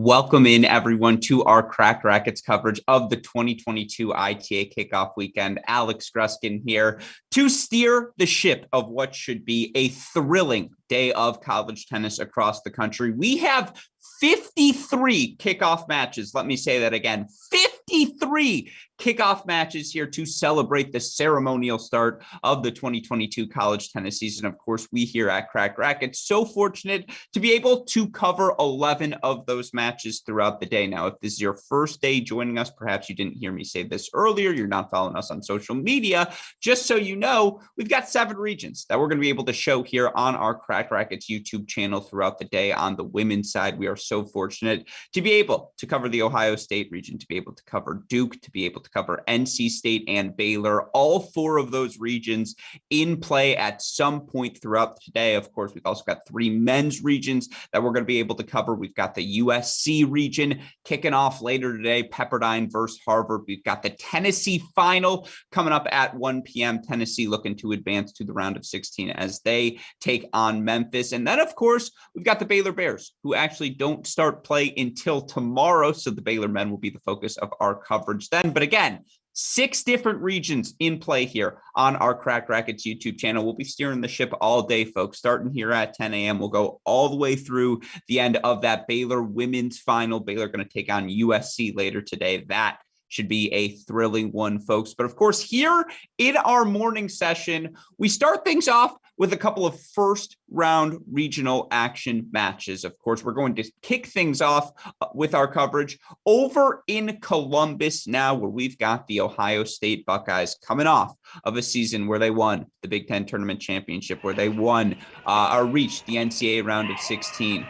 Welcome in, everyone, to our Cracked Racquets coverage of the 2022 ITA Kickoff weekend. Alex Gruskin here to steer the ship of what should be a thrilling day of college tennis across the country. We have 53 kickoff matches. Let me say that again. 53 kickoff matches here to celebrate the ceremonial start of the 2022 college tennis season. Of course, we here at Cracked Racquets so fortunate to be able to cover 11 of those matches throughout the day. Now, if this is your first day joining us, perhaps you didn't hear me say this earlier, you're not following us on social media, just so you know, we've got 7 regions that we're going to be able to show here on our Cracked Racquets YouTube channel throughout the day. On the women's side, we are so fortunate to be able to cover the Ohio State region, to be able to cover Duke, to be able to cover NC State and Baylor, all 4 of those regions in play at some point throughout the day. Of course, we've also got 3 men's regions that we're going to be able to cover. We've got the USC region kicking off later today, Pepperdine versus Harvard. We've got the Tennessee final coming up at 1 p.m. Tennessee looking to advance to the round of 16 as they take on Memphis. And then, of course, we've got the Baylor Bears, who actually don't start play until tomorrow. So the Baylor men will be the focus of our coverage then. But again, 6 different regions in play here on our Cracked Racquets YouTube channel. We'll be steering the ship all day, folks. Starting here at 10 a.m. We'll go all the way through the end of that Baylor women's final. Baylor going to take on USC later today. That should be a thrilling one, folks. But of course, here in our morning session, we start things off with a couple of first round regional action matches. Of course, we're going to kick things off with our coverage over in Columbus now, where we've got the Ohio State Buckeyes coming off of a season where they won the Big Ten Tournament Championship, where they won or reached the NCAA round of 16.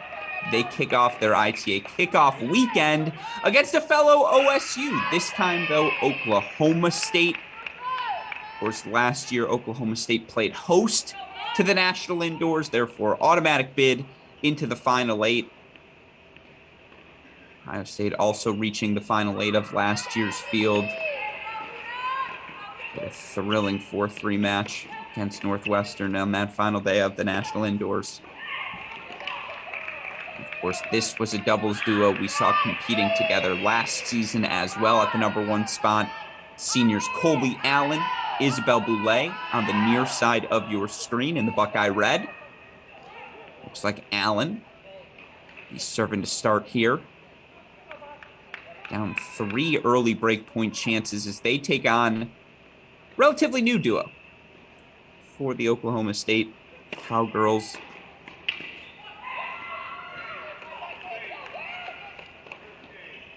They kick off their ITA kickoff weekend against a fellow OSU, this time, though, Oklahoma State. Of course, last year, Oklahoma State played host to the National Indoors, therefore automatic bid into the Final 8. Ohio State also reaching the Final 8 of last year's field. A thrilling 4-3 match against Northwestern on that final day of the National Indoors. Of course, this was a doubles duo we saw competing together last season as well at the #1 spot. Seniors Colby Allen, Isabel Boulay on the near side of your screen in the Buckeye red. Looks like Allen. He's serving to start here. Down 3 early break point chances as they take on relatively new duo for the Oklahoma State Cowgirls.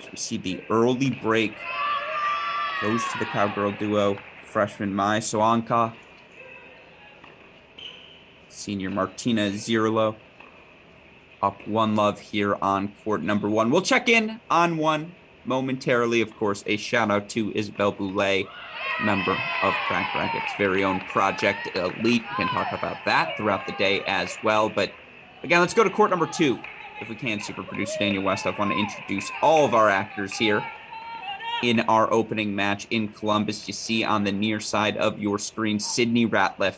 So we see the early break goes to the Cowgirl duo, freshman Mai Soanka, senior Martina Zirlo, up 1-love here on court #1. We'll check in on one momentarily. Of course, a shout out to Isabel Boulay, member of Cracked Racquets' very own Project Elite. We can talk about that throughout the day as well. But again, let's go to court #2. If we can, super producer Daniel Westhoff, want to introduce all of our actors here in our opening match in Columbus. You see on the near side of your screen, Sydney Ratliff,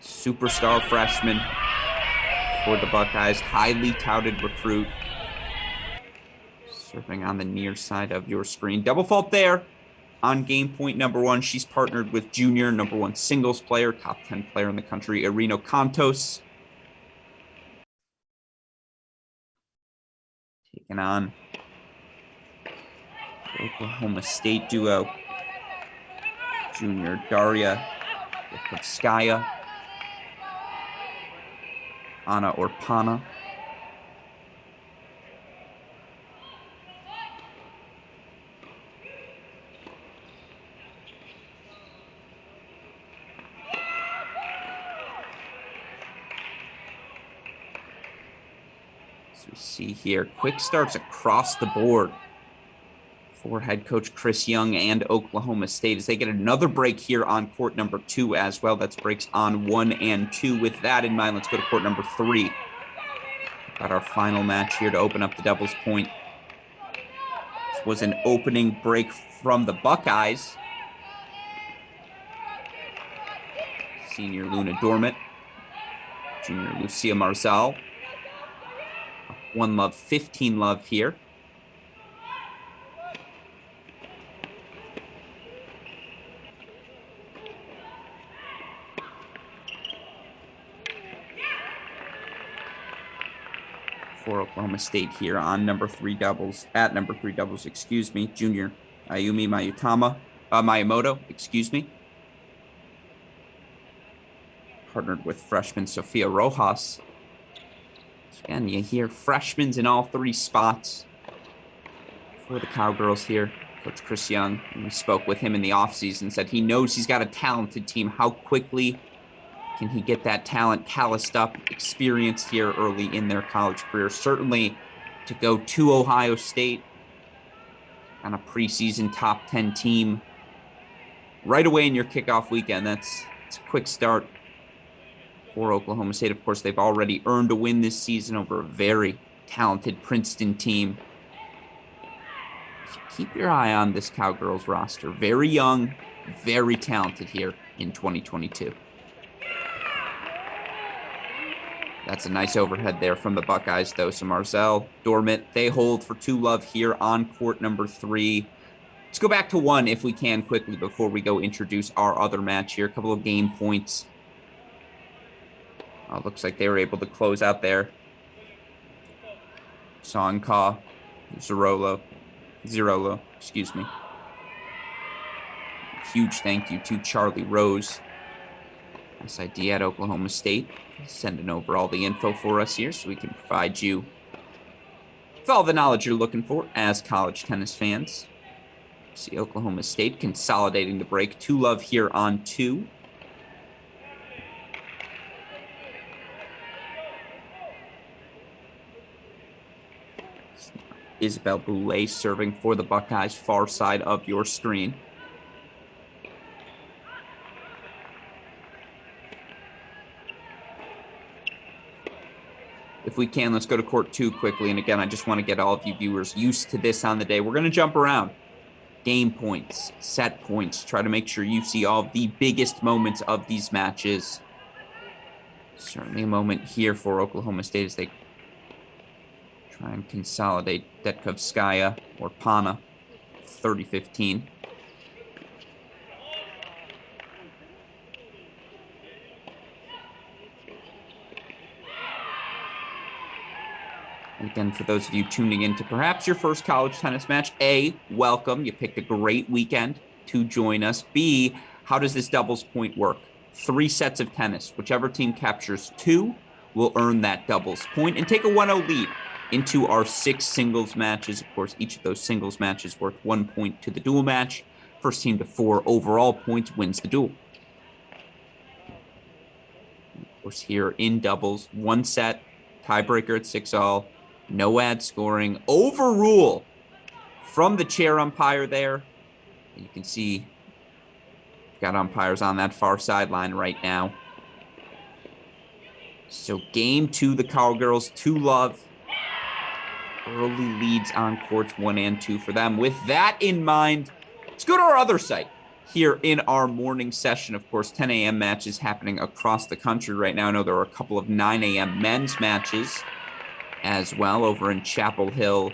superstar freshman for the Buckeyes, highly touted recruit, serving on the near side of your screen. Double fault there on game point #1. She's partnered with junior #1 singles player, top 10 player in the country, Irino Cantos. Taking on the Oklahoma State duo, junior Daria Yakovskaya, Anna Orpana. So we see here, quick starts across the board for head coach Chris Young and Oklahoma State as they get another break here on court #2 as well. That's breaks on 1 and 2. With that in mind, let's go to court #3. Got our final match here to open up the doubles point. This was an opening break from the Buckeyes. Senior Luna Dormant, junior Lucia Marzal, 1 love, 15 love here. For Oklahoma State here on number 3 doubles, at number 3 doubles, excuse me, junior Ayumi Miyamoto, excuse me. Partnered with freshman Sophia Rojas. So again, you hear freshmen in all 3 spots for the Cowgirls here. Coach Chris Young, when we spoke with him in the offseason, said he knows he's got a talented team. How quickly can he get that talent calloused up, experienced here early in their college career? Certainly to go to Ohio State on a preseason top 10 team right away in your kickoff weekend. It's a quick start for Oklahoma State. Of course, they've already earned a win this season over a very talented Princeton team. So keep your eye on this Cowgirls roster. Very young, very talented here in 2022. That's a nice overhead there from the Buckeyes, though. So Marzel, Dormant, they hold for 2 love here on court number 3. Let's go back to 1 if we can quickly before we go introduce our other match here. A couple of game points. Looks like they were able to close out there. Sonka, Zerolo, excuse me. Huge thank you to Charlie Rose, SID at Oklahoma State, sending over all the info for us here so we can provide you with all the knowledge you're looking for as college tennis fans. See Oklahoma State consolidating the break. 2 love here on 2. Isabel Boulay serving for the Buckeyes, far side of your screen. If we can, let's go to court 2 quickly. And again, I just want to get all of you viewers used to this on the day. We're going to jump around. Game points, set points. Try to make sure you see all of the biggest moments of these matches. Certainly a moment here for Oklahoma State as they try and consolidate Detkovskaya or Pana, 30-15. And again, for those of you tuning in to perhaps your first college tennis match, A, welcome. You picked a great weekend to join us. B, how does this doubles point work? 3 sets of tennis. Whichever team captures 2 will earn that doubles point and take a 1-0 lead into our 6 singles matches. Of course, each of those singles matches worth 1 point to the dual match. First team to 4 overall points wins the duel. Of course, here in doubles, 1 set, tiebreaker at 6-all, no ad scoring, overrule from the chair umpire there. You can see got umpires on that far sideline right now. So game 2, the Cowgirls, 2 love. Early leads on courts 1 and 2 for them. With that in mind, let's go to our other site here in our morning session. Of course, 10 a.m. matches happening across the country right now. I know there are a couple of 9 a.m. men's matches as well over in Chapel Hill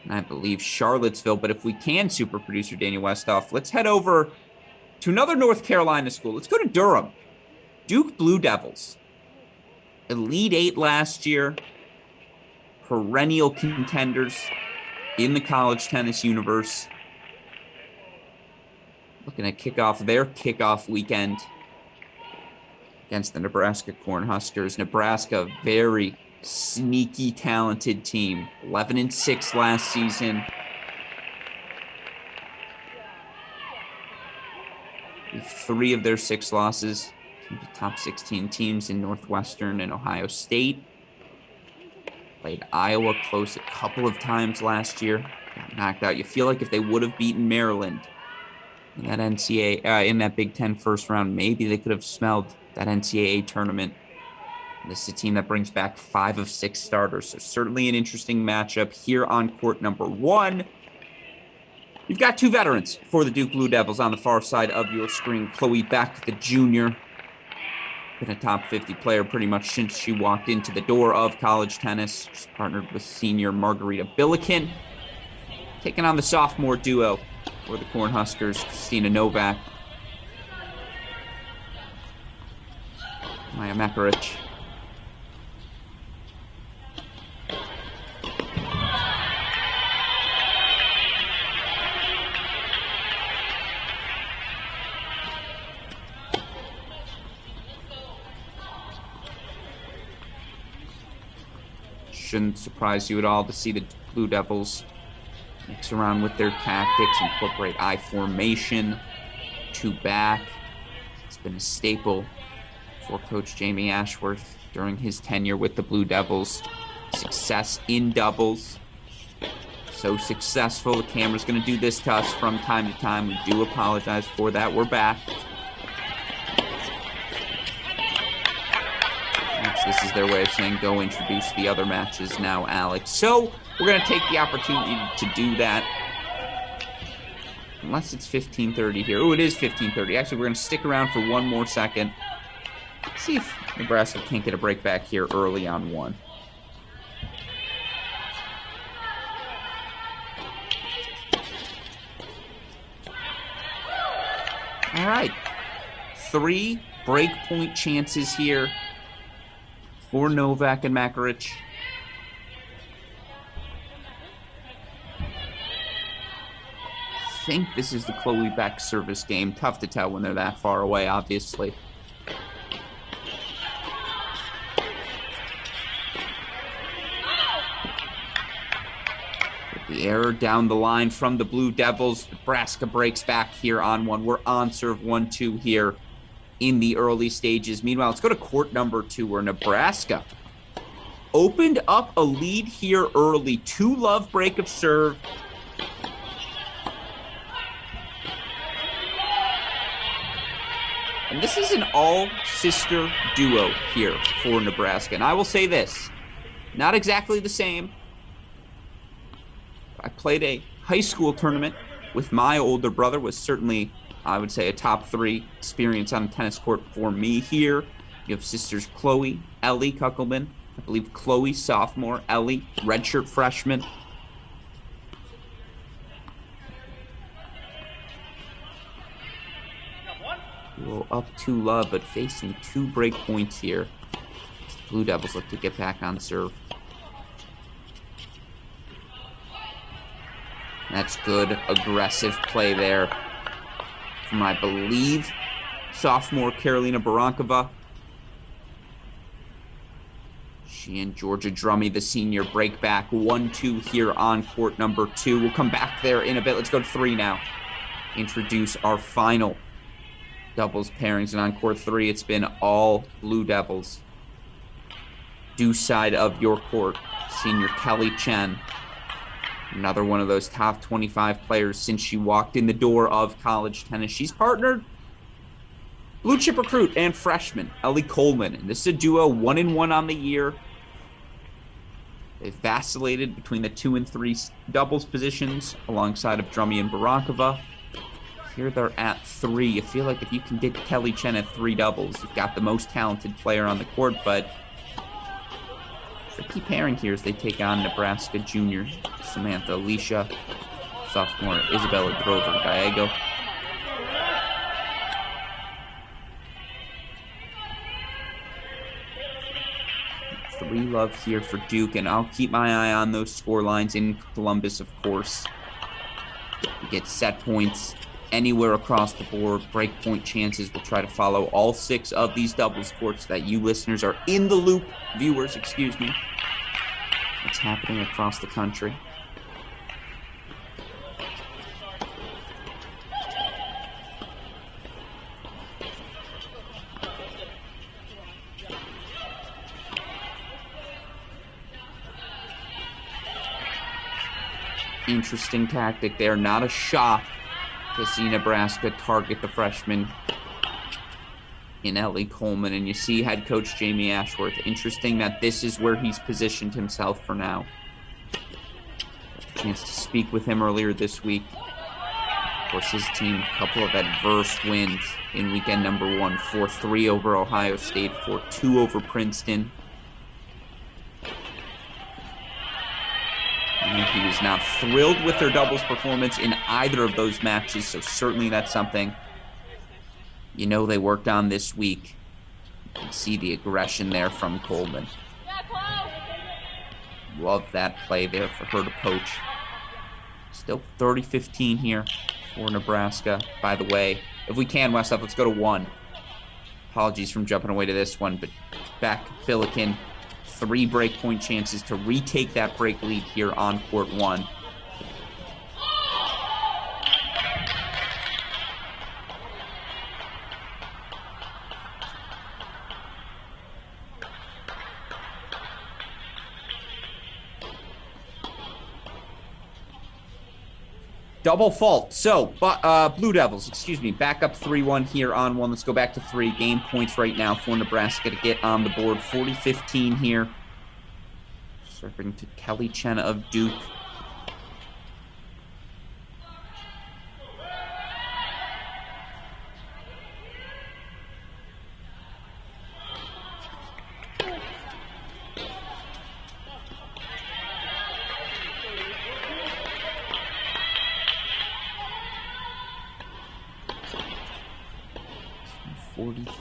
and I believe Charlottesville. But if we can, super producer Daniel Westoff, let's head over to another North Carolina school. Let's go to Durham. Duke Blue Devils. Elite 8 last year. Perennial contenders in the college tennis universe. Looking at their kickoff weekend against the Nebraska Cornhuskers. Nebraska, very sneaky, talented team. 11-6 last season. With 3 of their 6 losses to the top 16 teams in Northwestern and Ohio State. Played Iowa close a couple of times last year. Got knocked out. You feel like if they would have beaten Maryland in that in that Big Ten first round, maybe they could have smelled that NCAA tournament. And this is a team that brings back 5 of 6 starters. So certainly an interesting matchup here on court number 1. You've got 2 veterans for the Duke Blue Devils on the far side of your screen. Chloe Beck, the junior, Been a top 50 player pretty much since she walked into the door of college tennis. She's partnered with senior Margarita Billiken. Taking on the sophomore duo for the Cornhuskers, Christina Novak, Maya Mekarich. Shouldn't surprise you at all to see the Blue Devils mix around with their tactics, incorporate I formation, 2 back. It's been a staple for Coach Jamie Ashworth during his tenure with the Blue Devils. Success in doubles. So successful, the camera's going to do this to us from time to time. We do apologize for that. We're back. This is their way of saying, go introduce the other matches now, Alex. So we're going to take the opportunity to do that. Unless it's 15:30 here. Oh, it is 15:30. Actually, we're going to stick around for one more second. Let's see if Nebraska can't get a break back here early on 1. All right. 3 break point chances here for Novak and Mekarich. I think this is the Chloe Beck service game. Tough to tell when they're that far away, obviously. The error down the line from the Blue Devils. Nebraska breaks back here on 1. We're on serve 1-2 here in the early stages. Meanwhile, let's go to court number 2, where Nebraska opened up a lead here early. 2-love break of serve. And this is an all-sister duo here for Nebraska. And I will say this, not exactly the same. I played a high school tournament with my older brother, was certainly, I would say, a top 3 experience on a tennis court for me here. You have sisters Chloe, Ellie Coleman, I believe Chloe, sophomore, Ellie, redshirt freshman. Well, up 2-love, but facing 2 break points here. The Blue Devils look to get back on serve. That's good, aggressive play there from, I believe, sophomore Karolina Barankova. She and Georgia Drummy, the senior, break back 1-2 here on court number 2. We'll come back there in a bit. Let's go to 3 now. Introduce our final doubles pairings. And on court 3, it's been all Blue Devils. Due side of your court, senior Kelly Chen. Another one of those top 25 players since she walked in the door of college tennis. She's partnered blue chip recruit and freshman Ellie Coleman. And this is a duo 1-1 on the year. They've vacillated between the 2 and 3 doubles positions alongside of Drummy and Barankova. Here they're at 3. You feel like if you can get Kelly Chen at 3 doubles, you've got the most talented player on the court, but tricky pairing here as they take on Nebraska junior Samantha Alicia, sophomore Isabel Grover Gallego. Three love here for Duke, and I'll keep my eye on those score lines in Columbus, of course. You get set points anywhere across the board, break point chances. We'll try to follow all 6 of these doubles courts so that you listeners are in the loop, viewers, excuse me, what's happening across the country. Interesting tactic there. Not a shock to see Nebraska target the freshman in Ellie Coleman. And you see head coach Jamie Ashworth. Interesting that this is where he's positioned himself for now. A chance to speak with him earlier this week. Of course, his team, a couple of adverse wins in weekend number 1, 4-3 over Ohio State, 4-2 over Princeton. And he was not thrilled with their doubles performance in either of those matches, so certainly that's something you know they worked on this week. You can see the aggression there from Coleman. Love that play there for her to poach. Still 30-15 here for Nebraska. By the way, if we can, Westhoff, let's go to 1. Apologies from jumping away to this one, but back Billiken. 3 break point chances to retake that break lead here on court 1. Double fault. So, Blue Devils, back up 3-1 here on 1. Let's go back to 3. Game points right now for Nebraska to get on the board. 40-15 here. Serving to Kelly Chen of Duke.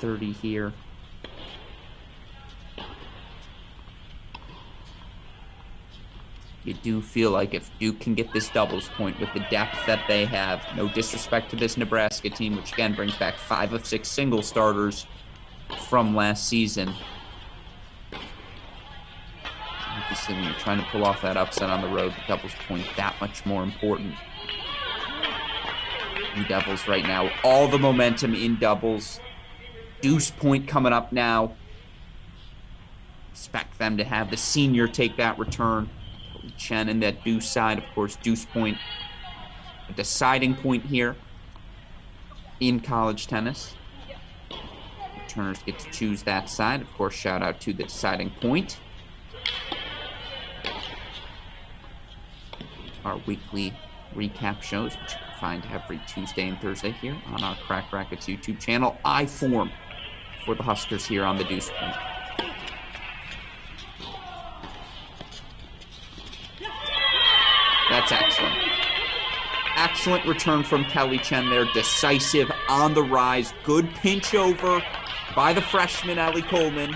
.30 here. You do feel like if Duke can get this doubles point with the depth that they have, no disrespect to this Nebraska team, which again brings back 5 of 6 single starters from last season. Obviously, when you're trying to pull off that upset on the road, the doubles point that much more important. Blue Devils right now, all the momentum in doubles. Deuce point coming up now. Expect them to have the senior take that return. Chen in that deuce side, of course, deuce point, a deciding point here in college tennis. Returners get to choose that side. Of course, shout out to the deciding point. Our weekly recap shows, which you can find every Tuesday and Thursday here on our Cracked Racquets YouTube channel. I form for the Huskers here on the deuce point. That's excellent. Excellent return from Kelly Chen there. Decisive, on the rise. Good pinch over by the freshman, Ellie Coleman.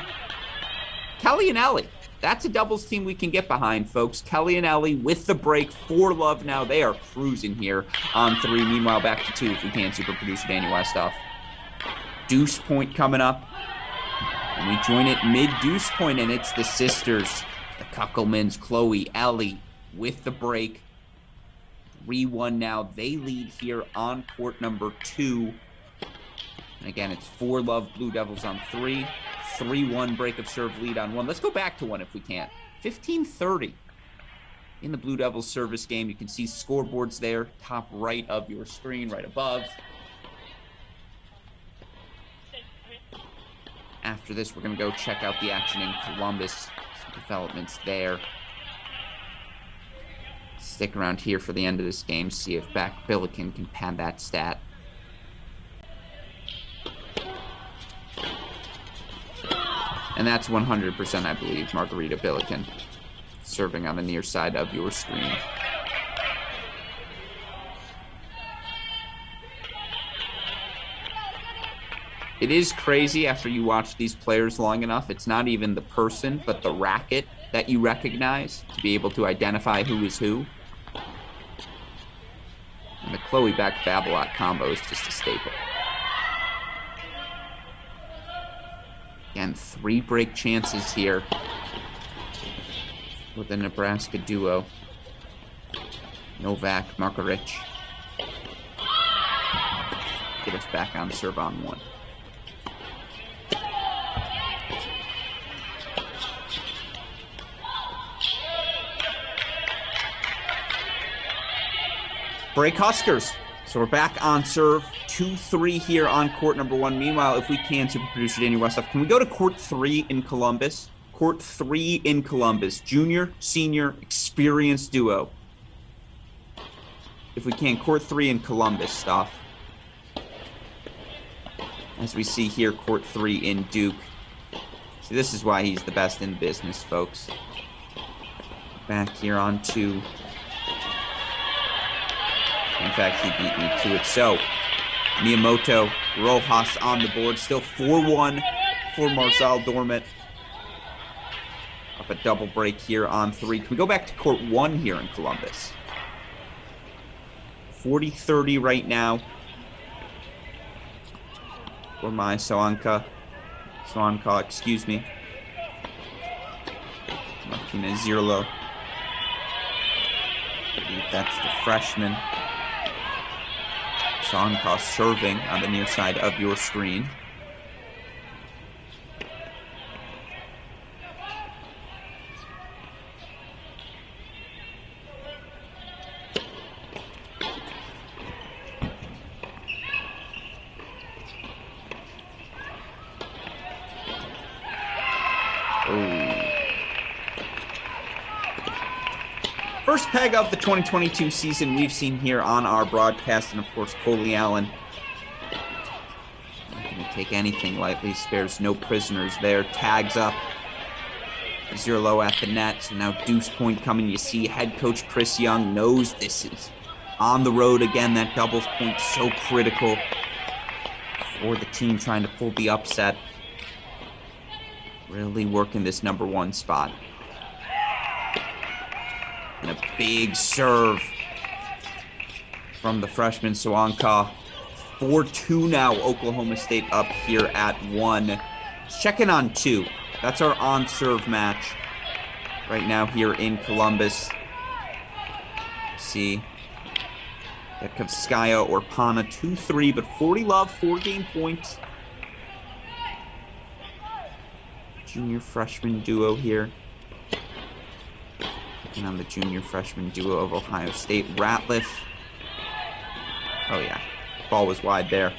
Kelly and Ellie. That's a doubles team we can get behind, folks. Kelly and Ellie with the break for love now. They are cruising here on 3. Meanwhile, back to 2 if we can. Super producer Daniel Westhoff. Deuce point coming up. And we join it mid-deuce point, and it's the sisters. The Kuckelmans, Chloe, Ellie with the break. 3-1 now. They lead here on court number 2. And again, it's 4-love Blue Devils on 3. 3-1 break of serve lead on 1. Let's go back to 1 if we can. 15-30 in the Blue Devils service game. You can see scoreboards there, top right of your screen, right above. After this, we're going to go check out the action in Columbus. Some developments there. Stick around here for the end of this game, see if back Billiken can pad that stat. And that's 100%, I believe, Margarita Billiken, serving on the near side of your screen. It is crazy after you watch these players long enough. It's not even the person, but the racket that you recognize to be able to identify who is who. And the Chloe Beck-Babelot combo is just a staple. Again, 3 break chances here for the Nebraska duo. Novak, Markarich. Get us back on serve on 1. Break Huskers. So we're back on serve. 2-3 here on court number 1. Meanwhile, if we can, super producer Daniel Westhoff, can we go to court 3 in Columbus? Court 3 in Columbus. Junior, senior, experienced duo. if we can, court 3 in Columbus stuff. As we see here, court 3 in Duke. See, this is why he's the best in business, folks. Back here on 2. In fact, he beat me to it. So, Miyamoto, Rojas on the board. Still 4-1 for Marcel Dormant. Up a double break here on 3. Can we go back to court 1 here in Columbus? 40-30 right now. For my Soanka, excuse me. Martina Zirlo. I believe that's the freshman. Soanka serving on the near side of your screen. First peg of the 2022 season we've seen here on our broadcast, and of course, Coley Allen. Not going to take anything lightly, spares no prisoners there. Tags up. 0-low at the net, so now deuce point coming. You see head coach Chris Young knows this is on the road again. That doubles point so critical for the team trying to pull the upset. Really working this number 1 spot. And a big serve from the freshman Soanka. 4-2 now, Oklahoma State up here at 1. Checking on 2. That's our on-serve match right now here in Columbus. See, Yakovskaya or Pana 2-3, but 40 love, 4 game points. Junior freshman duo here. Taking on the junior freshman duo of Ohio State. Ratliff. Oh yeah, ball was wide there.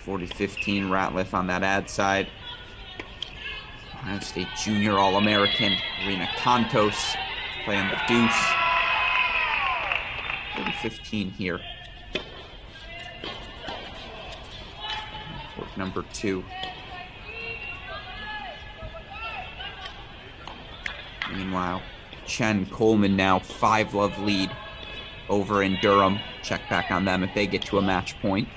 40-15 Ratliff on that ad side. Ohio State junior All-American Rena Cantos playing the deuce. 40-15 here. Court number 2. Meanwhile, Chen Coleman now 5-love lead over in Durham. Check back on them if they get to a match point.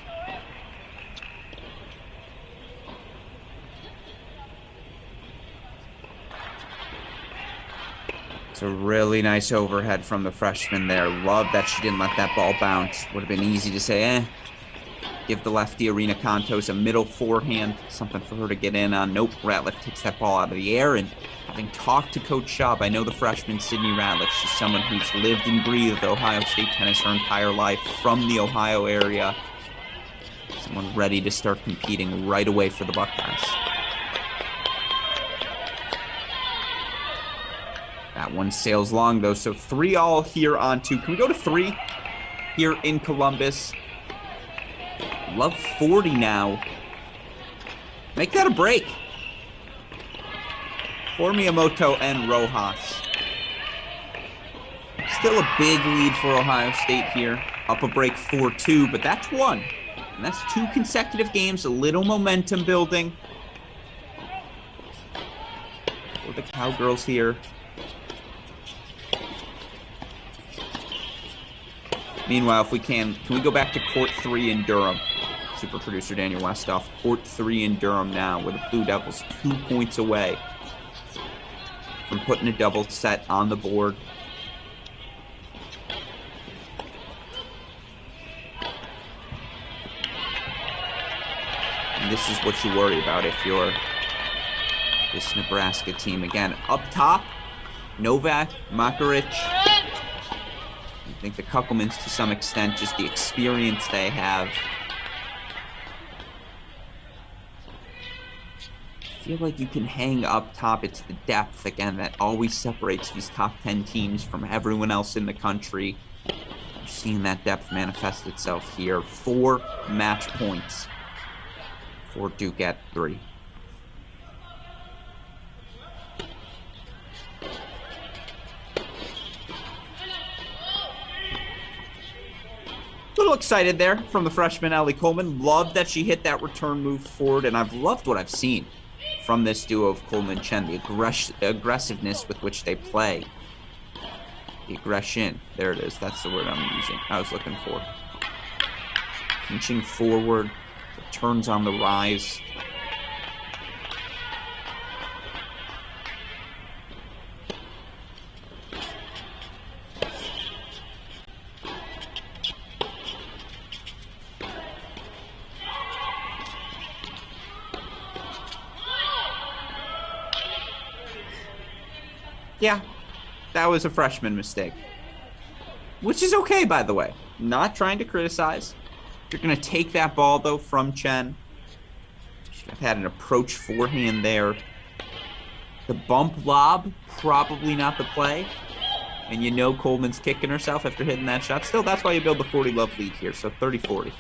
It's a really nice overhead from the freshman there. Love that she didn't let that ball bounce. Would have been easy to say, give the lefty Arena Cantos a middle forehand, something for her to get in on. Nope, Ratliff takes that ball out of the air, and having talked to Coach Schaub, I know the freshman Sydney Ratliff. She's someone who's lived and breathed Ohio State tennis her entire life, from the Ohio area. Someone ready to start competing right away for the Buckeyes. That one sails long, though, so 3-all here on 2. Can we go to 3 here in Columbus? Love 40 now. Make that a break for Miyamoto and Rojas. Still a big lead for Ohio State here. Up a break 4-2, but that's 1. And that's 2 consecutive games, a little momentum building for the Cowgirls here. Meanwhile, if we can we go back to court 3 in Durham? Super producer Daniel Westoff. Court 3 in Durham now, where the Blue Devils 2 points away from putting a double set on the board. And this is what you worry about if you're this Nebraska team. Again, up top, Novak, Makarich. I think the Kuckelmans, to some extent, just the experience they have. I feel like you can hang up top. It's the depth, again, that always separates these top 10 teams from everyone else in the country. We're seeing that depth manifest itself here. 4 match points for Duke at 3. little excited there from the freshman Ellie Coleman. Love that she hit that return move forward, and I've loved what I've seen from this duo of Coleman and Chen, the aggressiveness with which they play. The aggression. There it is. That's the word I was looking for. Pinching forward. Returns on the rise. Yeah, that was a freshman mistake. Which is okay, by the way. Not trying to criticize. You're going to take that ball, though, from Chen. Should have had an approach forehand there. The bump lob, probably not the play. And you know Coleman's kicking herself after hitting that shot. Still, that's why you build the 40-love lead here, so 30-40.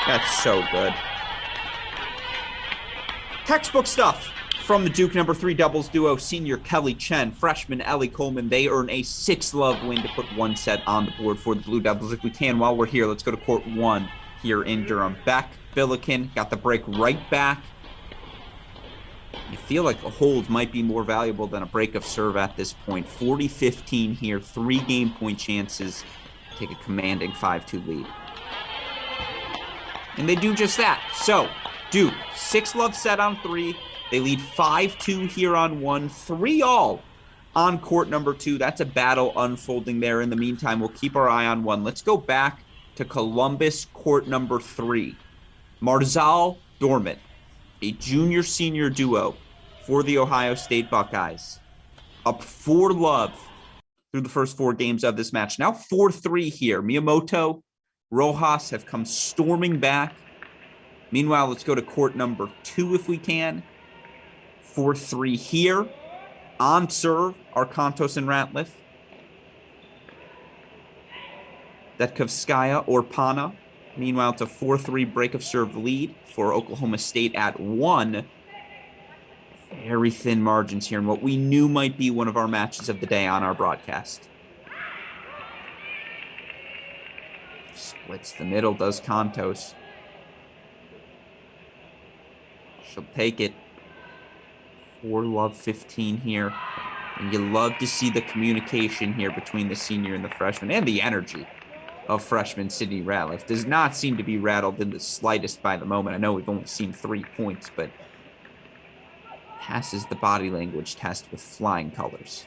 That's so good. Textbook stuff from the Duke #3 doubles duo, senior Kelly Chen, freshman Ellie Coleman. They earn a 6-love win to put one set on the board for the Blue Devils. If we can, while we're here, let's go to court 1 here in Durham. Beck, Billiken got the break right back. You feel like a hold might be more valuable than a break of serve at this point. 40-15 here, 3 game point chances. Take a commanding 5-2 lead. And they do just that. So, Duke, 6-love set on 3. They lead 5-2 here on 1. 3-all on court number 2. That's a battle unfolding there. In the meantime, we'll keep our eye on 1. Let's go back to Columbus, court number 3. Marzal Dormant, a junior-senior duo for the Ohio State Buckeyes. Up 4-love through the first 4 games of this match. Now 4-3 here. Miyamoto, Rojas have come storming back. Meanwhile, let's go to court number 2 if we can. 4-3 here. On serve are Kontos and Ratliff. Detkovskaya or Pana. Meanwhile, it's a 4-3 break of serve lead for Oklahoma State at 1. Very thin margins here in what we knew might be one of our matches of the day on our broadcast. Splits the middle, does Kontos. She'll take it. 4-love 15 here. And you love to see the communication here between the senior and the freshman, and the energy of freshman Sydney Ratliff. Does not seem to be rattled in the slightest by the moment. I know we've only seen 3 points, but passes the body language test with flying colors.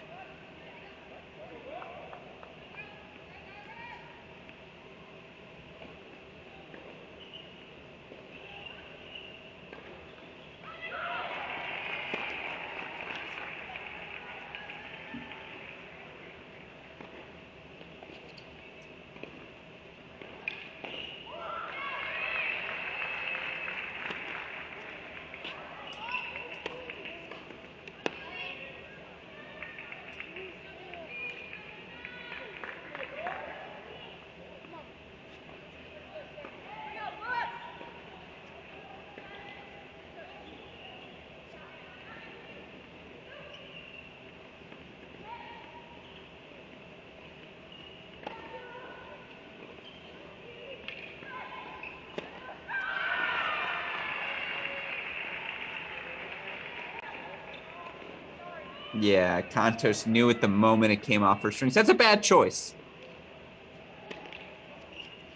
Yeah, Kontos knew at the moment it came off her strings. That's a bad choice.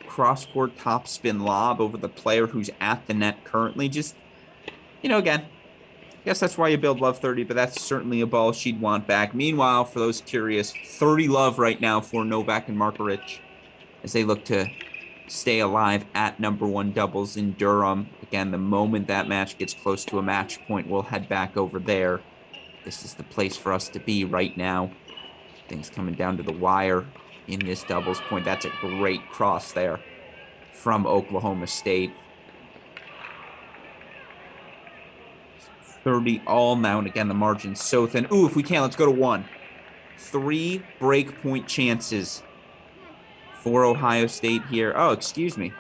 Cross-court top spin lob over the player who's at the net currently. Just, again, I guess that's why you build love 30, but that's certainly a ball she'd want back. Meanwhile, for those curious, 30 love right now for Novak and Markovich as they look to stay alive at #1 doubles in Durham. Again, the moment that match gets close to a match point, we'll head back over there. This is the place for us to be right now. Things coming down to the wire in this doubles point. That's a great cross there from Oklahoma State. 30 all now. And again, the margin's so thin. Ooh, if we can, let's go to 1. 3 break point chances for Ohio State here. Oh, excuse me.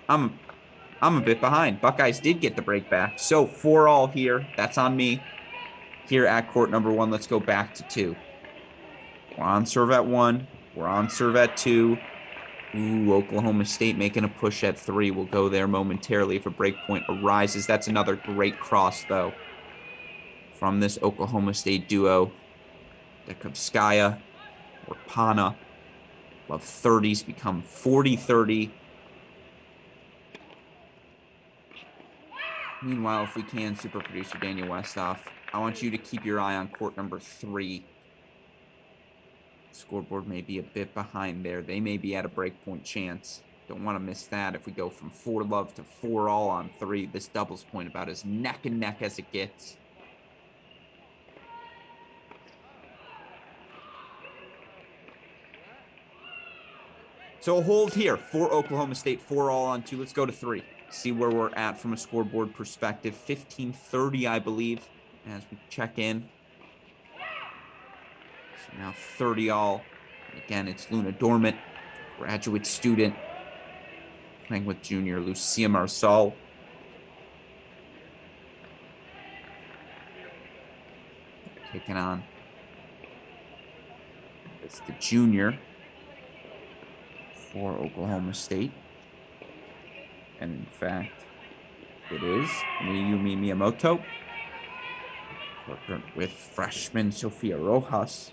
I'm a bit behind. Buckeyes did get the break back. So 4 all here. That's on me. Here at court number 1, let's go back to 2. We're on serve at 1. We're on serve at 2. Ooh, Oklahoma State making a push at 3. We'll go there momentarily if a break point arises. That's another great cross, though, from this Oklahoma State duo. Dekovskaya or Pana. Love 30s become 40-30. Meanwhile, if we can, super producer Daniel Westoff, I want you to keep your eye on court number 3. Scoreboard may be a bit behind there. They may be at a breakpoint chance. Don't want to miss that. If we go from 4 love to 4 all on 3, this doubles point about as neck and neck as it gets. So a hold here for Oklahoma State, 4 all on 2. Let's go to 3. See where we're at from a scoreboard perspective. 15:30, I believe, as we check in. So now 30 all. Again, it's Luna Dormant, graduate student, playing with junior Lucia Marsal. Taking on it's the junior for Oklahoma State. And in fact, it is Miyumi Miyamoto with freshman Sofia Rojas.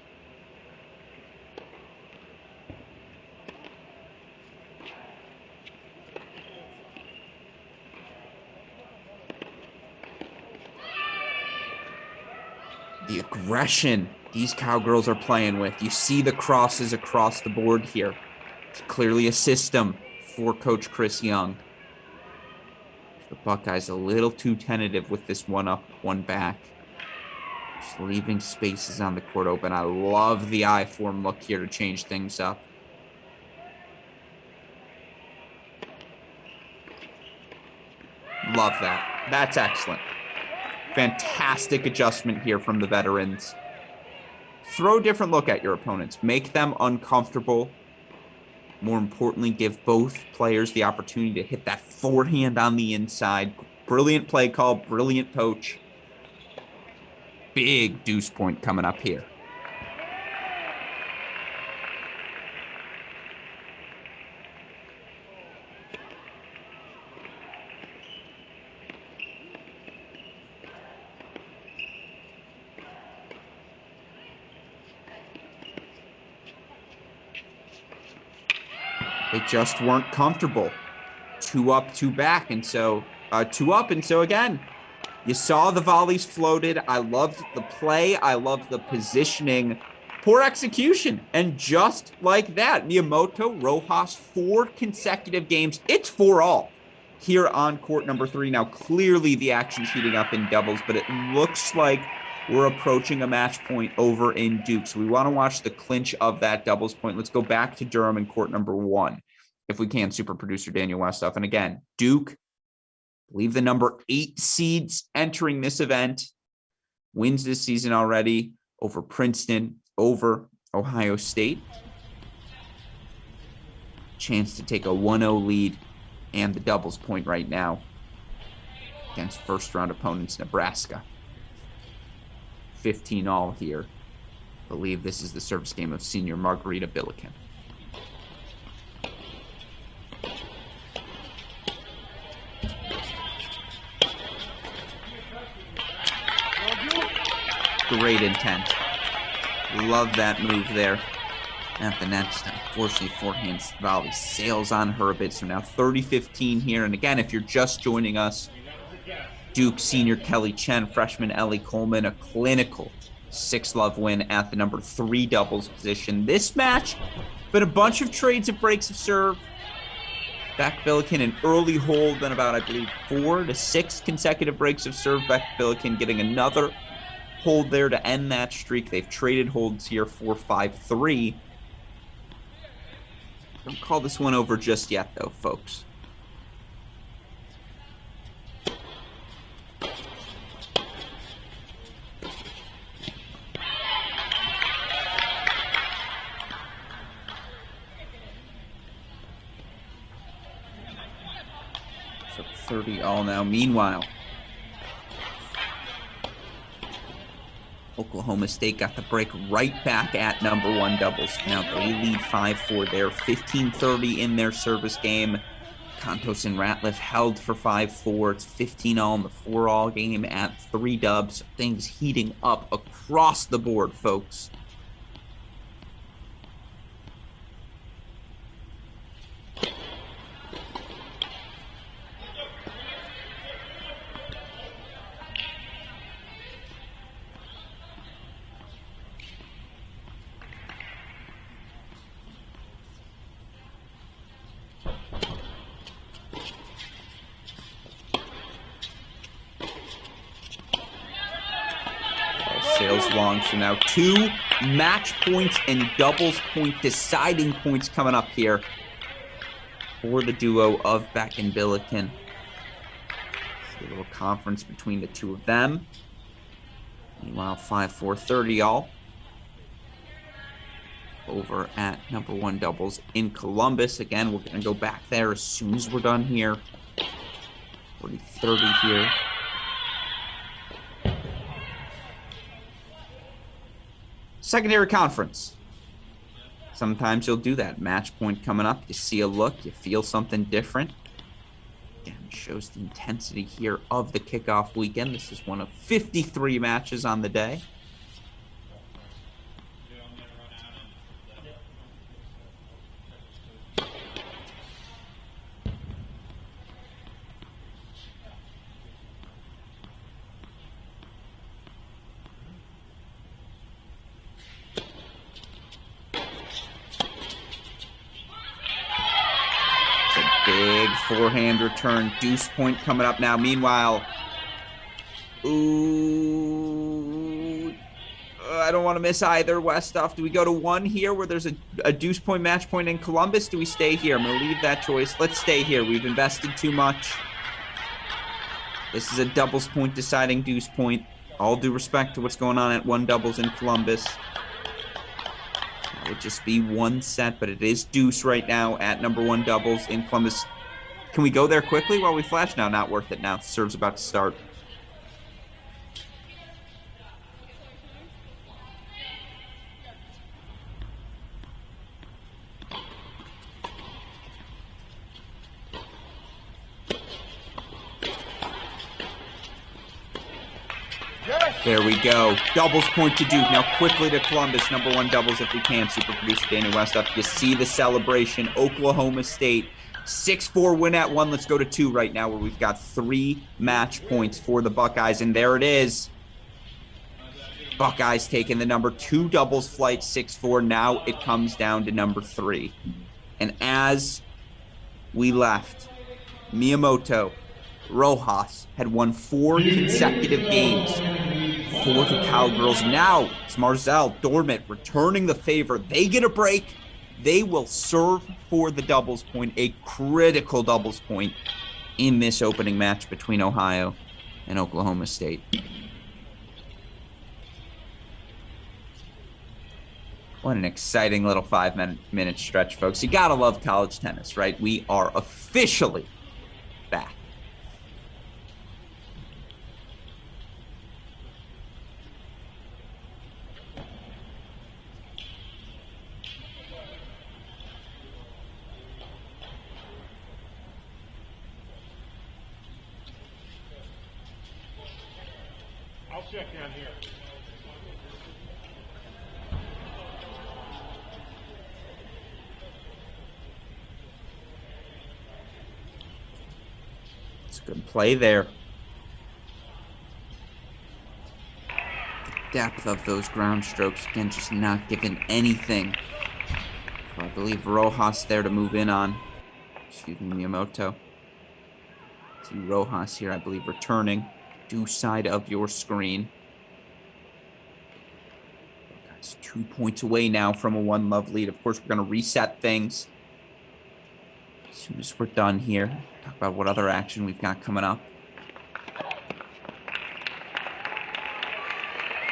The aggression these Cowgirls are playing with. You see the crosses across the board here. It's clearly a system for Coach Chris Young. The Buckeyes a little too tentative with this 1 up, 1 back. Just leaving spaces on the court open. I love the I-form look here to change things up. Love that. That's excellent. Fantastic adjustment here from the veterans. Throw a different look at your opponents. Make them uncomfortable. More importantly, give both players the opportunity to hit that forehand on the inside. Brilliant play call, brilliant poach. Big deuce point coming up here. They just weren't comfortable. 2 up, 2 back, and so 2 up, and so again, you saw the volleys floated. I loved the play. I loved the positioning. Poor execution, and just like that, Miyamoto, Rojas, 4 consecutive games. It's 4 all here on court number 3. Now, clearly the action's heating up in doubles, but it looks like we're approaching a match point over in Duke. So we want to watch the clinch of that doubles point. Let's go back to Durham in court number 1. If we can, super producer Daniel Westoff. And again, Duke, I believe the number 8 seeds entering this event, wins this season already over Princeton, over Ohio State. Chance to take a 1-0 lead and the doubles point right now against first-round opponents Nebraska. 15 all here. I believe this is the service game of senior Margarita Billiken. Great intent. Love that move there. At the next, unfortunately, forehand volley sails on her a bit. So now 30-15 here. And again, if you're just joining us, Duke senior Kelly Chen, freshman Ellie Coleman, a clinical 6-love win at the number 3 doubles position. This match, been a bunch of trades of breaks of serve. Beck Billiken an early hold, then about, I believe, 4 to 6 consecutive breaks of serve. Beck Billiken getting another hold there to end that streak. They've traded holds here 4-5-3. Don't call this one over just yet, though, folks. 30 all now. Meanwhile, Oklahoma State got the break right back at number one doubles. Now they lead 5-4 there, 15-30 in their service game. Contos and Ratliff held for 5-4. It's 15 all in the 4 all game at 3 dubs. Things heating up across the board, folks. Sails long, so now 2 match points and doubles point deciding points coming up here for the duo of Beck and Billiken. See a little conference between the two of them. Meanwhile, 5-4, 30 all over at number one doubles in Columbus. Again, we're going to go back there as soon as we're done here. 40-30 here. Secondary conference. Sometimes you'll do that. Match point coming up. You see a look. You feel something different. Again, shows the intensity here of the kickoff weekend. This is one of 53 matches on the day. Big forehand return, deuce point coming up now. Meanwhile, I don't want to miss either. Westhoff, do we go to 1 here where there's a deuce point match point in Columbus? Do we stay here? I'm going to leave that choice. Let's stay here. We've invested too much. This is a doubles point deciding deuce point. All due respect to what's going on at 1 doubles in Columbus. It would just be 1 set, but it is deuce right now at number 1 doubles in Columbus. Can we go there quickly while we flash? No, not worth it now. Serve's about to start. There we go. Doubles point to Duke. Now quickly to Columbus. Number 1 doubles if we can. Super producer Daniel Westhoff. You see the celebration. Oklahoma State. 6-4 win at 1. Let's go to 2 right now where we've got 3 match points for the Buckeyes. And there it is. Buckeyes taking the number 2 doubles flight, 6-4. Now it comes down to number 3. And as we left, Miyamoto, Rojas had won 4 consecutive games for the Cowgirls. Now it's Marzell, Dormant returning the favor. They get a break. They will serve for the doubles point, a critical doubles point in this opening match between Ohio and Oklahoma State. What an exciting little 5-minute stretch, folks. You gotta love college tennis, right? We are officially back. I'll check down here. It's a good play there. The depth of those ground strokes, again, just not giving anything. So I believe Rojas there to move in on. Excuse me, Miyamoto. See Rojas here, I believe, returning. Due side of your screen. That's 2 points away now from a 1-love lead. Of course, we're going to reset things as soon as we're done here. Talk about what other action we've got coming up.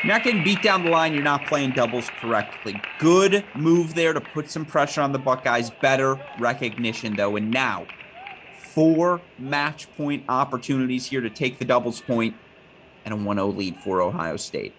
You're not getting beat down the line. You're not playing doubles correctly. Good move there to put some pressure on the Buckeyes. Better recognition, though. And now, 4 match point opportunities here to take the doubles point and a 1-0 lead for Ohio State.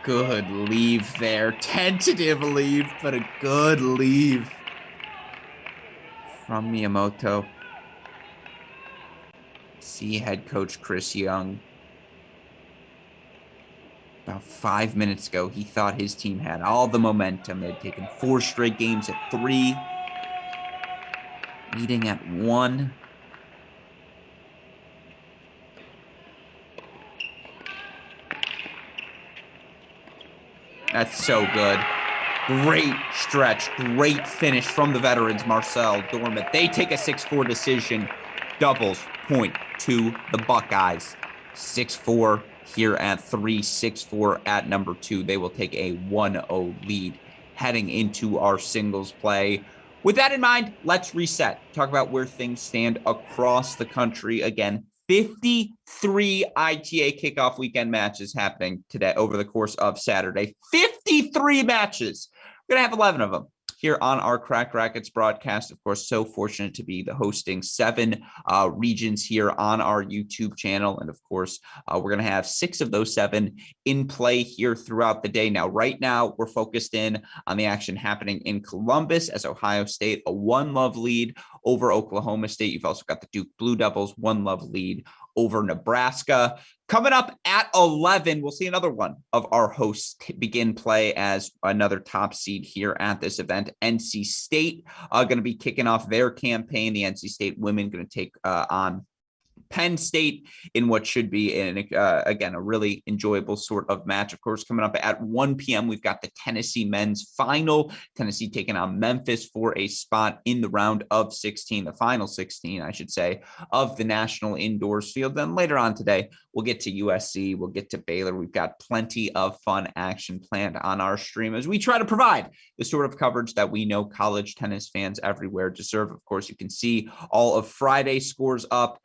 Good leave there. Tentative leave, but a good leave from Miyamoto. See head coach Chris Young. About 5 minutes ago, he thought his team had all the momentum. They'd taken 4 straight games at 3, leading at 1. That's so good. Great stretch, great finish from the veterans, Marcel Durham. They take a 6-4 decision. Doubles point to the Buckeyes. 6-4 here at 3, 6-4 at number 2. They will take a 1-0 lead heading into our singles play. With that in mind, let's reset. Talk about where things stand across the country. Again, 53 ITA kickoff weekend matches happening today over the course of Saturday. 53 matches. We're going to have 11 of them here on our Cracked Racquets broadcast. Of course, so fortunate to be the hosting 7 regions here on our YouTube channel. And of course, we're going to have 6 of those 7 in play here throughout the day. Now, right now, we're focused in on the action happening in Columbus as Ohio State, a 1-love lead over Oklahoma State. You've also got the Duke Blue Devils, 1-love lead over Nebraska. Coming up at 11, we'll see another one of our hosts begin play as another top seed here at this event. NC State going to be kicking off their campaign. The NC State women going to take on Penn State in what should be, again, a really enjoyable sort of match. Of course, coming up at 1 p.m., we've got the Tennessee men's final. Tennessee taking on Memphis for a spot in the round of 16, the final 16, I should say, of the National Indoors Field. Then later on today, we'll get to USC. We'll get to Baylor. We've got plenty of fun action planned on our stream as we try to provide the sort of coverage that we know college tennis fans everywhere deserve. Of course, you can see all of Friday's scores up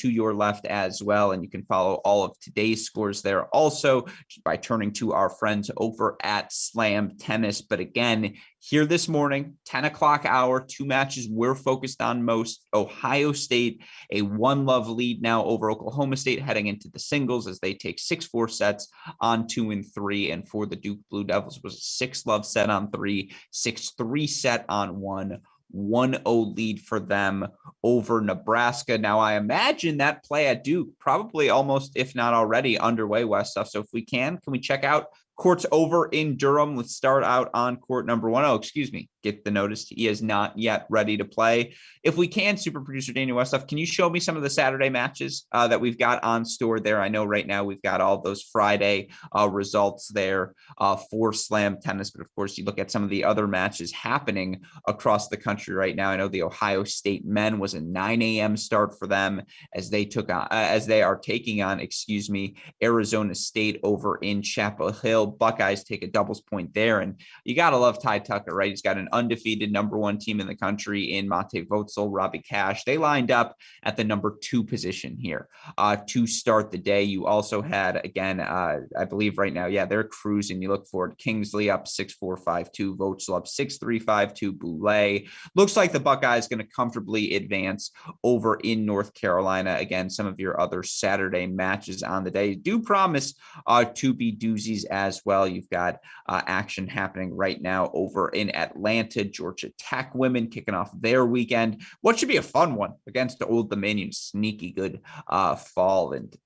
to your left as well. And you can follow all of today's scores there also by turning to our friends over at Slam Tennis. But again, here this morning, 10 o'clock hour, 2 matches we're focused on most. Ohio State, a 1-love lead now over Oklahoma State heading into the singles as they take 6-4 sets on 2 and 3. And for the Duke Blue Devils was a 6-love set on 3, 6-3 set on 1. 1-0 lead for them over Nebraska. Now, I imagine that play at Duke probably almost, if not already, underway, West stuff. So if we can we check out courts over in Durham? Let's start out on court number 1. Oh, excuse me. Get the notice. He is not yet ready to play. If we can, super producer Daniel Westhoff, can you show me some of the Saturday matches that we've got on store there? I know right now we've got all those Friday results there for Slam Tennis, but of course you look at some of the other matches happening across the country right now. I know the Ohio State men was a 9 a.m. start for them as they are taking on, Arizona State over in Chapel Hill. Buckeyes take a doubles point there, and you gotta love Ty Tucker, right? He's got an undefeated number 1 team in the country in Mate Votzel, Robbie Cash. They lined up at the number 2 position here to start the day. You also had, again, I believe right now, they're cruising. You look forward, Kingsley up 6-4, 5-2, Votzel up 6-3, 5-2, Boulay. Looks like the Buckeyes going to comfortably advance over in North Carolina. Again, some of your other Saturday matches on the day do promise to be doozies as well. You've got action happening right now over in Atlanta. Georgia Tech women kicking off their weekend. What should be a fun one against Old Dominion. Sneaky good fall, and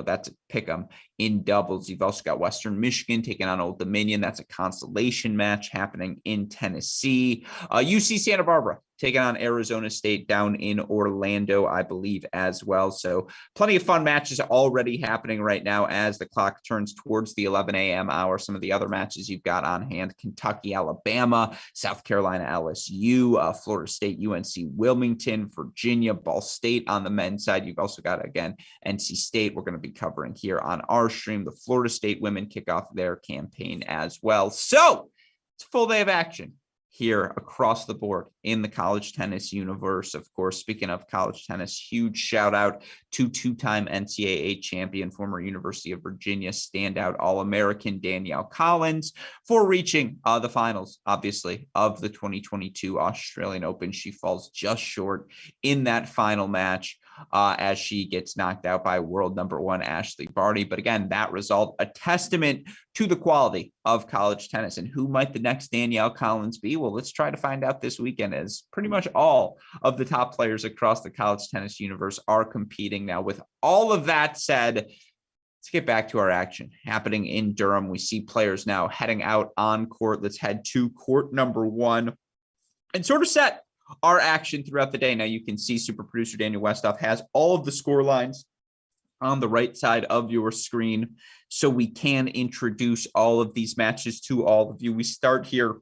that's a pick 'em in doubles. You've also got Western Michigan taking on Old Dominion. That's a consolation match happening in Tennessee. UC Santa Barbara taking on Arizona State down in Orlando, I believe, as well. So plenty of fun matches already happening right now as the clock turns towards the 11 a.m. hour. Some of the other matches you've got on hand: Kentucky, Alabama, South Carolina, LSU, Florida State, UNC, Wilmington, Virginia, Ball State on the men's side. You've also got, again, NC State. We're going to be covering here on our stream. The Florida State women kick off their campaign as well. So it's a full day of action here across the board in the college tennis universe. Of course, speaking of college tennis, huge shout out to two-time NCAA champion, former University of Virginia standout All-American Danielle Collins for reaching the finals, obviously, of the 2022 Australian Open. She falls just short in that final match as she gets knocked out by world number one Ashley Barty. But again, that result, a testament to the quality of college tennis. And who might the next Danielle Collins be? Well, let's try to find out this weekend, as pretty much all of the top players across the college tennis universe are competing now. With all of that said, let's get back to our action happening in Durham. We see players now heading out on court. Let's head to court number one and sort of set our action throughout the day. Now you can see super producer Daniel Westoff has all of the score lines on the right side of your screen, so we can introduce all of these matches to all of you. We start here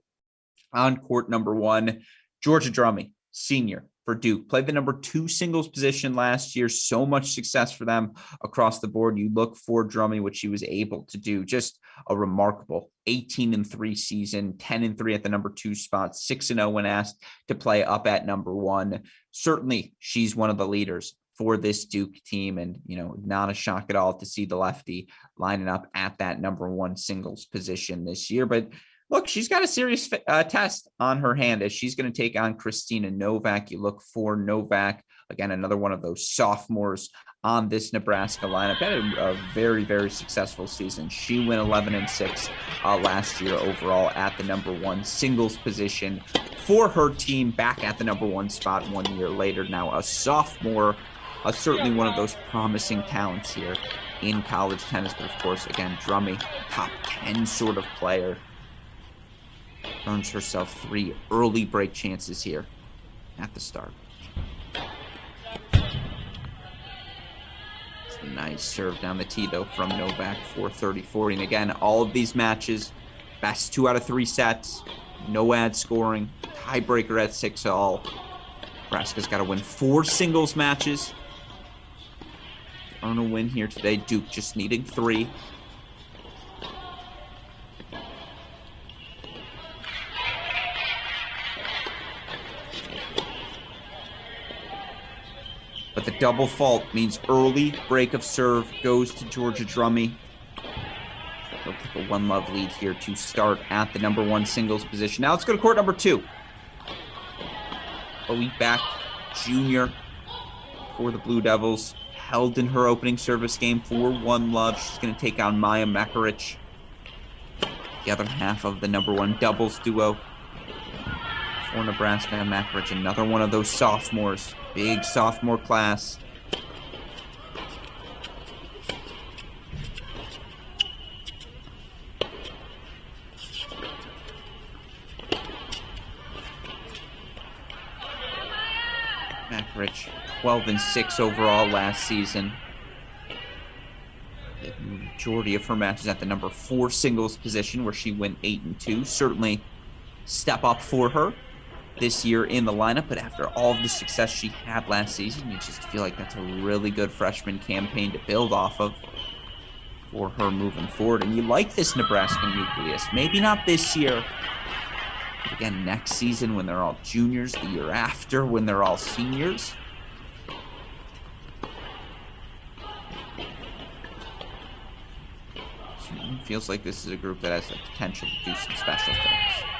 on court number one. Georgia Drummy, senior for Duke, played the number 2 singles position last year. So much success for them across the board. You look for Drummy, which she was able to do. Just a remarkable 18-3 season, 10-3 at the number 2 spot, 6-0 when asked to play up at number 1. Certainly, she's one of the leaders for this Duke team, and not a shock at all to see the lefty lining up at that number 1 singles position this year. But look, she's got a serious test on her hand as she's going to take on Christina Novak. You look for Novak, again, another one of those sophomores on this Nebraska lineup. Had a very, very successful season. She went 11-6 last year overall at the number 1 singles position for her team, back at the number 1 spot 1 year later. Now a sophomore, certainly one of those promising talents here in college tennis. But of course, again, Drummy, top 10 sort of player, earns herself 3 early break chances here at the start. It's a nice serve down the tee, though, from Novak, 4-30-40. And again, all of these matches, best 2 out of 3 sets, no ad scoring, tiebreaker at 6-all. Nebraska's got to win 4 singles matches to earn a win here today. Duke just needing 3. But the double fault means early break of serve goes to Georgia Drummy. They'll take a 1-love lead here to start at the number 1 singles position. Now let's go to court number 2. Chloe Back, junior for the Blue Devils, held in her opening service game for 1-love. She's going to take on Maya Mekarich, the other half of the number 1 doubles duo for Nebraska. Mekarich, another one of those sophomores. Big sophomore class. Mekarich, 12-6 overall last season. The majority of her matches at the number 4 singles position, where she went 8-2. Certainly step up for her this year in the lineup, but after all of the success she had last season, you just feel like that's a really good freshman campaign to build off of for her moving forward. And you like this Nebraska nucleus. Maybe not this year, but again, next season when they're all juniors, the year after when they're all seniors. So it feels like this is a group that has the potential to do some special things.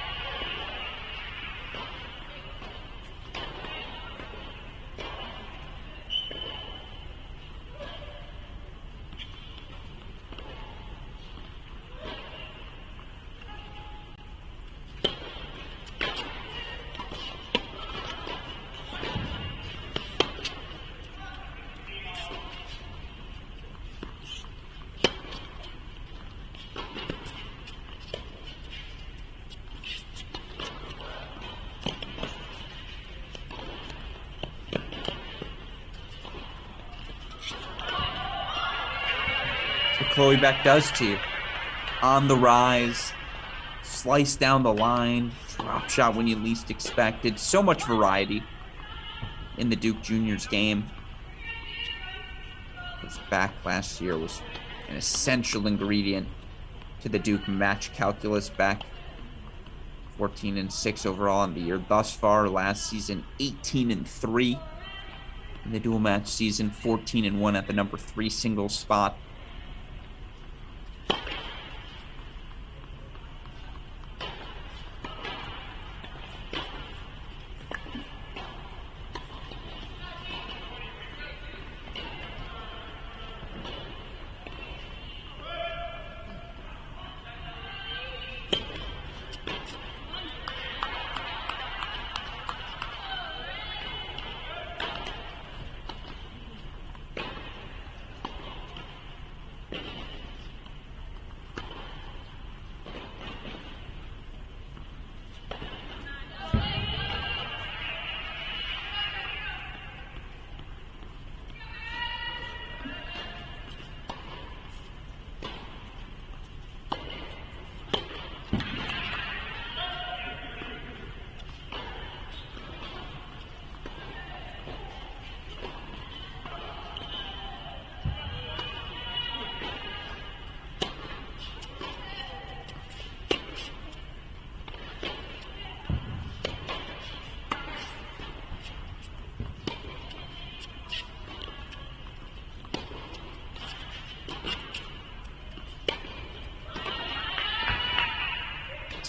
Chloe Beck does to you. On the rise, slice down the line, drop shot when you least expected. So much variety in the Duke Juniors game. His back last year was an essential ingredient to the Duke match calculus. Back 14-6 overall in the year thus far. Last season, 18-3 in the dual match season, 14-1 at the number 3 singles spot.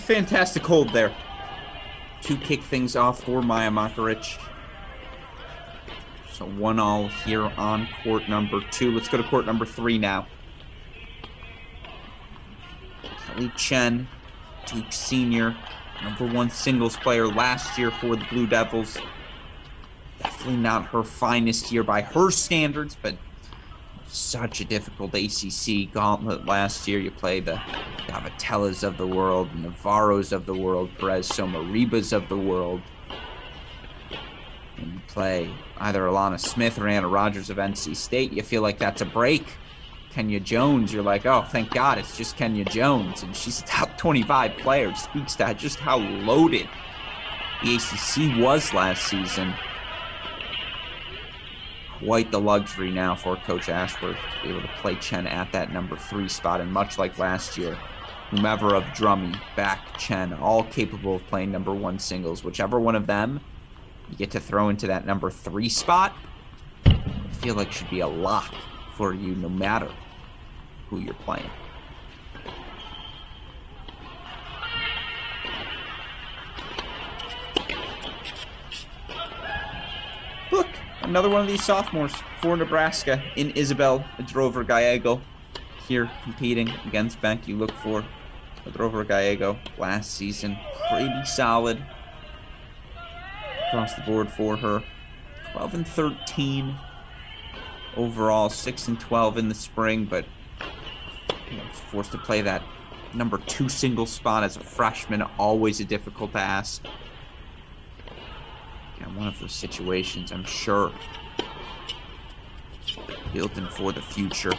Fantastic hold there to kick things off for Maya Makaric. So 1-1 here on court number 2. Let's go to court number 3 now. Kelly Chen, Duke senior, number 1 singles player last year for the Blue Devils. Definitely not her finest year by her standards, but such a difficult ACC gauntlet last year. You play the Davatellas of the world, Navarros of the world, Perez Somaribas of the world. And you play either Alana Smith or Anna Rogers of NC State. You feel like that's a break. Kenya Jones, you're like, oh, thank God, it's just Kenya Jones. And she's a top 25 player. It speaks to just how loaded the ACC was last season. Quite the luxury now for Coach Ashworth to be able to play Chen at that number 3 spot. And much like last year, whomever of Drummy, Back, Chen, all capable of playing number 1 singles. Whichever one of them you get to throw into that number 3 spot, I feel like should be a lock for you no matter who you're playing. Look, another one of these sophomores for Nebraska in Isabel Gallego here competing against Beck. You look for Gallego last season, pretty solid across the board for her. 12-13 overall, 6-12 in the spring, but was forced to play that number 2 single spot as a freshman, always a difficult task. And one of those situations, I'm sure, built in for the future.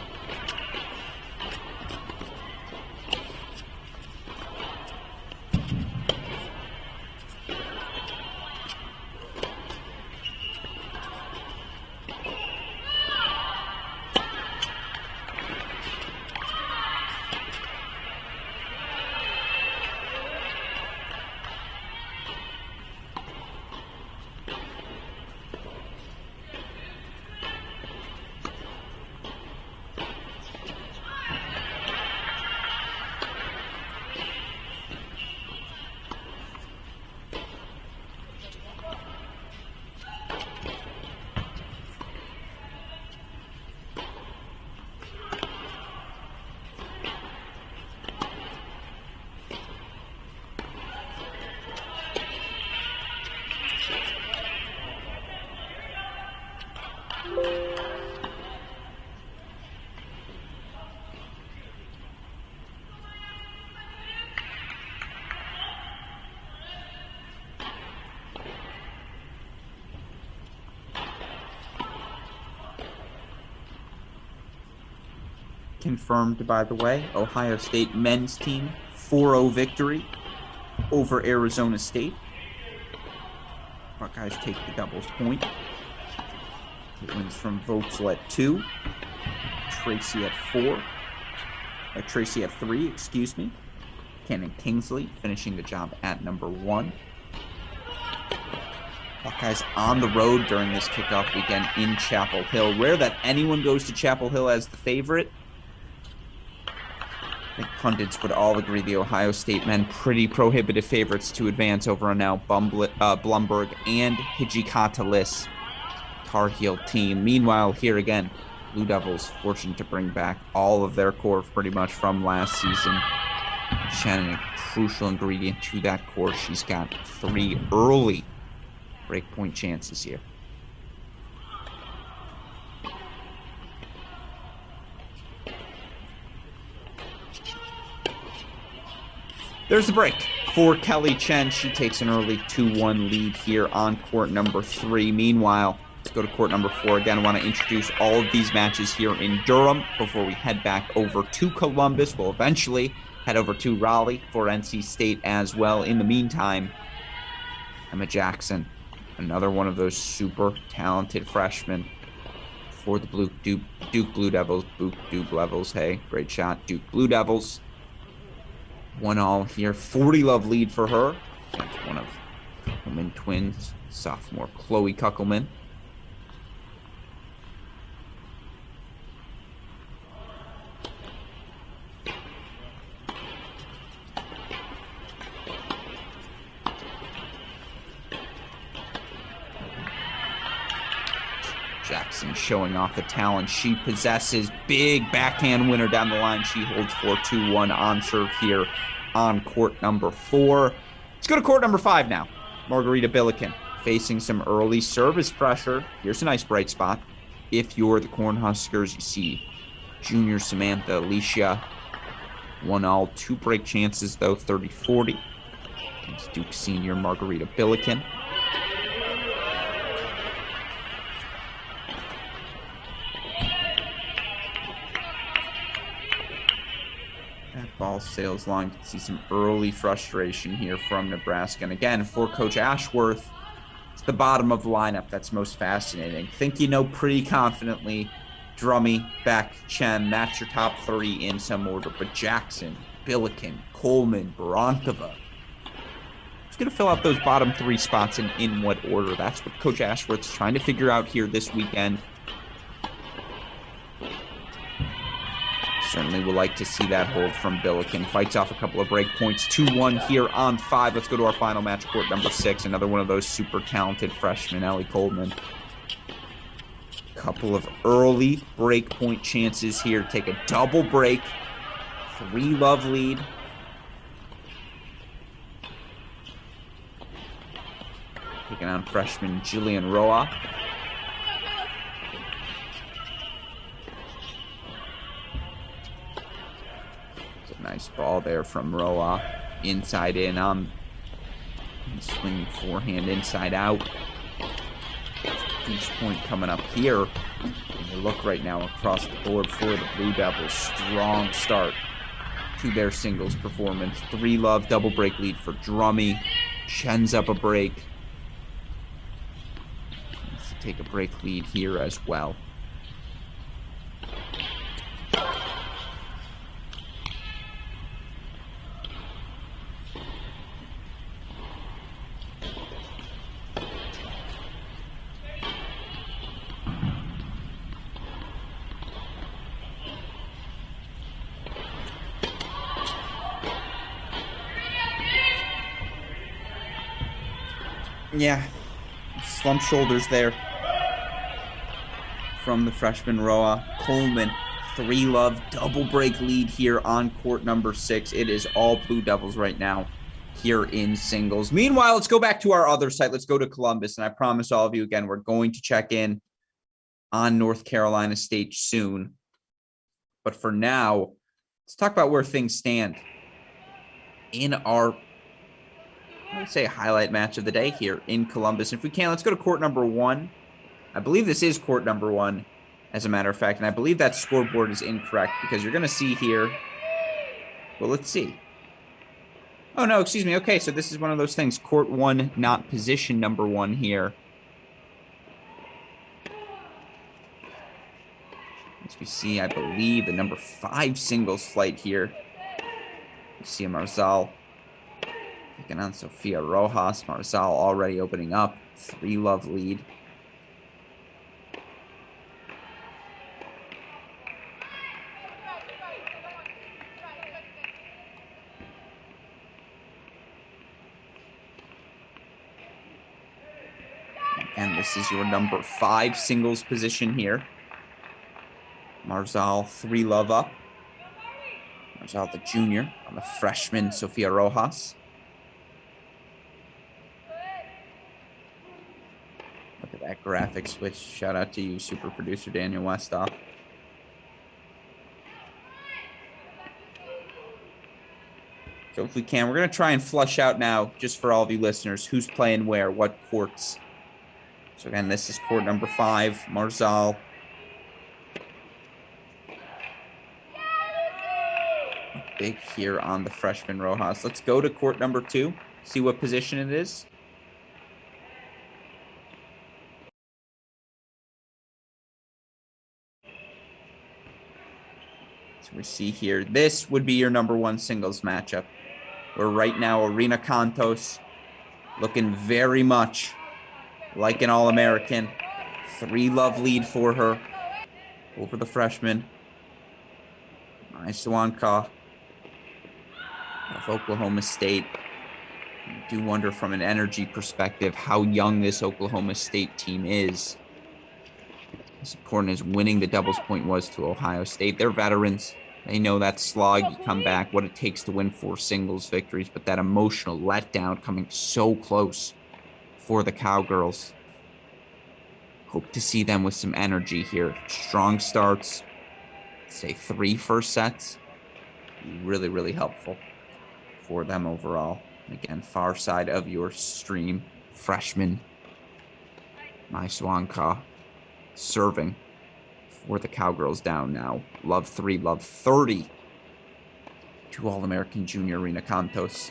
confirmed, by the way. Ohio State men's team, 4-0 victory over Arizona State. Buckeyes take the doubles point. It wins from Vogtsel at 2. Tracy at 3, excuse me. Cannon Kingsley finishing the job at number 1. Buckeyes on the road during this kickoff weekend in Chapel Hill. Rare that anyone goes to Chapel Hill as the favorite. I think pundits would all agree the Ohio State men pretty prohibitive favorites to advance over a now Blumberg and Hijikata-less Tar Heel team. Meanwhile, here again, Blue Devils fortunate to bring back all of their core pretty much from last season. Shannon, a crucial ingredient to that core. She's got 3 early breakpoint chances here. There's the break for Kelly Chen. She takes an early 2-1 lead here on court number 3. Meanwhile, let's go to court number 4. Again, I want to introduce all of these matches here in Durham before we head back over to Columbus. We'll eventually head over to Raleigh for NC State as well. In the meantime, Emma Jackson, another one of those super talented freshmen for the Duke Blue Devils. Duke Devils, hey, great shot. Duke Blue Devils. 1-all here. 40-love lead for her. That's one of Kuckelman twins, sophomore Chloe Kuckelman. Jackson showing off the talent she possesses. Big backhand winner down the line. She holds 4-2-1 on serve here on court number 4. Let's go to court number 5 now. Margarita Billiken facing some early service pressure. Here's a nice bright spot. If you're the Cornhuskers, you see junior Samantha Alicia. 1-all, 2 break chances though, 30-40. Against Duke senior Margarita Billiken. Ball sails long. You can see some early frustration here from Nebraska. And again, for Coach Ashworth, it's the bottom of the lineup that's most fascinating. Think you know pretty confidently Drummy, Beck, Chen, that's your top 3 in some order. But Jackson, Billiken, Coleman, Barankova, who's going to fill out those bottom 3 spots in what order? That's what Coach Ashworth's trying to figure out here this weekend. Certainly would like to see that hold from Billiken. Fights off a couple of break points. 2-1 here on 5. Let's go to our final match, court number 6. Another one of those super talented freshmen, Ellie Coleman. Couple of early break point chances here. Take a double break. 3-love lead. Taking on freshman Jillian Roa. Nice ball there from Roa. Inside in on swinging forehand inside out. Each point coming up here. And you look right now across the board for the Blue Devils. Strong start to their singles performance. 3-love double break lead for Drummy. Chen's up a break. Needs to take a break lead here as well. Yeah, slump shoulders there from the freshman Roa. Coleman, 3-love double break lead here on court number 6. It is all Blue Devils right now here in singles. Meanwhile, let's go back to our other site. Let's go to Columbus. And I promise all of you, again, we're going to check in on North Carolina State soon. But for now, let's talk about where things stand in our, I would say, highlight match of the day here in Columbus. If we can, let's go to court number 1. I believe this is court number 1. as a matter of fact. And I believe that scoreboard is incorrect because you're going to see here. Well, let's see. Oh, no, excuse me. Okay, so this is one of those things. Court 1, not position number 1 here. As we see, I believe, the number 5 singles flight here. You see Marzal taking on Sofia Rojas. Marzal already opening up. 3-love lead. Again, this is your number 5 singles position here. Marzal 3-love up. Marzal the junior on the freshman Sofia Rojas. Look at that graphic switch. Shout out to you, super producer Daniel Westoff. So if we can, we're going to try and flush out now, just for all of you listeners, who's playing where, what courts. So again, this is court number 5, Marzal. Big here on the freshman Rojas. Let's go to court number 2, see what position it is. So we see here, this would be your number 1 singles matchup. Where right now, Arena Cantos looking very much like an All-American. 3-love lead for her over the freshman. Iswanka of Oklahoma State. I do wonder from an energy perspective how young this Oklahoma State team is. As important as winning the doubles point was to Ohio State. They're veterans. They know that slog, you come back, what it takes to win 4 singles victories, but that emotional letdown coming so close for the Cowgirls. Hope to see them with some energy here. Strong starts, say 3 first sets. Really, really helpful for them overall. Again, far side of your stream, freshman Mai Swanka serving for the Cowgirls down now. Love 3, love 30 to All-American Junior Arena Cantos.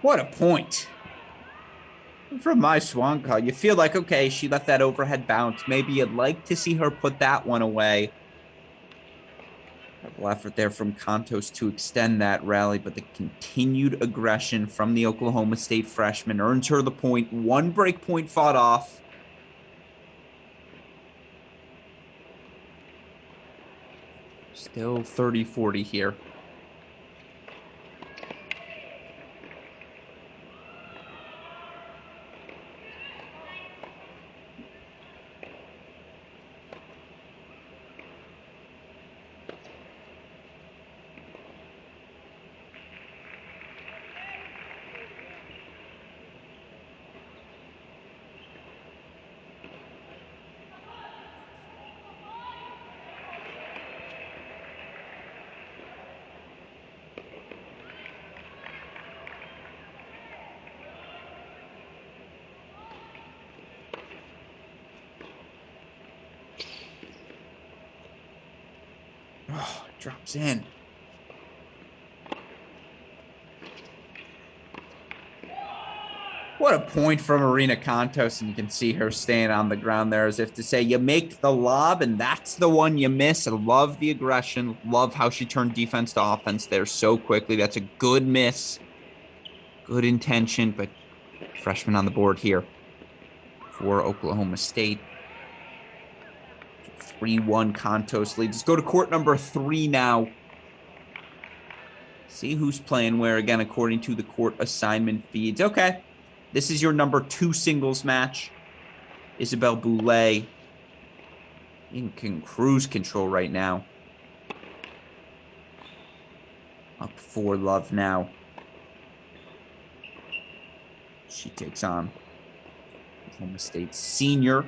What a point from Mai Swanka. You feel like, okay, she let that overhead bounce. Maybe you'd like to see her put that one away. Couple effort there from Cantos to extend that rally, but the continued aggression from the Oklahoma State freshman earns her the point. 1 break point fought off. Still 30-40 here. Drops in. What a point from Marina Kontos, and you can see her staying on the ground there as if to say, you make the lob, and that's the one you miss. I love the aggression. Love how she turned defense to offense there so quickly. That's a good miss. Good intention, but freshman on the board here for Oklahoma State. 3-1 Kontos lead. Let's go to court number 3 now. See who's playing where, again, according to the court assignment feeds. Okay. This is your number 2 singles match. Isabel Boulay in cruise control right now. Up 4 love now. She takes on Oklahoma State senior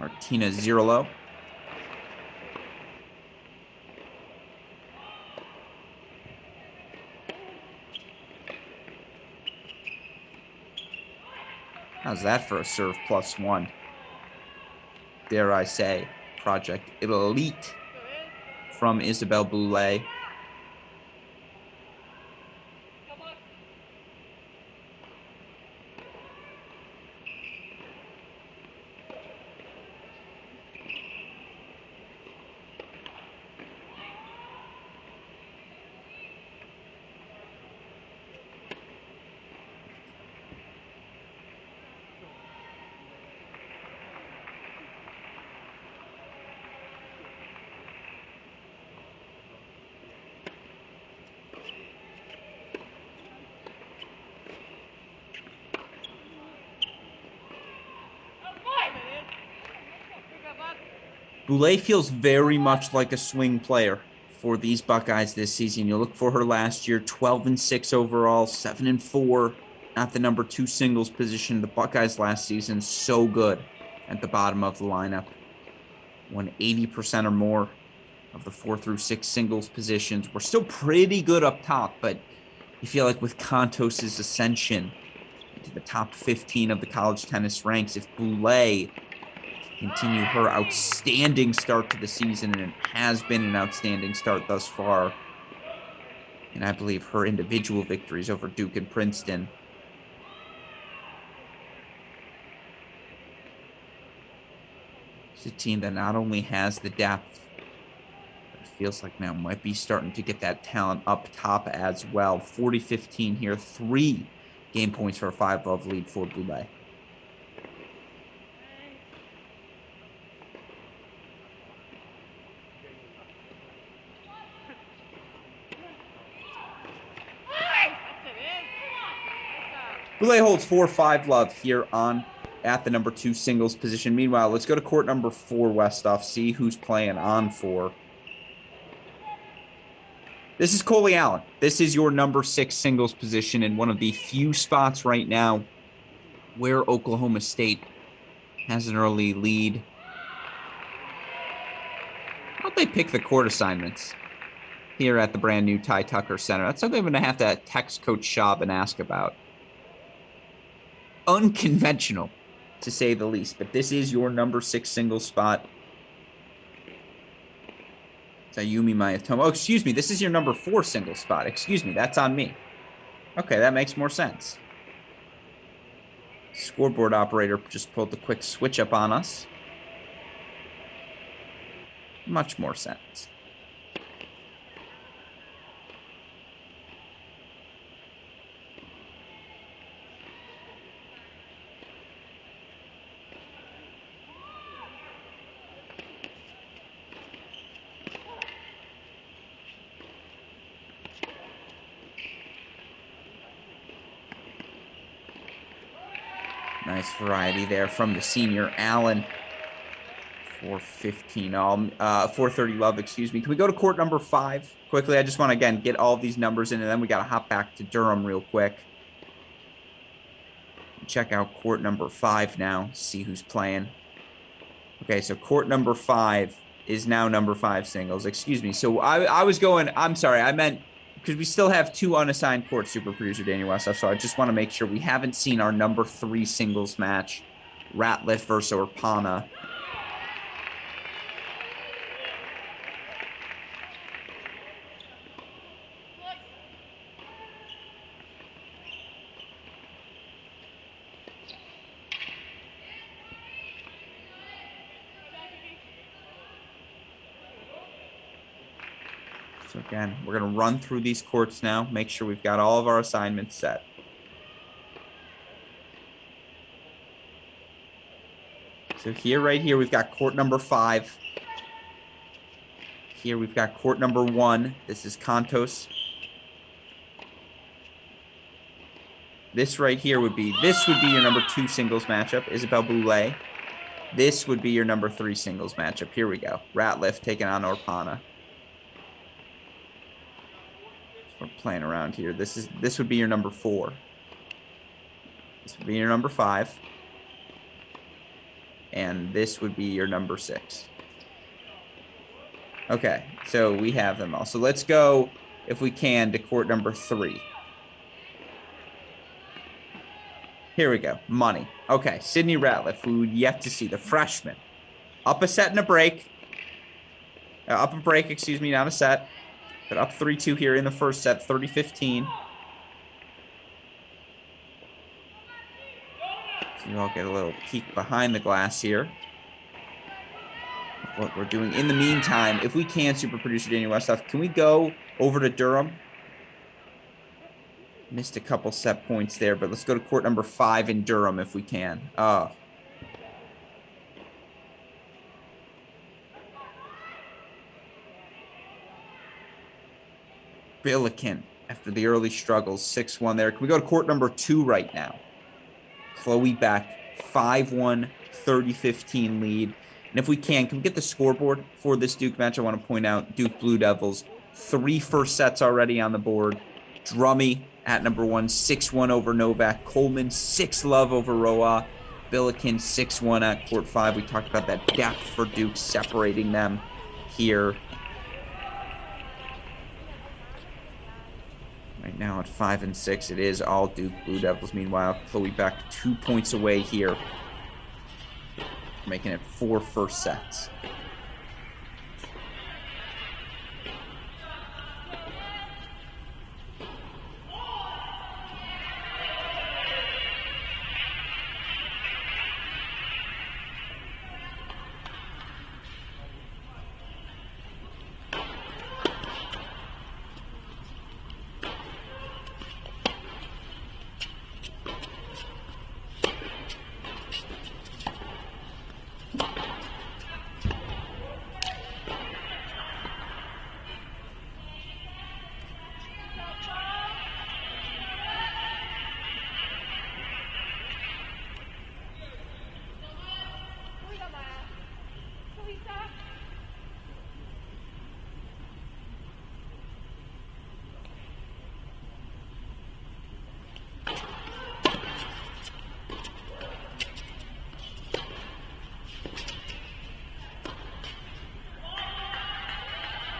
Martina Zirlo. How's that for a serve +1? Dare I say, Project Elite from Isabel Boulay. Boulay feels very much like a swing player for these Buckeyes this season. You look for her last year, 12-6 overall, 7-4 at the number 2 singles position. The Buckeyes last season, so good at the bottom of the lineup. Won 80% or more of the 4 through 6 singles positions. We're still pretty good up top, but you feel like with Kontos' ascension into the top 15 of the college tennis ranks, if Boulay continue her outstanding start to the season, and it has been an outstanding start thus far, and I believe her individual victories over Duke and Princeton, it's a team that not only has the depth, but it feels like now might be starting to get that talent up top as well. 40-15 here, 3 game points for a 5-love lead for Boulay. Boulay holds 4-5 love here at the number 2 singles position. Meanwhile, let's go to court number 4, Westhoff, see who's playing on 4. This is Coley Allen. This is your number 6 singles position in one of the few spots right now where Oklahoma State has an early lead. How'd they pick the court assignments here at the brand new Ty Tucker Center? That's something I'm going to have to text Coach Schaub and ask about. Unconventional, to say the least, but this is your number 6 single spot. Ayumi Mayatomo. Oh, excuse me. This is your number 4 single spot. Excuse me. That's on me. Okay, that makes more sense. Scoreboard operator just pulled the quick switch up on us. Much more sense. Nice variety there from the senior Allen. 430 love, excuse me. Can we go to court number 5 quickly? I just want to, again, get all of these numbers in, and then we got to hop back to Durham real quick. Check out court number 5 now, see who's playing. Okay, so court number 5 is now number 5 singles. Excuse me. So I was going, I'm sorry, I meant, because we still have 2 unassigned court, super producer Daniel Westhoff, so I just want to make sure we haven't seen our number 3 singles match, Ratliff versus Orpana. So again, we're going to run through these courts now, make sure we've got all of our assignments set. So here, right here, we've got court number 5. Here we've got court number 1. This is Contos. This right here would be your number 2 singles matchup, Isabel Boulay. This would be your number 3 singles matchup. Here we go. Ratliff taking on Orpana. So we're playing around here. This would be your number 4. This would be your number 5. And this would be your number 6. Okay, so we have them all. So let's go, if we can, to court number 3. Here we go. Money. Okay, Sydney Ratliff, who we'd yet to see, the freshman. Up a set and a break. Up a break, excuse me, not a set. But up 3-2 here in the first set, 30-15. So you all get a little peek behind the glass here. What we're doing. In the meantime, if we can, super producer Daniel Westhoff, can we go over to Durham? Missed a couple set points there, but let's go to court number 5 in Durham if we can. Billiken, after the early struggles, 6-1 there. Can we go to court number 2 right now? Chloe Beck, 5-1, 30-15 lead. And if we can we get the scoreboard for this Duke match? I want to point out Duke Blue Devils, 3 first sets already on the board. Drummy at number 1, 6-1 over Novak. Coleman, 6-love over Roa. Billiken, 6-1 at court 5. We talked about that depth for Duke separating them here. Right now at 5 and 6, it is all Duke Blue Devils. Meanwhile, Chloe Beck 2 points away here, making it 4 first sets.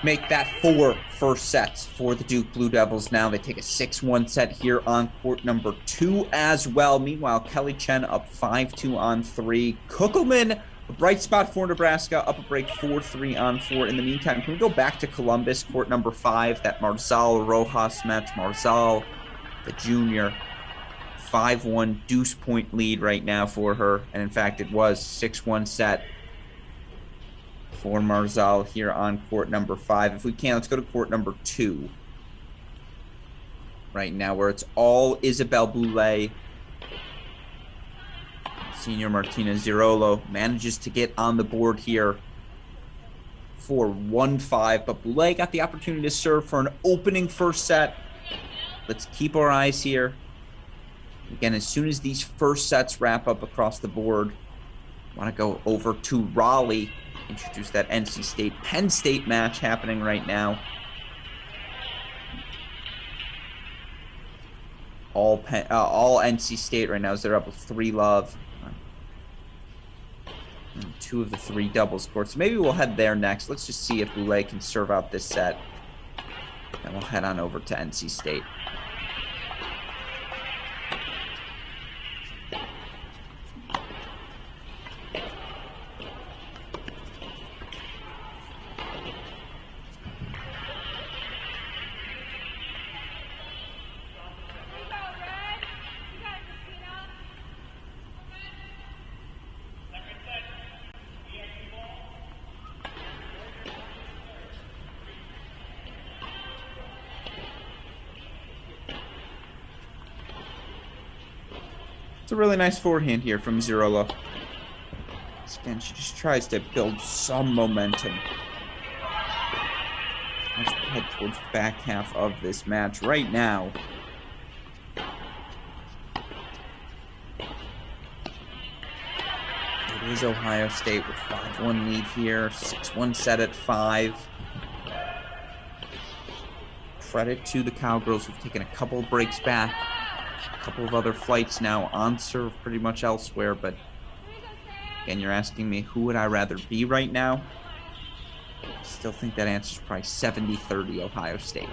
Make that 4 first sets for the Duke Blue Devils. Now they take a 6-1 set here on court number 2 as well. Meanwhile, Kelly Chen up 5-2 on 3. Kuckelman, a bright spot for Nebraska, up a break 4-3 on 4. In the meantime, can we go back to Columbus, court number 5, that Marzal Rojas match. Marzal, the junior, 5-1 deuce point lead right now for her. And in fact, it was 6-1 set for Marzal here on court number 5. If we can, let's go to court number 2 right now, where it's all Isabel Boulay. Senior Martina Zirolo manages to get on the board here for 1-5, but Boulay got the opportunity to serve for an opening first set. Let's keep our eyes here. Again, as soon as these first sets wrap up across the board, I want to go over to Raleigh, introduce that NC State Penn State match happening right now. All NC State right now, as they're up with 3-love. And 2 of the 3 doubles courts. So maybe we'll head there next. Let's just see if Boulay can serve out this set. And we'll head on over to NC State. It's a really nice forehand here from Zirolo. Again, she just tries to build some momentum as we head towards the back half of this match. Right now, it is Ohio State with 5-1 lead here, 6-1 set at 5. Credit to the Cowgirls who've taken a couple of breaks back, a couple of other flights now on serve pretty much elsewhere, but again, you're asking me who would I rather be right now? I still think that answer is probably 70-30 Ohio State.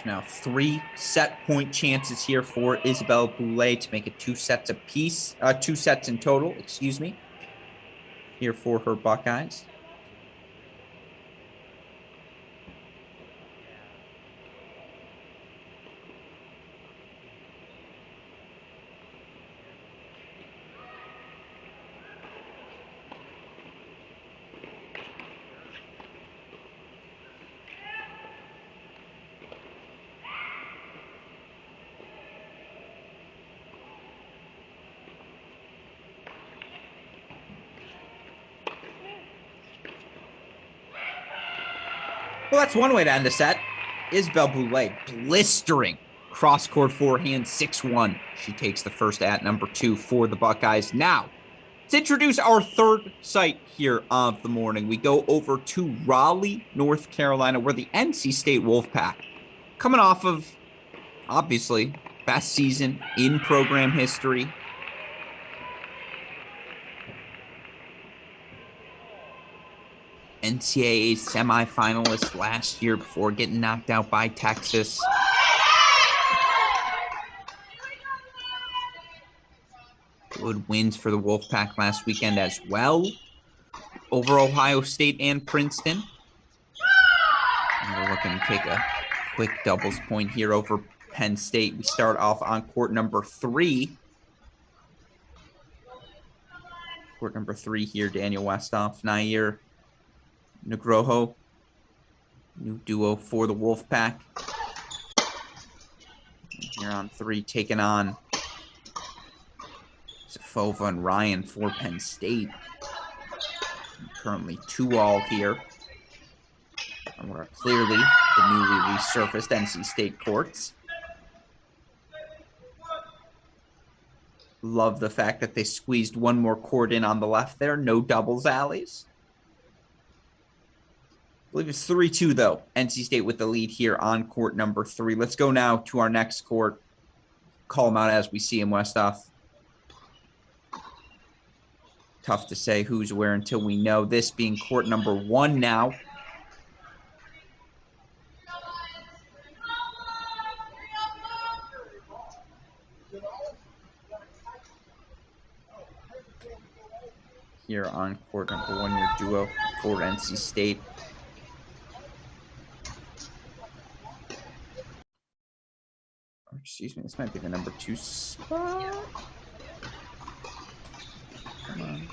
Now 3 set point chances here for Isabel Boulay to make it 2 sets apiece, 2 sets in total, excuse me, here for her Buckeyes. Well, that's one way to end the set. Isabel Boulay blistering cross-court forehand 6-1. She takes the first at number 2 for the Buckeyes. Now, let's introduce our third site here of the morning. We go over to Raleigh, North Carolina, where the NC State Wolfpack, coming off of, obviously, best season in program history, NCAA semifinalist last year before getting knocked out by Texas. Good wins for the Wolfpack last weekend as well over Ohio State and Princeton. And we're looking to take a quick doubles point here over Penn State. We start off on court number 3. Court number 3 here, Daniel Westoff, Nair Negroho, new duo for the Wolfpack. Here on 3, taking on Zafova and Ryan for Penn State. Currently 2-all here. And we're clearly the newly resurfaced NC State courts. Love the fact that they squeezed one more court in on the left there. No doubles alleys. I believe it's 3-2, though. NC State with the lead here on court number 3. Let's go now to our next court. Call them out as we see him, Westoff. Tough to say who's where until we know. This being court number 1 now. Here on court number 1, your duo for NC State. Excuse me, this might be the number 2 spot. Come on.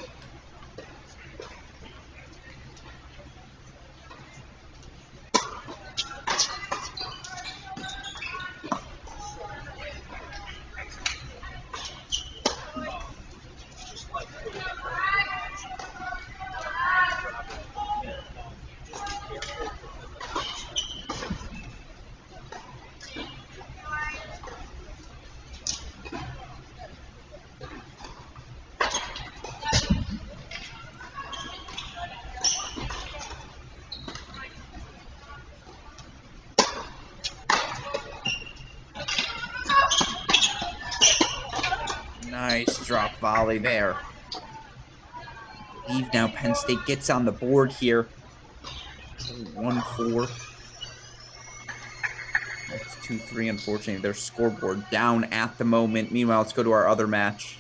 Nice drop volley there. I believe now Penn State gets on the board here. 1-4. It's 2-3. Unfortunately, their scoreboard down at the moment. Meanwhile, let's go to our other match.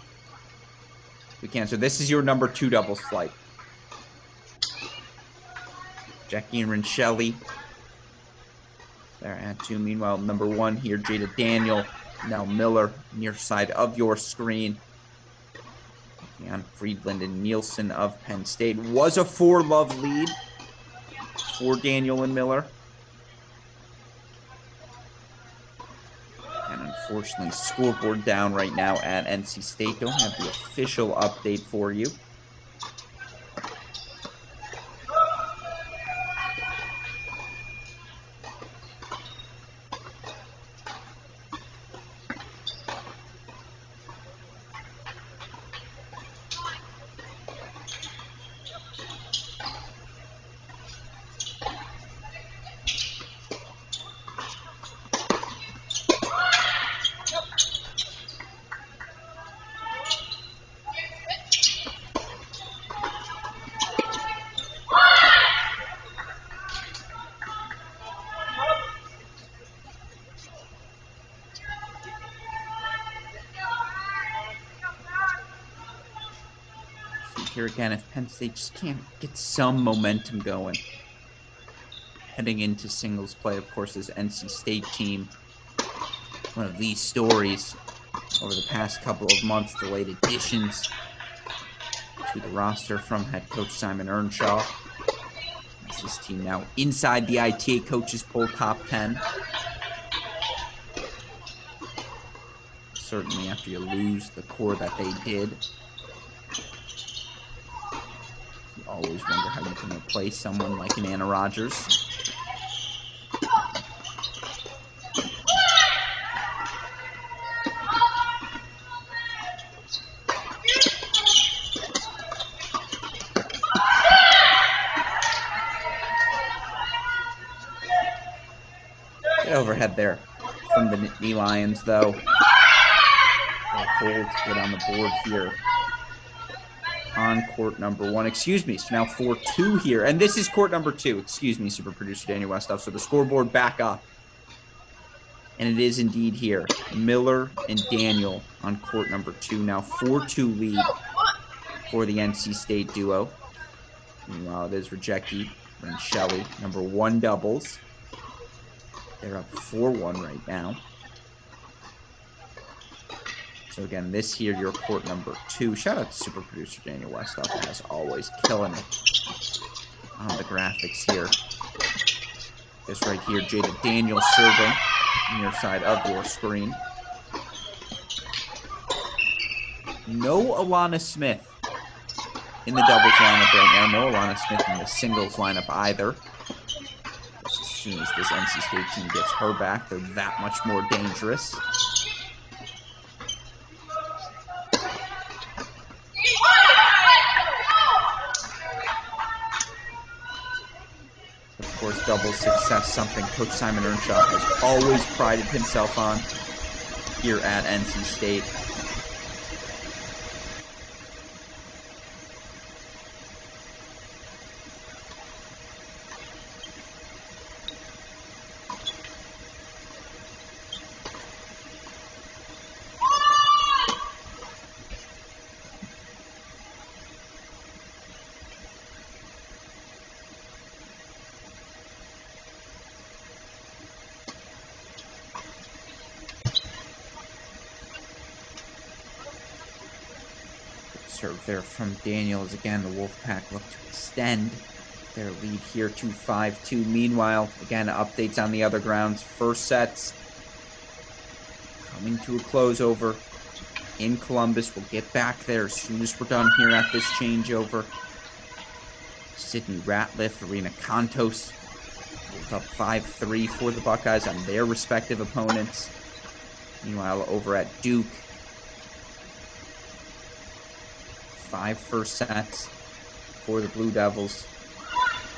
We can. So this is your number 2 doubles flight. Jackie and Rinchelli. They're at 2. Meanwhile, number 1 here, Jada Daniel. Now Miller, near side of your screen. On Friedland and Nielsen of Penn State. Was a 4-love lead for Daniel and Miller. And unfortunately, scoreboard down right now at NC State. Don't have the official update for you. Here again, if Penn State just can't get some momentum going. Heading into singles play, of course, this NC State team. One of these stories over the past couple of months, the late additions to the roster from head coach Simon Earnshaw. As this team now inside the ITA coaches poll top 10. Certainly after you lose the core that they did. Always wonder how you can replace someone like an Anna Rogers. Get overhead there from the Nittany Lions, though. They're cold to get on the board here. On court number 1. Excuse me. So now 4-2 here. And this is court number 2. Excuse me, super producer Daniel Westoff. So the scoreboard back up. And it is indeed here. Miller and Daniel on court number 2. Now 4-2 lead for the NC State duo. Meanwhile, it is Rajecki and Shelley. Number 1 doubles. They're up 4-1 right now. So again, this here, your court number 2. Shout out to super producer Daniel Westoff, as always, killing it on the graphics here. This right here, Jada Daniel serving on your side of your screen. No Alana Smith in the doubles lineup right now. No Alana Smith in the singles lineup either. As soon as this NC State team gets her back, they're that much more dangerous. Double success, something Coach Simon Earnshaw has always prided himself on here at NC State. Serve there from Daniel as again the Wolfpack look to extend their lead here to 5-2. Meanwhile, again, updates on the other grounds. First sets coming to a close over in Columbus. We'll get back there as soon as we're done here at this changeover. Sydney Ratliff, Arena Contos, both up 5-3 for the Buckeyes on their respective opponents. Meanwhile, over at Duke, 5 first sets for the Blue Devils.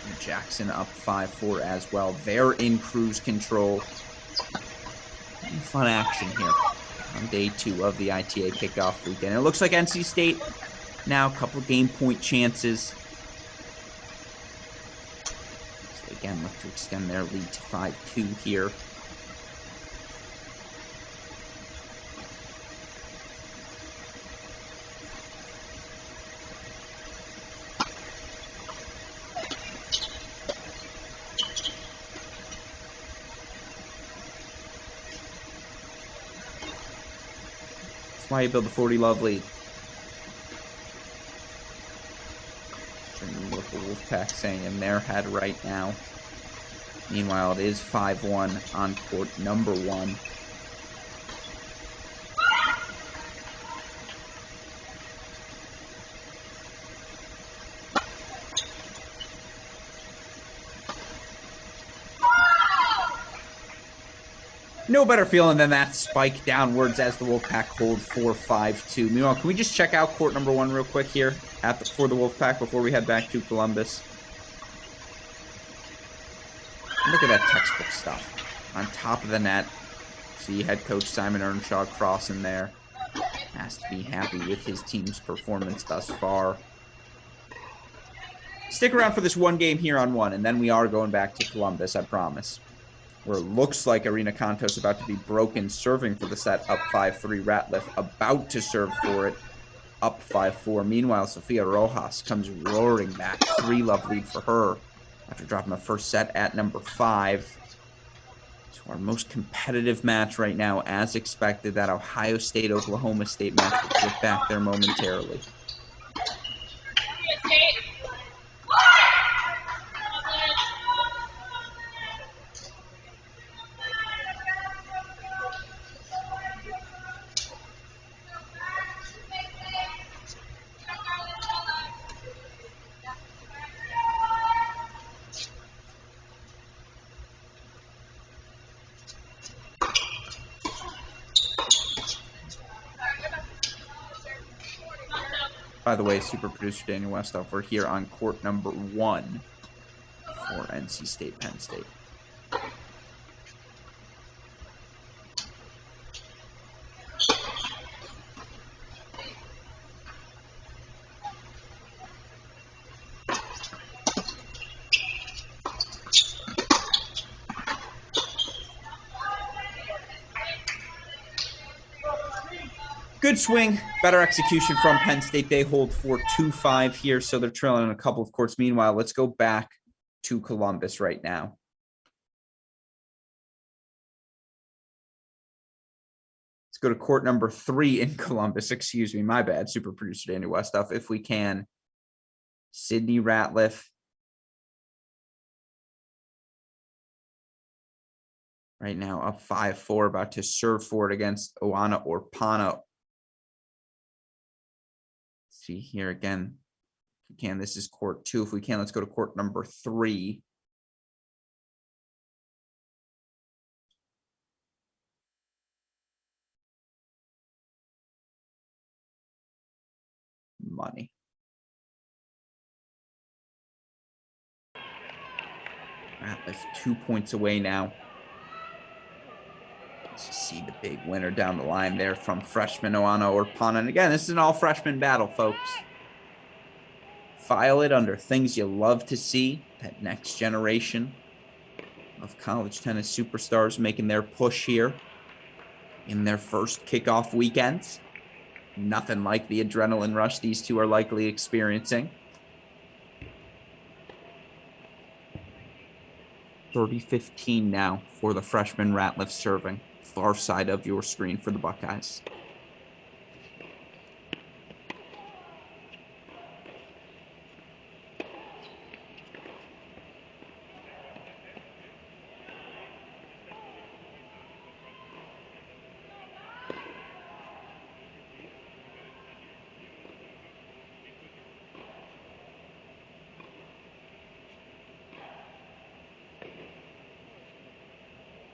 And Jackson up 5-4 as well. They're in cruise control. Fun action here on day 2 of the ITA kickoff weekend. It looks like NC State now a couple game point chances. So again, look to extend their lead to 5-2 here. That's why you build the 40 love lead. What the Wolfpack saying in their head right now. Meanwhile, it is 5-1 on court number 1. No better feeling than that spike downwards as the Wolfpack hold 4-5-2. Meanwhile, can we just check out court number 1 real quick here for the Wolfpack before we head back to Columbus? Look at that textbook stuff. On top of the net, see head coach Simon Earnshaw crossing there. Has to be happy with his team's performance thus far. Stick around for this one game here on 1, and then we are going back to Columbus, I promise. Where it looks like Arena Kantos about to be broken, serving for the set, up 5-3. Ratliff about to serve for it, up 5-4. Meanwhile, Sofia Rojas comes roaring back. 3-love lead for her after dropping the first set at number 5. So our most competitive match right now, as expected, that Ohio State-Oklahoma State match. We'll get back there momentarily. By the way, super producer Daniel Westhoff, we're here on court number 1 for NC State, Penn State. Good swing, better execution from Penn State. They hold 4-2-5 here, so they're trailing in a couple of courts. Meanwhile, let's go back to Columbus right now. Let's go to court number 3 in Columbus. Excuse me, my bad. Super producer Daniel Westhoff, if we can. Sydney Ratliff. Right now up 5-4, about to serve for it against Oana Orpana. See here again, if we can, this is court 2. If we can, let's go to court number 3. Money. Ratliff 2 points away now. Let's see the big winner down the line there from freshman Oana Orpana. And again, this is an all-freshman battle, folks. File it under things you love to see. That next generation of college tennis superstars making their push here in their first kickoff weekends. Nothing like the adrenaline rush these two are likely experiencing. 30-15 now for the freshman Ratliff serving. Far side of your screen for the Buckeyes.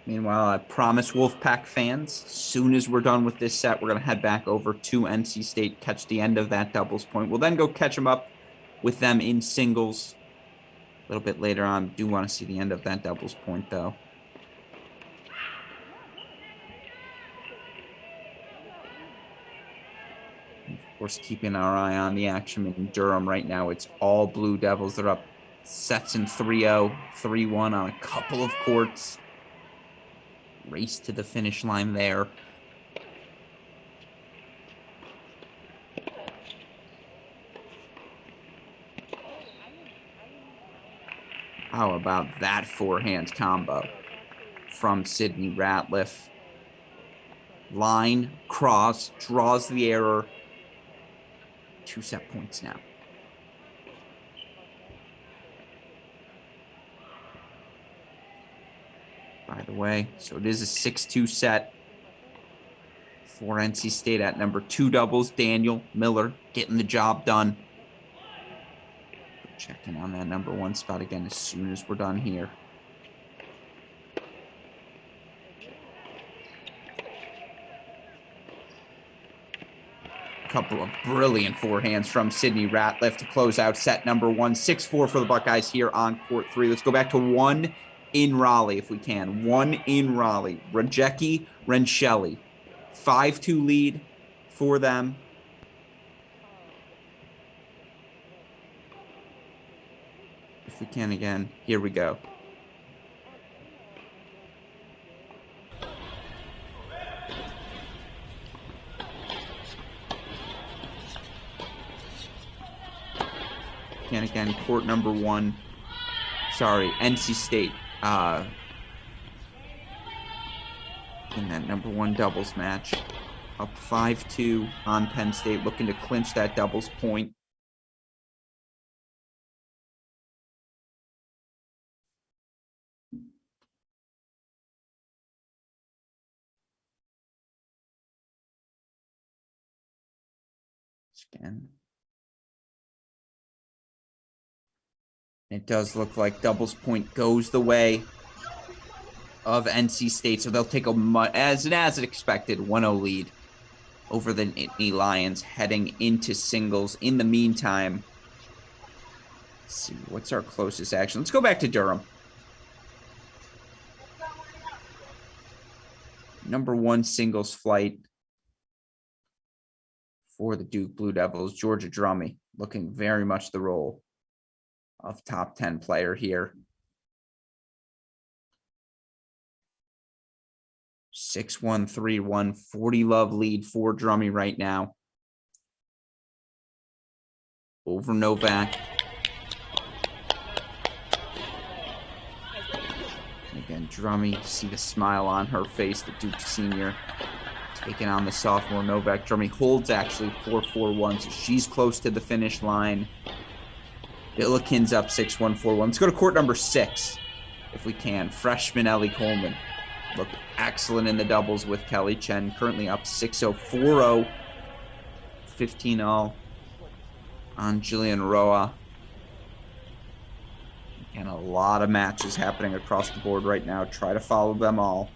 Meanwhile, I promise Wolfpack fans, as soon as we're done with this set, we're going to head back over to NC State, catch the end of that doubles point. We'll then go catch them up with them in singles a little bit later on. Do want to see the end of that doubles point, though. Of course, keeping our eye on the action in Durham right now. It's all Blue Devils. They're up sets in 3-0, 3-1 on a couple of courts. Race to the finish line there. How about that forehand combo from Sydney Ratliff? Line, cross, draws the error. 2 set points now. By the way, so it is a 6-2 set for NC State at number 2 doubles. Daniel, Miller getting the job done. Checking on that number 1 spot again as soon as we're done here. Couple of brilliant forehands from Sydney Ratliff to close out set number 1. 6-4 for the Buckeyes here on court 3. Let's go back to 1 in Raleigh if we can. 1 in Raleigh. Rajecki, Rensheli. 5-2 lead for them. If we can again, here we go. And again, court number 1. Sorry, NC State. In that number 1 doubles match. Up 5-2 on Penn State, looking to clinch that doubles point. Again. It does look like doubles point goes the way of NC State, so they'll take as expected 1-0 lead over the Nittany Lions heading into singles. In the meantime, let's see, what's our closest action? Let's go back to Durham. Number 1 singles flight for the Duke Blue Devils, Georgia Drummy, looking very much the role of top 10 player here. 6-1, 3-1, 40-love lead for Drummy right now over Novak. And again, Drummy, see the smile on her face, the Duke senior taking on the sophomore Novak. Drummy holds actually 4-4-1, so she's close to the finish line. Billikens up 6-1, 4-1. Let's go to court number 6, if we can. Freshman Ellie Coleman looked excellent in the doubles with Kelly Chen. Currently up 6-0, 4-0, 15-all on Jillian Roa. And a lot of matches happening across the board right now. Try to follow them all.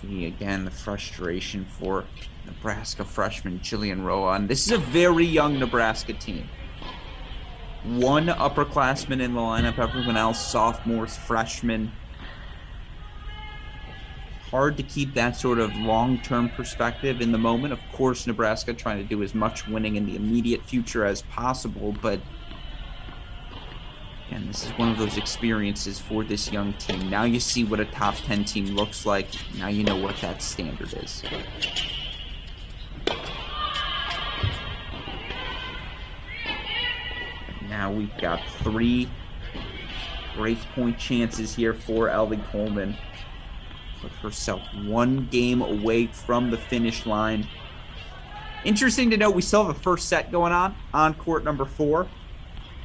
Again, the frustration for Nebraska freshman Jillian Roa. And this is a very young Nebraska team. 1 upperclassman in the lineup, everyone else sophomores, freshmen. Hard to keep that sort of long-term perspective in the moment. Of course, Nebraska trying to do as much winning in the immediate future as possible, but and this is one of those experiences for this young team. Now you see what a top 10 team looks like. Now you know what that standard is. Now we've got 3 break point chances here for Ellie Coleman. Put herself 1 game away from the finish line. Interesting to note, we still have a first set going on court number 4.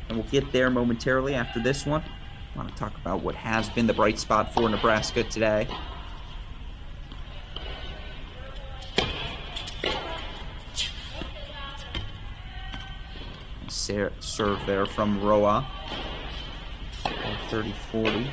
And we'll get there momentarily after this one. I want to talk about what has been the bright spot for Nebraska today. serve there from Roa. 30-40.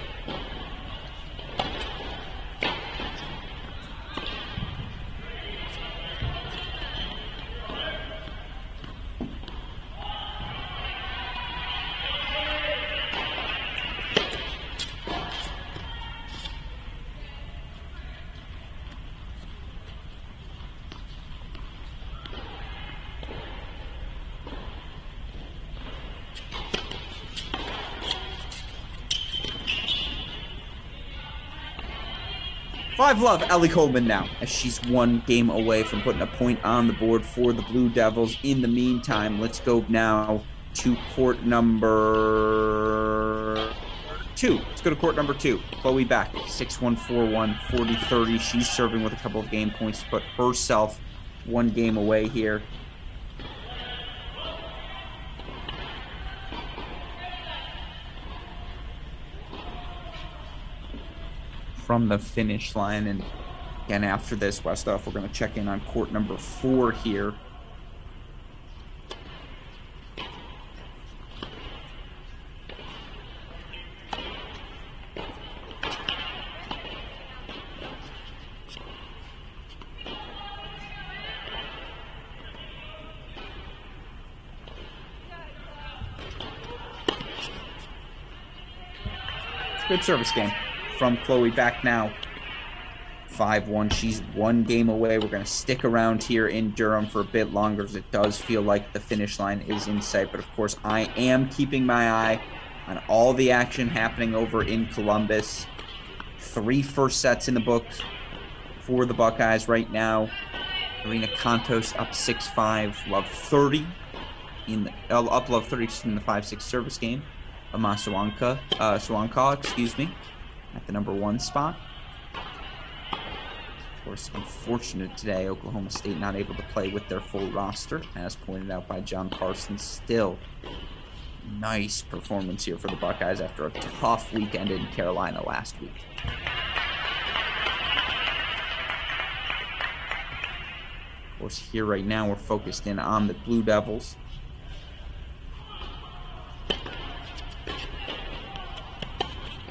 Five love, Ellie Coleman now, as she's one game away from putting a point on the board for the Blue Devils. In the meantime, let's go now to court number 2. Let's go to court number 2. Chloe back, 6-1, 4-1, 40-30. She's serving with a couple of game points to put herself one game away here. From the finish line. And again, after this, Westoff, we're going to check in on court number 4 here. It's a good service game from Chloe back now. 5-1. She's one game away. We're going to stick around here in Durham for a bit longer, as it does feel like the finish line is in sight. But of course, I am keeping my eye on all the action happening over in Columbus. 3 first sets in the books for the Buckeyes right now. Irina Kontos up 6-5, love 30 in the up love 30 in the 5-6 service game. Swanka, excuse me, at the number 1 spot. Of course, unfortunate today, Oklahoma State not able to play with their full roster, as pointed out by John Parsons. Still, nice performance here for the Buckeyes after a tough weekend in Carolina last week. Of course, here right now we're focused in on the Blue Devils.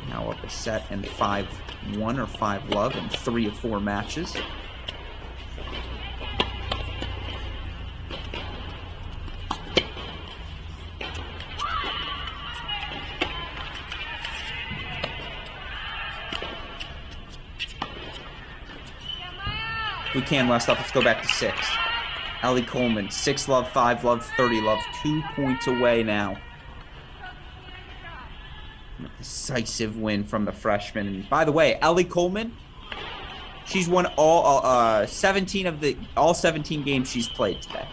Now up a set and 5-1 or 5 love in 3 of 4 matches. If we can, Westoff, let's go back to 6. Ellie Coleman, 6 love, 5 love, 30 love, 2 points away now. A decisive win from the freshman. And by the way, Ellie Coleman, she's won all 17 games she's played today.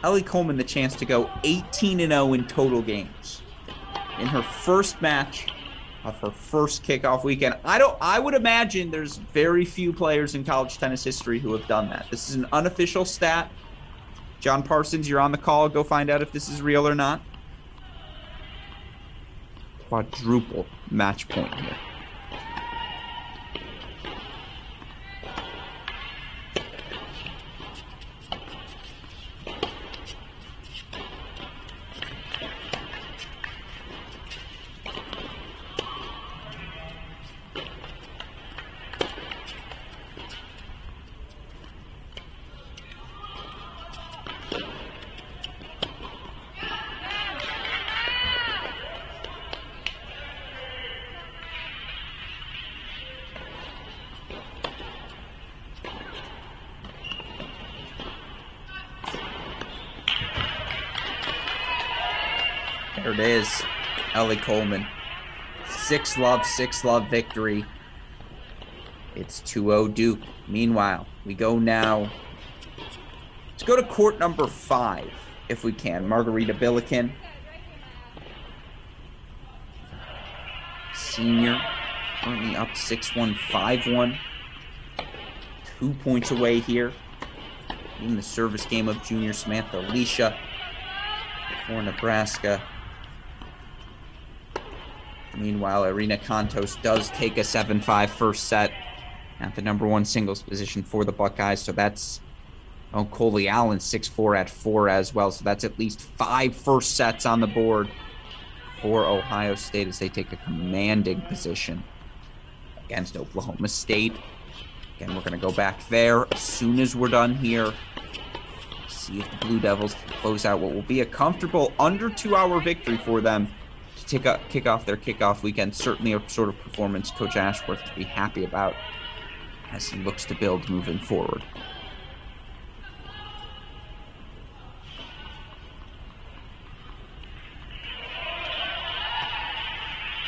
Ellie Coleman the chance to go 18-0 in total games in her first match of her first kickoff weekend. I would imagine there's very few players in college tennis history who have done that. This is an unofficial stat. John Parsons, you're on the call. Go find out if this is real or not. Quadruple match point here. There it is, Ellie Coleman. 6 love victory. It's 2-0 Duke. Meanwhile, we go now. Let's go to court number 5, if we can. Margarita Billiken. Senior, currently up 6-1, 5-1. 2 points away here in the service game of junior Samantha Alicia for Nebraska. Meanwhile, Irina Kontos does take a 7-5 first set at the number 1 singles position for the Buckeyes. So that's Oh, Coley Allen, 6'4" at 4 as well. So that's at least 5 first sets on the board for Ohio State as they take a commanding position against Oklahoma State. Again, we're going to go back there as soon as we're done here. See if the Blue Devils can close out what will be a comfortable under 2-hour victory for them to kick off their kickoff weekend. Certainly a sort of performance Coach Ashworth to be happy about as he looks to build moving forward.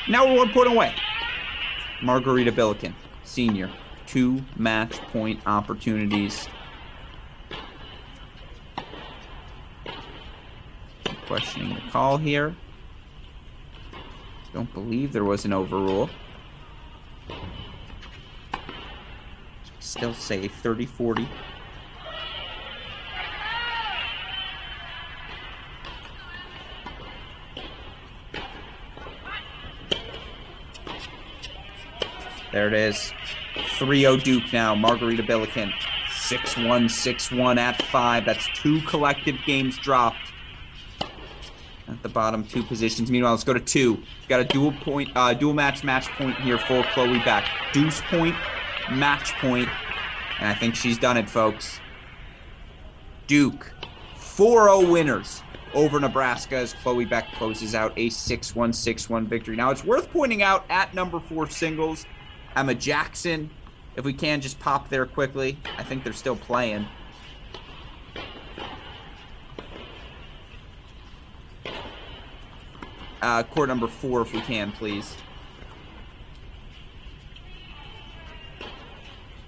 Now we're 1 point away. Margarita Billiken, senior, 2 match point opportunities. Questioning the call here. Don't believe there was an overrule. Still say 30-40. There it is. 3-0 Duke now. Margarita Billiken. 6-1, 6-1 at 5. That's 2 collective games dropped at the bottom 2 positions. Meanwhile, let's go to 2. We've got a dual match point here for Chloe Beck. Deuce point, match point, and I think she's done it, folks. Duke, 4-0 winners over Nebraska as Chloe Beck closes out a 6-1, 6-1 victory. Now, it's worth pointing out at number 4 singles, Emma Jackson, if we can just pop there quickly. I think they're still playing. Court number 4, if we can, please.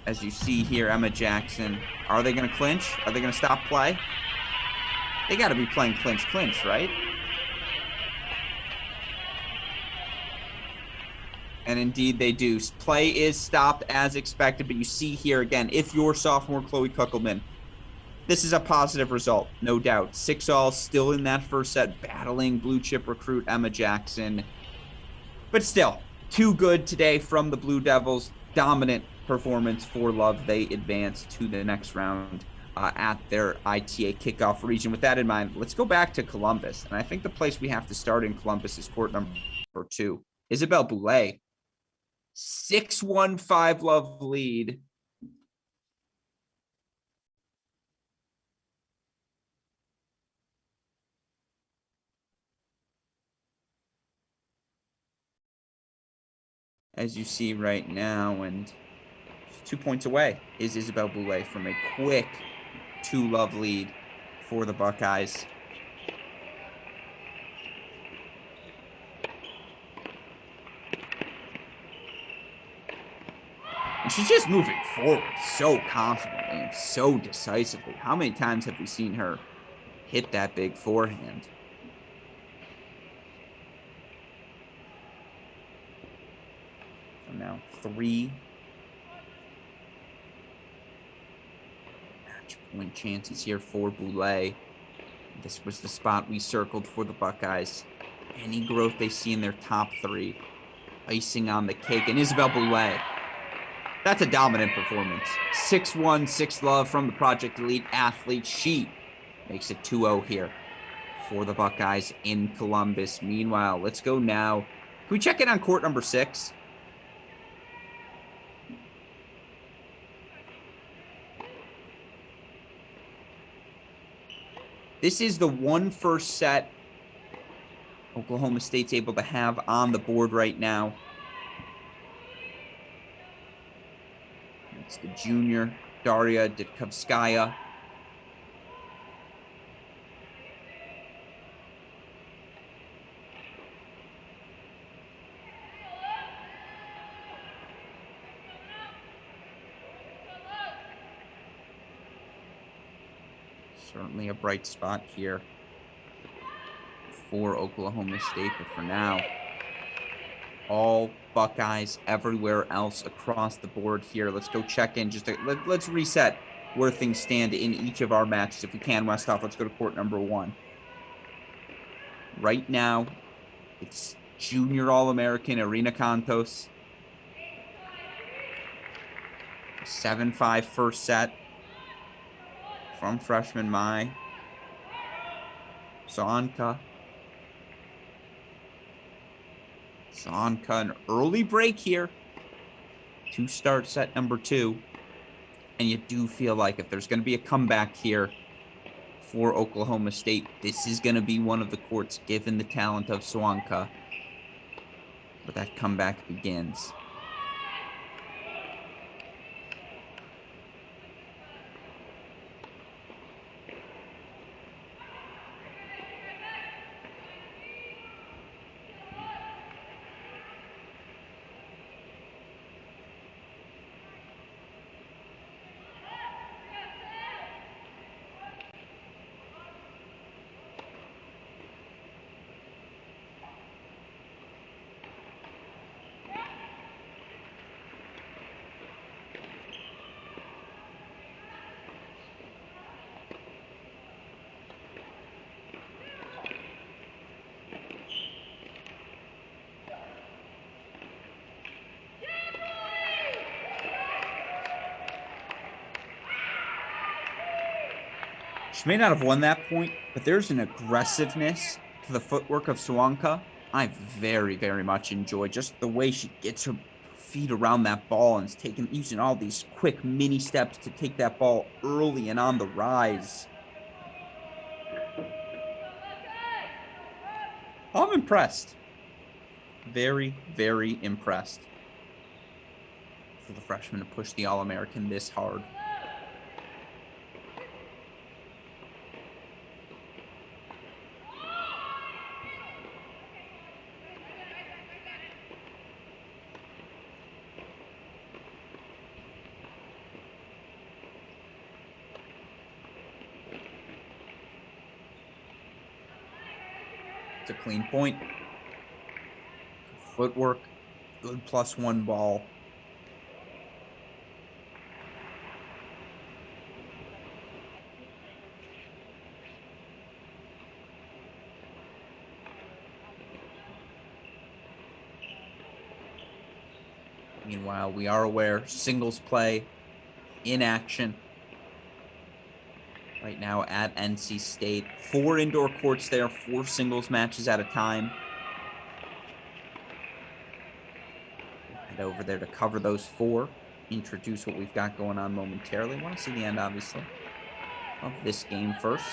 As you see here, Emma Jackson. Are they going to clinch? Are they going to stop play? They got to be playing clinch, right? And indeed they do. Play is stopped as expected, but you see here again, if you're sophomore Chloe Kuckelman, this is a positive result, no doubt. 6-all, still in that first set, battling blue chip recruit Emma Jackson. But still, too good today from the Blue Devils. Dominant performance for Love. They advance to the next round at their ITA kickoff region. With that in mind, let's go back to Columbus. And I think the place we have to start in Columbus is court number 2. Isabel Boulay. 6-1, 5-love lead. As you see right now, and 2 points away is Isabel Boulay from a quick 2-love lead for the Buckeyes. And she's just moving forward so confidently and so decisively. How many times have we seen her hit that big forehand? So now 3 match point chances here for Boulay. This was the spot we circled for the Buckeyes. Any growth they see in their top 3, icing on the cake. And Isabel Boulay, that's a dominant performance. 6-1, 6-love from the Project Elite athlete. She makes it 2-0 here for the Buckeyes in Columbus. Meanwhile, let's go now. Can we check in on court number 6? This is the one first set Oklahoma State's able to have on the board right now. It's the junior, Daria Ditkovskaya. Certainly a bright spot here for Oklahoma State, but for now, all Buckeyes everywhere else across the board here. Let's go check in. Let's reset where things stand in each of our matches. If we can, Westhoff, let's go to court number 1. Right now, it's junior All-American Irina Cantos. 7-5 first set. from freshman Mai. Sonka. Sonka, an early break here. 2-start set number 2. And you do feel like if there's going to be a comeback here for Oklahoma State, this is going to be one of the courts, given the talent of Sonka, where that comeback begins. She may not have won that point, but there's an aggressiveness to the footwork of Sonka I very, very much enjoy. Just the way she gets her feet around that ball and is using all these quick mini steps to take that ball early and on the rise. I'm impressed. Very, very impressed for the freshman to push the All-American this hard. It's a clean point. Footwork, good +1 ball. Meanwhile, we are aware singles play in action right now at NC State. 4 indoor courts there, 4 singles matches at a time. Head over there to cover those 4. Introduce what we've got going on momentarily. Want to see the end, obviously, of this game first.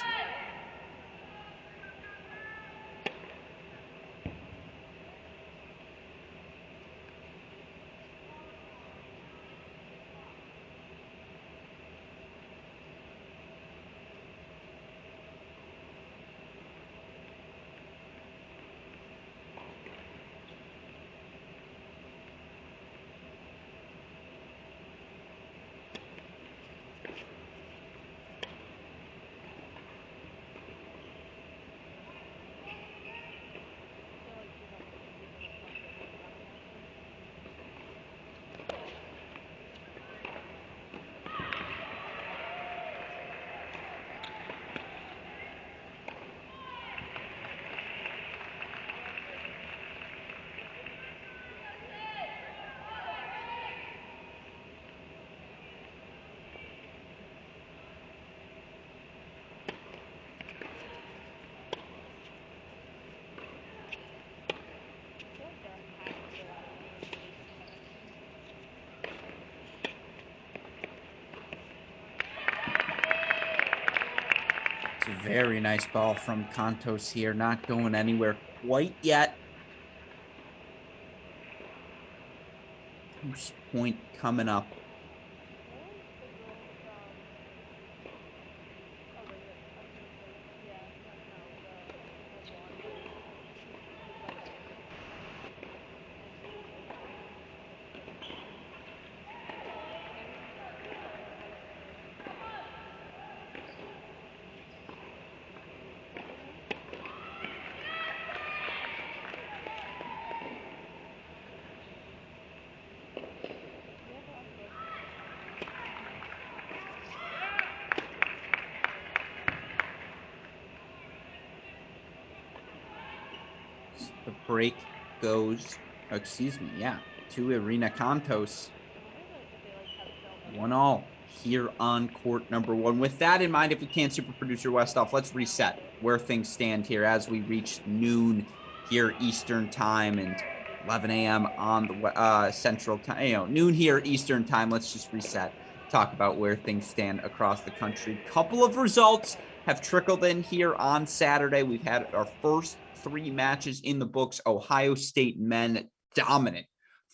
It's a very nice ball from Contos here, not going anywhere quite yet. First point coming up. The break goes, to Irina Contos. 1-all. here on court number 1. With that in mind, if we can, super producer Westhoff, let's reset where things stand here as we reach noon here Eastern time and 11 a.m. on the Central time, noon here Eastern time. Let's just reset, talk about where things stand across the country. Couple of results have trickled in here on Saturday. We've had our first 3 matches in the books. Ohio State men dominant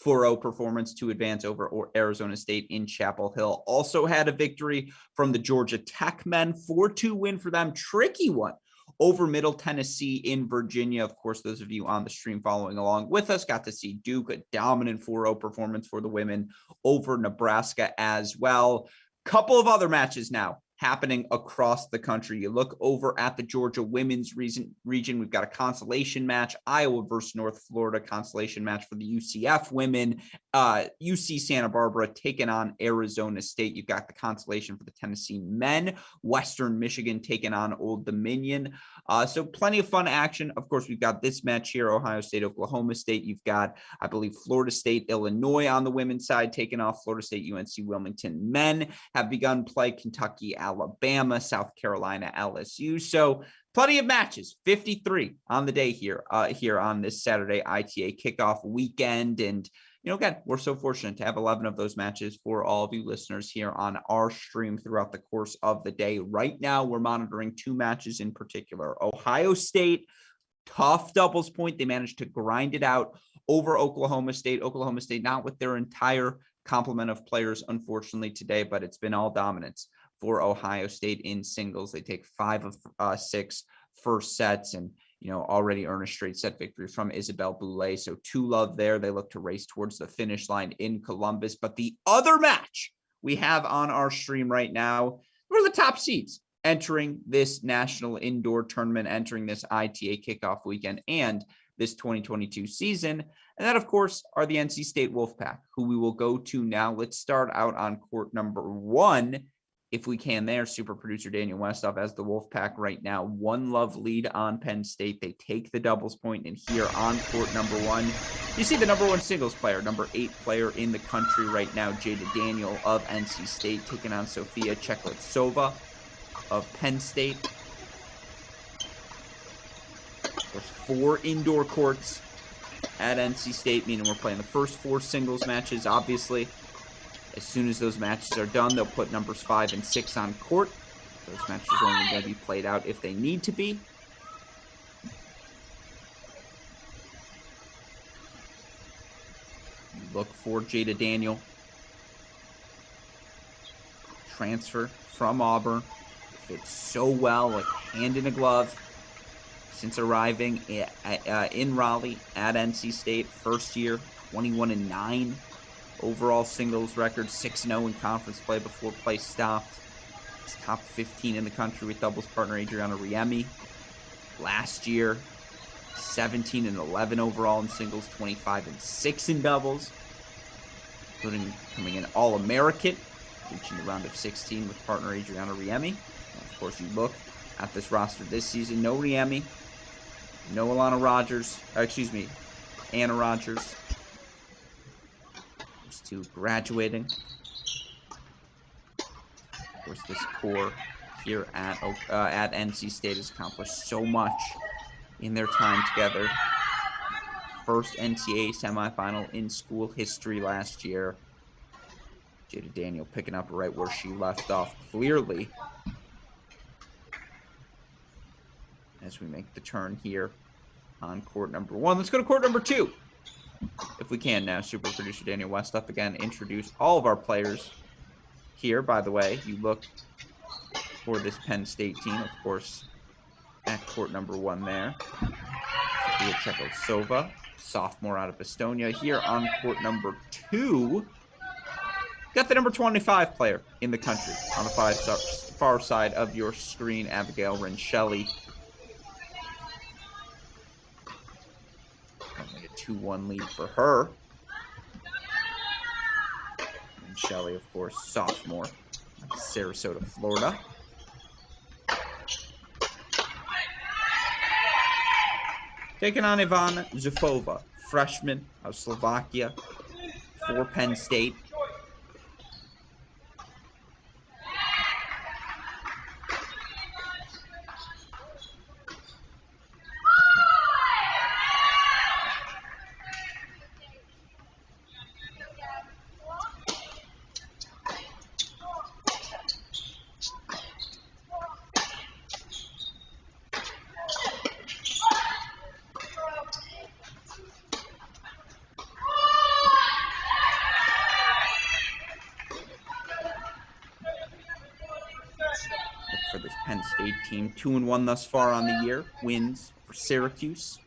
4-0 performance to advance over Arizona State in Chapel Hill. Also had a victory from the Georgia Tech men, 4-2 win for them. Tricky one over Middle Tennessee in Virginia. Of course, those of you on the stream following along with us got to see Duke, a dominant 4-0 performance for the women over Nebraska as well. Couple of other matches now happening across the country. You look over at the Georgia women's region. We've got a consolation match, Iowa versus North Florida, consolation match for the UCF women. UC Santa Barbara taking on Arizona State. You've got the consolation for the Tennessee men, Western Michigan taking on Old Dominion. So plenty of fun action. Of course, we've got this match here, Ohio State, Oklahoma State. You've got, I believe, Florida State, Illinois on the women's side taking off Florida State, UNC Wilmington. Men have begun play, Kentucky, Alabama, South Carolina, LSU. So plenty of matches, 53 on the day here on this Saturday ITA kickoff weekend. And, again, we're so fortunate to have 11 of those matches for all of you listeners here on our stream throughout the course of the day. Right now, we're monitoring 2 matches in particular. Ohio State, tough doubles point. They managed to grind it out over Oklahoma State. Oklahoma State not with their entire complement of players, unfortunately, today, but it's been all dominance for Ohio State in singles. They take 5 of 6 first sets and, already earn a straight set victory from Isabel Boulay. So 2-love there. They look to race towards the finish line in Columbus. But the other match we have on our stream right now, we're the top seeds entering this national indoor tournament, entering this ITA kickoff weekend and this 2022 season. And that, of course, are the NC State Wolfpack, who we will go to now. Let's start out on court number 1. If we can there, super producer Daniel Westhoff as the Wolfpack right now. 1-love lead on Penn State. They take the doubles point, and here on court number 1, you see the number 1 singles player, number 8 player in the country right now, Jada Daniel of NC State, taking on Sofia Cheklitsova of Penn State. There's 4 indoor courts at NC State, meaning we're playing the first 4 singles matches, obviously. As soon as those matches are done, they'll put numbers 5 and 6 on court. Those matches are only going to be played out if they need to be. You look for Jada Daniel. Transfer from Auburn. Fits so well, like hand in a glove. Since arriving in Raleigh at NC State, first year, 21-9. Overall singles record, 6-0 in conference play before play stopped. He's top 15 in the country with doubles partner Adriana Riemi. Last year, 17-11 overall in singles, 25-6 in doubles, including coming in All-American, reaching the round of 16 with partner Adriana Riemi. And of course, you look at this roster this season, no Riemi, no Anna Rogers. To graduating. Of course, this core here at NC State has accomplished so much in their time together. First NCAA semifinal in school history last year. Jada Daniel picking up right where she left off clearly as we make the turn here on court number 1. Let's go to court number 2. If we can now, super producer Daniel Westhoff again introduce all of our players here. By the way, you look for this Penn State team, of course, at court number 1 there. Sofia Cheklitsova, sophomore out of Estonia. Here on court number 2, got the number 25 player in the country on the far side of your screen, Abigail Rincelli. 2-1 lead for her. And Shelley, of course, sophomore, Sarasota, Florida. Taking on Ivana Zufova, freshman of Slovakia for Penn State. for this Penn State team. 2-1 thus far on the year. Wins for Syracuse,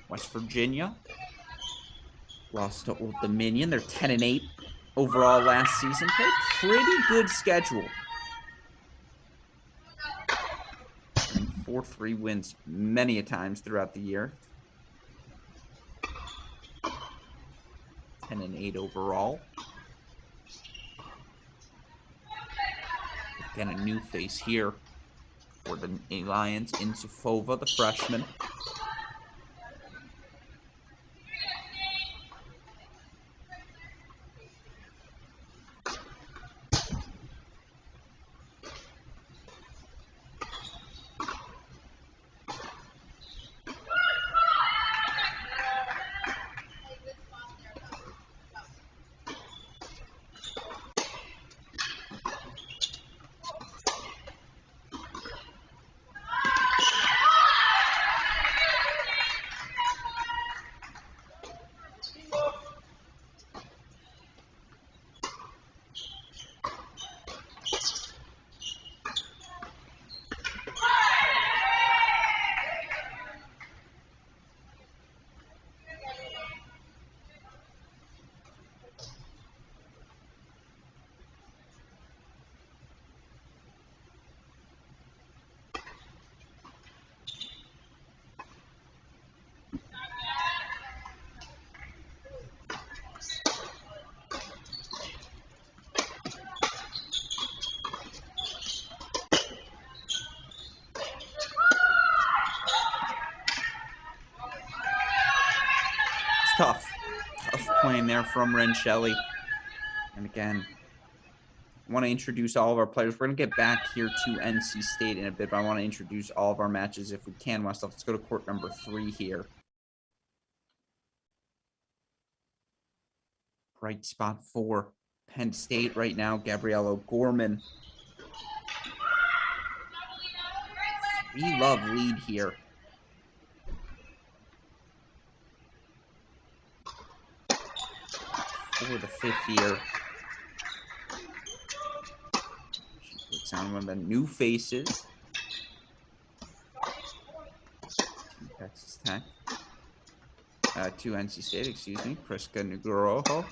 West Virginia. Lost to Old Dominion. They're 10-8 overall last season. Played a pretty good schedule. 4-3 wins many a times throughout the year. 10-8 overall. Again, a new face here for the Lions in Sofova, the freshman. Tough playing there from Rensheli. And again, I want to introduce all of our players. We're going to get back here to NC State in a bit, but I want to introduce all of our matches if we can. Myself, let's go to court number 3 here. Bright spot for Penn State right now, Gabrielle O'Gorman. We love lead here. For the 5th year. She puts on one of the new faces. Texas Tech. To NC State, excuse me. Priska Nugroho.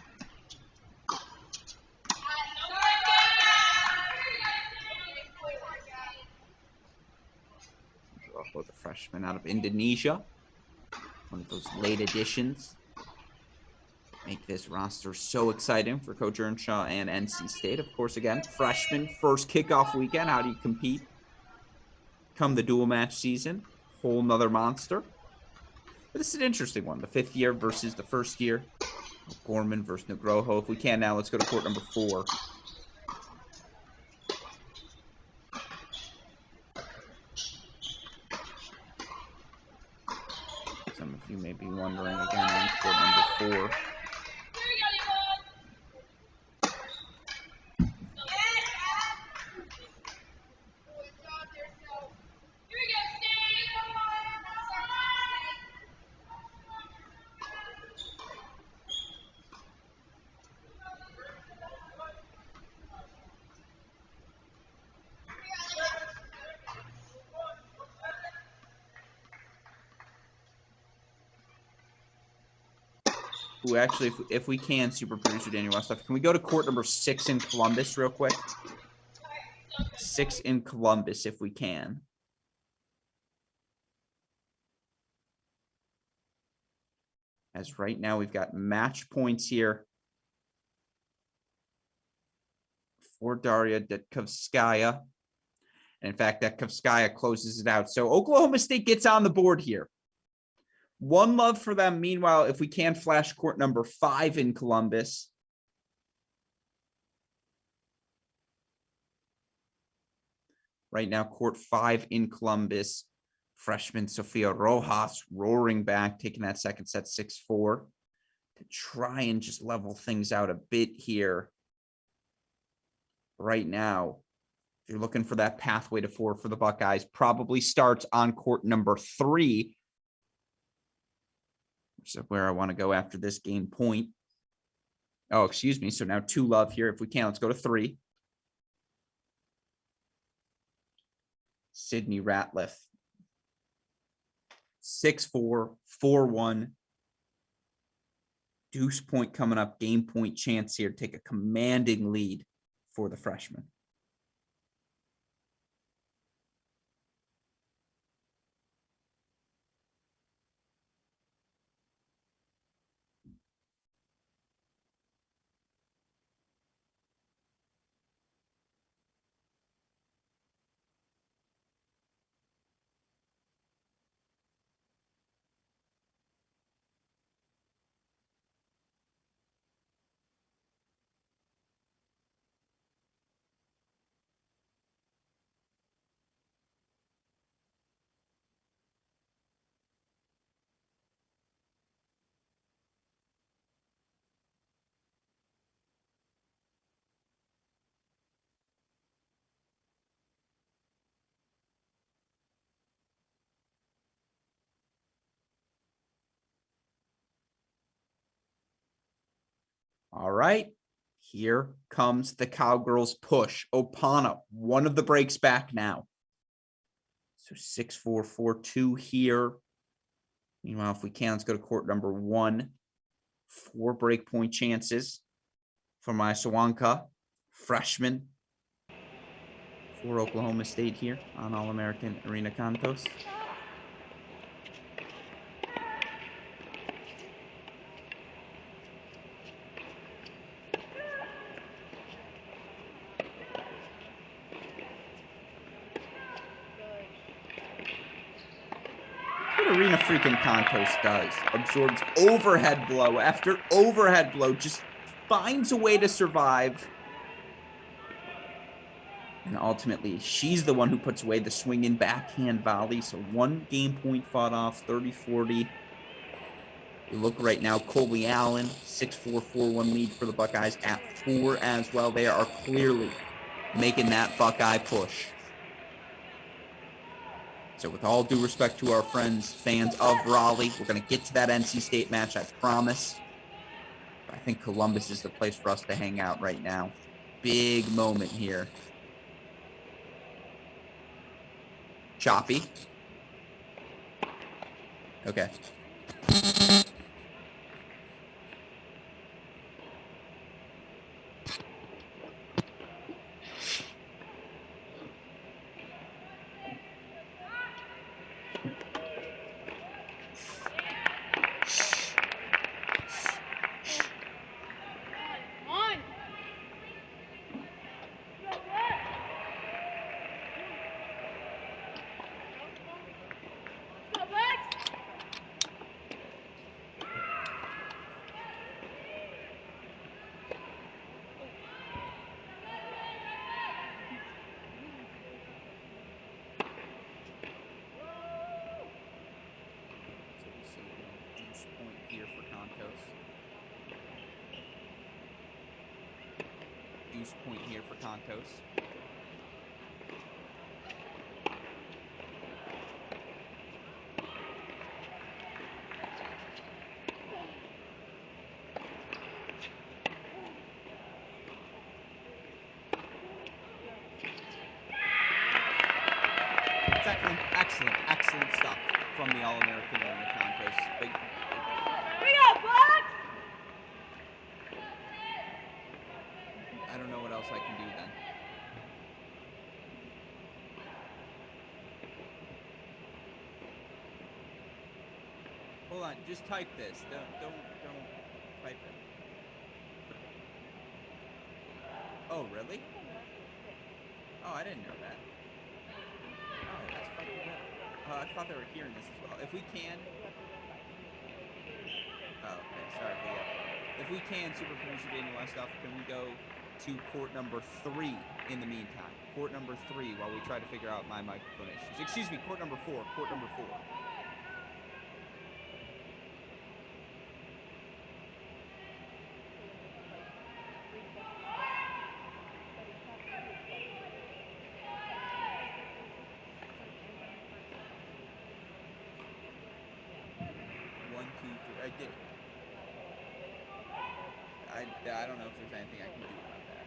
The freshman out of Indonesia. One of those late additions. Make this roster so exciting for Coach Earnshaw and NC State. Of course, again, freshman, first kickoff weekend. How do you compete? Come the dual match season. Whole nother monster. But this is an interesting one. The 5th year versus the 1st year. Gorman versus Nugroho. If we can now, let's go to court number 4. Some of you may be wondering again on court number 4. Who actually, if we can, super producer Daniel Westhoff, can we go to court number 6 in Columbus real quick? 6 in Columbus, if we can. As right now we've got match points here for Daria Detkovskaya. And in fact, Detkovskaya closes it out. So Oklahoma State gets on the board here. 1 love for them. Meanwhile, if we can flash court number 5 in Columbus. Right now, court 5 in Columbus. Freshman Sofia Rojas roaring back, taking that second set 6-4 to try and just level things out a bit here. Right now, if you're looking for that pathway to 4 for the Buckeyes, probably starts on court number 3. Which is where I want to go after this game point. Oh, excuse me. So now 2 love here. If we can, let's go to 3. Sydney Ratliff. 6-4, 4-1. Deuce point coming up. Game point chance here to take a commanding lead for the freshman. All right, here comes the Cowgirls push. Opana, one of the breaks back now. So 6-4, 4-2 here. Meanwhile, if we can, let's go to court number 1. 4 break point chances for my Sawanka, freshman for Oklahoma State here on All-American Arena Cantos. Arena freaking Contos does. Absorbs overhead blow after overhead blow. Just finds a way to survive. And ultimately, she's the one who puts away the swinging backhand volley. So 1 game point fought off, 30-40. You look right now, Colby Allen, 6-4, 4-1 lead for the Buckeyes at 4 as well. They are clearly making that Buckeye push. So with all due respect to our friends, fans of Raleigh, we're going to get to that NC State match, I promise. But I think Columbus is the place for us to hang out right now. Big moment here. Choppy. Okay. Deuce point here for Contos. Excellent stuff from the All-American Arena Contos. Big. I don't know what else I can do then. Hold on, just type this. Don't type it. Oh, really? Oh, I didn't know that. Oh, that's fucking good. I thought they were hearing this as well. If we can. Oh, okay. Sorry for the If we can, Super Producer Daniel Westoff, can we go to court number 3 in the meantime? Court number 3 while we try to figure out my microphone issues. Excuse me, court number 4. Court number 4. I did. I don't know if there's anything I can do about that.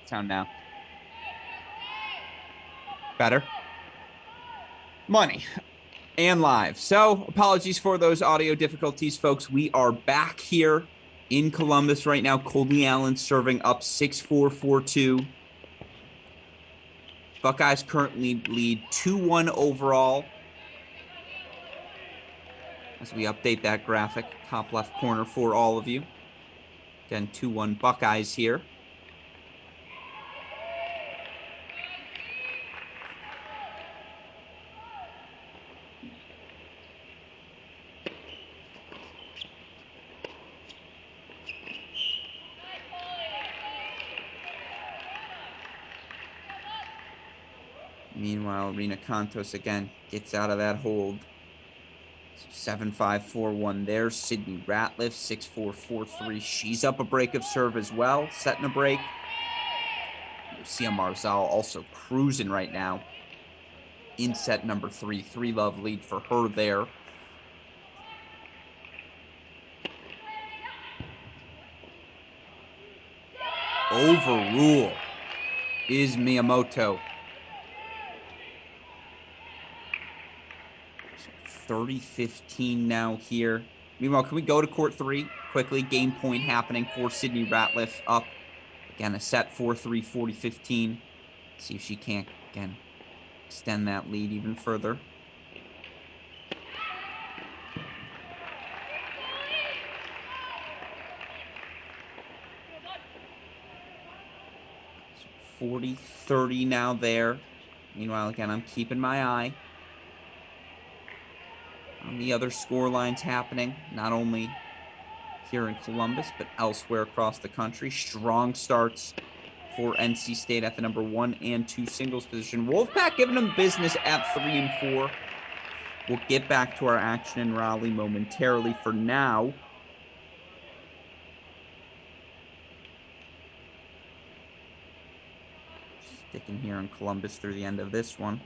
Sound now. Better. Money. And live. So apologies for those audio difficulties, folks. We are back here in Columbus right now. Colby Allen serving up 6-4, 4-2. Buckeyes currently lead 2-1 overall. As we update that graphic, top left corner for all of you. Again, 2-1 Buckeyes here. Meanwhile, Rena Contos again gets out of that hold. 7-5, 4-1 there. Sydney Ratliff, 6-4, 4-3. She's up a break of serve as well, setting a break. Lucia Marzal also cruising right now in set number 3. 3-love lead for her there. Overrule is Miyamoto. 30-15 now here. Meanwhile, can we go to court 3 quickly? Game point happening for Sydney Ratliff up. Again, a set 4-3, 40-15. See if she can't, again, extend that lead even further. So 40-30 now there. Meanwhile, again, I'm keeping my eye on the other score lines happening, not only here in Columbus, but elsewhere across the country. Strong starts for NC State at the number 1 and 2 singles position. Wolfpack giving them business at 3 and 4. We'll get back to our action in Raleigh momentarily. For now, sticking here in Columbus through the end of this one.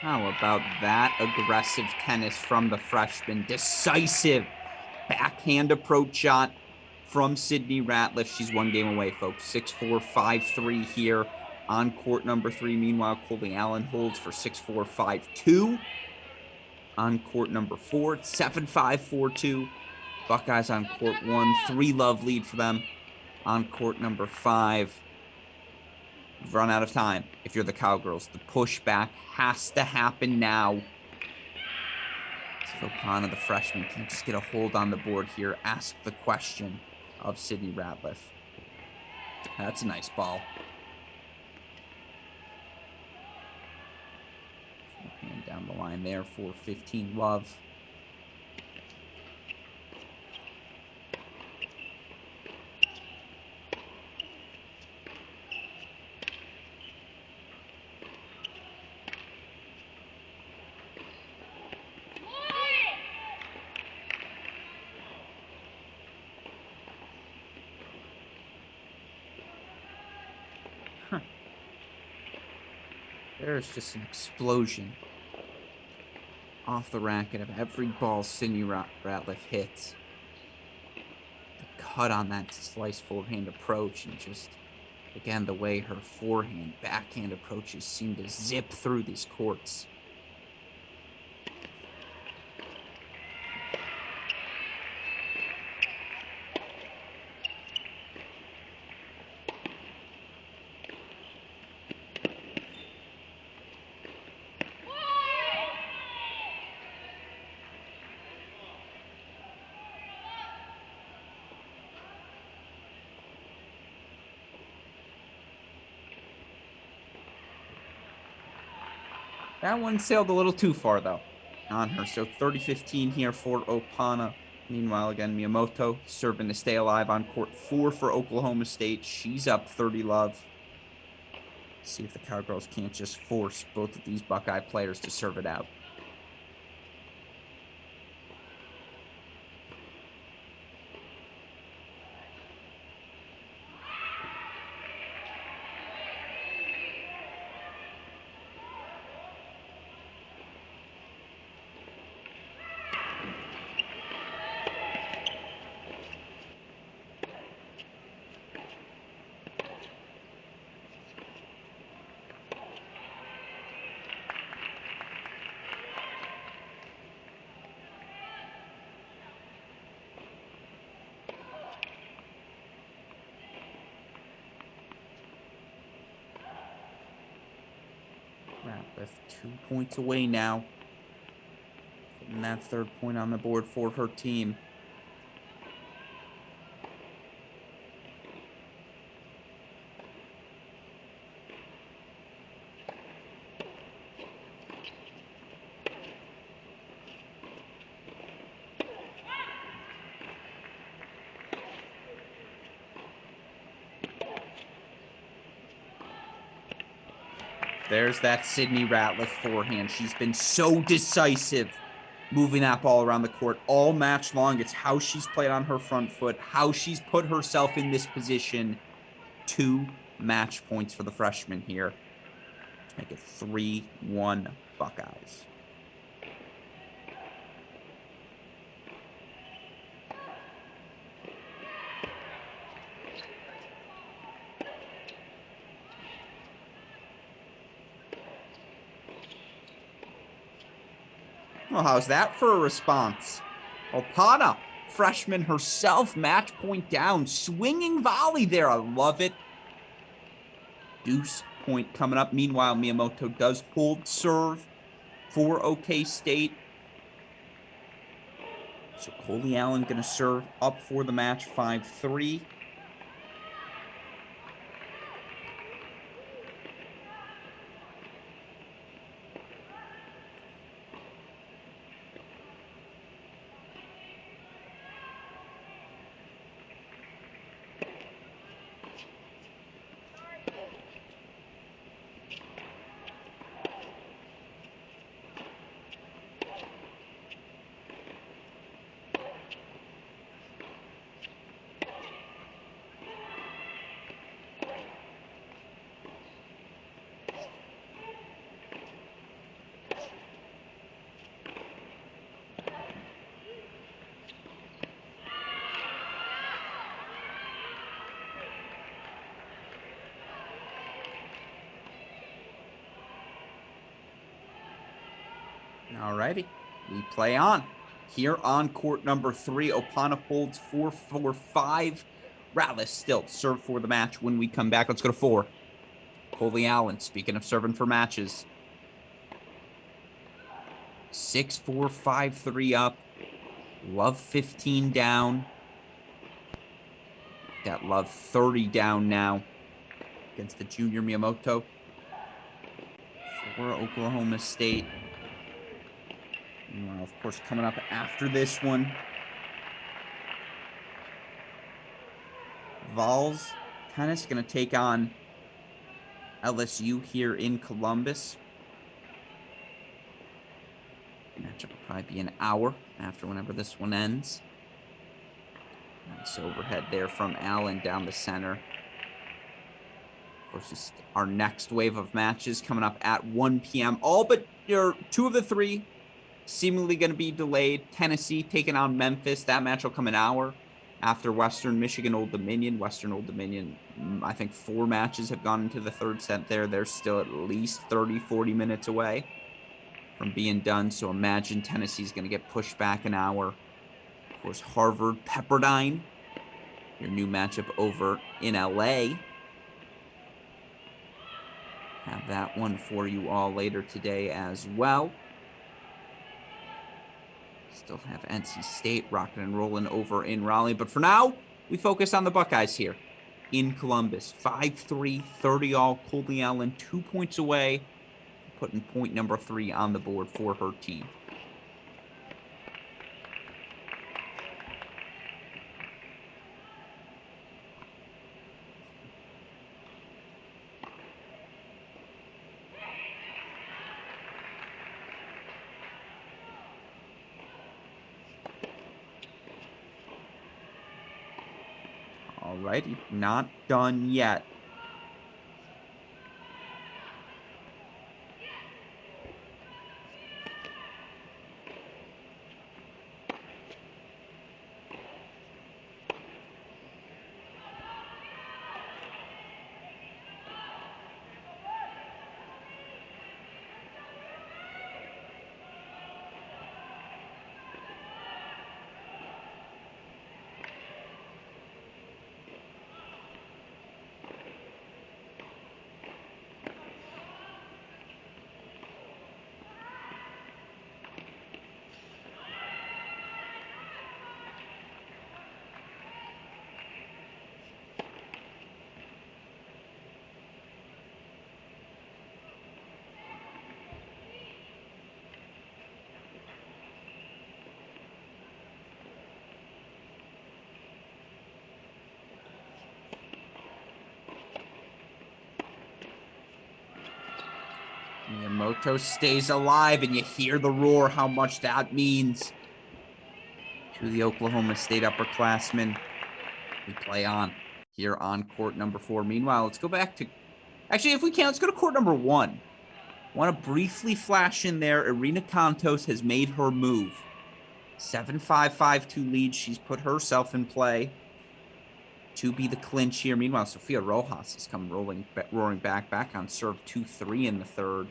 How about that aggressive tennis from the freshman? Decisive backhand approach shot from Sydney Ratliff. She's 1 game away, folks. 6-4, 5-3 here on court number 3. Meanwhile, Colby Allen holds for 6-4, 5-2 on court number 4. 7-5, 4-2. Buckeyes on court 1. 3-love lead for them on court number 5. You've run out of time if you're the Cowgirls. The pushback has to happen now. Fopana, the freshman, can't just get a hold on the board here. Ask the question of Sydney Ratliff. That's a nice ball. Hand down the line there for 15-love. There's just an explosion off the racket of every ball Sydney Ratliff hits. The cut on that slice forehand approach, and just, again, the way her forehand, backhand approaches seem to zip through these courts. That one sailed a little too far, though, on her. So 30-15 here for Opana. Meanwhile, again, Miyamoto serving to stay alive on court 4 for Oklahoma State. She's up 30-love. See if the Cowgirls can't just force both of these Buckeye players to serve it out. Ratliff 2 points away now. Putting that 3rd point on the board for her team. There's that Sydney Ratliff forehand. She's been so decisive moving that ball around the court all match long. It's how she's played on her front foot, how she's put herself in this position. 2 match points for the freshman here. Make it 3-1 Buckeyes. Well, how's that for a response? Opana, freshman herself, match point down. Swinging volley there. I love it. Deuce point coming up. Meanwhile, Miyamoto does hold serve for OK State. So Coley Allen going to serve up for the match 5-3. All righty, we play on. Here on court number 3, Opana holds 4-4-5. Ratliff still serve for the match when we come back. Let's go to 4. Coley Allen, speaking of serving for matches. 6-4, 5-3 up. Love 15 down. Got Love 30 down now against the junior Miyamoto for Oklahoma State. Meanwhile, of course, coming up after this one, Vols Tennis going to take on LSU here in Columbus. Matchup will probably be an hour after whenever this one ends. Nice overhead there from Allen down the center. Of course, just our next wave of matches coming up at 1 p.m. All but 2 of the 3 seemingly going to be delayed. Tennessee taking on Memphis. That match will come an hour after Western Michigan Old Dominion. Western Old Dominion, I think 4 matches have gone into the 3rd set there. They're still at least 30, 40 minutes away from being done. So imagine Tennessee's going to get pushed back an hour. Of course, Harvard, Pepperdine, your new matchup over in LA. Have that one for you all later today as well. Still have NC State rocking and rolling over in Raleigh. But for now, we focus on the Buckeyes here in Columbus. 5-3, 30 all. Coley Allen 2 points away. putting point number 3 on the board for her team. Alrighty, not done yet. Miyamoto stays alive, and you hear the roar, how much that means to the Oklahoma State upperclassmen. We play on here on court number 4. Meanwhile, let's go back to, actually, if we can, let's go to court number 1. Want to briefly flash in there, Irina Kontos has made her move. 7-5, 5-2 lead. She's put herself in play to be the clinch here. Meanwhile, Sofia Rojas has come roaring back on serve 2-3 in the third.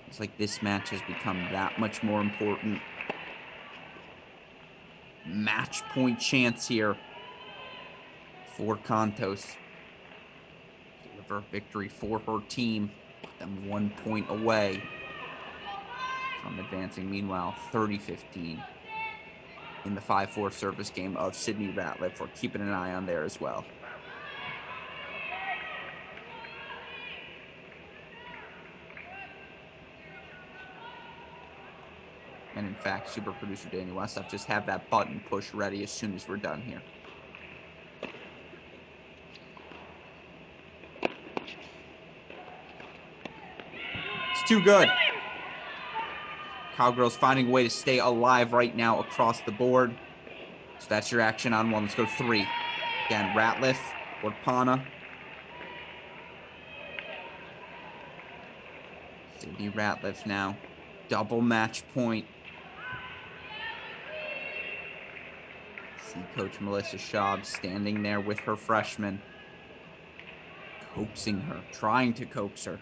It's like this match has become that much more important. Match point chance here for Kontos. Deliver victory for her team. Put them 1 point away from advancing. Meanwhile, 30-15 in the 5-4 service game of Sydney Ratliff. We're keeping an eye on there as well. And in fact, super producer Daniel Westhoff, just have that button push ready as soon as we're done here. It's too good. Cowgirls finding a way to stay alive right now across the board. So that's your action on 1. Let's go 3. Again, Ratliff, Warpana. Sydney Ratliff now. Double match point. See Coach Melissa Schaub standing there with her freshman. Coaxing her, trying to coax her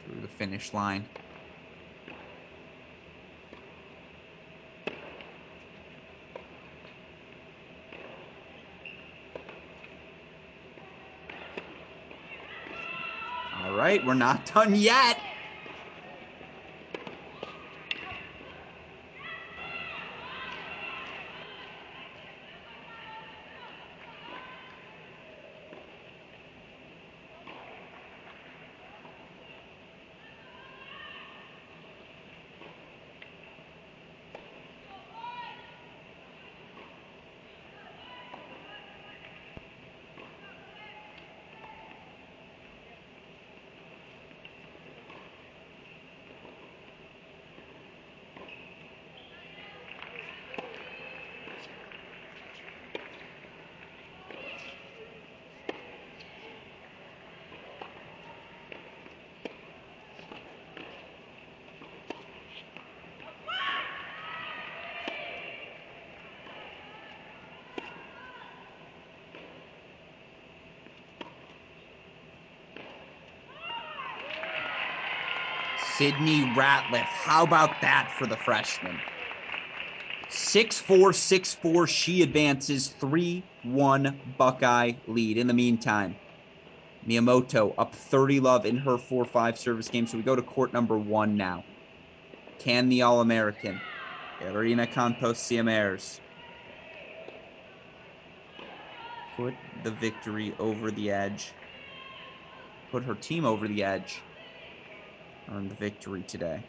through the finish line. All right, we're not done yet. Sydney Ratliff. How about that for the freshman? 6-4, 6-4. She advances 3-1 Buckeye lead. In the meantime, Miyamoto up 30-love in her 4-5 service game. So we go to court number 1 now. Can the All-American Irina Kontos Siamers put the victory over the edge put her team over the edge, earned the victory today.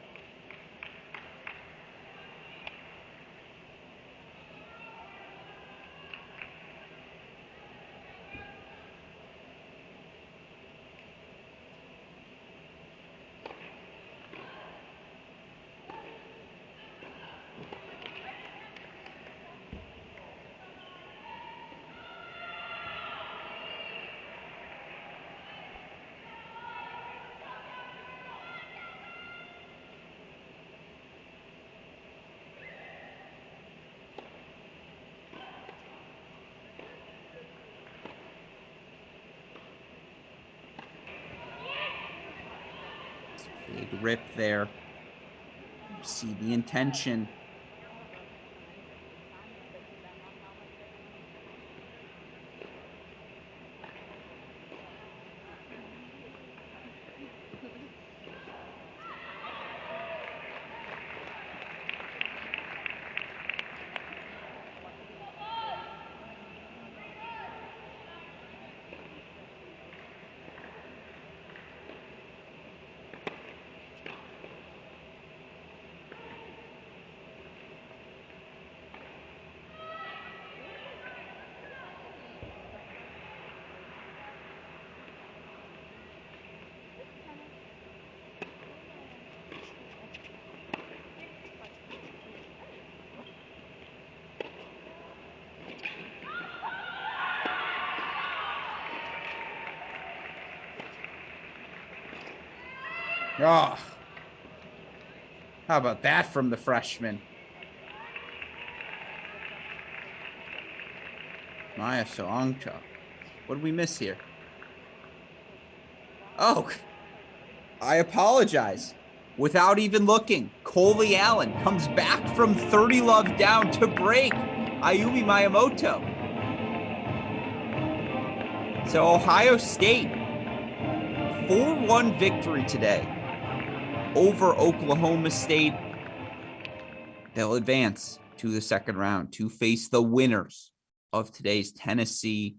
Big rip there. You see the intention. Oh, how about that from the freshman? Maya Soangcha. What did we miss here? Oh, I apologize. Without even looking, Coley Allen comes back from 30 love down to break Ayumi Miyamoto. So Ohio State, 4-1 victory today over Oklahoma State. They'll advance to the second round to face the winners of today's Tennessee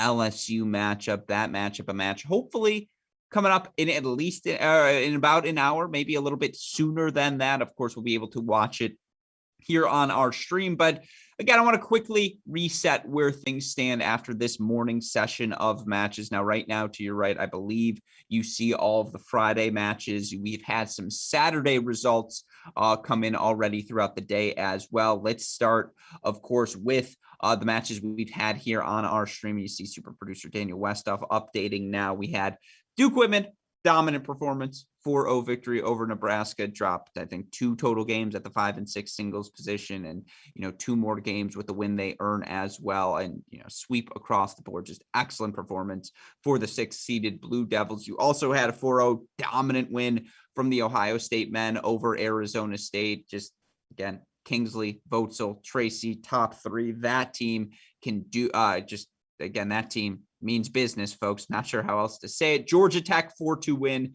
LSU matchup. That matchup, a match hopefully coming up in at least in about an hour, maybe a little bit sooner than that. Of course, we'll be able to watch it here on our stream. But again, I want to quickly reset where things stand after this morning session of matches. Now, right now, to your right, I believe you see all of the Friday matches. We've had some Saturday results come in already throughout the day as well. Let's start, of course, with the matches we've had here on our stream. You see super producer Daniel Westoff updating now. We had Duke women, dominant performance, 4-0 victory over Nebraska, dropped, I think, 2 total games at the 5 and 6 singles position, and, 2 more games with the win they earn as well. And, sweep across the board, just excellent performance for the 6th seeded Blue Devils. You also had a 4-0 dominant win from the Ohio State men over Arizona State. Just, again, Kingsley, Voetzel, Tracy, top 3. That team can do, that team means business, folks. Not sure how else to say it. Georgia Tech 4-2 win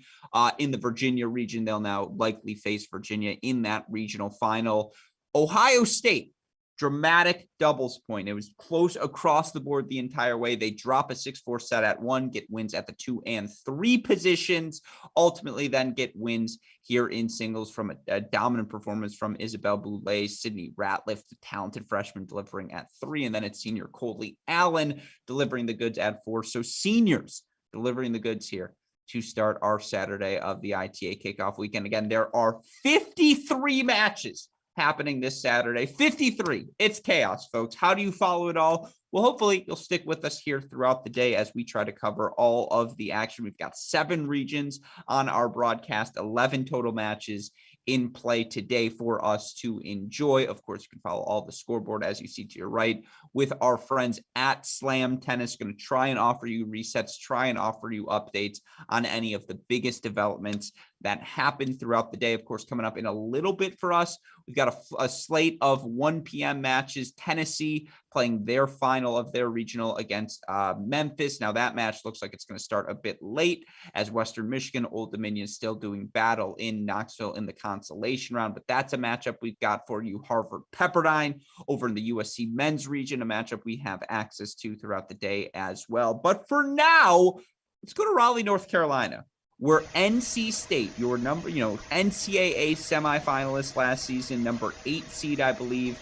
in the Virginia region. They'll now likely face Virginia in that regional final. Ohio State, dramatic doubles point. It was close across the board the entire way. They drop a 6-4 set at 1, get wins at the 2 and 3 positions, ultimately then get wins here in singles from a dominant performance from Isabel Boulay, Sydney Ratliff, the talented freshman, delivering at 3, and then it's senior Coley Allen delivering the goods at 4. So seniors delivering the goods here to start our Saturday of the ITA kickoff weekend. Again, there are 53 matches happening this Saturday. 53. It's chaos, folks. How do you follow it all? Well, hopefully you'll stick with us here throughout the day as we try to cover all of the action. We've got 7 regions on our broadcast, 11 total matches in play today for us to enjoy. Of course, you can follow all the scoreboard as you see to your right with our friends at Slam Tennis. Going to try and offer you resets, try and offer you updates on any of the biggest developments that happened throughout the day. Of course, coming up in a little bit for us, we've got a slate of 1 p.m. matches. Tennessee playing their final of their regional against Memphis. Now that match looks like it's going to start a bit late as Western Michigan, Old Dominion is still doing battle in Knoxville in the consolation round, but that's a matchup we've got for you. Harvard Pepperdine over in the USC men's region, a matchup we have access to throughout the day as well. But for now, Let's go to Raleigh, North Carolina, where NC State, your NCAA semifinalist last season, number 8 seed, I believe,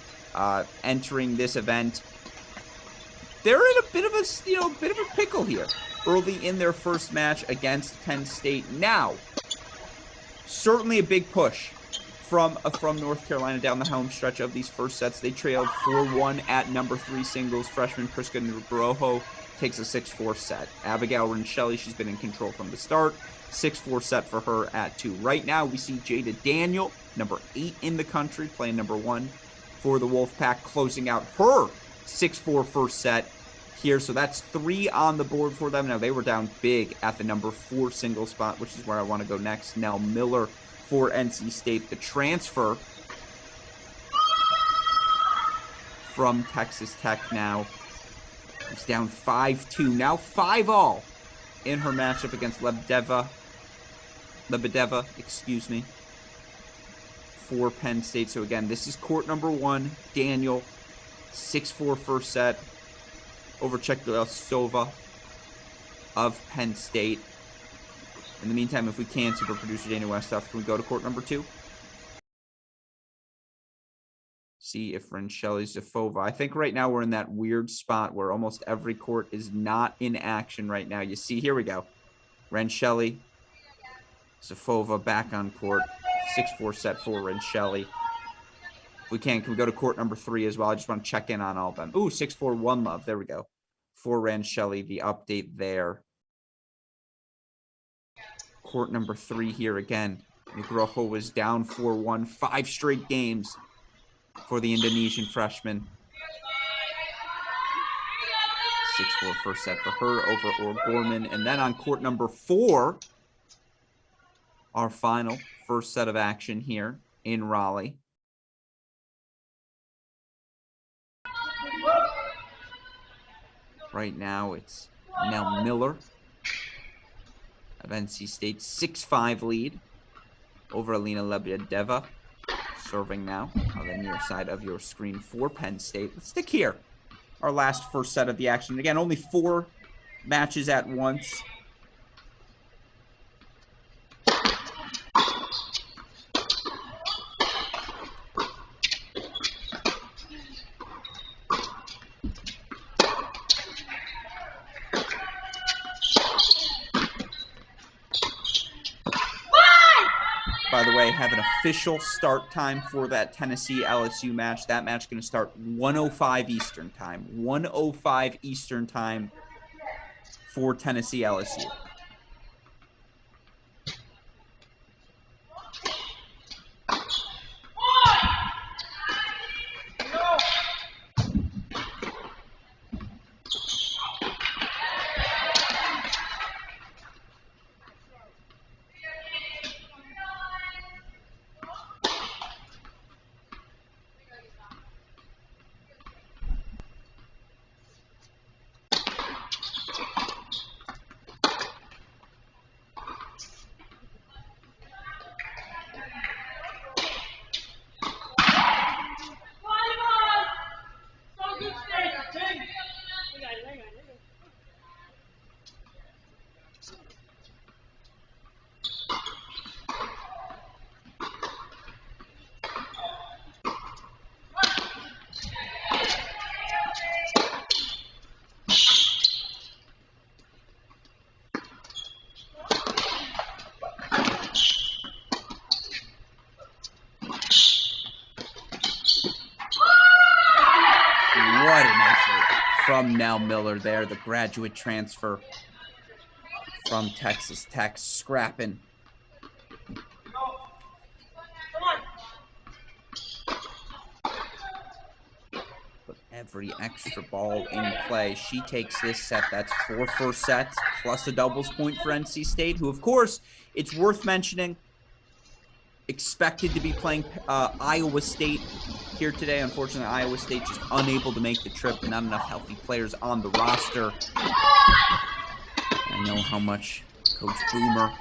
entering this event. They're in a bit of a pickle here early in their first match against Penn State. Now, certainly a big push from North Carolina down the home stretch of these first sets. They trailed 4-1 at number 3 singles. Freshman Prisca Nugroho takes a 6-4 set. Abigail Rincelli, she's been in control from the start. 6-4 set for her at 2. Right now, we see Jada Daniel, number 8 in the country, playing number 1 for the Wolfpack, closing out her 6-4 first set here. So that's 3 on the board for them. Now, they were down big at the number 4 single spot, which is where I want to go next. Nell Miller for NC State, the transfer from Texas Tech now. It's down 5-2, now 5-all in her matchup against Lebedeva, for Penn State. So again, this is court number 1. Daniel, 6-4 first set over Cheklovsova of Penn State. In the meantime, if we can, super producer Dana Westhoff, can we go to court number 2? See if Rincelli Zafova. I think right now we're in that weird spot where almost every court is not in action right now. You see, here we go. Rincelli Zafova back on court. 6-4 set for Rincelli. If we can we go to court number 3 as well? I just want to check in on all of them. Ooh, 6-4, one love. There we go. For Rincelli, the update there. Court number 3 here again. Nugroho was down 4-1. 5 straight games for the Indonesian freshman. 6-4 first set for her over O'Gorman. And then on court number 4, our final first set of action here in Raleigh. Right now it's Nell Miller of NC State, 6-5 lead over Alina Lebedeva. Serving now on the near side of your screen for Penn State. Let's stick here. Our last first set of the action. Again, only 4 matches at once. By the way, have an official start time for that Tennessee-LSU match. That match going to start 1:05 Eastern time. 1:05 Eastern time for Tennessee-LSU. From Nell Miller there, the graduate transfer from Texas Tech, scrapping. Put every extra ball in play. She takes this set. That's 4 first sets, plus a doubles point for NC State, who, of course, it's worth mentioning, expected to be playing Iowa State here today. Unfortunately, Iowa State just unable to make the trip. Not enough healthy players on the roster. I know how much Coach Boomer,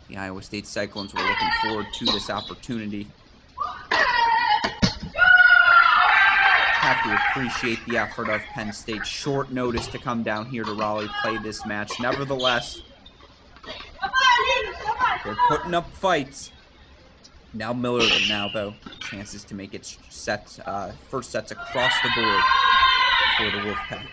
the Iowa State Cyclones, were looking forward to this opportunity. have to appreciate the effort of Penn State. Short notice to come down here to Raleigh, play this match. Nevertheless, they're putting up fights. Now Miller, though, chances to make it first sets across the board for the Wolfpack.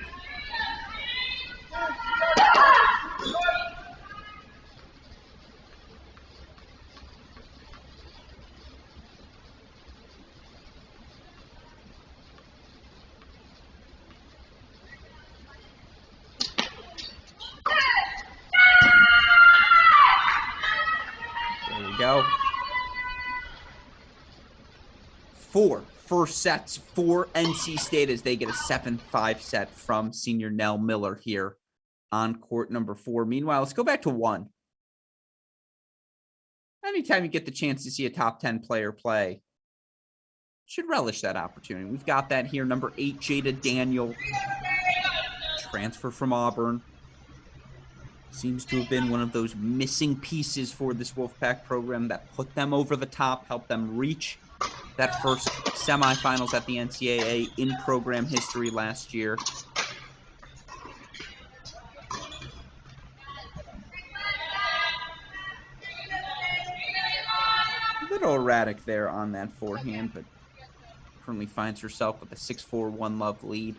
There we go. 4 first sets for NC State as they get a 7-5 set from senior Nell Miller here on court number 4. Meanwhile, let's go back to 1. Anytime you get the chance to see a top 10 player play, should relish that opportunity. We've got that here. Number 8, Jada Daniel, transfer from Auburn. Seems to have been one of those missing pieces for this Wolfpack program that put them over the top, helped them reach that first semifinals at the NCAA in program history last year. A little erratic there on that forehand, but currently finds herself with a 6-4 one-love lead.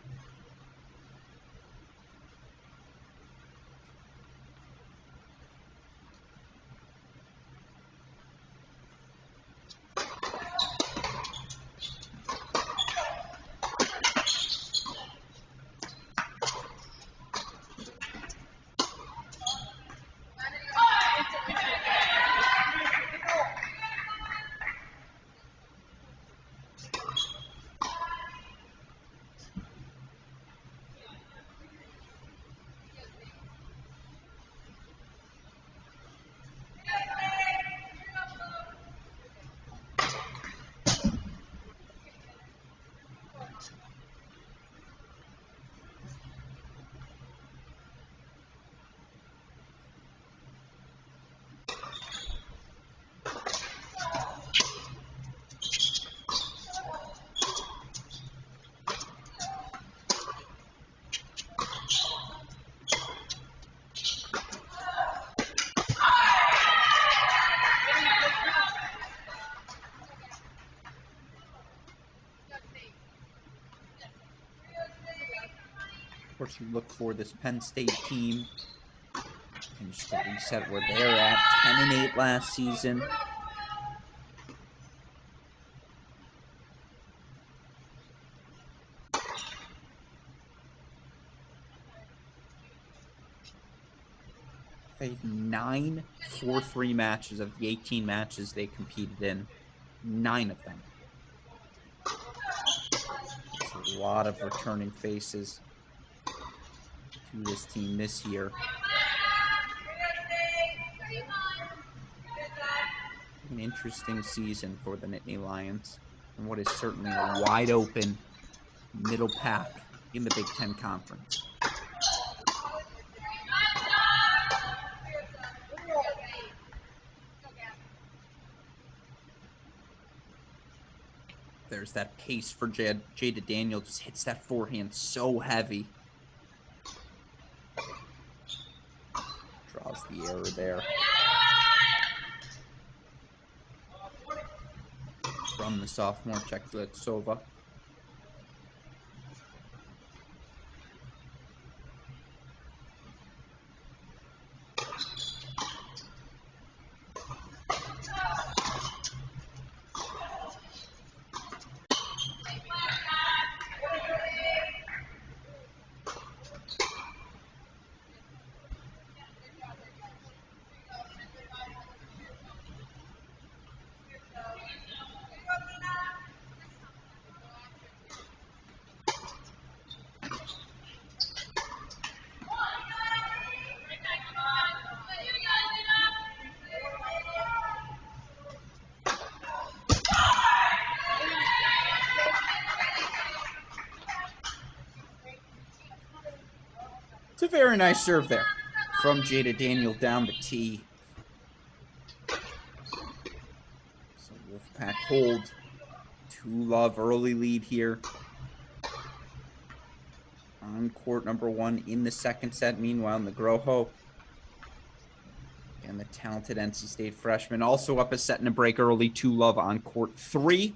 Of course, you look for this Penn State team and just to reset where they're at. 10-8 last season. Played 9 4-3 matches of the 18 matches they competed in. 9 of them. It's a lot of returning faces to this team this year. An interesting season for the Nittany Lions, and what is certainly a wide open middle pack in the Big Ten Conference. There's that pace for Jada Daniel, just hits that forehand so heavy. Draws the error there. From the sophomore Czechoslovakia. It's a very nice serve there from Jada Daniel down the tee. So Wolfpack hold 2-love early lead here. on court number 1 in the second set. Meanwhile, in the Groho, and the talented NC State freshman also up a set and a break early. 2-love on court 3.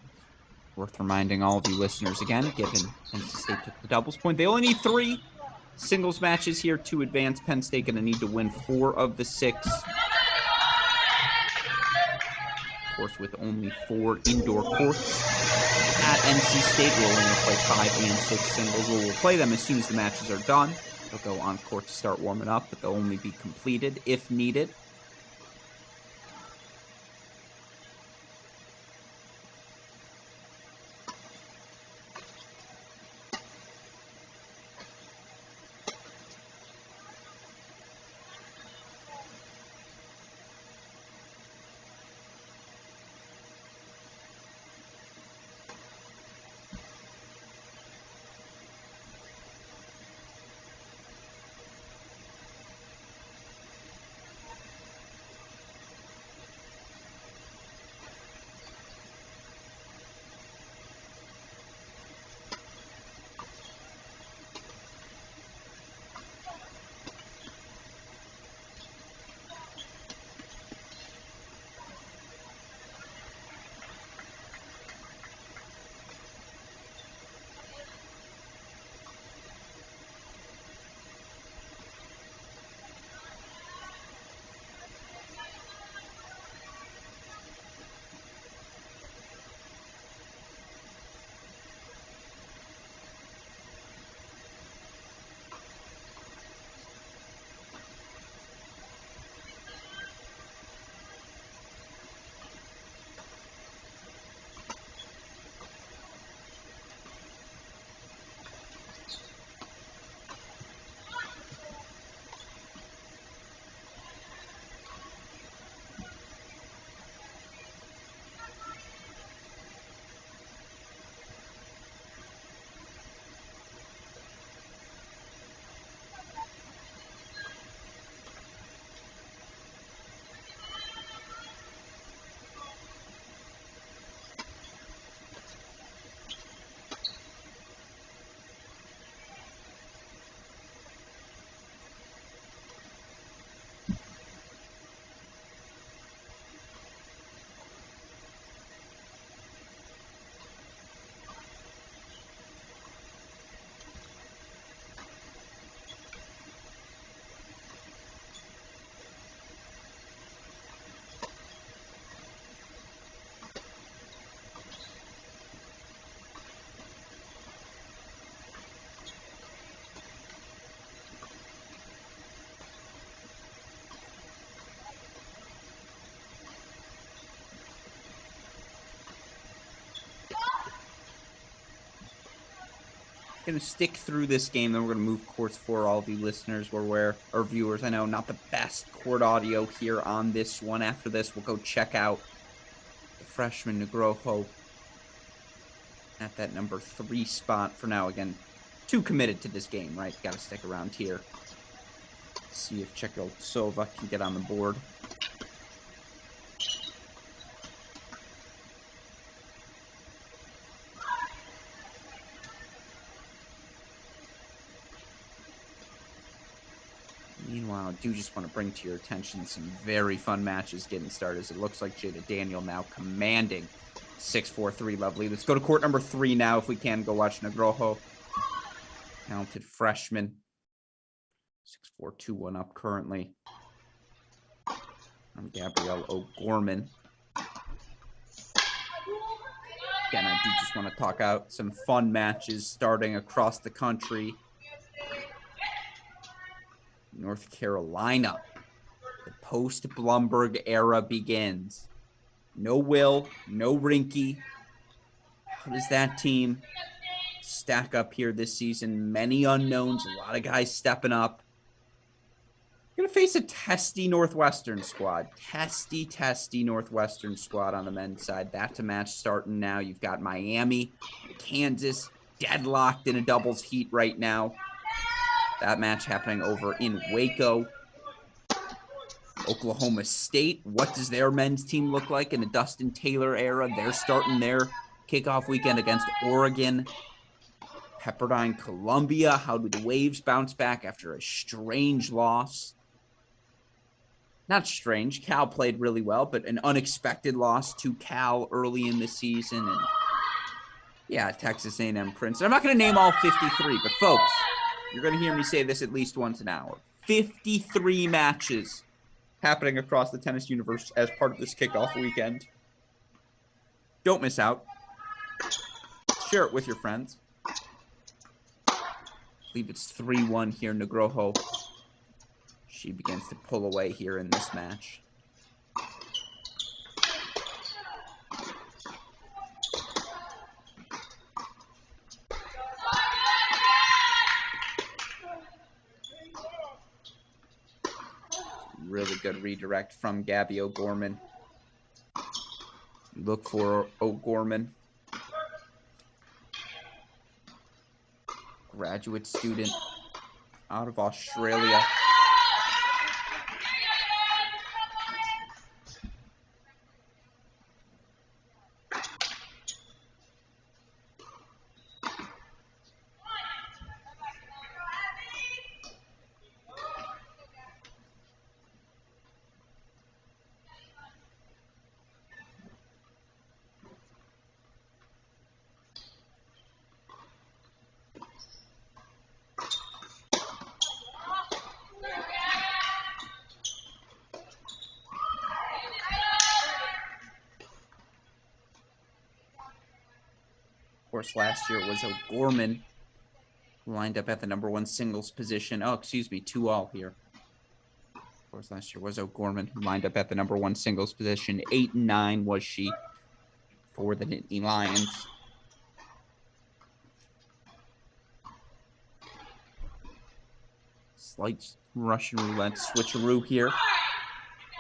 Worth reminding all of you listeners again, given NC State took the doubles point, they only need 3 singles matches here to advance. Penn State going to need to win 4 of the 6. Of course, with only 4 indoor courts at NC State, we'll only play 5 and 6 singles. We'll play them as soon as the matches are done. They'll go on court to start warming up, but they'll only be completed if needed. Going to stick through this game, then we're going to move courts for all the listeners or viewers. I know not the best court audio here on this one. After this, we'll go check out the freshman Nugroho at that number 3 spot for now. Again, too committed to this game, right? Got to stick around here. See if Chekosova can get on the board. Meanwhile, I do just want to bring to your attention some very fun matches getting started. As it looks like Jada Daniel now commanding 6-4, 3-love lead. Let's go to court number 3 now if we can. Go watch Nugroho. Talented freshman. 6-4, 2-1 up currently. I'm Gabrielle O'Gorman. Again, I do just want to talk out some fun matches starting across the country. North Carolina. The post-Blumberg era begins. No Will, no Rinky. How does that team stack up here this season? Many unknowns, a lot of guys stepping up. Going to face a testy Northwestern squad. Testy Northwestern squad on the men's side. That's a match starting now. You've got Miami, Kansas, deadlocked in a doubles heat right now. That match happening over in Waco. Oklahoma State, what does their men's team look like in the Dustin Taylor era? They're starting their kickoff weekend against Oregon. Pepperdine, Columbia. How do the Waves bounce back after a strange loss? Not strange. Cal played really well, but an unexpected loss to Cal early in the season. And yeah, Texas A&M Princeton. I'm not going to name all 53, but folks, you're going to hear me say this at least once an hour. 53 matches happening across the tennis universe as part of this kickoff weekend. Don't miss out. Share it with your friends. I believe it's 3-1 here. Negroho. She begins to pull away here in this match. Really good redirect from Gabby O'Gorman. Look for O'Gorman. Graduate student out of Australia. Of course, last year was O'Gorman, who lined up at the #1 singles position. Oh, excuse me, 2-all here. Of course, last year was O'Gorman, who lined up at the #1 singles position. 8-9 was she for the Nittany Lions. Slight Russian roulette switcheroo here.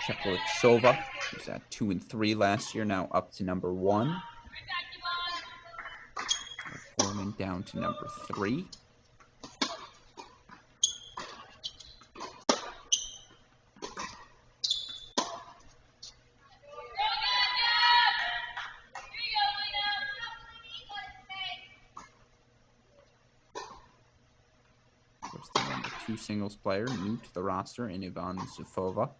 Cheklovitsova was at 2 and 3 last year, now up to #1. Gorman down to #3. Of course, the #2 singles player, new to the roster, in Ivan Zufova.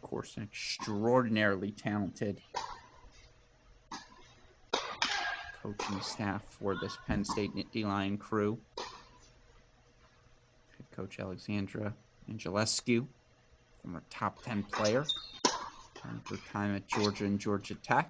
Of course, an extraordinarily talented coaching staff for this Penn State Nittany Lion crew. Head coach Alexandra Angelescu, former top 10 player, her time at Georgia and Georgia Tech.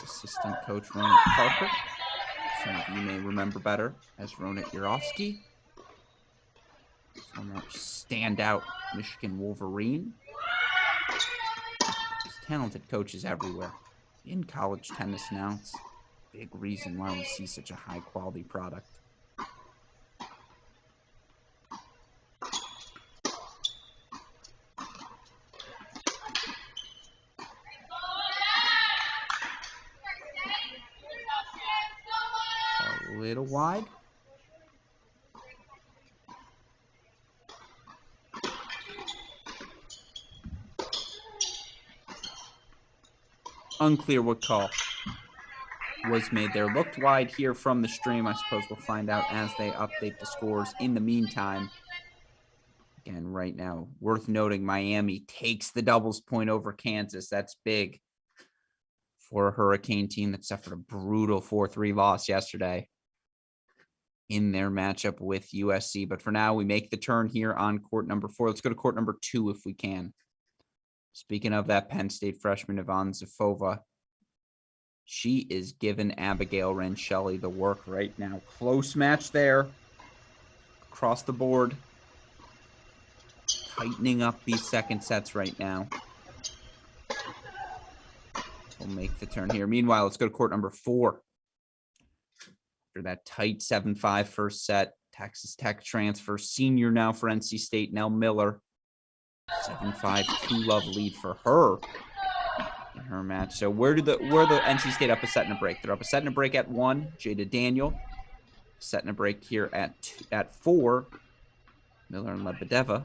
Assistant coach Ronit Parker. Some of you may remember better as Ronit Urofsky. Former standout Michigan Wolverine. There's talented coaches everywhere. In college tennis now, it's a big reason why we see such a high quality product. Little wide. Unclear what call was made there. Looked wide here from the stream. I suppose we'll find out as they update the scores. In the meantime, again, right now, worth noting, Miami takes the doubles point over Kansas. That's big for a Hurricane team that suffered a brutal 4-3 loss yesterday. in their matchup with USC. But for now, we make the turn here on court number 4. Let's go to court number 2 if we can. Speaking of that Penn State freshman, Yvonne Zafova, she is giving Abigail Ranchelli the work right now. Close match there. Across the board. Tightening up these second sets right now. We'll make the turn here. Meanwhile, let's go to court number 4. After that tight 7-5 first set, Texas Tech transfer, senior now for NC State, Nell Miller. 7-5, 2-love lead for her in her match. So where the NC State up a set and a break? They're up a set and a break at 1. Jada Daniel. Set and a break here at 4. Miller and Lebedeva.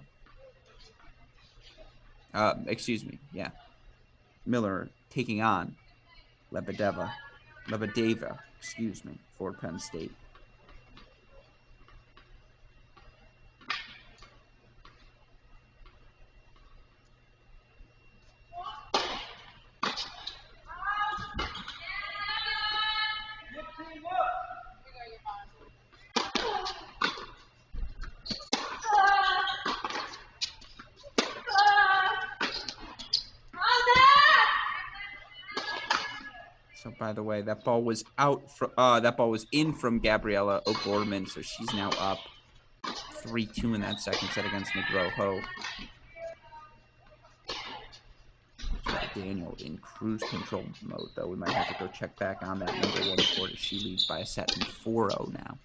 Miller taking on Lebedeva, for Penn State. So, by the way, that ball was in from Gabriella O'Gorman, so she's now up 3-2 in that second set against McGraw-Ho. Daniel in cruise control mode, though. We might have to go check back on that number 1 court as she leads by a set in 4-0 now.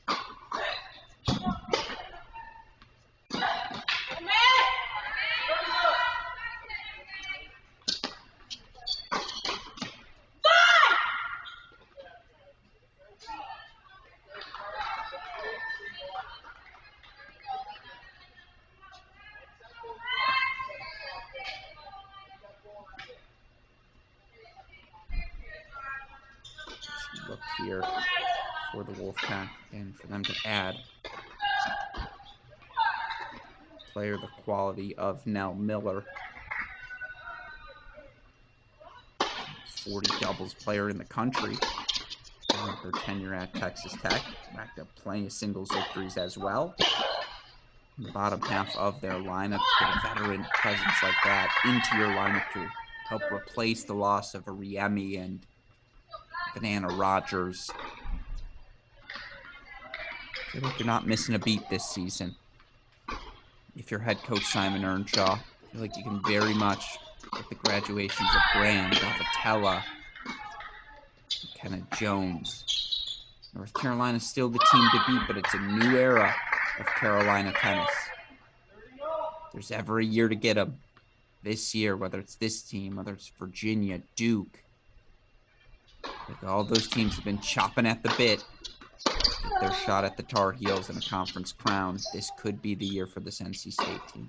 Look here for the Wolfpack and for them to add player the quality of Nell Miller. 40 doubles player in the country. Her tenure at Texas Tech. Racked up plenty of singles victories as well. In the bottom half of their lineup, to get a veteran presence like that into your lineup to help replace the loss of Ariemi and Banana Rogers. I feel like you're not missing a beat this season. If you're head coach Simon Earnshaw, I feel like you can very much get the graduations of Graham, Davatella, McKenna Jones. North Carolina's still the team to beat, but it's a new era of Carolina tennis. If there's ever a year to get them this year, whether it's this team, whether it's Virginia, Duke. Like all those teams have been chopping at the bit. Get their shot at the Tar Heels and a conference crown. This could be the year for this NC State team.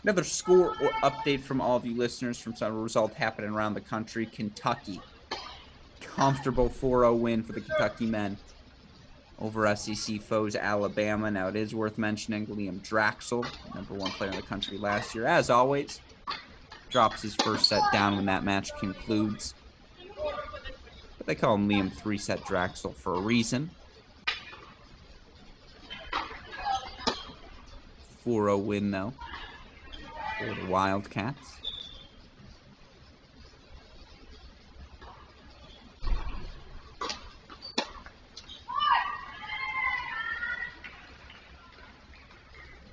Another score or update from all of you listeners from some result happening around the country. Kentucky. Comfortable 4-0 win for the Kentucky men over SEC foes Alabama. Now it is worth mentioning Liam Draxel, number 1 player in the country last year, as always, drops his first set down when that match concludes. But they call him Liam 3-set Draxel for a reason. 4-0 win, though, for the Wildcats.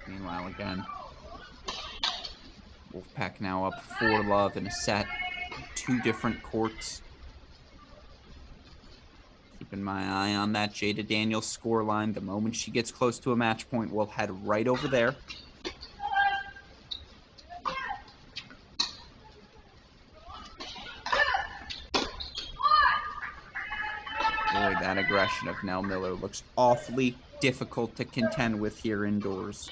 Meanwhile, again, Wolfpack now up 4-love in a set. 2 different courts. Keeping my eye on that Jada Daniel scoreline. The moment she gets close to a match point, we'll head right over there. That aggression of Nell Miller looks awfully difficult to contend with here indoors.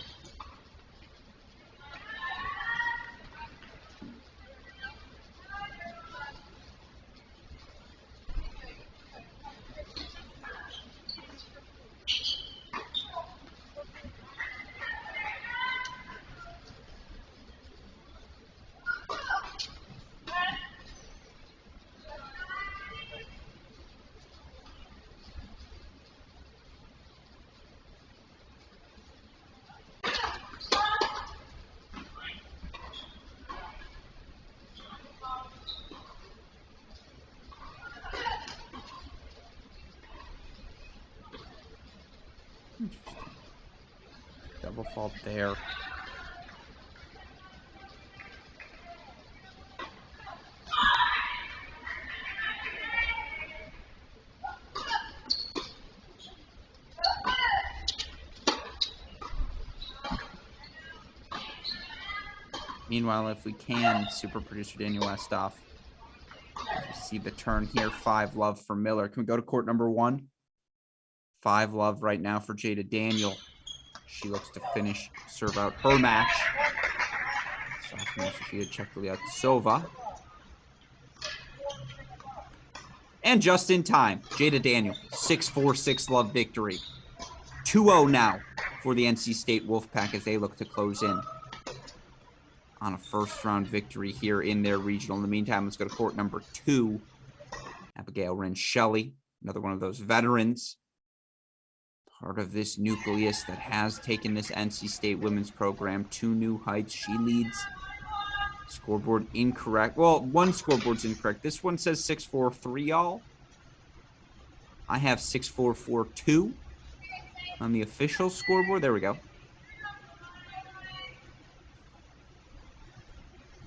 Double fault there. Meanwhile, if we can, super producer Daniel Westoff. We see the turn here, 5-love for Miller. Can we go to court number 1? 5-love right now for Jada Daniel. She looks to finish, serve out her match. Sophomore Sofia Chekliatsova. And just in time, Jada Daniel, 6-4, 6-love victory. 2-0 now for the NC State Wolfpack as they look to close in on a first-round victory here in their regional. In the meantime, let's go to court number 2. Abigail Rincelli, another one of those veterans, part of this nucleus that has taken this NC State women's program to new heights. She leads. Scoreboard incorrect. Well, one scoreboard's incorrect. This one says 6-4-3, y'all. I have 6-4-4-2 on the official scoreboard. There we go.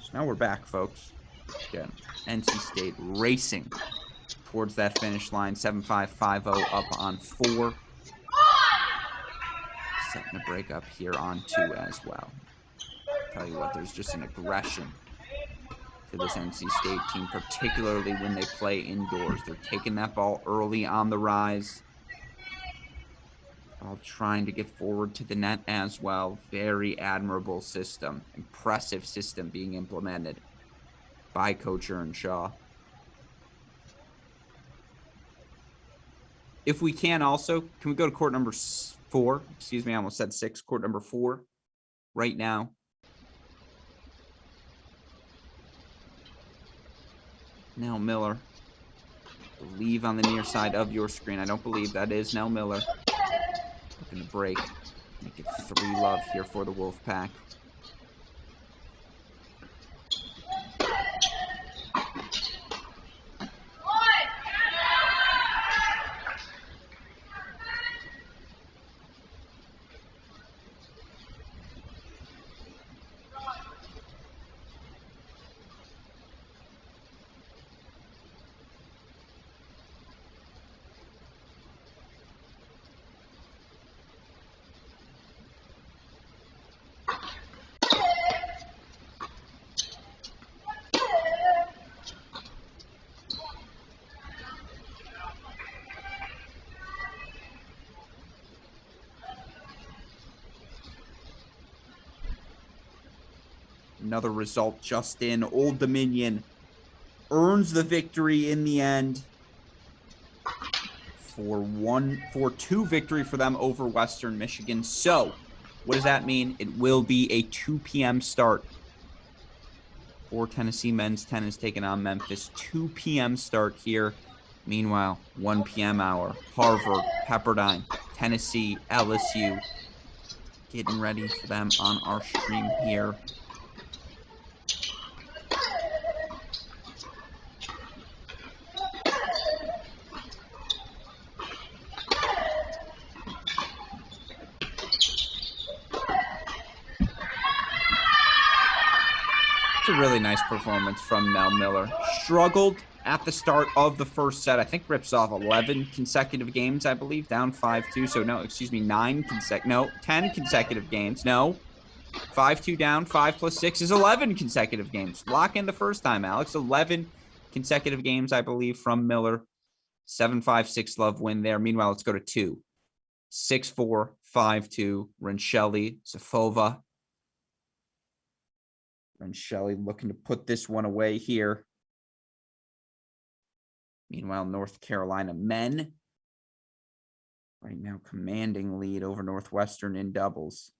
So now we're back, folks. Again, NC State racing towards that finish line. 7-5, 5-0 up on 4. Setting a break up here on 2 as well. Tell you what, there's just an aggression to this NC State team, particularly when they play indoors. They're taking that ball early on the rise, all trying to get forward to the net as well. Very admirable system, impressive system being implemented by Coach Earnshaw. If we can also, can we go to court number 4? Excuse me, I almost said 6. Court number 4 right now. Nell Miller. Believe on the near side of your screen. I don't believe that is Nell Miller. Looking to break. Make it 3-love here for the Wolfpack. Another result just in. Old Dominion earns the victory in the end. 4-2 victory for them over Western Michigan. So, what does that mean? It will be a 2 p.m. start for Tennessee men's tennis taking on Memphis. 2 p.m. start here. Meanwhile, 1 p.m. hour. Harvard, Pepperdine, Tennessee, LSU. Getting ready for them on our stream here. Really nice performance from Nell Miller. Struggled at the start of the first set. I think rips off 11 consecutive games, I believe, down 5-2. So no, excuse me, 10 consecutive games. No, 5-2 down, 5 + 6 is 11 consecutive games. Lock in the first time, Alex. 11 consecutive games, I believe, from Miller. 7-5, 6-love win there. Meanwhile, let's go to 2. 6-4, 5-2. Rensheli, Zafova. Rensheli looking to put this one away here. Meanwhile, North Carolina men right now commanding lead over Northwestern in doubles.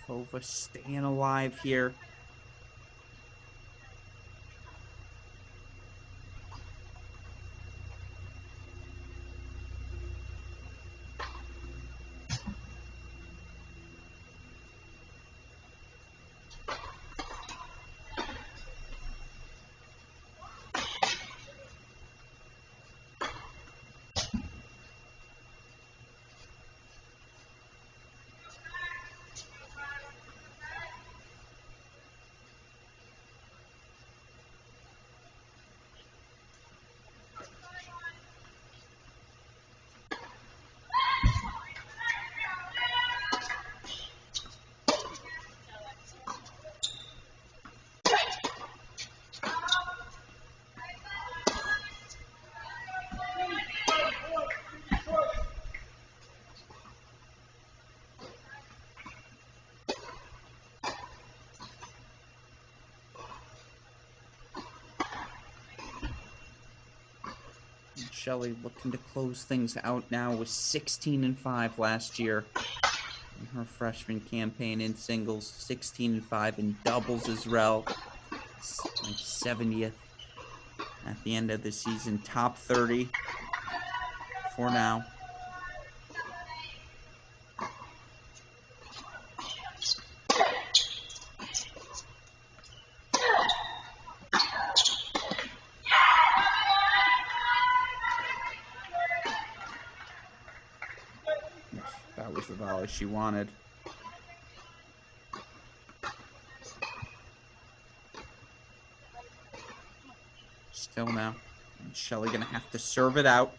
Zafova staying alive here. Shelley looking to close things out now with 16-5 last year in her freshman campaign in singles, 16-5 in doubles as well. Like 70th at the end of the season, top 30 for now. That was the volley she wanted. Still now. And Shelley gonna have to serve it out.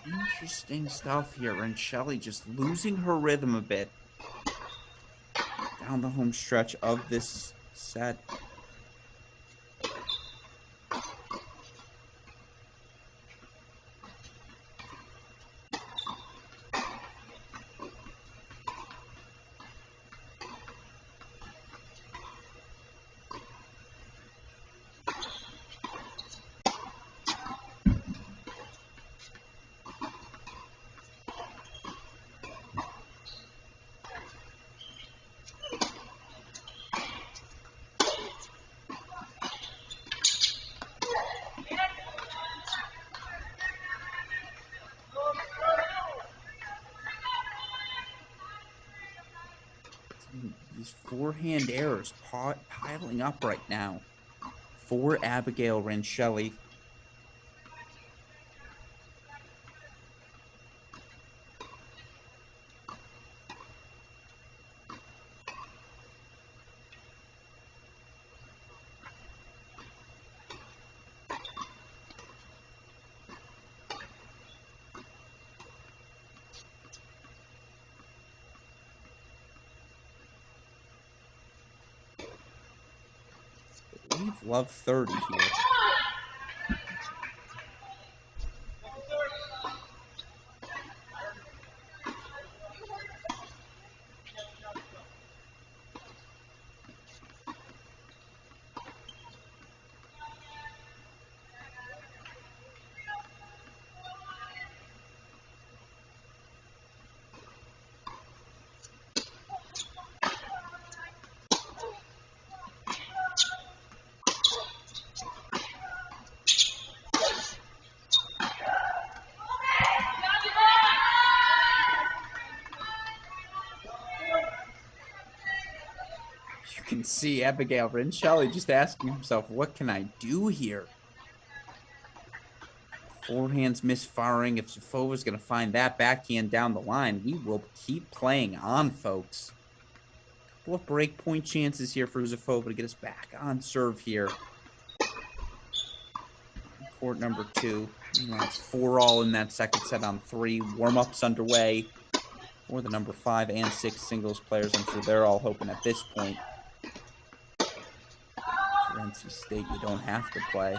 Interesting stuff here, and Shelley just losing her rhythm a bit down the home stretch of this set. These forehand errors piling up right now for Abigail Ranchelli. Leave love 30 here. You can see Abigail Ranchelli just asking himself, what can I do here? Forehand's misfiring. If Zafova's going to find that backhand down the line, we will keep playing on, folks. A couple of break point chances here for Zafova to get us back on serve here. Court number 2. Meanwhile, it's 4-all in that second set on 3. Warm-ups underway for the number 5 and 6 singles players. I'm sure they're all hoping at this point. For NC State, you don't have to play.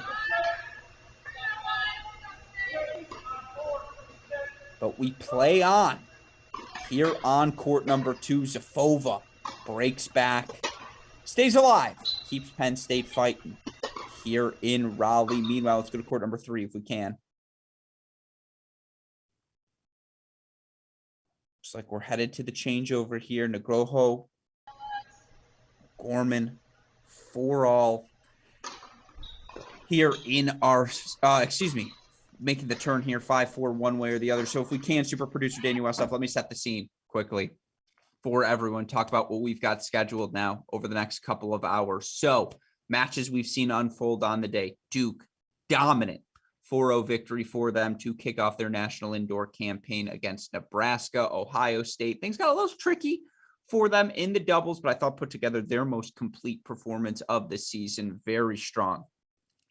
But we play on. Here on court number 2, Zafova breaks back, stays alive, keeps Penn State fighting here in Raleigh. Meanwhile, let's go to court number 3 if we can. Looks like we're headed to the changeover here. Negroho, Gorman, 4-all here in our, making the turn here, 5-4 one way or the other. So if we can, super producer Daniel Westhoff, let me set the scene quickly for everyone. Talk about what we've got scheduled now over the next couple of hours. So matches we've seen unfold on the day. Duke, dominant 4-0 victory for them to kick off their national indoor campaign against Nebraska. Ohio State, things got a little tricky for them in the doubles, but I thought put together their most complete performance of the season. Very strong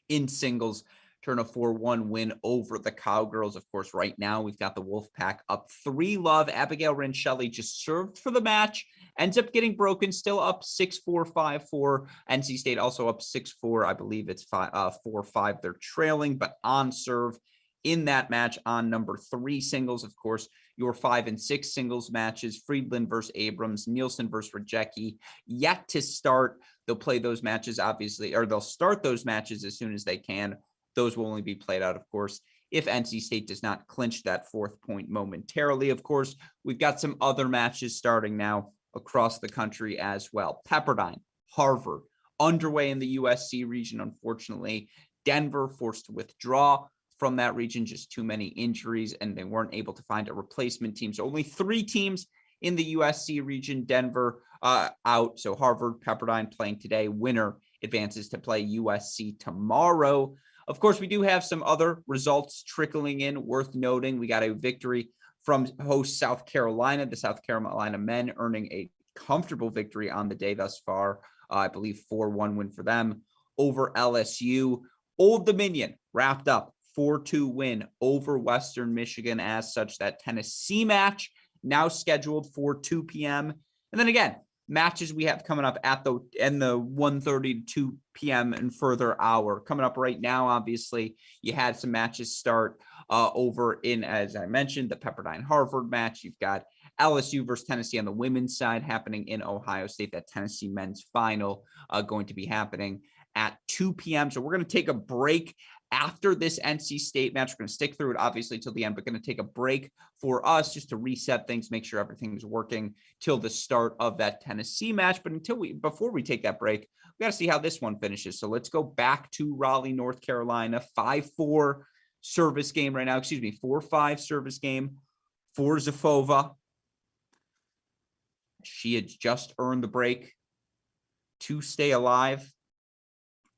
in singles. Turn a 4-1 win over the Cowgirls. Of course, right now we've got the Wolfpack up 3-love. Abigail Ranchelli just served for the match, ends up getting broken, still up 6-4, 5-4. NC State also up 6-4. I believe it's 4-5. They're trailing, but on serve in that match on number 3 singles. Of course, your 5 and 6 singles matches, Friedland versus Abrams, Nielsen versus Rajecki, yet to start. They'll play those matches, obviously, or they'll start those matches as soon as they can. Those will only be played out, of course, if NC State does not clinch that 4th point momentarily. Of course, we've got some other matches starting now across the country as well. Pepperdine, Harvard, underway in the USC region, unfortunately. Denver forced to withdraw from that region, just too many injuries, and they weren't able to find a replacement team. So only 3 teams in the USC region. Denver out. So Harvard, Pepperdine playing today. Winner advances to play USC tomorrow. Of course, we do have some other results trickling in worth noting. We got a victory from host South Carolina, the South Carolina men earning a comfortable victory on the day thus far. I believe 4-1 win for them over LSU. Old Dominion wrapped up 4-2 win over Western Michigan. As such, that Tennessee match now scheduled for 2 p.m. And then again, matches we have coming up at the 1:30 to 2 p.m. and further hour. Coming up right now, obviously, you had some matches start over in, as I mentioned, the Pepperdine-Harvard match. You've got LSU versus Tennessee on the women's side happening in Ohio State. That Tennessee men's final going to be happening at 2 p.m. So we're going to take a break after this NC State match. We're going to stick through it, obviously, till the end, but going to take a break for us just to reset things, make sure everything's working till the start of that Tennessee match. But before we take that break, we got to see how this one finishes. So let's go back to Raleigh, North Carolina. 5-4 service game right now. 4-5 service game for Zafova. She had just earned the break to stay alive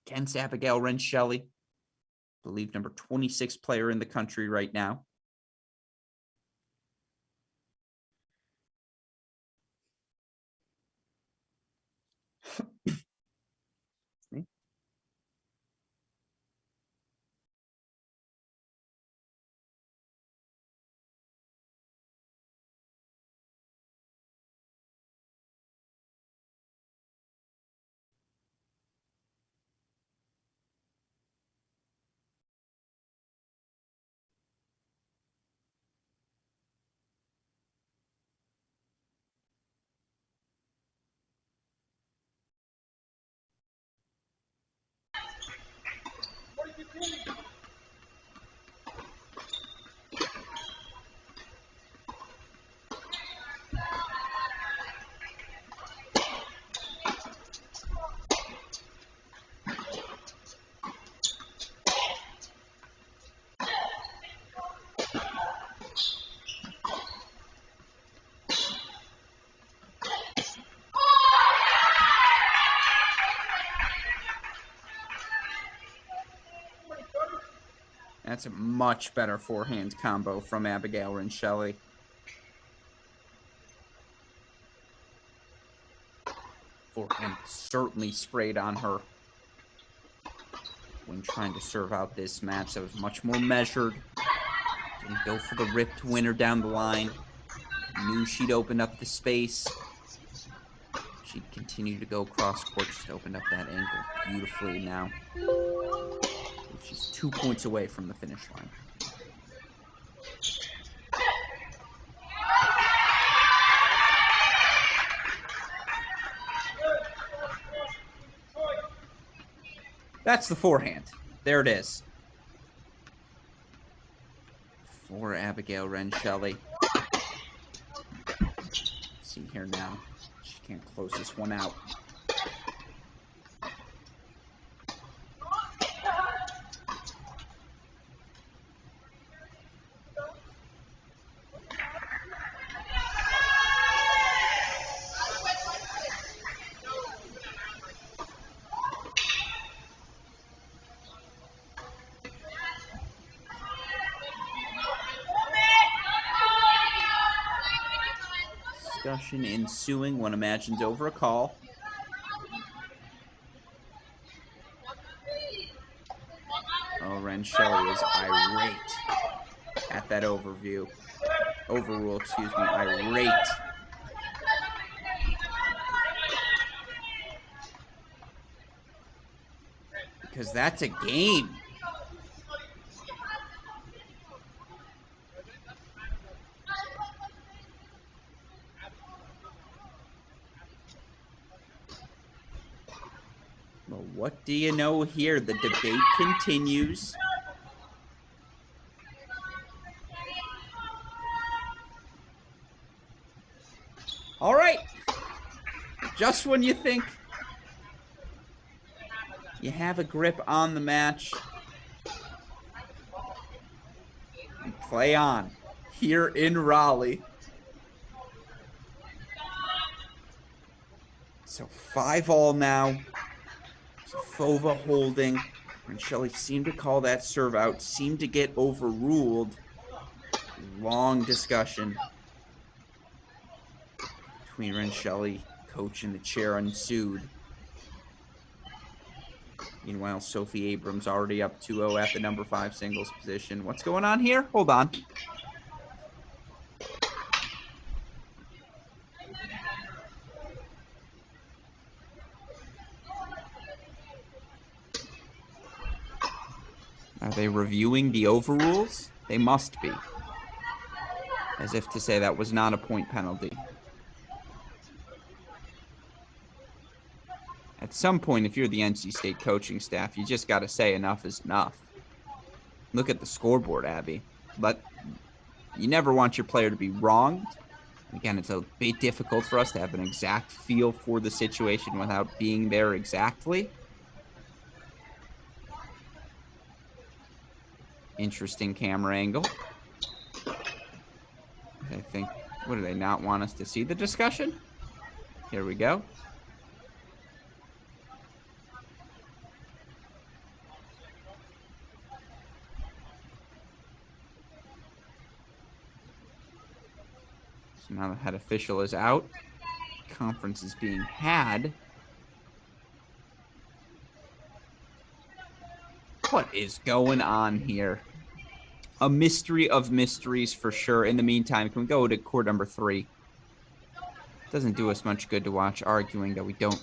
against Abigail Rensheli, I believe number 26 player in the country right now. That's a much better forehand combo from Abigail Rensheli. Forehand certainly sprayed on her when trying to serve out this match. That was much more measured. Didn't go for the ripped winner down the line. Knew she'd open up the space. She'd continue to go cross court, just opened up that ankle beautifully now. She's 2 points away from the finish line. That's the forehand. There it is. For Abigail Rensheli. See here now. She can't close this one out. Discussion ensuing, one imagines over a call. Oh, Rensheli is irate at that overrule, excuse me, irate. Because that's a game. Well, what do you know here? The debate continues. All right. Just when you think you have a grip on the match, you play on here in Raleigh. So 5-all now. Fova holding. Rensheli seemed to call that serve out, seemed to get overruled. Long discussion between Rensheli, coach, and the chair ensued. Meanwhile, Sophie Abrams already up 2-0 at the number 5 singles position. What's going on here? Hold on. Are they reviewing the overrules? They must be. As if to say that was not a point penalty. At some point, if you're the NC State coaching staff, you just got to say enough is enough. Look at the scoreboard, Abby. But you never want your player to be wronged. Again, it's a bit difficult for us to have an exact feel for the situation without being there exactly. Interesting camera angle. I think, what do they not want us to see? The discussion? Here we go. So now the head official is out. Conference is being had. What is going on here? A mystery of mysteries for sure. In the meantime, can we go to court number 3? Doesn't do us much good to watch arguing that we don't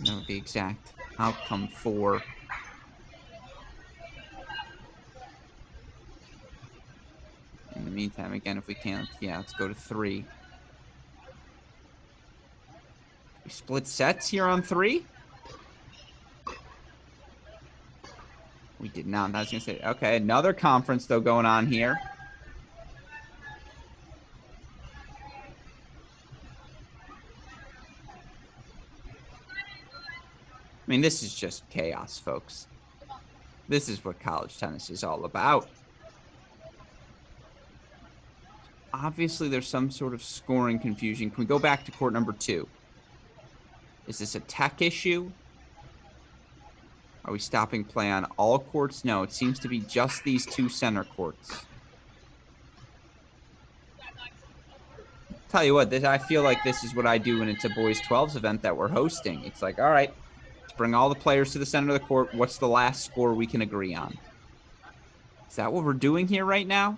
know the exact outcome for. In the meantime, again, if we can't, yeah, let's go to 3. We split sets here on 3? We did not. I was going to say, okay, another conference, though, going on here. I mean, this is just chaos, folks. This is what college tennis is all about. Obviously, there's some sort of scoring confusion. Can we go back to court number 2? Is this a tech issue? Are we stopping play on all courts? No, it seems to be just these 2 center courts. Tell you what, I feel like this is what I do when it's a boys 12s event that we're hosting. It's like, all right, let's bring all the players to the center of the court. What's the last score we can agree on? Is that what we're doing here right now?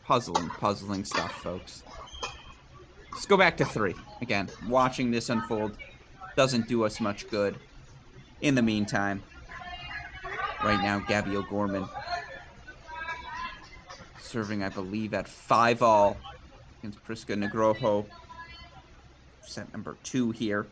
Puzzling stuff, folks. Let's go back to 3. Again, watching this unfold doesn't do us much good. In the meantime, right now, Gabby O'Gorman serving, I believe, at 5-all against Priska Negroho. Set number 2 here.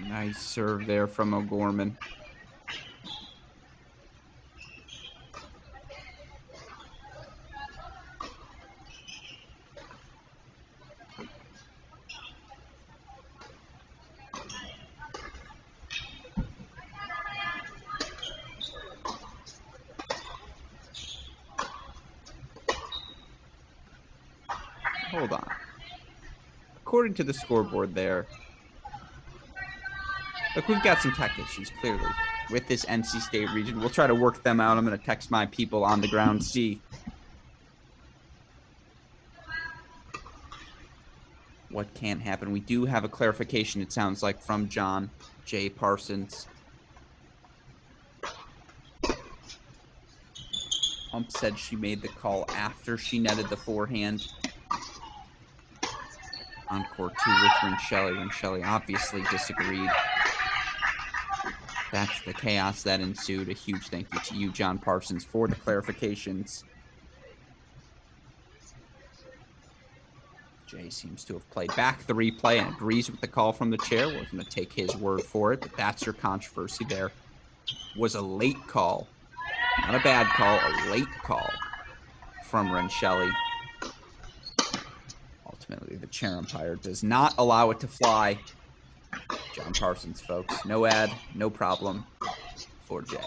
Nice serve there from O'Gorman. Hold on. According to the scoreboard there, look, we've got some tech issues, clearly, with this NC State region. We'll try to work them out. I'm going to text my people on the ground, see what can happen. We do have a clarification, it sounds like, from John J. Parsons. Ump said she made the call after she netted the forehand. On court 2 with Rincelli. Rincelli obviously disagreed. That's the chaos that ensued. A huge thank you to you, John Parsons, for the clarifications. Jay seems to have played back the replay and agrees with the call from the chair. We're going to take his word for it, but that's your controversy there. Was a late call. Not a bad call, a late call from Rincelli. Ultimately, the chair umpire does not allow it to fly. John Parsons, folks. No ad, no problem for Jay.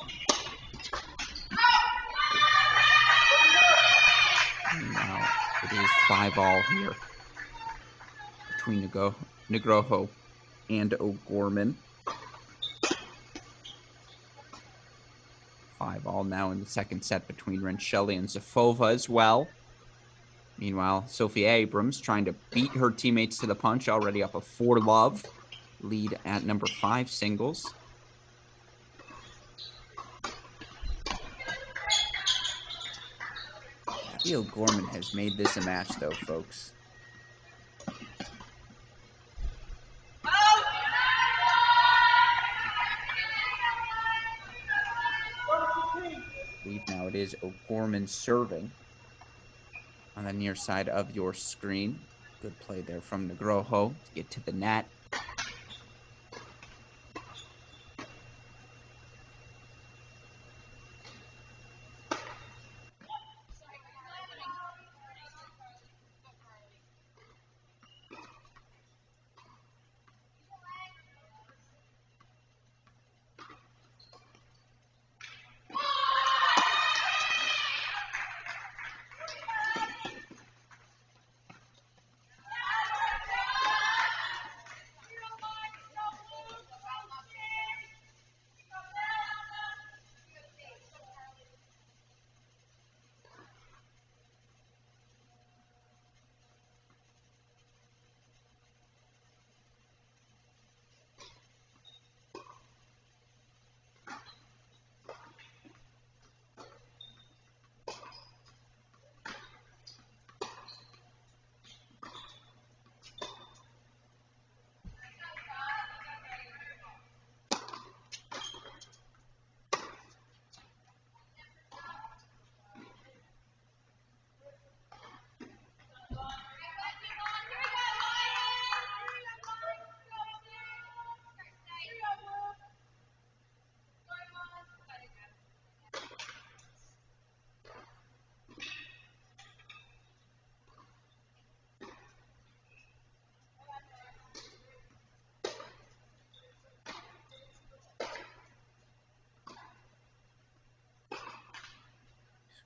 And now it is 5-all here between Negroho and O'Gorman. 5-all now in the second set between Rincelli and Zafova as well. Meanwhile, Sophia Abrams trying to beat her teammates to the punch, already up a 4-love lead at number 5 singles. Gabby O'Gorman has made this a match, though, folks. it is O'Gorman serving on the near side of your screen. Good play there from Negroho to get to the net.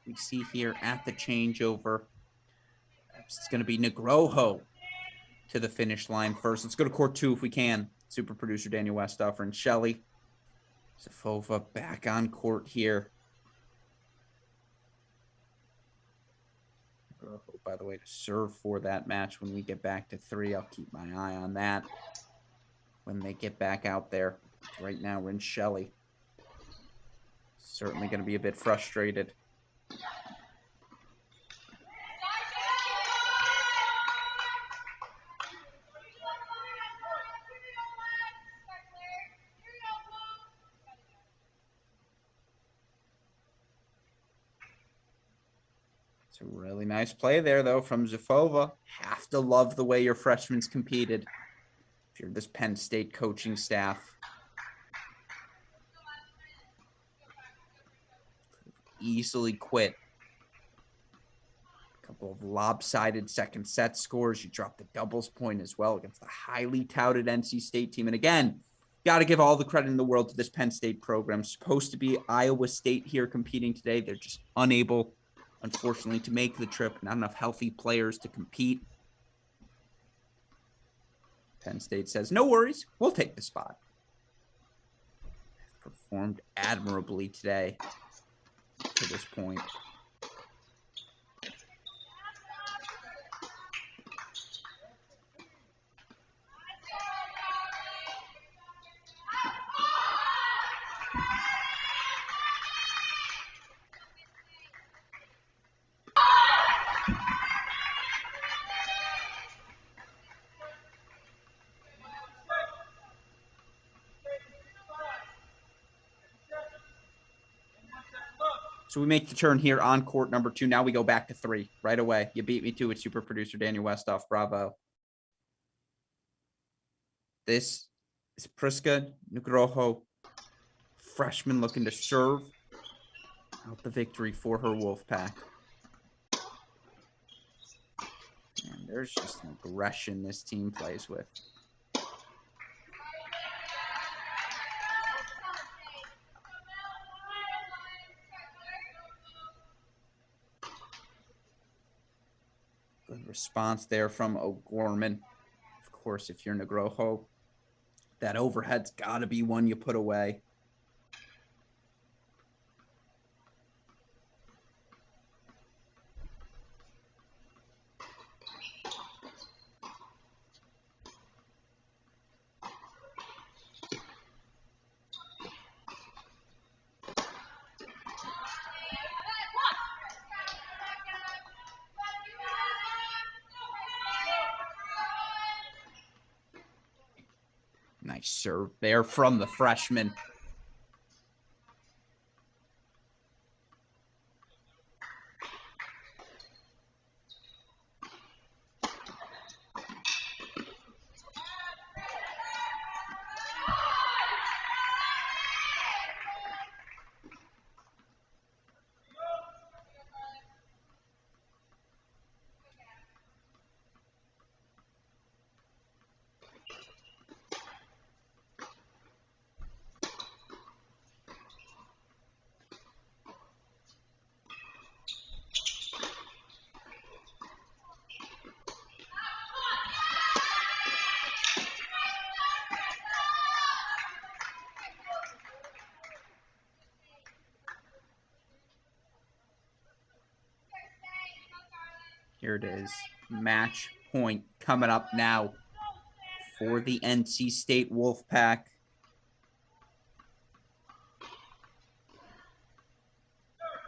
We see here at the changeover, it's going to be Negroho to the finish line first. Let's go to court 2 if we can. Super producer Daniel Westoffer and Shelley. Zafova back on court here. Negroho, by the way, to serve for that match when we get back to 3. I'll keep my eye on that when they get back out there. Right now we're in Shelley. Certainly going to be a bit frustrated. It's a really nice play there, though, from Zafova. Have to love the way your freshmen's competed. If you're this Penn State coaching staff. Easily quit. A couple of lopsided second set scores. You dropped the doubles point as well against the highly touted NC State team. And again, got to give all the credit in the world to this Penn State program. Supposed to be Iowa State here competing today. They're just unable, unfortunately, to make the trip. Not enough healthy players to compete. Penn State says, no worries, we'll take the spot. Performed admirably today to this point. So we make the turn here on court number 2. Now we go back to 3 right away. You beat me to it, super producer Daniel Westoff. Bravo. This is Priska Negroho, freshman looking to serve out the victory for her Wolfpack. And there's just an aggression this team plays with. Good response there from O'Gorman. Of course, if you're Negroho, that overhead's got to be one you put away. Nice serve there from the freshman. Here it is. Match point coming up now for the NC State Wolfpack.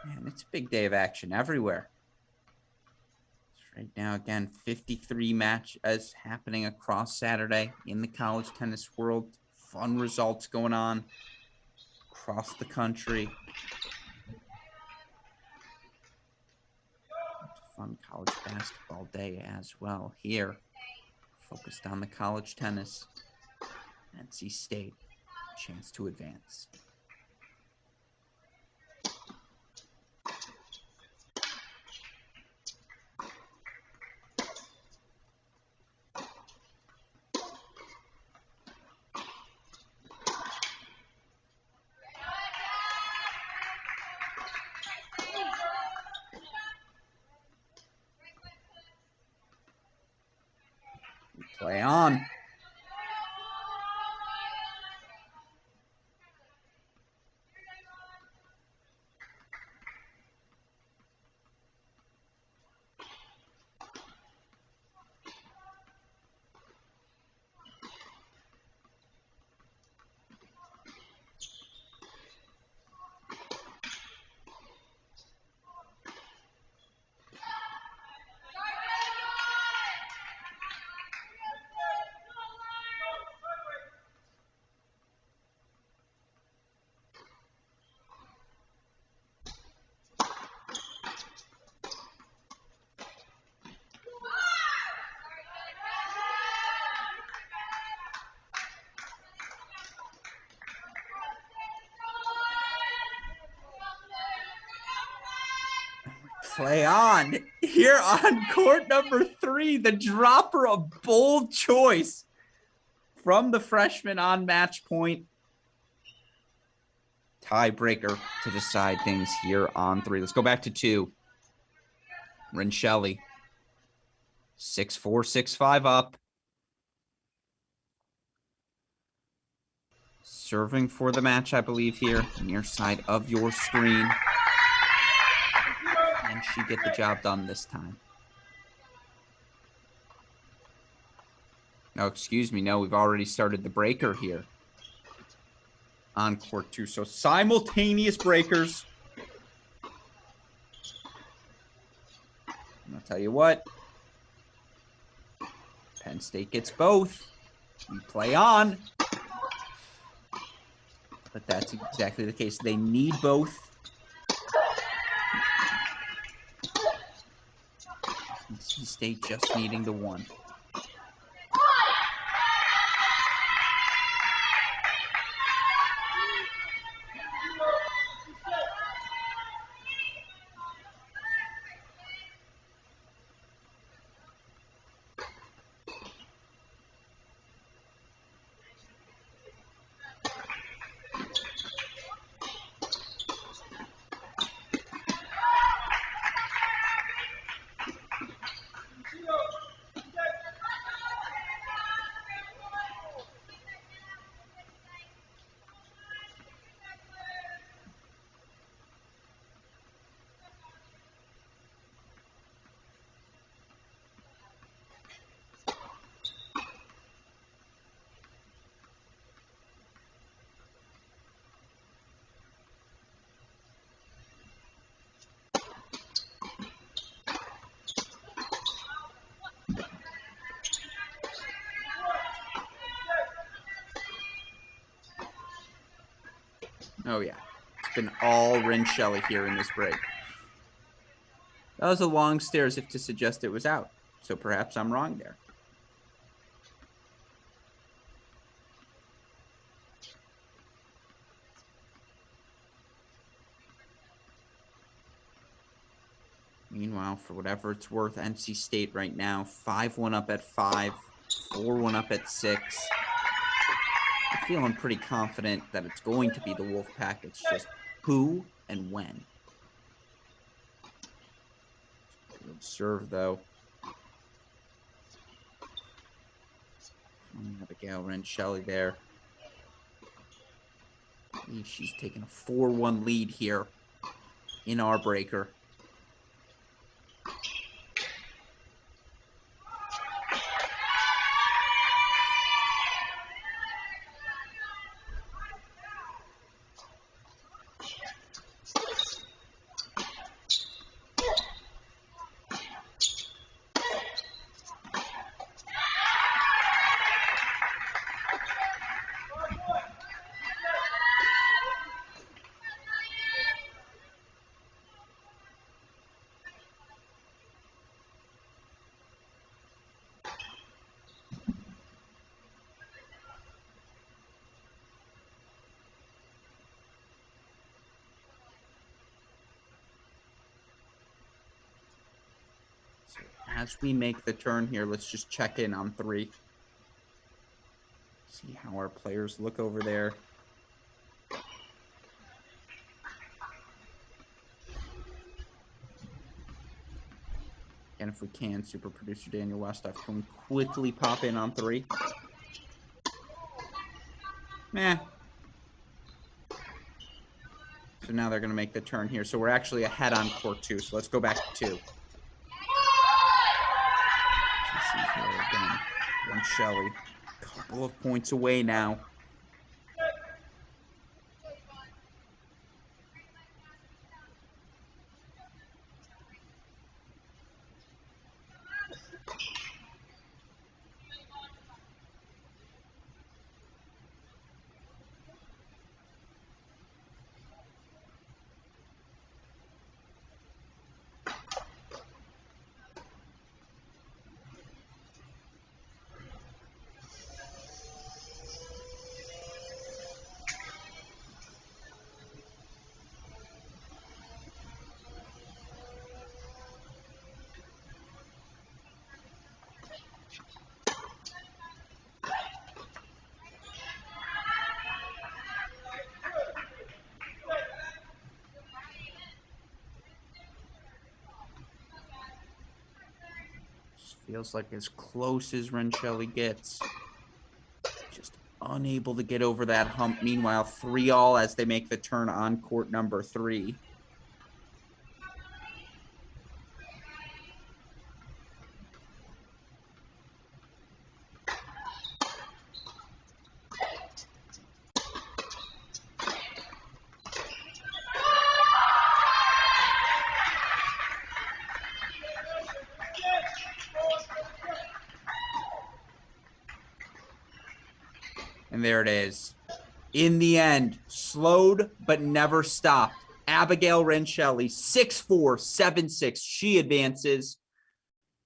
Man, it's a big day of action everywhere. Right now, again, 53 matches happening across Saturday in the college tennis world. Fun results going on across the country. Fun college basketball day as well here. Focused on the college tennis. NC State, chance to advance. Play on. Play on. Here on court number 3, the dropper, a bold choice from the freshman on match point. Tiebreaker to decide things here on 3. Let's go back to 2. Rincelli. 6-4, 6-5 up. Serving for the match, I believe, here. Near side of your screen. And she get the job done this time. No, excuse me. No, we've already started the breaker here on court 2. So simultaneous breakers. And I'll tell you what. Penn State gets both. We play on. But that's exactly the case. They need both. NC State just needing the one. Oh, yeah. It's been all Rincelli here in this break. That was a long stare as if to suggest it was out. So perhaps I'm wrong there. Meanwhile, for whatever it's worth, NC State right now, 5-1 up at 5, 4-1 up at 6. I'm feeling pretty confident that it's going to be the Wolfpack. It's just who and when. Good serve, though. Abigail Rincelli there. I believe she's taking a 4-1 lead here in our breaker. as we make the turn here, let's just check in on 3. See how our players look over there. And if we can, super producer Daniel Westoff, can we quickly pop in on 3? Meh. So now they're going to make the turn here. So we're actually ahead on court 2. So let's go back to 2. Let's see here again. One Shelley. Couple of points away now. Feels like as close as Renshelley gets. Just unable to get over that hump. Meanwhile, 3-all as they make the turn on court number 3. And there it is. In the end, slowed but never stopped. Abigail Renshelley, 6'4", 7'6". She advances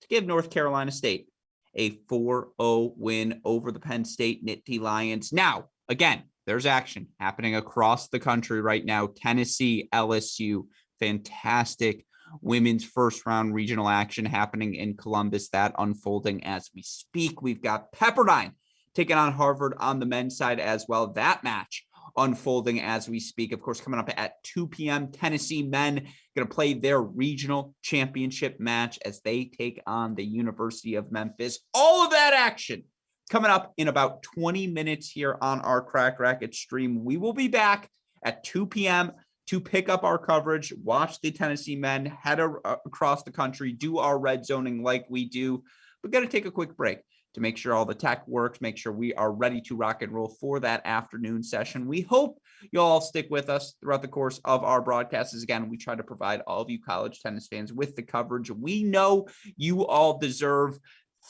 to give North Carolina State a 4-0 win over the Penn State Nittany Lions. Now, again, there's action happening across the country right now. Tennessee, LSU, fantastic women's first-round regional action happening in Columbus. That unfolding as we speak. We've got Pepperdine taking on Harvard on the men's side as well. That match unfolding as we speak. Of course, coming up at 2 p.m., Tennessee men going to play their regional championship match as they take on the University of Memphis. All of that action coming up in about 20 minutes here on our Cracked Racquets stream. We will be back at 2 p.m. to pick up our coverage, watch the Tennessee men head across the country, do our red zoning like we do. We're going to take a quick break to make sure all the tech works, make sure we are ready to rock and roll for that afternoon session. We hope you'll all stick with us throughout the course of our broadcasts. As again, we try to provide all of you college tennis fans with the coverage we know you all deserve.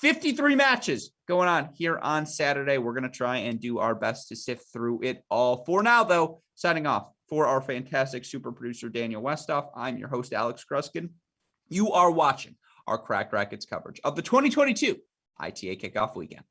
53 matches going on here on Saturday. We're going to try and do our best to sift through it all. For now, though, signing off for our fantastic super producer, Daniel Westoff. I'm your host, Alex Kruskin. You are watching our Cracked Racquets coverage of the 2022 ITA Kickoff weekend.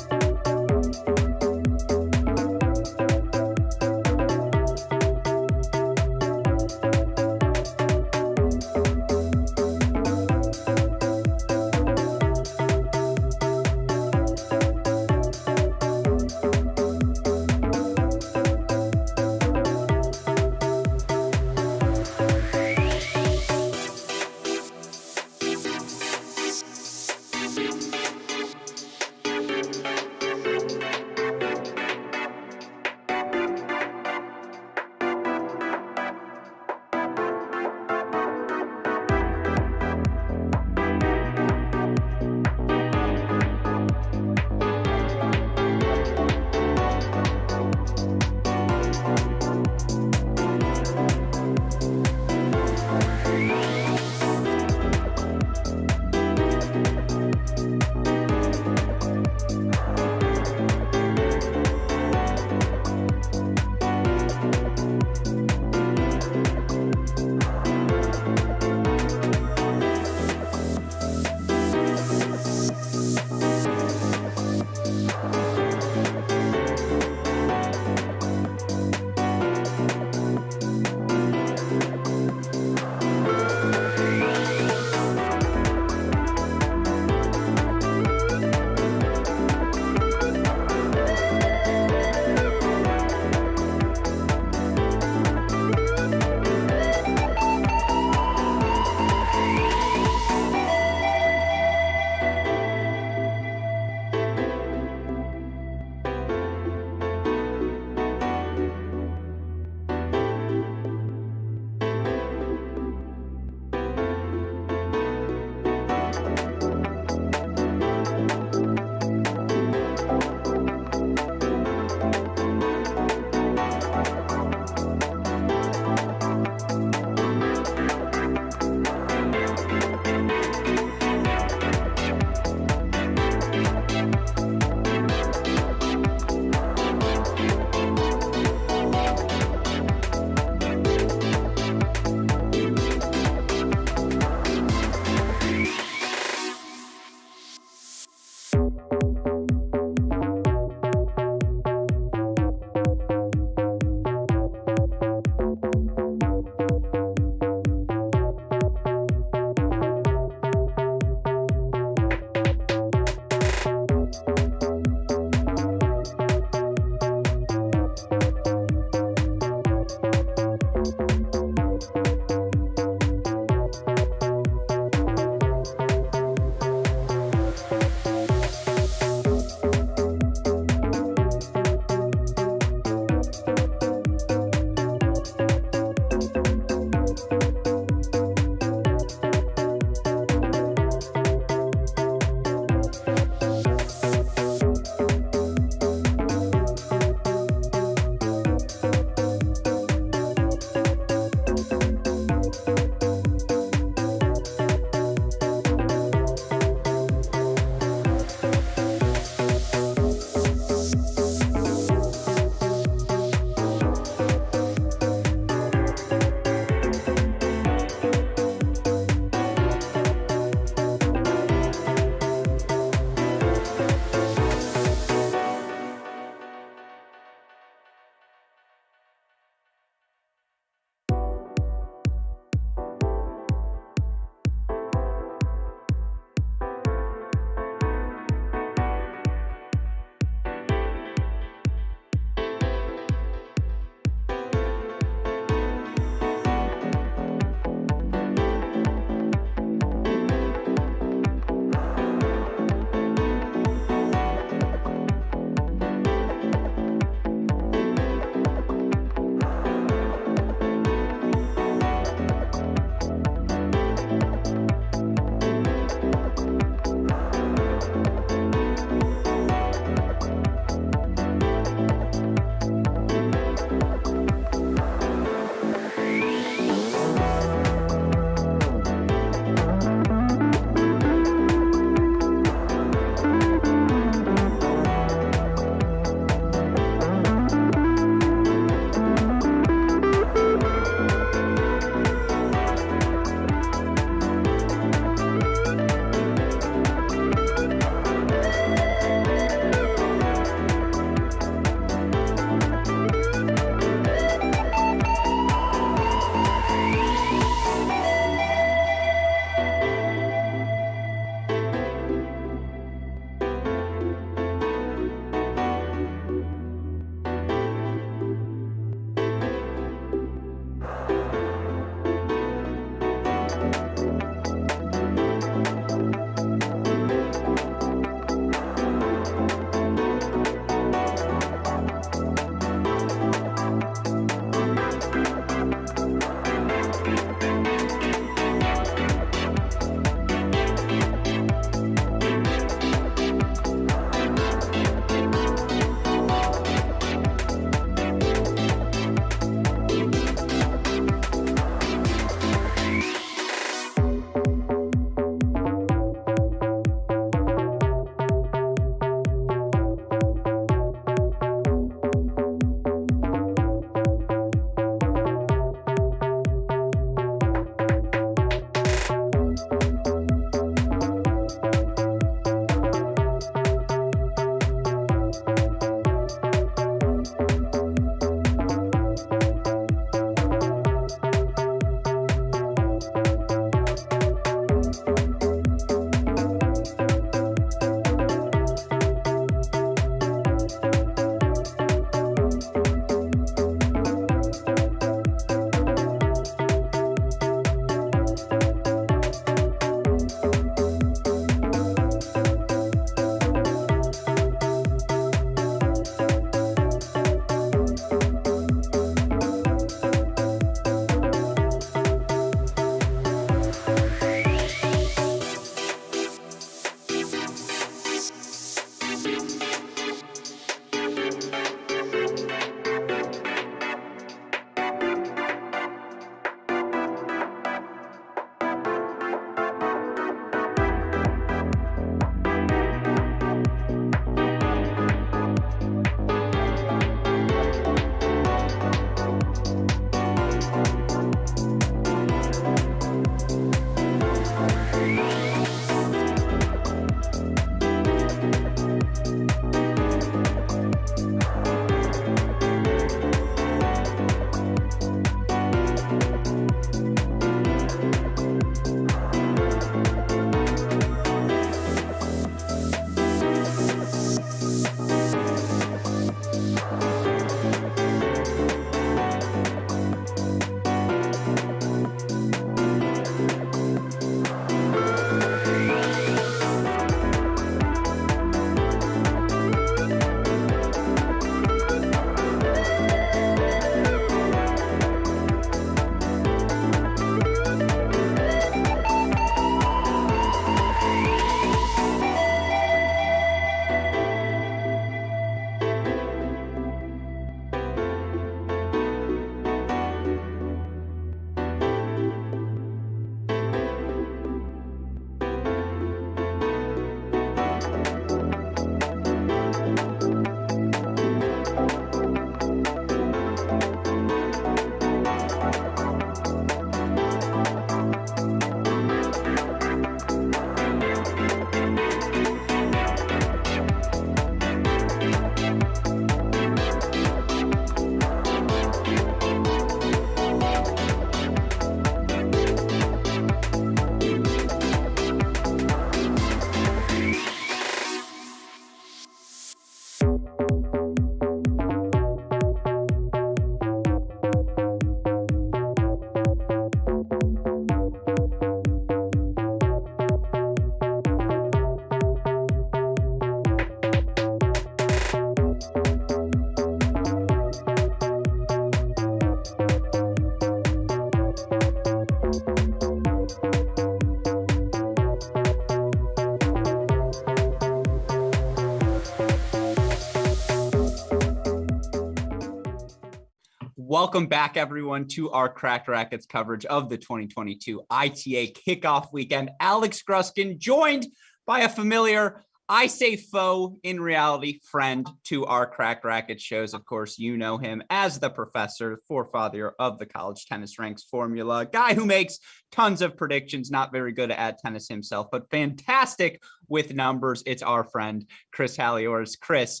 Welcome back, everyone, to our Cracked Racquets coverage of the 2022 ITA Kickoff weekend. Alex Gruskin, joined by a familiar, I say foe, in reality, friend to our Cracked Racquets shows. Of course, you know him as the professor, forefather of the college tennis ranks formula, guy who makes tons of predictions, not very good at tennis himself, but fantastic with numbers. It's our friend, Chris Halliors. Chris,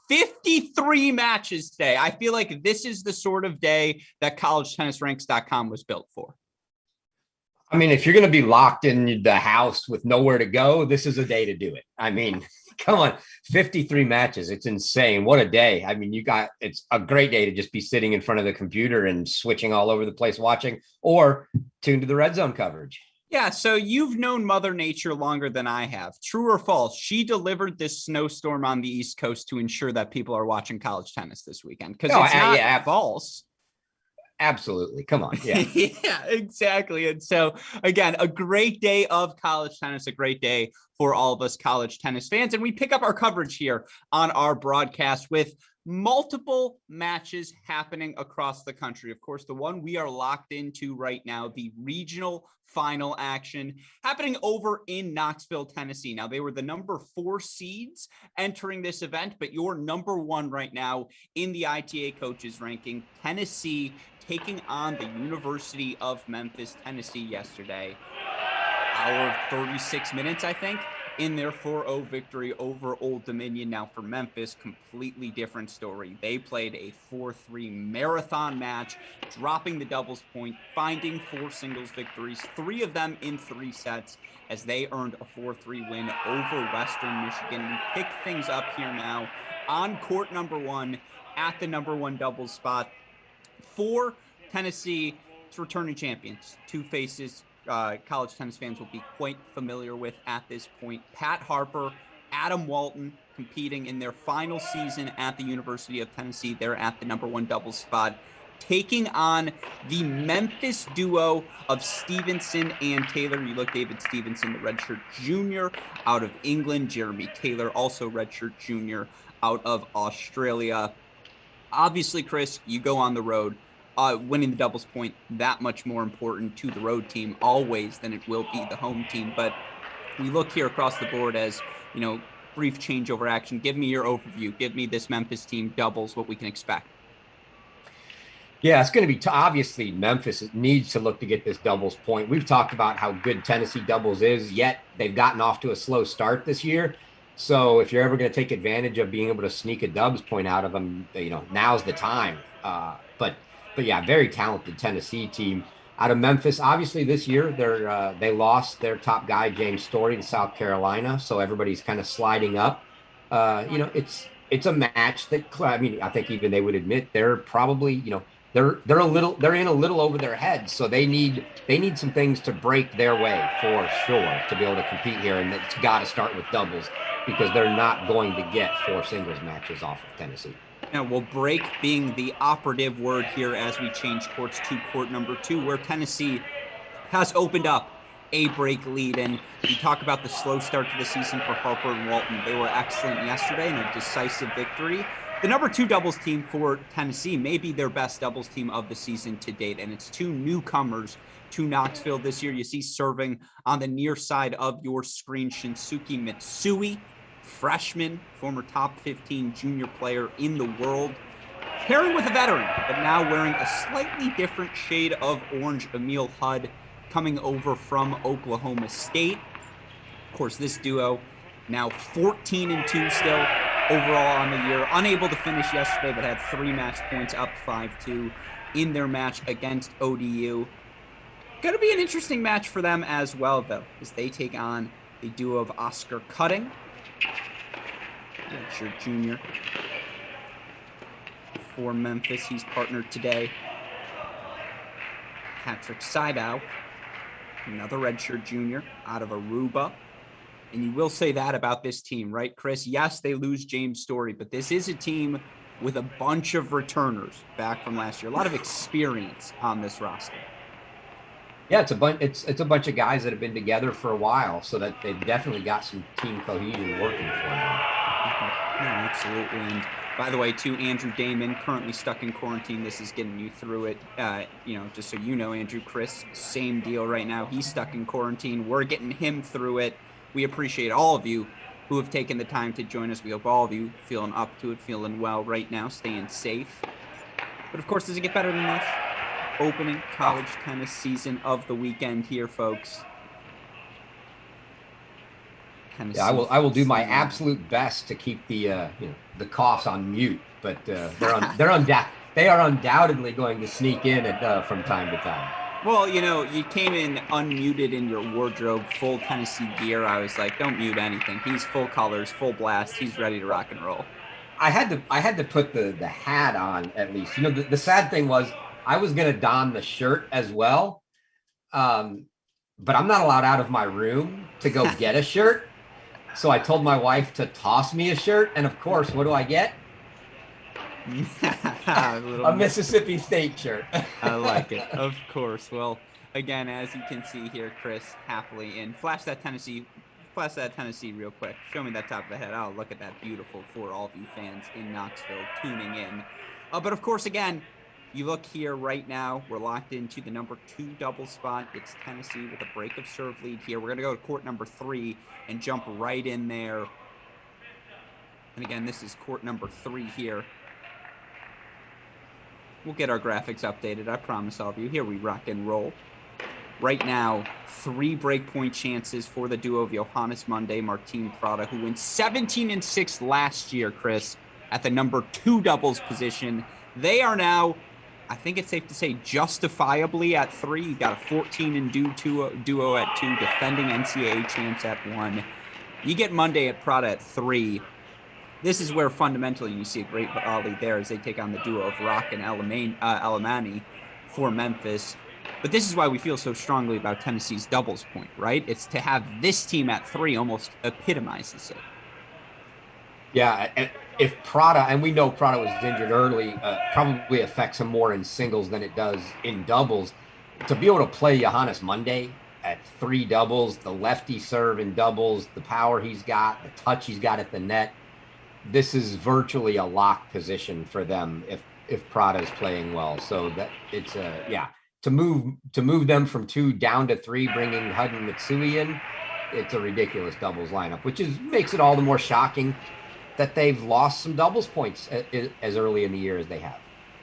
53 matches today. I feel like this is the sort of day that collegetennisranks.com was built for. I mean, if you're going to be locked in the house with nowhere to go, this is a day to do it. I mean, come on, 53 matches. It's insane. What a day. I mean, it's a great day to just be sitting in front of the computer and switching all over the place watching, or tune to the Red Zone coverage. Yeah, so you've known Mother Nature longer than I have. True or false? She delivered this snowstorm on the East Coast to ensure that people are watching college tennis this weekend. Because it's not false. Absolutely. Come on. Yeah. Yeah, exactly. And so, again, a great day of college tennis, a great day for all of us college tennis fans. And we pick up our coverage here on our broadcast with multiple matches happening across the country. Of course, the one we are locked into right now, the regional final action happening over in Knoxville, Tennessee. Now, they were the number 4 seeds entering this event, but you're number 1 right now in the ITA coaches ranking. Tennessee taking on the University of Memphis, Tennessee yesterday. Hour of 36 minutes, I think, in their 4-0 victory over Old Dominion. Now for Memphis, completely different story. They played a 4-3 marathon match, dropping the doubles point, finding 4 singles victories, 3 of them in 3 sets, as they earned a 4-3 win over Western Michigan. We pick things up here now on court number 1 at the number 1 doubles spot for Tennessee. It's returning champions, 2 faces college tennis fans will be quite familiar with at this point. Pat Harper, Adam Walton competing in their final season at the University of Tennessee. They're at the number 1 doubles spot, taking on the Memphis duo of Stevenson and Taylor. You look, David Stevenson, the redshirt junior out of England. Jeremy Taylor, also redshirt junior out of Australia. Obviously, Chris, you go on the road. Winning the doubles point, that much more important to the road team always than it will be the home team. But we look here across the board as, brief changeover action. Give me your overview. Give me this Memphis team doubles, what we can expect. Yeah, it's going to be obviously Memphis needs to look to get this doubles point. We've talked about how good Tennessee doubles is, yet they've gotten off to a slow start this year. So if you're ever going to take advantage of being able to sneak a dubs point out of them, now's the time. But yeah, very talented Tennessee team out of Memphis. Obviously, this year they lost their top guy James Story to South Carolina, so everybody's kind of sliding up. It's a match that I think even they would admit they're probably they're in a little over their heads, so they need some things to break their way for sure to be able to compete here, and it's got to start with doubles because they're not going to get 4 singles matches off of Tennessee. Now, will break being the operative word here as we change courts to court number 2, where Tennessee has opened up a break lead. And you talk about the slow start to the season for Harper and Walton. They were excellent yesterday in a decisive victory. The number 2 doubles team for Tennessee may be their best doubles team of the season to date. And it's 2 newcomers to Knoxville this year. You see serving on the near side of your screen, Shinsuke Mitsui, freshman, former top 15 junior player in the world, pairing with a veteran, but now wearing a slightly different shade of orange, Emil Hudd, coming over from Oklahoma State. Of course, this duo now 14-2 still overall on the year, unable to finish yesterday, but had 3 match points, up 5-2 in their match against ODU. Going to be an interesting match for them as well, though, as they take on the duo of Oscar Cutting, redshirt junior for Memphis. He's partnered today. Patrick Seibau, another redshirt junior out of Aruba. And you will say that about this team, right, Chris? Yes, they lose James Story, but this is a team with a bunch of returners back from last year. A lot of experience on this roster. Yeah, it's a bunch of guys that have been together for a while, so that they've definitely got some team cohesion working for them. No, absolutely. And by the way, too, Andrew Damon, currently stuck in quarantine. This is getting you through it. Just so you know, Andrew, Chris, same deal right now. He's stuck in quarantine. We're getting him through it. We appreciate all of you who have taken the time to join us. We hope all of you feeling up to it, feeling well right now, staying safe. But of course, does it get better than this? Opening college tennis season of the weekend here, folks. Yeah, I will do my absolute best to keep the coughs on mute, but they are undoubtedly going to sneak in from time to time. Well, you came in unmuted in your wardrobe, full Tennessee gear. I was like, don't mute anything. He's full colors, full blast. He's ready to rock and roll. I had to put the hat on at least. The sad thing was I was gonna don the shirt as well, but I'm not allowed out of my room to go get a shirt. So I told my wife to toss me a shirt, and of course, what do I get? A Mississippi State shirt. I like it. Of course. Well, again, as you can see here, Chris happily in. Flash that Tennessee real quick. Show me that top of the head. Oh, look at that. Beautiful for all of you fans in Knoxville tuning in. But of course, again, you look here right now, we're locked into the number 2 double spot. It's Tennessee with a break of serve lead here. We're going to go to court number 3 and jump right in there. And again, this is court number 3 here. We'll get our graphics updated. I promise all of you. Here we rock and roll. Right now, 3 breakpoint chances for the duo of Johannes Monday, Martin Prada, who went 17-6 last year, Chris, at the number 2 doubles position. They are now, I think it's safe to say, justifiably at 3. You got a 14-2 duo at 2, defending NCAA champs at 1. You get Monday at Prada at 3. This is where fundamentally you see a great volley there as they take on the duo of Rock and Alamani for Memphis. But this is why we feel so strongly about Tennessee's doubles point, right? It's to have this team at 3 almost epitomizes it. Yeah, and if Prada, and we know Prada was injured early, probably affects him more in singles than it does in doubles. To be able to play Johannes Monday at 3 doubles, the lefty serve in doubles, the power he's got, the touch he's got at the net, this is virtually a lock position for them if Prada is playing well. So that it's to move them from 2 down to 3, bringing Hud and Mitsui in, it's a ridiculous doubles lineup, which makes it all the more shocking that they've lost some doubles points as early in the year as they have.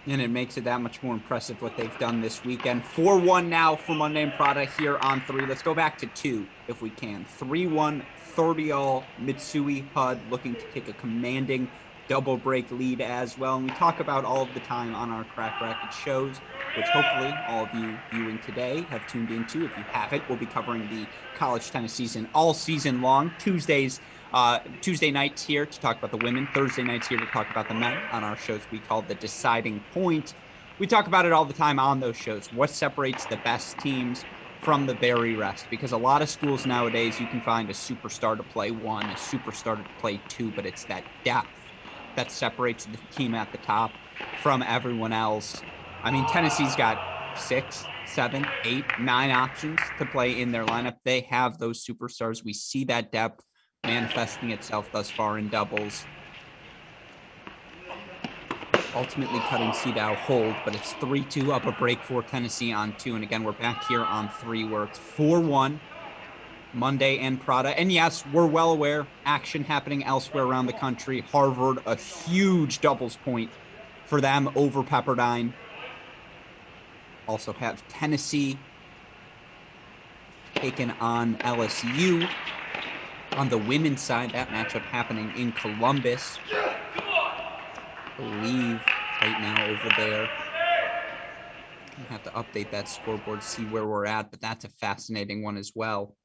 And it makes it that much more impressive what they've done this weekend. 4-1 now for Monday and Prada here on 3. Let's go back to 2 if we can. 3-1, 30-all, Mitsui, Hud looking to take a commanding double break lead as well. And we talk about all of the time on our Cracked Racquets shows, which hopefully all of you viewing today have tuned into. If you haven't, we'll be covering the college tennis season all season long. Tuesday nights here to talk about the women, Thursday nights here to talk about the men on our shows we call The Deciding Point. We talk about it all the time on those shows. What separates the best teams from the very rest? Because a lot of schools nowadays, you can find a superstar to play 1, a superstar to play 2, but it's that depth that separates the team at the top from everyone else. I mean, Tennessee's got 6, 7, 8, 9 options to play in their lineup. They have those superstars. We see that depth manifesting itself thus far in doubles. Ultimately cutting Cedao hold, but it's 3-2 up a break for Tennessee on 2. And again, we're back here on 3 where it's 4-1 Monday and Prada. And yes, we're well aware action happening elsewhere around the country. Harvard, a huge doubles point for them over Pepperdine. Also have Tennessee taking on LSU. On the women's side, that matchup happening in Columbus. I believe right now over there. Gonna have to update that scoreboard, see where we're at, but that's a fascinating one as well.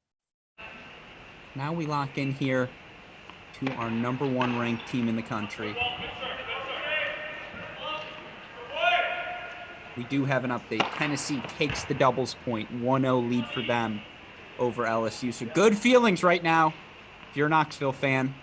Now we lock in here to our number 1 ranked team in the country. We do have an update. Tennessee takes the doubles point, 1-0 lead for them over LSU. So good feelings right now if you're a Knoxville fan.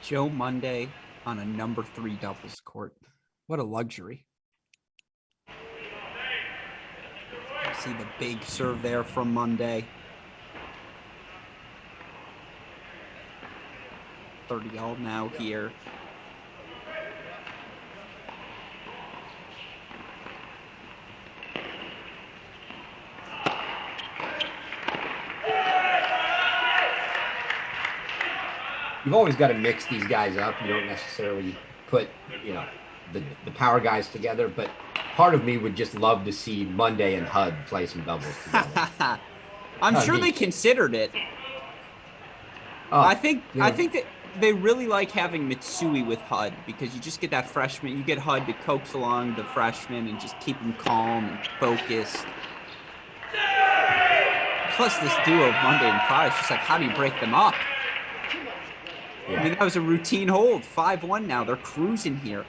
Joe Monday on a number 3 doubles court. What a luxury. See the big serve there from Monday. 30-all now here. You've always got to mix these guys up. You don't necessarily put, the power guys together, but part of me would just love to see Monday and Hud play some doubles together. I'm sure they considered it. I think that they really like having Mitsui with Hud because you just get that freshman. You get Hud to coax along the freshman and just keep him calm and focused. Plus, this duo of Monday and Prada is just like, how do you break them up? Yeah. I mean, that was a routine hold. 5-1 now. They're cruising here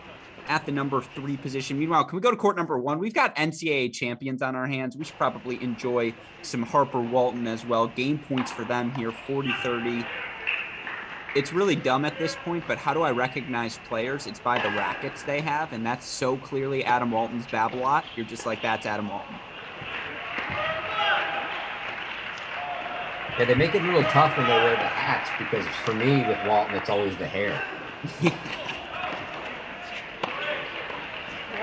at the number 3 position. Meanwhile, can we go to court number 1? We've got NCAA champions on our hands. We should probably enjoy some Harper Walton as well. Game points for them here, 40-30. It's really dumb at this point, but how do I recognize players? It's by the rackets they have, and that's so clearly Adam Walton's Babolat. You're just like, that's Adam Walton. Yeah, they make it a little tough when they wear the hats because for me, with Walton, it's always the hair.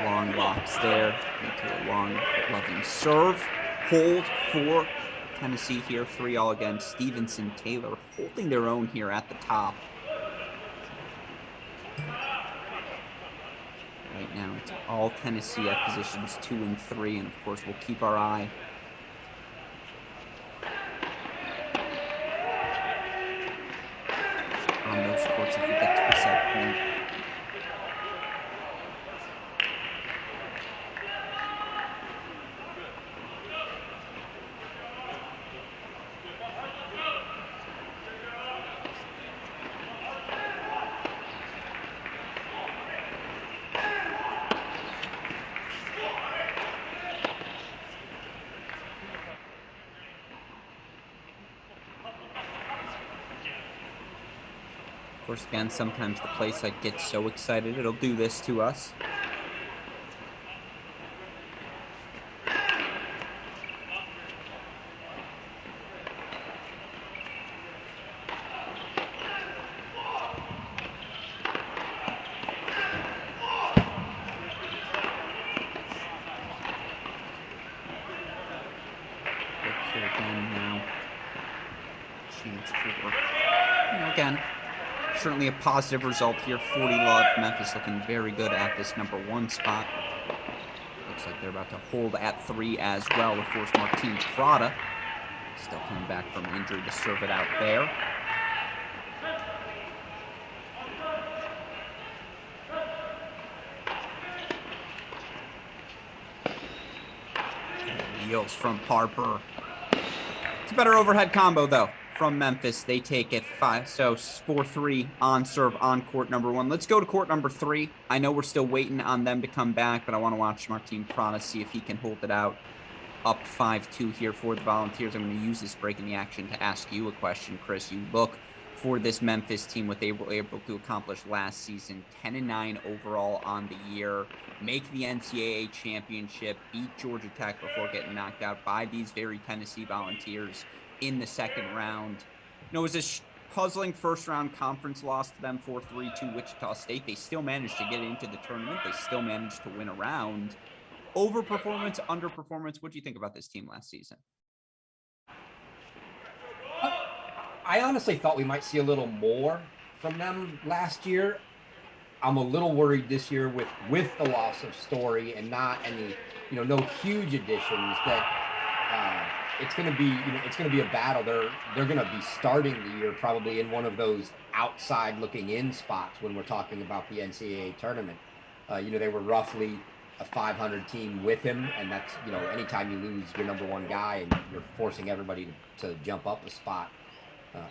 Long locks there into a long, loving serve. Hold for Tennessee here, 3-all again. Stevenson, Taylor holding their own here at the top. Right now, it's all Tennessee at positions 2 and 3, and of course, we'll keep our eye on those courts if we get to a set point. Of course, again, sometimes the play site gets so excited, it'll do this to us. Look here again now. Chance for, again, certainly a positive result here. 40 love. Memphis looking very good at this number 1 spot. Looks like they're about to hold at 3 as well to force Martin Prada. Still coming back from injury to serve it out there. Yields from Harper. It's a better overhead combo, though. From Memphis, they take it 5. So 4-3 on serve on court number 1. Let's go to court number 3. I know we're still waiting on them to come back, but I want to watch Martin Prada, see if he can hold it out. Up 5-2 here for the Volunteers. I'm going to use this break in the action to ask you a question, Chris. You look for this Memphis team, what they were able to accomplish last season, 10-9 overall on the year, make the NCAA championship, beat Georgia Tech before getting knocked out by these very Tennessee Volunteers in the second round. It was a puzzling first-round conference loss to them, 4-3 to Wichita State. They still managed to get into the tournament. They still managed to win a round. Overperformance, underperformance, what do you think about this team last season? I honestly thought we might see a little more from them last year. I'm a little worried this year with the loss of Story and not any, no huge additions that it's going to be, it's going to be a battle. They're going to be starting the year probably in one of those outside looking in spots when we're talking about the NCAA tournament. They were roughly a 500 team with him, and that's, anytime you lose your number 1 guy and you're forcing everybody to jump up a spot,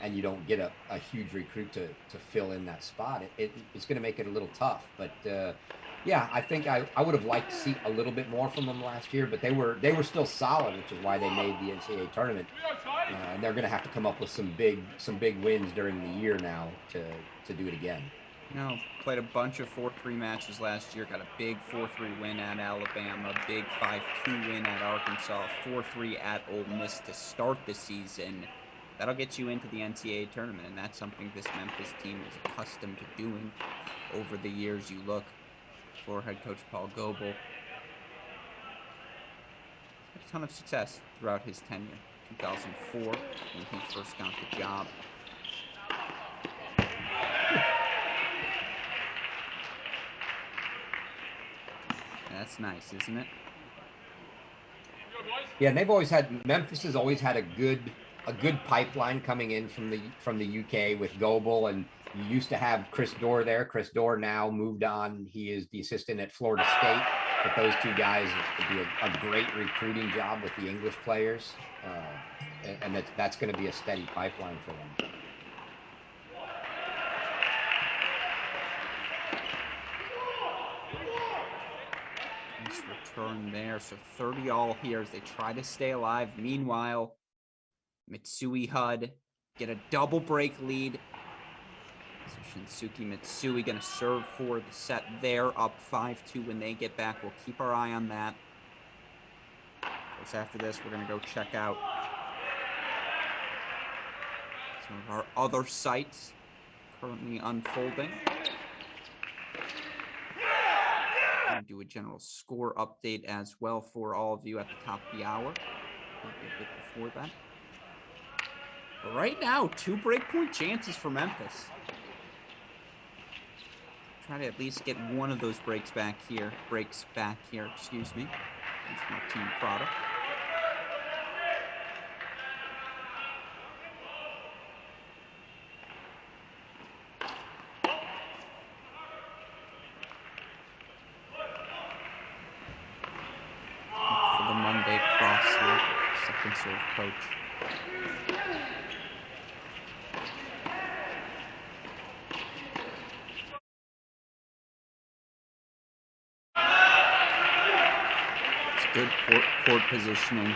and you don't get a huge recruit to fill in that spot, it's going to make it a little tough. But Yeah, I think I would have liked to see a little bit more from them last year, but they were still solid, which is why they made the NCAA tournament. And they're going to have to come up with some big wins during the year now to do it again. Played a bunch of 4-3 matches last year. Got a big 4-3 win at Alabama, big 5-2 win at Arkansas, 4-3 at Ole Miss to start the season. That'll get you into the NCAA tournament, and that's something this Memphis team is accustomed to doing over the years. You look for head coach Paul Goebel. Had a ton of success throughout his tenure. 2004, when he first got the job. That's nice, isn't it? Yeah, and Memphis has always had a good pipeline coming in from the UK with Goebel, and you used to have Chris Dorr there. Chris Dorr now moved on. He is the assistant at Florida State. But those two guys do a great recruiting job with the English players, and that's going to be a steady pipeline for them. Nice return there. So 30-all here as they try to stay alive. Meanwhile, Mitsui Hud get a double break lead. So Shinsuke Mitsui going to serve for the set there, up 5-2 when they get back. We'll keep our eye on that. Of course, after this, we're going to go check out some of our other sites currently unfolding. I'm going to do a general score update as well for all of you at the top of the hour. Maybe a bit before that. But right now, 2 breakpoint chances for Memphis. Try to at least get one of those breaks back here, excuse me, against Martin Prada. For the Monday cross here, second serve coach. Good court positioning.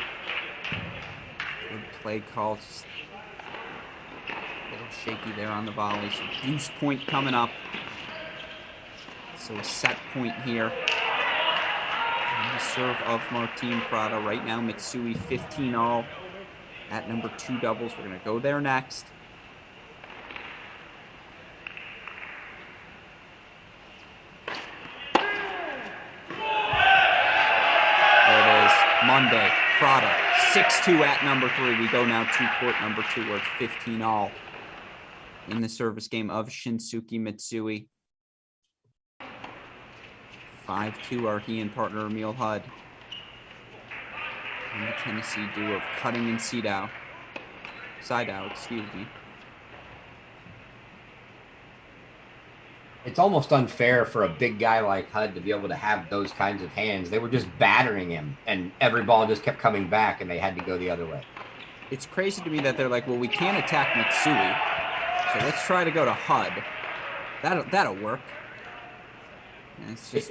Good play call. Just a little shaky there on the volley. So deuce point coming up. So a set point here. And the serve of Martin Prada. Right now, Mitsui 15-all at number 2 doubles. We're going to go there next. Monday, Prada, 6-2 at number 3. We go now to court number 2, where it's 15-all in the service game of Shinsuke Mitsui. 5-2 are he and partner Emil Hud. And the Tennessee duo of Cutting and Sidao. Excuse me. It's almost unfair for a big guy like Hud to be able to have those kinds of hands. They were just battering him, and every ball just kept coming back, and they had to go the other way. It's crazy to me that they're like, well, we can't attack Mitsui, so let's try to go to Hud. That'll work. It's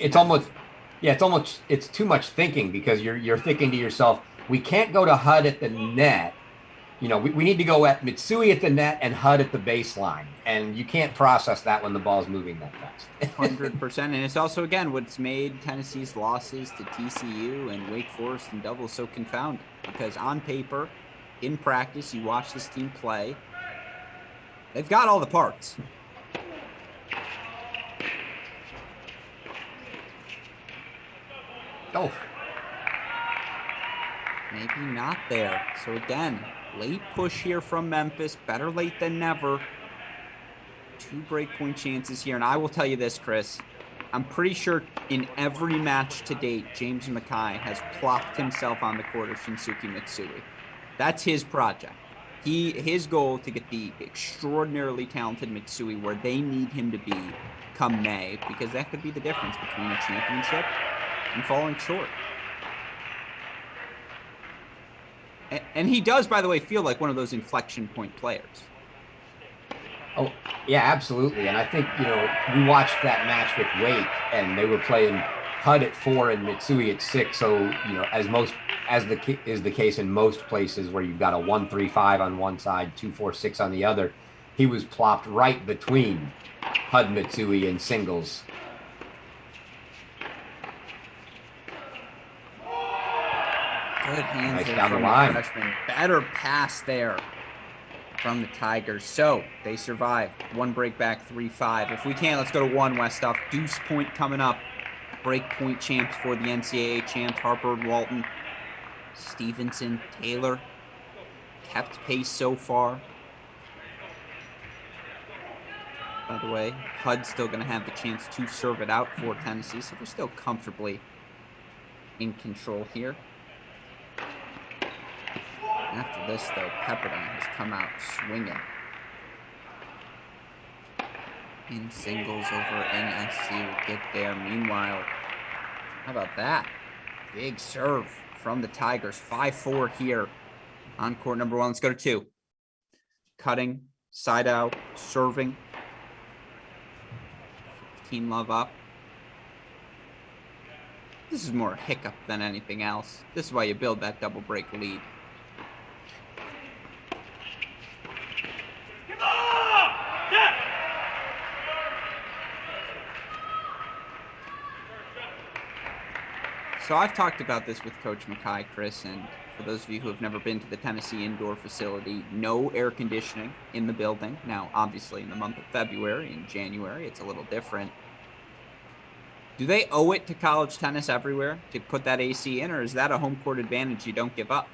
too much thinking, because you're thinking to yourself, we can't go to Hud at the net. You know, we need to go at Mitsui at the net and Hud at the baseline. And you can't process that when the ball's moving that fast. 100%. And it's also, again, what's made Tennessee's losses to TCU and Wake Forest and doubles so confounding. Because on paper, in practice, you watch this team play. They've got all the parts. Oh. Maybe not there. So again, late push here from Memphis. Better late than never. 2 breakpoint chances here. And I will tell you this, Chris. I'm pretty sure in every match to date, James Mackay has plopped himself on the court of Shinsuke Mitsui. That's his project. His goal to get the extraordinarily talented Mitsui where they need him to be come May, because that could be the difference between a championship and falling short. And he does, by the way, feel like one of those inflection point players. Oh, yeah, absolutely. And I think, we watched that match with Wake and they were playing HUD at 4 and Mitsui at 6. So, is the case in most places where you've got a 1-3-5 on one side, 2-4-6 on the other, he was plopped right between HUD Mitsui and singles. Good hands Nice there down the from the line. freshman. Better pass there from the Tigers. So they survive. One break back, 3-5. If we can, let's go to one, Westhoff. Deuce point coming up. Break point champs for the NCAA champs. Harper and Walton. Stevenson, Taylor. Kept pace so far. By the way, HUD's still going to have the chance to serve it out for Tennessee, so they're still comfortably in control here. After this, though, Pepperdine has come out swinging. In singles over NSC will get there. Meanwhile, how about that? Big serve from the Tigers. 5-4 here on court number 1. Let's go to 2. Cutting, side out, serving. 15 love up. This is more a hiccup than anything else. This is why you build that double break lead. So I've talked about this with Coach Mackay, Chris, and for those of you who have never been to the Tennessee indoor facility, no air conditioning in the building. Now, obviously, in the month of February and January, it's a little different. Do they owe it to college tennis everywhere to put that AC in, or is that a home court advantage you don't give up?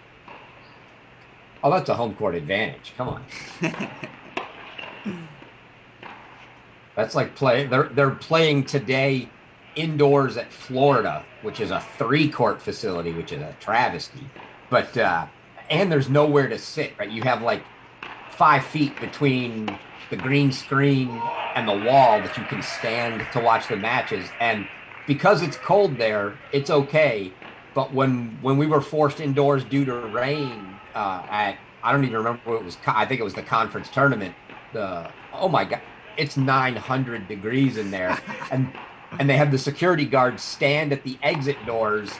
Oh, that's a home court advantage. Come on. That's like they're playing today indoors at Florida, which is a 3-court facility, which is a travesty. But and there's nowhere to sit, right? You have like 5 feet between the green screen and the wall that you can stand to watch the matches. And because it's cold there, it's okay. But when we were forced indoors due to rain I don't even remember what it was. I think it was the conference tournament. Oh my God, it's 900 degrees in there, and they have the security guards stand at the exit doors,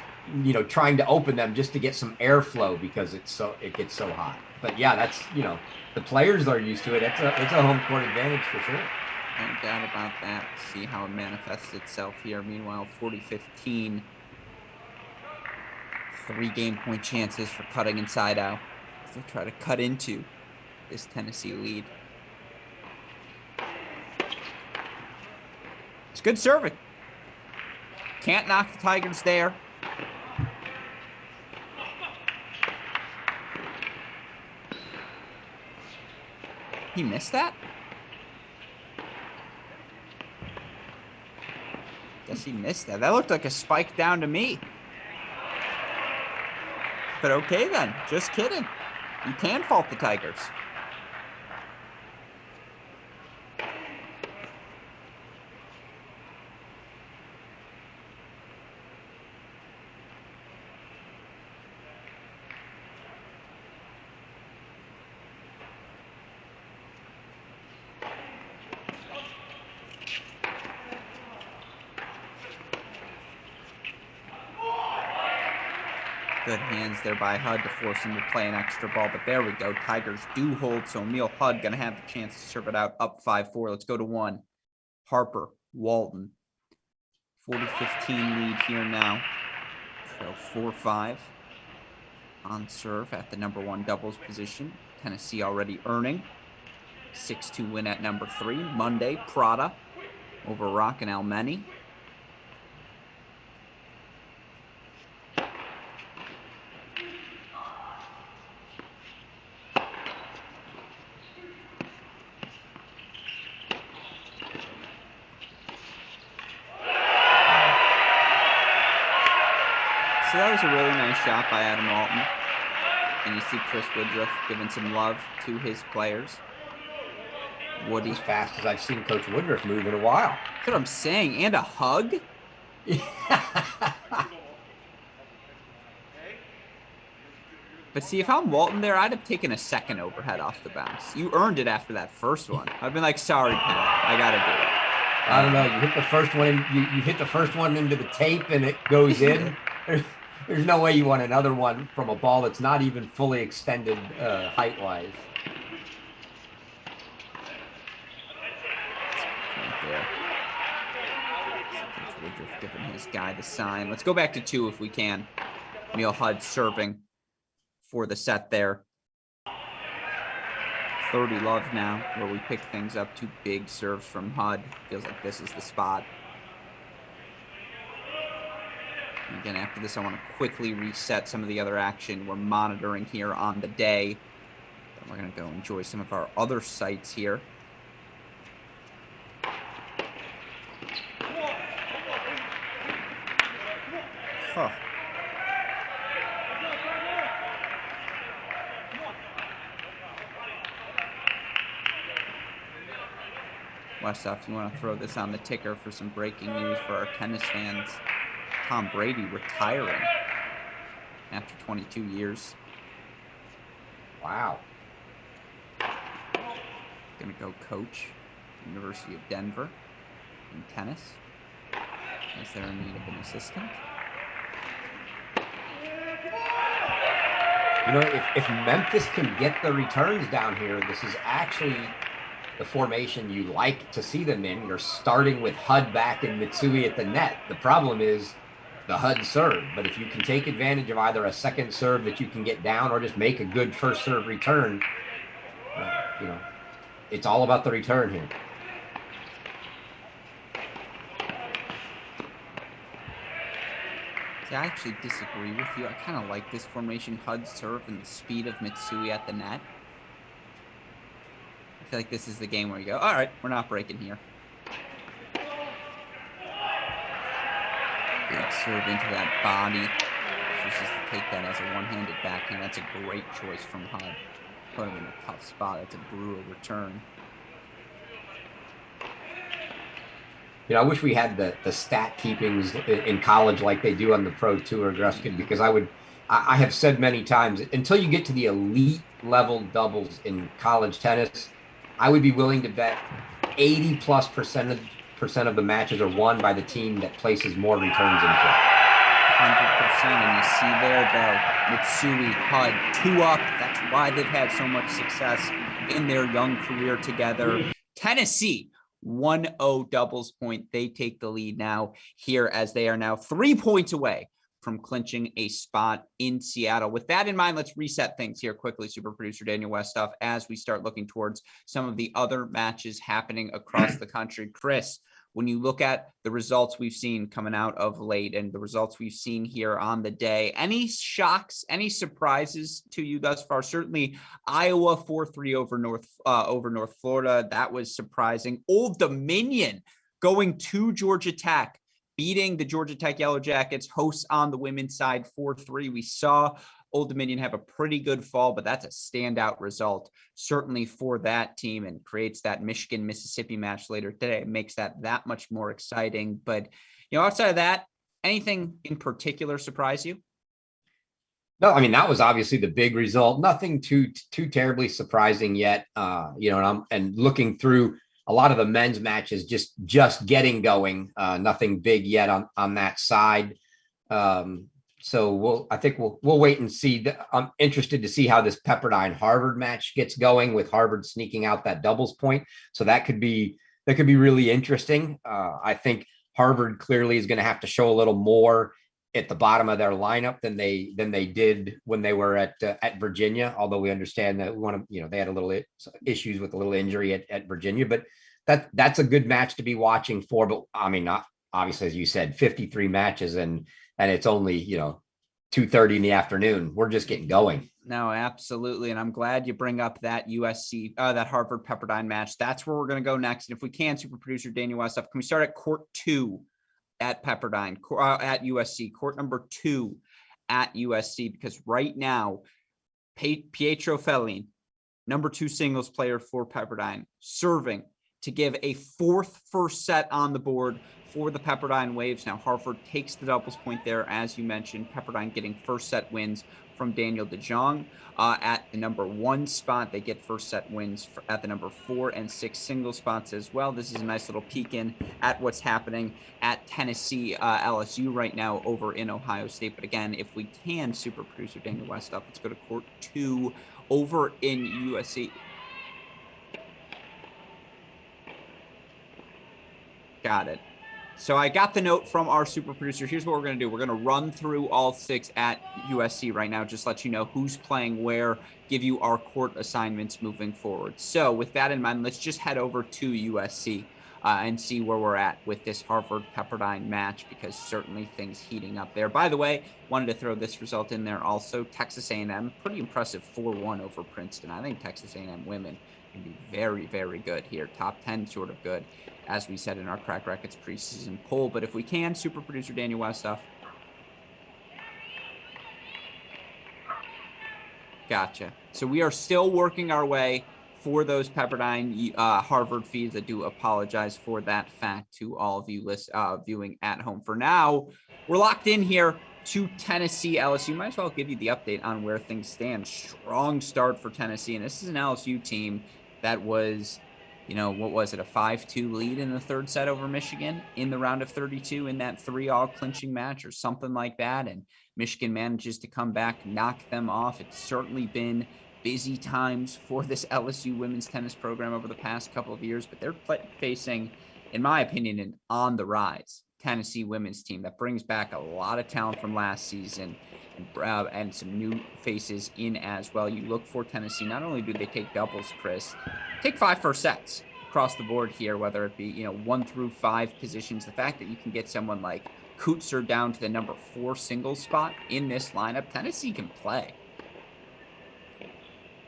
trying to open them just to get some airflow because it gets so hot. But yeah, that's the players are used to it. It's a home court advantage for sure. No doubt about that. See how it manifests itself here. Meanwhile, 40-15. 3 game point chances for cutting inside out if they try to cut into this Tennessee lead. It's good serving. Can't knock the Tigers there. He missed that? Guess he missed that. That looked like a spike down to me. But okay then, just kidding. You can fault the Tigers. Good hands there by HUD to force him to play an extra ball, but there we go. Tigers do hold, so Emil HUD going to have the chance to serve it out up 5-4. Let's go to 1. Harper, Walton. 40-15 lead here now. Trail 4-5 on serve at the number 1 doubles position. Tennessee already earning 6-2 win at number 3. Monday, Prada over Rock and Almeni. So that was a really nice shot by Adam Walton. And you see Chris Woodruff giving some love to his players. Woody. As fast as I've seen Coach Woodruff move in a while. That's what I'm saying. And a hug? But see, if I'm Walton there, I'd have taken a second overhead off the bounce. You earned it after that first one. I've been like, sorry, Pat, I got to do it. I don't know. You hit the first one. You hit the first one into the tape, and it goes in. There's no way you want another one from a ball that's not even fully extended height-wise. Woodruff giving his guy the sign. Let's go back to 2 if we can. Neil Hudd serving for the set there. 30 love now, where we pick things up. 2 big serves from Hudd. Feels like this is the spot. And again, after this, I want to quickly reset some of the other action we're monitoring here on the day. Then we're going to go enjoy some of our other sites here. Huh. Westhoff, you want to throw this on the ticker for some breaking news for our tennis fans. Tom Brady retiring after 22 years. Wow. Going to go coach University of Denver in tennis. Is there in need of an assistant? You know, if Memphis can get the returns down here, this is actually the formation you like to see them in. You're starting with Hudd back and Mitsui at the net. The problem is the Hudd serve. But if you can take advantage of either a second serve that you can get down or just make a good first serve return, you know, it's all about the return here. See, I actually disagree with you. I kind of like this formation, Hudd serve and the speed of Mitsui at the net. I feel like this is the game where you go, all right, we're not breaking here. Big serve into that body. Chooses to take that as a one-handed backhand. That's a great choice from Hudd. Put him in a tough spot. That's a brutal return. You know, I wish we had the stat keepings in college like they do on the Pro Tour, Gruskin, because I have said many times, until you get to the elite level doubles in college tennis, I would be willing to bet 80+% of the matches are won by the team that places more returns in play. 100%. And you see there, though, Mitsui, Hudd, 2 up. That's why they've had so much success in their young career together. Tennessee, 1-0 doubles point. They take the lead now here as they are now 3 points away from clinching a spot in Seattle. With that in mind, let's reset things here quickly, super producer Daniel Westhoff, as we start looking towards some of the other matches happening across the country. Chris, when you look at the results we've seen coming out of late and the results we've seen here on the day, any shocks, any surprises to you thus far? Certainly Iowa 4-3 over North Florida. That was surprising. Old Dominion going to Georgia Tech, beating the Georgia Tech Yellow Jackets, hosts on the women's side 4-3. We saw Old Dominion have a pretty good fall, but that's a standout result, certainly for that team, and creates that Michigan-Mississippi match later today. It makes that much more exciting. But, you know, outside of that, anything in particular surprise you? No, I mean, that was obviously the big result. Nothing too terribly surprising yet. You know, and looking through a lot of the men's matches, just getting going. Nothing big yet on that side. So I think we'll wait and see. I'm interested to see how this Pepperdine Harvard match gets going, with Harvard sneaking out that doubles point. So that could be really interesting. I think Harvard clearly is going to have to show a little more at the bottom of their lineup than they did when they were at Virginia. Although we understand that they had a little issues with a little injury at Virginia, but that's a good match to be watching for. But I mean, not obviously, as you said, 53 matches and it's only 2:30 in the afternoon. We're just getting going. No, absolutely. And I'm glad you bring up that that Harvard Pepperdine match. That's where we're going to go next. And if we can, super producer Daniel Westhoff, can we start at court 2 at Pepperdine, at USC, court number 2 at USC? Because right now, Pietro Fellin, number 2 singles player for Pepperdine, serving to give a fourth first set on the board for the Pepperdine Waves. Now, Harvard takes the doubles point there, as you mentioned. Pepperdine getting first set wins from Danielle DeJong at the number 1 spot. They get first set wins at the number 4 and 6 single spots as well. This is a nice little peek in at what's happening at Tennessee LSU right now over in Ohio State. But again, if we can, super producer Daniel Westoff, let's go to court 2 over in USC. Got it. So I got the note from our super producer. Here's what we're going to do. We're going to run through all 6 at USC right now, just let you know who's playing where, give you our court assignments moving forward. So with that in mind, let's just head over to USC and see where we're at with this Harvard-Pepperdine match, because certainly things heating up there. By the way, wanted to throw this result in there also. Texas A&M, pretty impressive 4-1 over Princeton. I think Texas A&M women can be very, very good here. Top 10 sort of good, as we said in our Cracked Racquets preseason poll. But if we can, super producer Daniel Westoff. Gotcha. So we are still working our way for those Pepperdine Harvard feeds. I do apologize for that fact to all of you viewing at home. For now, we're locked in here to Tennessee LSU. Might as well give you the update on where things stand. Strong start for Tennessee, and this is an LSU team that was, you know, what was it, a 5-2 lead in the third set over Michigan in the round of 32 in that 3-all clinching match or something like that, and Michigan manages to come back, knock them off. It's certainly been busy times for this LSU women's tennis program over the past couple of years, but they're facing, in my opinion, an on-the-rise Tennessee women's team that brings back a lot of talent from last season and some new faces in as well. You look for Tennessee, not only do they take doubles, Chris, take 5 first sets across the board here, whether it be, you know, 1 through 5 positions. The fact that you can get someone like Kutzer down to the number 4 singles spot in this lineup, Tennessee can play.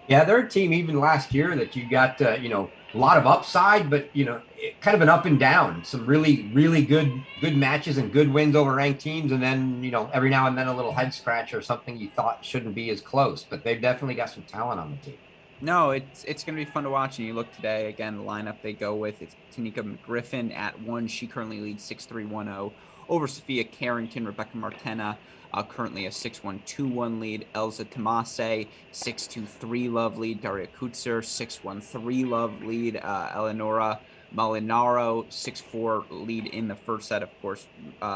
Yeah, they're a team even last year that you got, you know, a lot of upside, but, you know, kind of an up and down. Some really, really good matches and good wins over ranked teams. And then, you know, every now and then a little head scratch or something you thought shouldn't be as close. But they've definitely got some talent on the team. No, it's going to be fun to watch. And you look today, again, the lineup they go with, it's Tanika McGriffin at 1. She currently leads 6-3-1-0 over Sophia Carrington. Rebecca Martena, currently a 6-1, 2-1 lead. Elza Tomase, 6-2-3 love lead. Daria Kutzer, 6-1-3 love lead. Eleonora Molinaro, 6-4 lead in the first set. Of course,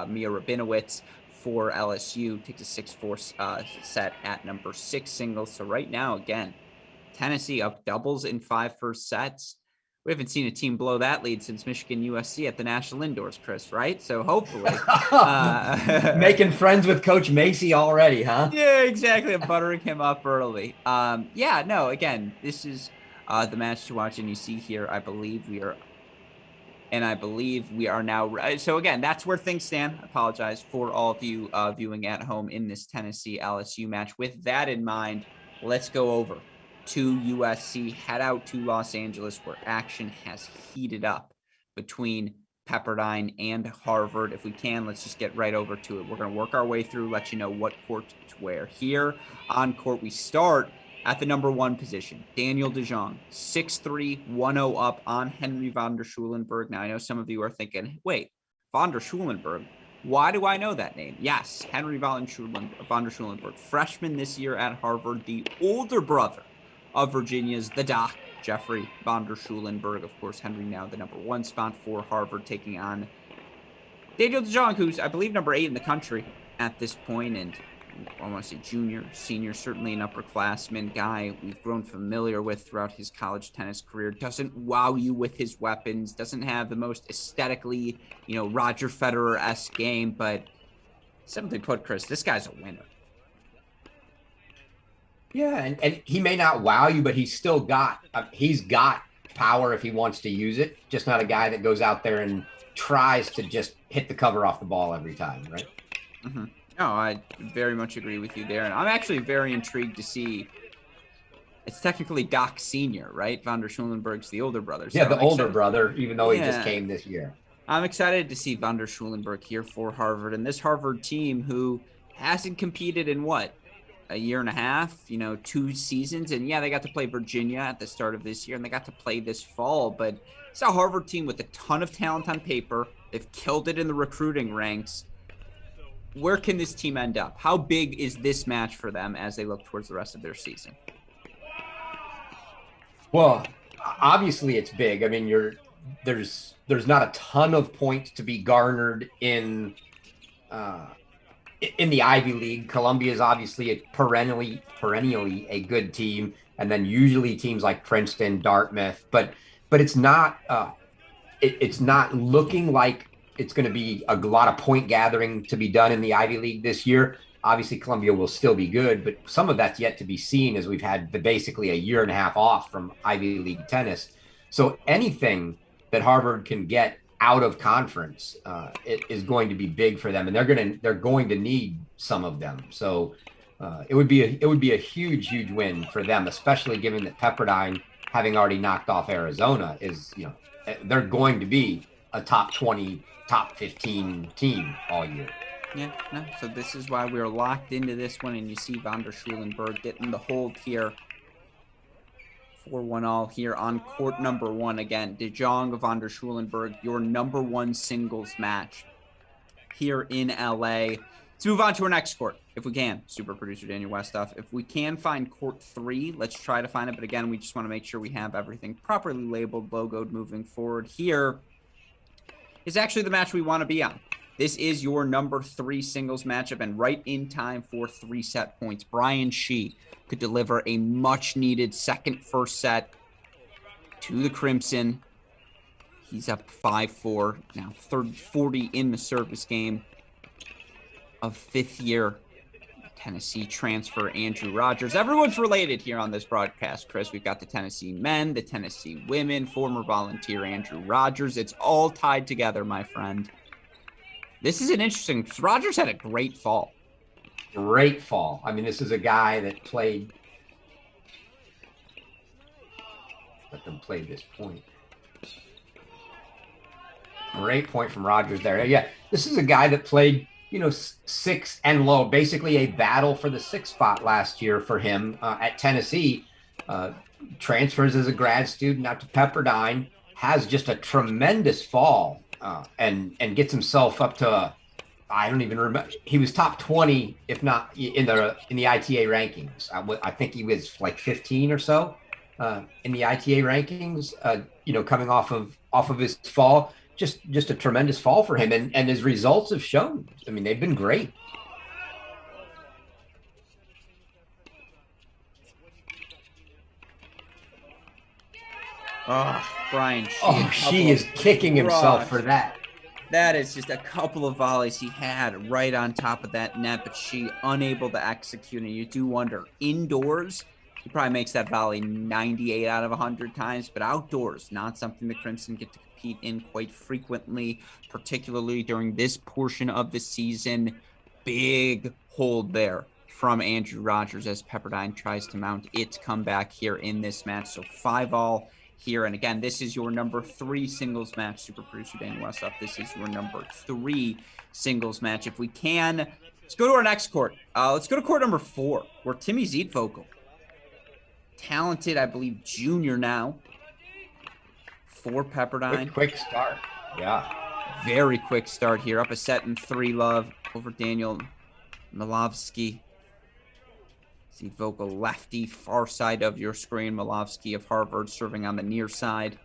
Mia Rabinowitz for LSU takes a 6-4 set at number 6 singles. So right now, again, Tennessee up doubles in 5 first sets. We haven't seen a team blow that lead since Michigan USC at the National Indoors, Chris, right? So hopefully. Making friends with Coach Macy already, huh? Yeah, exactly. I'm buttering him up early. Yeah, no, again, this is the match to watch. And you see here, I believe we are now. So again, that's where things stand. I apologize for all of you viewing at home in this Tennessee LSU match. With that in mind, let's go over to USC, head out to Los Angeles, where action has heated up between Pepperdine and Harvard. If we can, let's just get right over to it. We're going to work our way through, let you know what court to where. Here on court, we start at the number 1 position. Danielle DeJong, 6-3, 1-0 up on Henry von der Schulenburg. Now, I know some of you are thinking, wait, von der Schulenburg, why do I know that name? Yes, Henry von der Schulenburg, freshman this year at Harvard, the older brother of Virginia's the Doc, Jeffrey von der Schulenburg. Of course, Henry now the number 1 spot for Harvard, taking on Danielle DeJong, who's, I believe, number 8 in the country at this point, and I want to say junior, senior, certainly an upperclassman guy we've grown familiar with throughout his college tennis career. Doesn't wow you with his weapons, doesn't have the most aesthetically, you know, Roger Federer-esque game, but simply put, Chris, this guy's a winner. Yeah, and he may not wow you, but he's still got power if he wants to use it. Just not a guy that goes out there and tries to just hit the cover off the ball every time, right? Mm-hmm. No, I very much agree with you there. And I'm actually very intrigued to see, it's technically Doc Sr., right? Von der Schulenburg's the older brother. So yeah, the older brother, even though he just came this year. I'm excited to see von der Schulenburg here for Harvard. And this Harvard team who hasn't competed in what? a year and a half, 2 seasons. And yeah, they got to play Virginia at the start of this year and they got to play this fall, but it's a Harvard team with a ton of talent on paper. They've killed it in the recruiting ranks. Where can this team end up? How big is this match for them as they look towards the rest of their season? Well, obviously it's big. I mean, there's not a ton of points to be garnered in the Ivy League. Columbia is obviously a perennially a good team, and then usually teams like Princeton, Dartmouth, but it's not it's not looking like it's going to be a lot of point gathering to be done in the Ivy League this year. Obviously, Columbia will still be good, but some of that's yet to be seen as we've had basically a year and a half off from Ivy League tennis. So anything that Harvard can get out of conference, it is going to be big for them, and they're going to need some of them. So it would be a huge win for them, especially given that Pepperdine, having already knocked off Arizona, is they're going to be a top 20, top 15 team all year. Yeah, no. So this is why we're locked into this one, and you see Van der Schulenberg getting the hold here. 4-1 all here on court number 1. Again, De Jong, Van der Schulenberg, your number 1 singles match here in LA. Let's move on to our next court, if we can. Super producer Daniel Westoff. If we can find court 3, let's try to find it. But again, we just want to make sure we have everything properly labeled, logoed moving forward. Here is actually the match we want to be on. This is your number 3 singles matchup, and right in time for 3 set points. Brian Shee could deliver a much-needed second first set to the Crimson. He's up 5-4, now 30-40 in the service game of 5th-year Tennessee transfer Andrew Rogers. Everyone's related here on this broadcast, Chris. We've got the Tennessee men, the Tennessee women, former volunteer Andrew Rogers. It's all tied together, my friend. This is an interesting, because Rogers had a great fall. Great fall. I mean, this is a guy that played. Let them play this point. Great point from Rogers there. Yeah, this is a guy that played, 6 and low, basically a battle for the 6th spot last year for him at Tennessee. Transfers as a grad student out to Pepperdine, has just a tremendous fall. And gets himself up to, I don't even remember. He was top 20, if not in the ITA rankings. I think he was like 15 or so in the ITA rankings. Coming off of his fall, just a tremendous fall for him, and his results have shown. I mean, they've been great. Oh, Brian. She is kicking himself for that. That is just a couple of volleys he had right on top of that net, but she unable to execute. And you do wonder, indoors, he probably makes that volley 98 out of 100 times, but outdoors, not something the Crimson get to compete in quite frequently, particularly during this portion of the season. Big hold there from Andrew Rogers as Pepperdine tries to mount its comeback here in this match. So 5-all. Here. And again, this is your number 3 singles match. Super producer Daniel Westoff. This is your number 3 singles match. If we can, let's go to our next court. Let's go to court number 4, where Timmy Zietvogelj, talented, I believe, junior now for Pepperdine. Quick start. Yeah. Very quick start here. Up a set in 3 love over Daniel Milovsky. Zietvogelj lefty, far side of your screen. Milovsky of Harvard serving on the near side.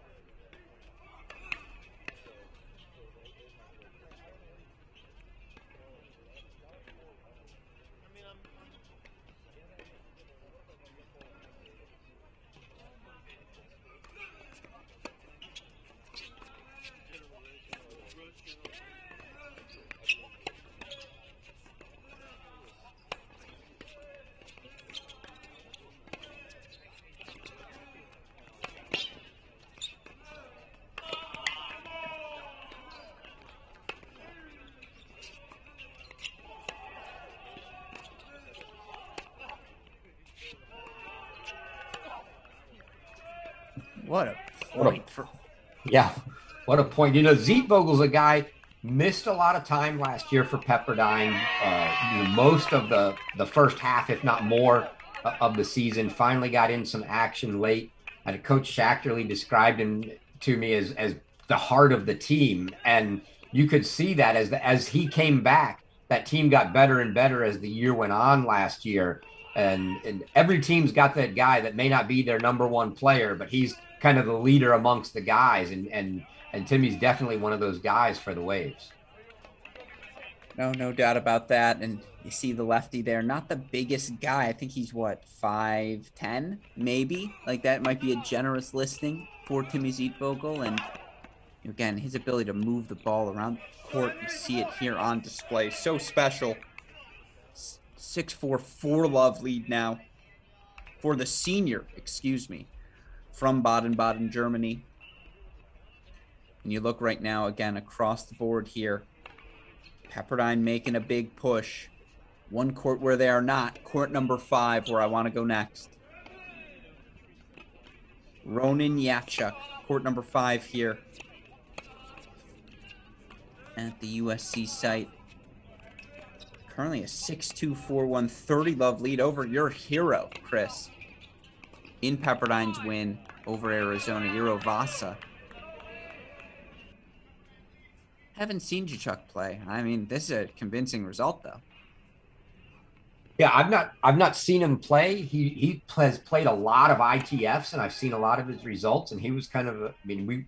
What a point. Yeah, what a point. Zietvogel's a guy, missed a lot of time last year for Pepperdine. Most of the first half, if not more, of the season. Finally got in some action late. And Coach Schachterly described him to me as the heart of the team, and you could see that as he came back, that team got better and better as the year went on last year. And every team's got that guy that may not be their number one player, but he's kind of the leader amongst the guys. And Timmy's definitely one of those guys for the Waves. No doubt about that. And you see the lefty there, not the biggest guy. I think he's what, 5'10", maybe? Like that might be a generous listing for Timmy Zietvogel. And again, his ability to move the ball around the court, you see it here on display. So special. 6'4", 4-love lead now for the senior, from Baden-Baden, Germany. And you look right now, again, across the board here. Pepperdine making a big push. One court where they are not. Court number 5, where I want to go next. Ronan Yachuk, court number 5 here at the USC site. Currently a 6'2", 4'1", 30-love lead over your hero, Chris, in Pepperdine's win over Arizona, Eero Vasa. Haven't seen Yachuk play. I mean, this is a convincing result, though. Yeah, I've not seen him play. He has played a lot of ITFs, and I've seen a lot of his results. And he was kind of, we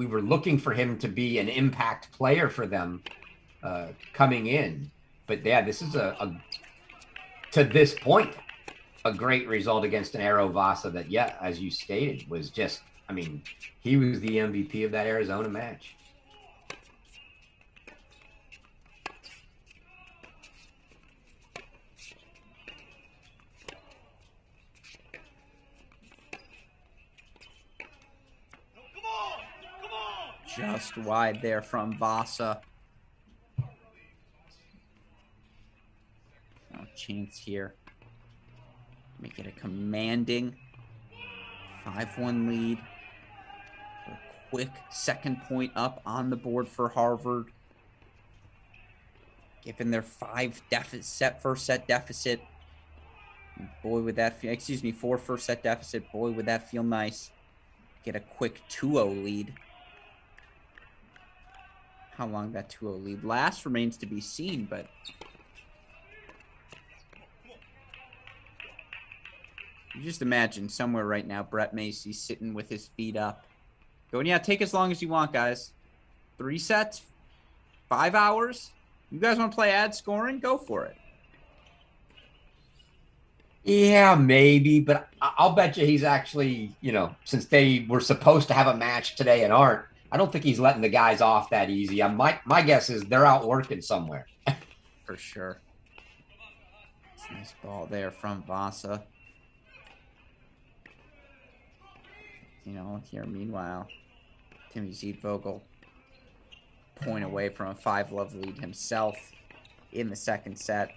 were looking for him to be an impact player for them coming in. But yeah, this is to this point, a great result against an Eero Vasa that, yeah, as you stated, was just, he was the MVP of that Arizona match. Just wide there from Vasa. No chance here. Make it a commanding 5-1 lead. A quick second point up on the board for Harvard. Given their 5 first set deficit. Boy, would that feel, 4 first set deficit. Boy, would that feel nice. Get a quick 2-0 lead. How long that 2-0 lead lasts remains to be seen, but you just imagine somewhere right now, Brett Macy sitting with his feet up, going, yeah, take as long as you want, guys. 3 sets, 5 hours. You guys want to play ad scoring? Go for it. Yeah, maybe, but I'll bet you he's actually, since they were supposed to have a match today and aren't, I don't think he's letting the guys off that easy. My guess is they're out working somewhere. For sure. It's a nice ball there from Vasa. Here, meanwhile, Timmy Zietvogel point away from a 5-love lead himself in the second set.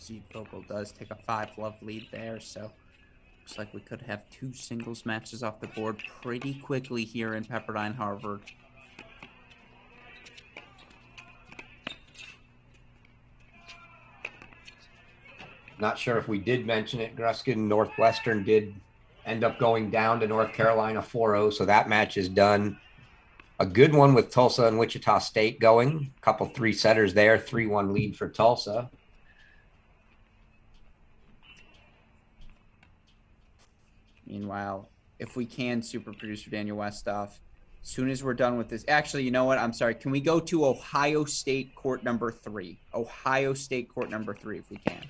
Zietvogel does take a 5-love lead there, so looks like we could have 2 singles matches off the board pretty quickly here in Pepperdine Harvard. Not sure if we did mention it, Gruskin. Northwestern did end up going down to North Carolina 4-0, so that match is done. A good one with Tulsa and Wichita State going. A couple 3-setters there, 3-1 lead for Tulsa. Meanwhile, if we can, super producer Daniel Westoff, as soon as we're done with this, actually, you know what? I'm sorry. Can we go to Ohio State court number 3? Ohio State court number 3, if we can.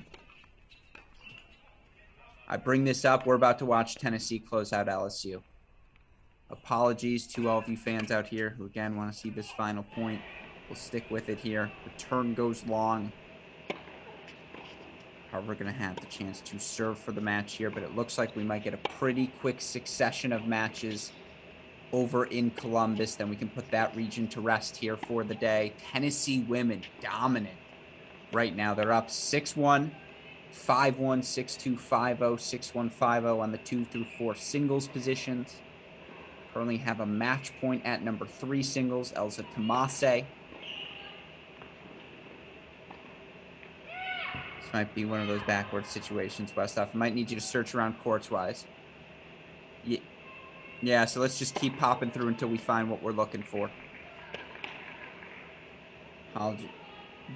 I bring this up. We're about to watch Tennessee close out LSU. Apologies to all of you fans out here who, again, want to see this final point. We'll stick with it here. Return goes long. However, we're going to have the chance to serve for the match here, but it looks like we might get a pretty quick succession of matches over in Columbus. Then we can put that region to rest here for the day. Tennessee women dominant right now. They're up 6-1, 5-1, 6-2, 5-0, 6-1, 5-0 on the 2 through 4 singles positions. Currently have a match point at number 3 singles, Elza Tomase. This might be one of those backward situations, Westhoff. I might need you to search around courts-wise. Yeah, so let's just keep popping through until we find what we're looking for.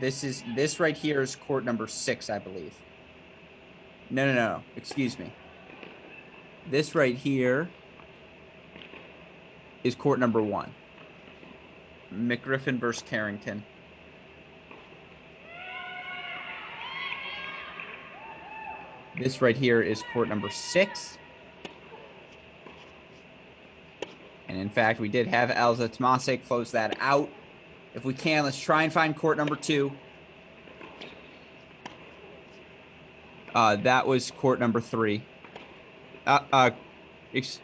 This right here is court number 6, I believe. No. Excuse me. This right here is court number 1. McGriffin versus Carrington. This right here is court number 6. And in fact, we did have Elza Tomase close that out. If we can, let's try and find court number 2. That was court number 3.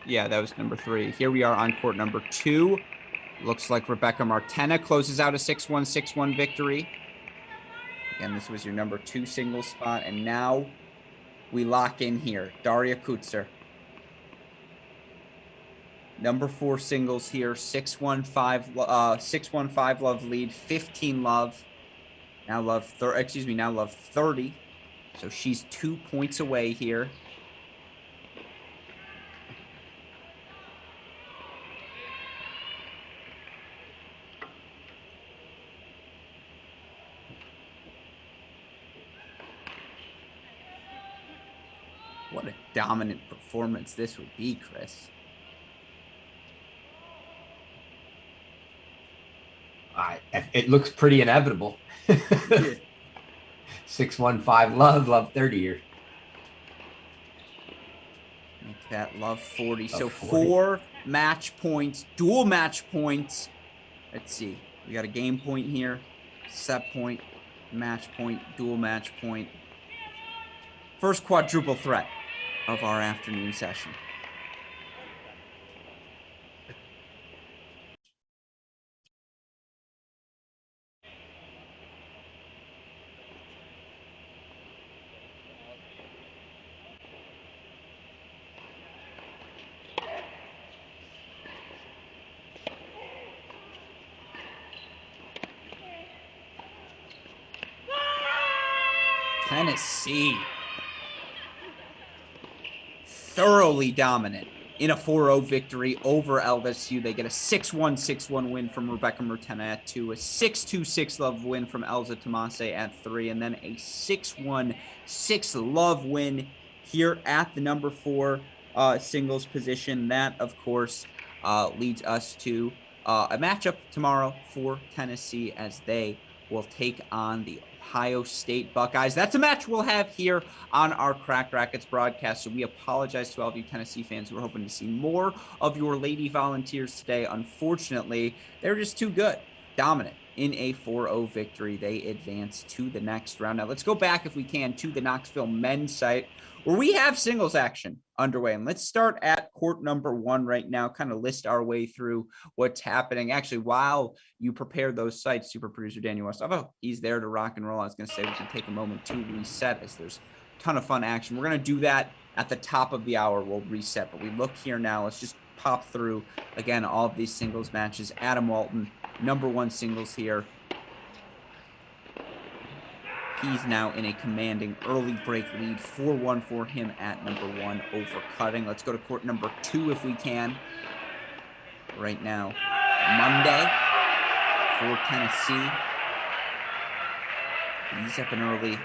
Yeah, that was number 3. Here we are on court number 2. Looks like Rebecca Martena closes out a 6-1, 6-1 victory. Again, this was your number 2 singles spot. And now we lock in here. Daria Kutzer. Number 4 singles here. 6-1, 5 love lead. 15 love. Now love 30. So she's 2 points away here. What a dominant performance this would be, Chris. It looks pretty inevitable. 6-1-5 love 30 here. Make that love 40. So 40. 4 match points, dual match points. Let's see. We got a game point here, set point, match point, dual match point. First quadruple threat of our afternoon session. Tennessee. Thoroughly dominant in a 4-0 victory over LSU. They get a 6-1, 6-1 win from Rebecca Martena at 2, a 6-2, 6-love win from Elza Tomase at 3, and then a 6-1, 6-love win here at the number 4 singles position. That, of course, leads us to a matchup tomorrow for Tennessee as they will take on the Ohio State Buckeyes. That's a match we'll have here on our Cracked Racquets broadcast. So we apologize to all of you Tennessee fans who are hoping to see more of your Lady Volunteers today. Unfortunately, they're just too good. Dominant in a 4-0 victory. They advance to the next round. Now let's go back, if we can, to the Knoxville men's site where we have singles action underway. And let's start at court number 1 right now, kind of list our way through what's happening. Actually, while you prepare those sites, super producer Daniel Westhoff, oh, he's there to rock and roll. I was going to say we can take a moment to reset as there's a ton of fun action. We're going to do that at the top of the hour. We'll reset, but we look here now. Let's just pop through, again, all of these singles matches. Adam Walton, number 1 singles here. He's now in a commanding early break lead, 4-1 for him at number 1 over Cutting. Let's go to court number 2 if we can. Right now, Monday for Tennessee. He's up an early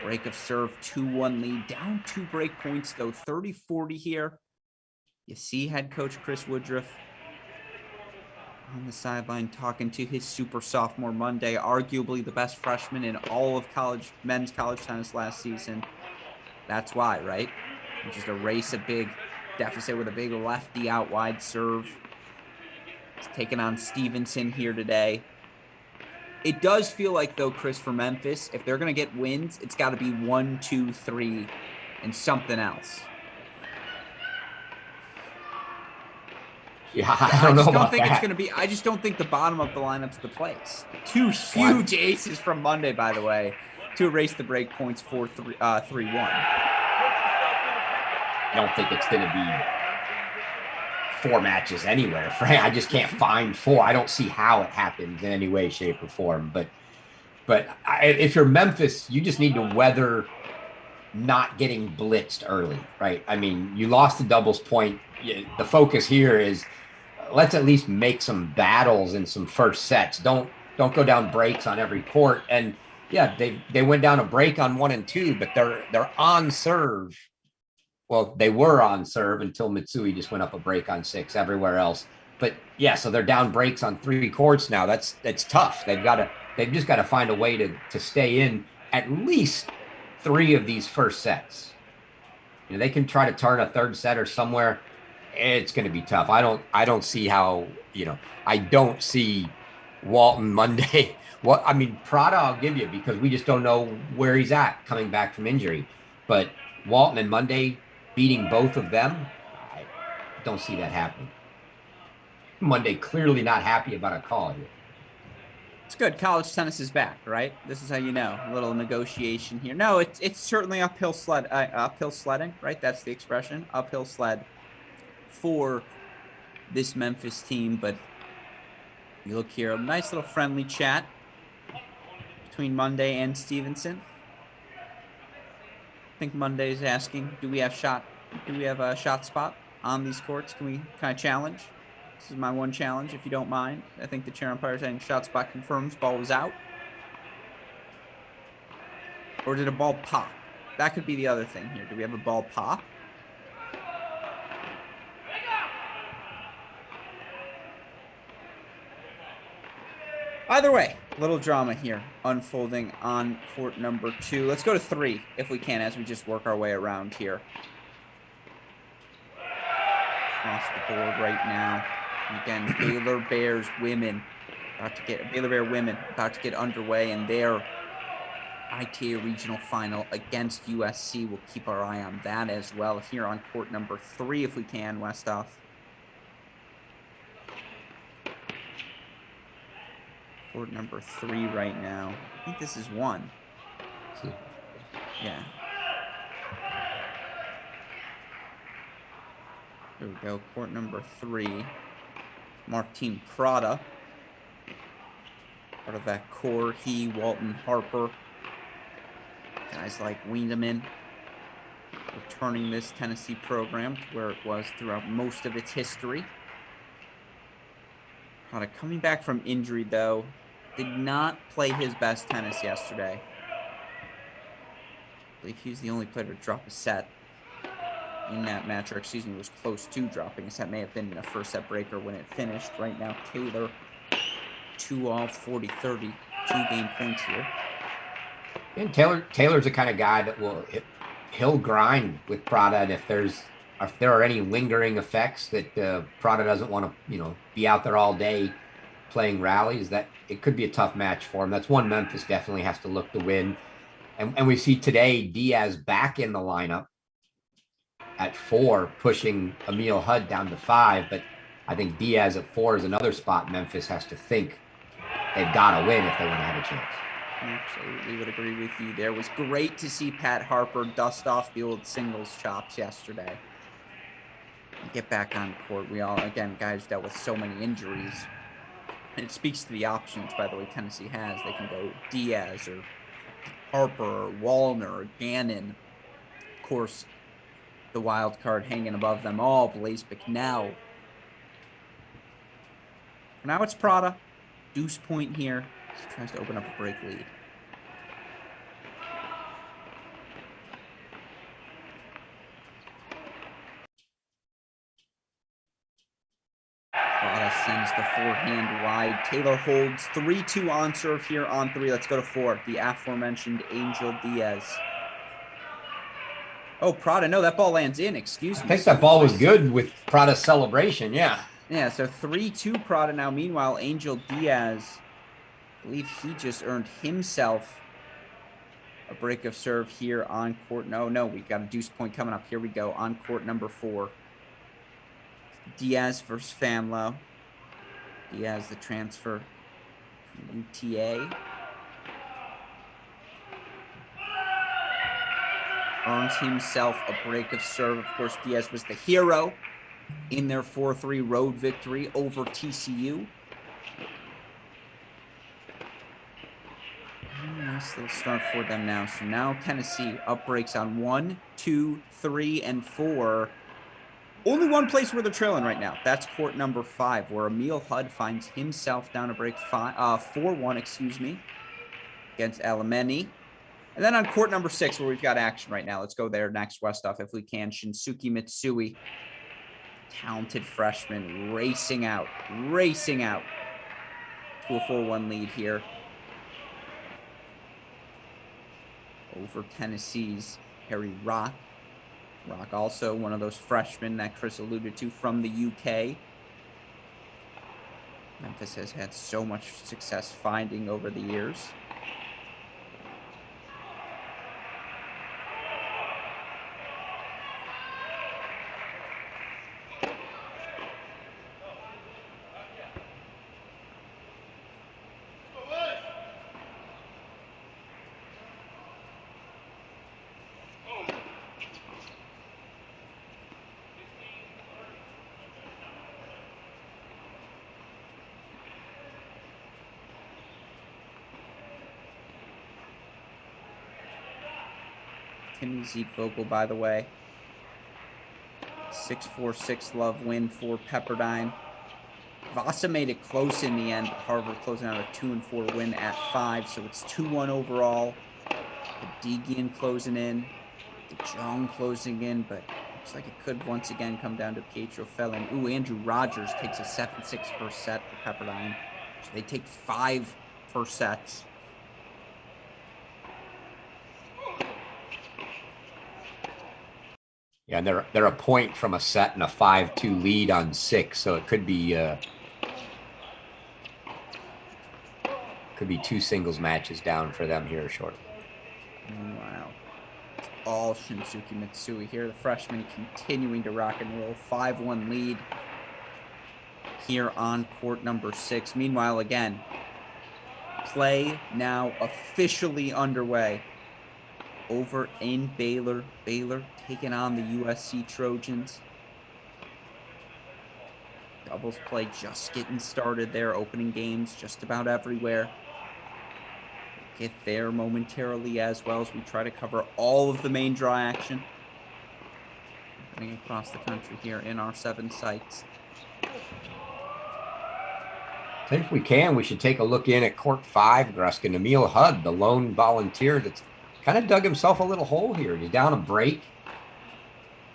break of serve, 2-1 lead, down 2 break points though, 30-40 here. You see head coach Chris Woodruff on the sideline talking to his super sophomore Monday, arguably the best freshman in all of men's college tennis last season. That's why, right? Just erase a big definitely say with a big lefty out wide serve. He's taking on Stevenson here today. It does feel like, though, Chris, for Memphis, if they're going to get wins, it's got to be 1, 2, 3, and something else. Yeah, I don't know about think that. it's going to be. I just don't think the bottom of the lineup's the place. 2 huge aces from Monday, by the way, to erase the break points 3-1. I don't think it's going to be 4 matches anywhere. I just can't find 4. I don't see how it happens in any way, shape, or form. But if you're Memphis, you just need to weather not getting blitzed early, right? I mean, you lost the doubles point. The focus here is let's at least make some battles in some first sets. Don't go down breaks on every court. And yeah, they went down a break on 1 and 2, but they're on serve. Well, they were on serve until Mitsui just went up a break on 6 everywhere else. But yeah, so they're down breaks on 3 courts now. That's tough. They've just got to find a way to stay in at least 3 of these first sets. They can try to turn a third set or somewhere. It's going to be tough. I don't see how, I don't see Walton Monday. Prada I'll give you because we just don't know where he's at coming back from injury. But Walton and Monday beating both of them, I don't see that happening. Monday clearly not happy about a call here. It's good. College tennis is back, right? This is how you know. A little negotiation here. No, it's certainly uphill sledding, right? That's the expression. Uphill sled for this Memphis team. But you look here, a nice little friendly chat between Monday and Stevenson. I think Monday's asking, do we have a shot spot on these courts? Can we kind of challenge? This is my one challenge, if you don't mind. I think the chair umpire is saying shot spot confirms ball was out. Or did a ball pop? That could be the other thing here. Do we have a ball pop? Either way, little drama here unfolding on court number 2. Let's go to 3 if we can as we just work our way around here. Across the board right now. And again, Baylor Bear women about to get underway in their ITA regional final against USC. We'll keep our eye on that as well here on court number 3 if we can, Westhoff. Court number 3 right now. I think this is 1. Yeah. Here we go. Court number 3. Martine Prada. Part of that core. He, Walton, Harper. Guys like Wiedemann. Returning this Tennessee program to where it was throughout most of its history. Prada coming back from injury, though. Did not play his best tennis yesterday. I believe he was the only player to drop a set in that match, or excuse me, was close to dropping a set. May have been a first set breaker when it finished. Right now, Taylor, 2-all, 40-30, 2-game points here. And Taylor's the kind of guy that he'll grind with Prada, and if there are any lingering effects that Prada doesn't want to, be out there all day playing rallies, that it could be a tough match for him. That's one Memphis definitely has to look to win. And we see today Diaz back in the lineup at 4, pushing Emil Hudd down to 5. But I think Diaz at 4 is another spot Memphis has to think they've got to win if they want to have a chance. Absolutely would agree with you there. It was great to see Pat Harper dust off the old singles chops yesterday. Get back on court. We all, again, guys dealt with so many injuries. And it speaks to the options, by the way, Tennessee has. They can go Diaz or Harper or Wallner or Gannon. Of course, the wild card hanging above them all, Blaise Bicknell. Now it's Prada. Deuce point here. He tries to open up a break lead. Prada sends the forehand wide. Taylor holds 3-2 on serve here on 3. Let's go to 4. The aforementioned Angel Diaz. Oh, Prada. No, that ball lands in. Excuse me. I think that ball was good with Prada's celebration. Yeah. Yeah, so 3-2 Prada now. Meanwhile, Angel Diaz, I believe he just earned himself a break of serve here on court. No, we got a deuce point coming up. Here we go on court number 4. Diaz versus Famlo. Diaz, the transfer from UTA. Earns himself a break of serve. Of course, Diaz was the hero in their 4-3 road victory over TCU. Nice little start for them now. So now Tennessee up breaks on 1, 2, 3, and 4. Only one place where they're trailing right now. That's court number 5, where Emil Hudd finds himself down a break 4-1, against Alameni. And then on court number 6, where we've got action right now. Let's go there next, Westoff, if we can. Shinsuke Mitsui, talented freshman, racing out to a 4-1 lead here over Tennessee's Harry Rock. Rock also one of those freshmen that Chris alluded to from the UK. Memphis has had so much success finding over the years. Timmy Zeke Vogel, by the way. 6-4-6 love win for Pepperdine. Vasa made it close in the end, but Harvard closing out a 2-4 win at 5, so it's 2-1 overall. Degian closing in, DeJong closing in, but looks like it could once again come down to Pietro Felon. Ooh, Andrew Rogers takes a 7-6 first set for Pepperdine. So they take 5 first sets. Yeah, and they're a point from a set and a 5-2 lead on 6, so it could be 2 singles matches down for them here shortly. Wow. It's all Shinsuke Mitsui here. The freshman continuing to rock and roll. 5-1 lead here on court number 6. Meanwhile, again, play now officially underway over in Baylor. Baylor taking on the USC Trojans. Doubles play just getting started there. Opening games just about everywhere. Get there momentarily as well as we try to cover all of the main draw action happening across the country here in our 7 sites. I think if we can, we should take a look in at court 5, Gruskin. Emil Hudd, the lone volunteer that's kind of dug himself a little hole here. He's down a break,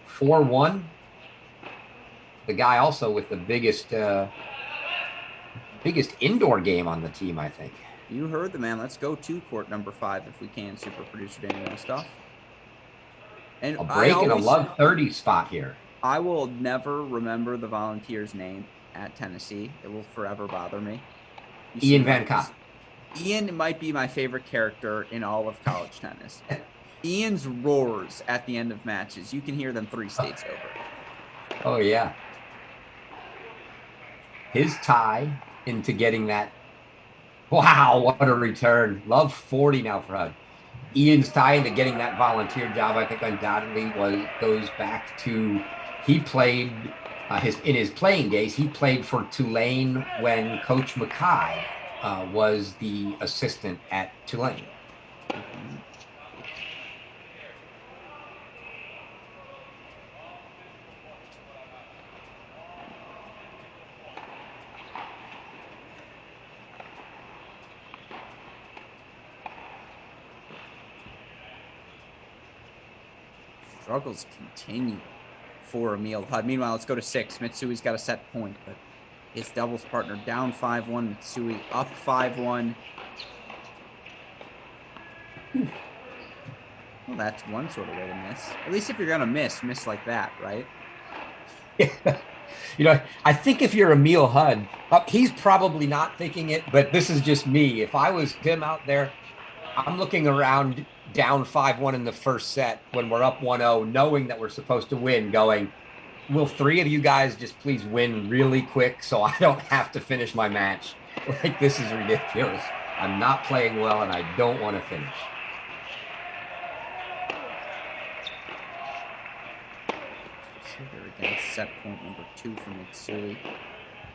4-1. The guy also with the biggest indoor game on the team, I think. You heard the man. Let's go to court number 5 if we can, super producer Daniel stuff. And a break in a love 30 spot here. I will never remember the volunteer's name at Tennessee. It will forever bother me. Ian Van Kopp. Ian might be my favorite character in all of college tennis. Ian's roars at the end of matches. You can hear them 3 states over. Oh, yeah. His tie into getting that. Wow, what a return. Love 40 now for Hudd. Ian's tie into getting that volunteer job, I think undoubtedly goes back to he played in his playing days. He played for Tulane when Coach Mackay was the assistant at Tulane. Struggles continue for Emil Hudd. Meanwhile, let's go to 6. Mitsui's got a set point, but his doubles partner down 5-1. Mitsui up 5-1. Well, that's one sort of way to miss. At least if you're going to miss like that, right? You know, I think if you're Emil Hudd, he's probably not thinking it, but this is just me. If I was him out there, I'm looking around down 5-1 in the first set when we're up 1-0, knowing that we're supposed to win, going, will 3 of you guys just please win really quick so I don't have to finish my match? Like, this is ridiculous. I'm not playing well and I don't want to finish. Again, set point number 2 from Mitsui.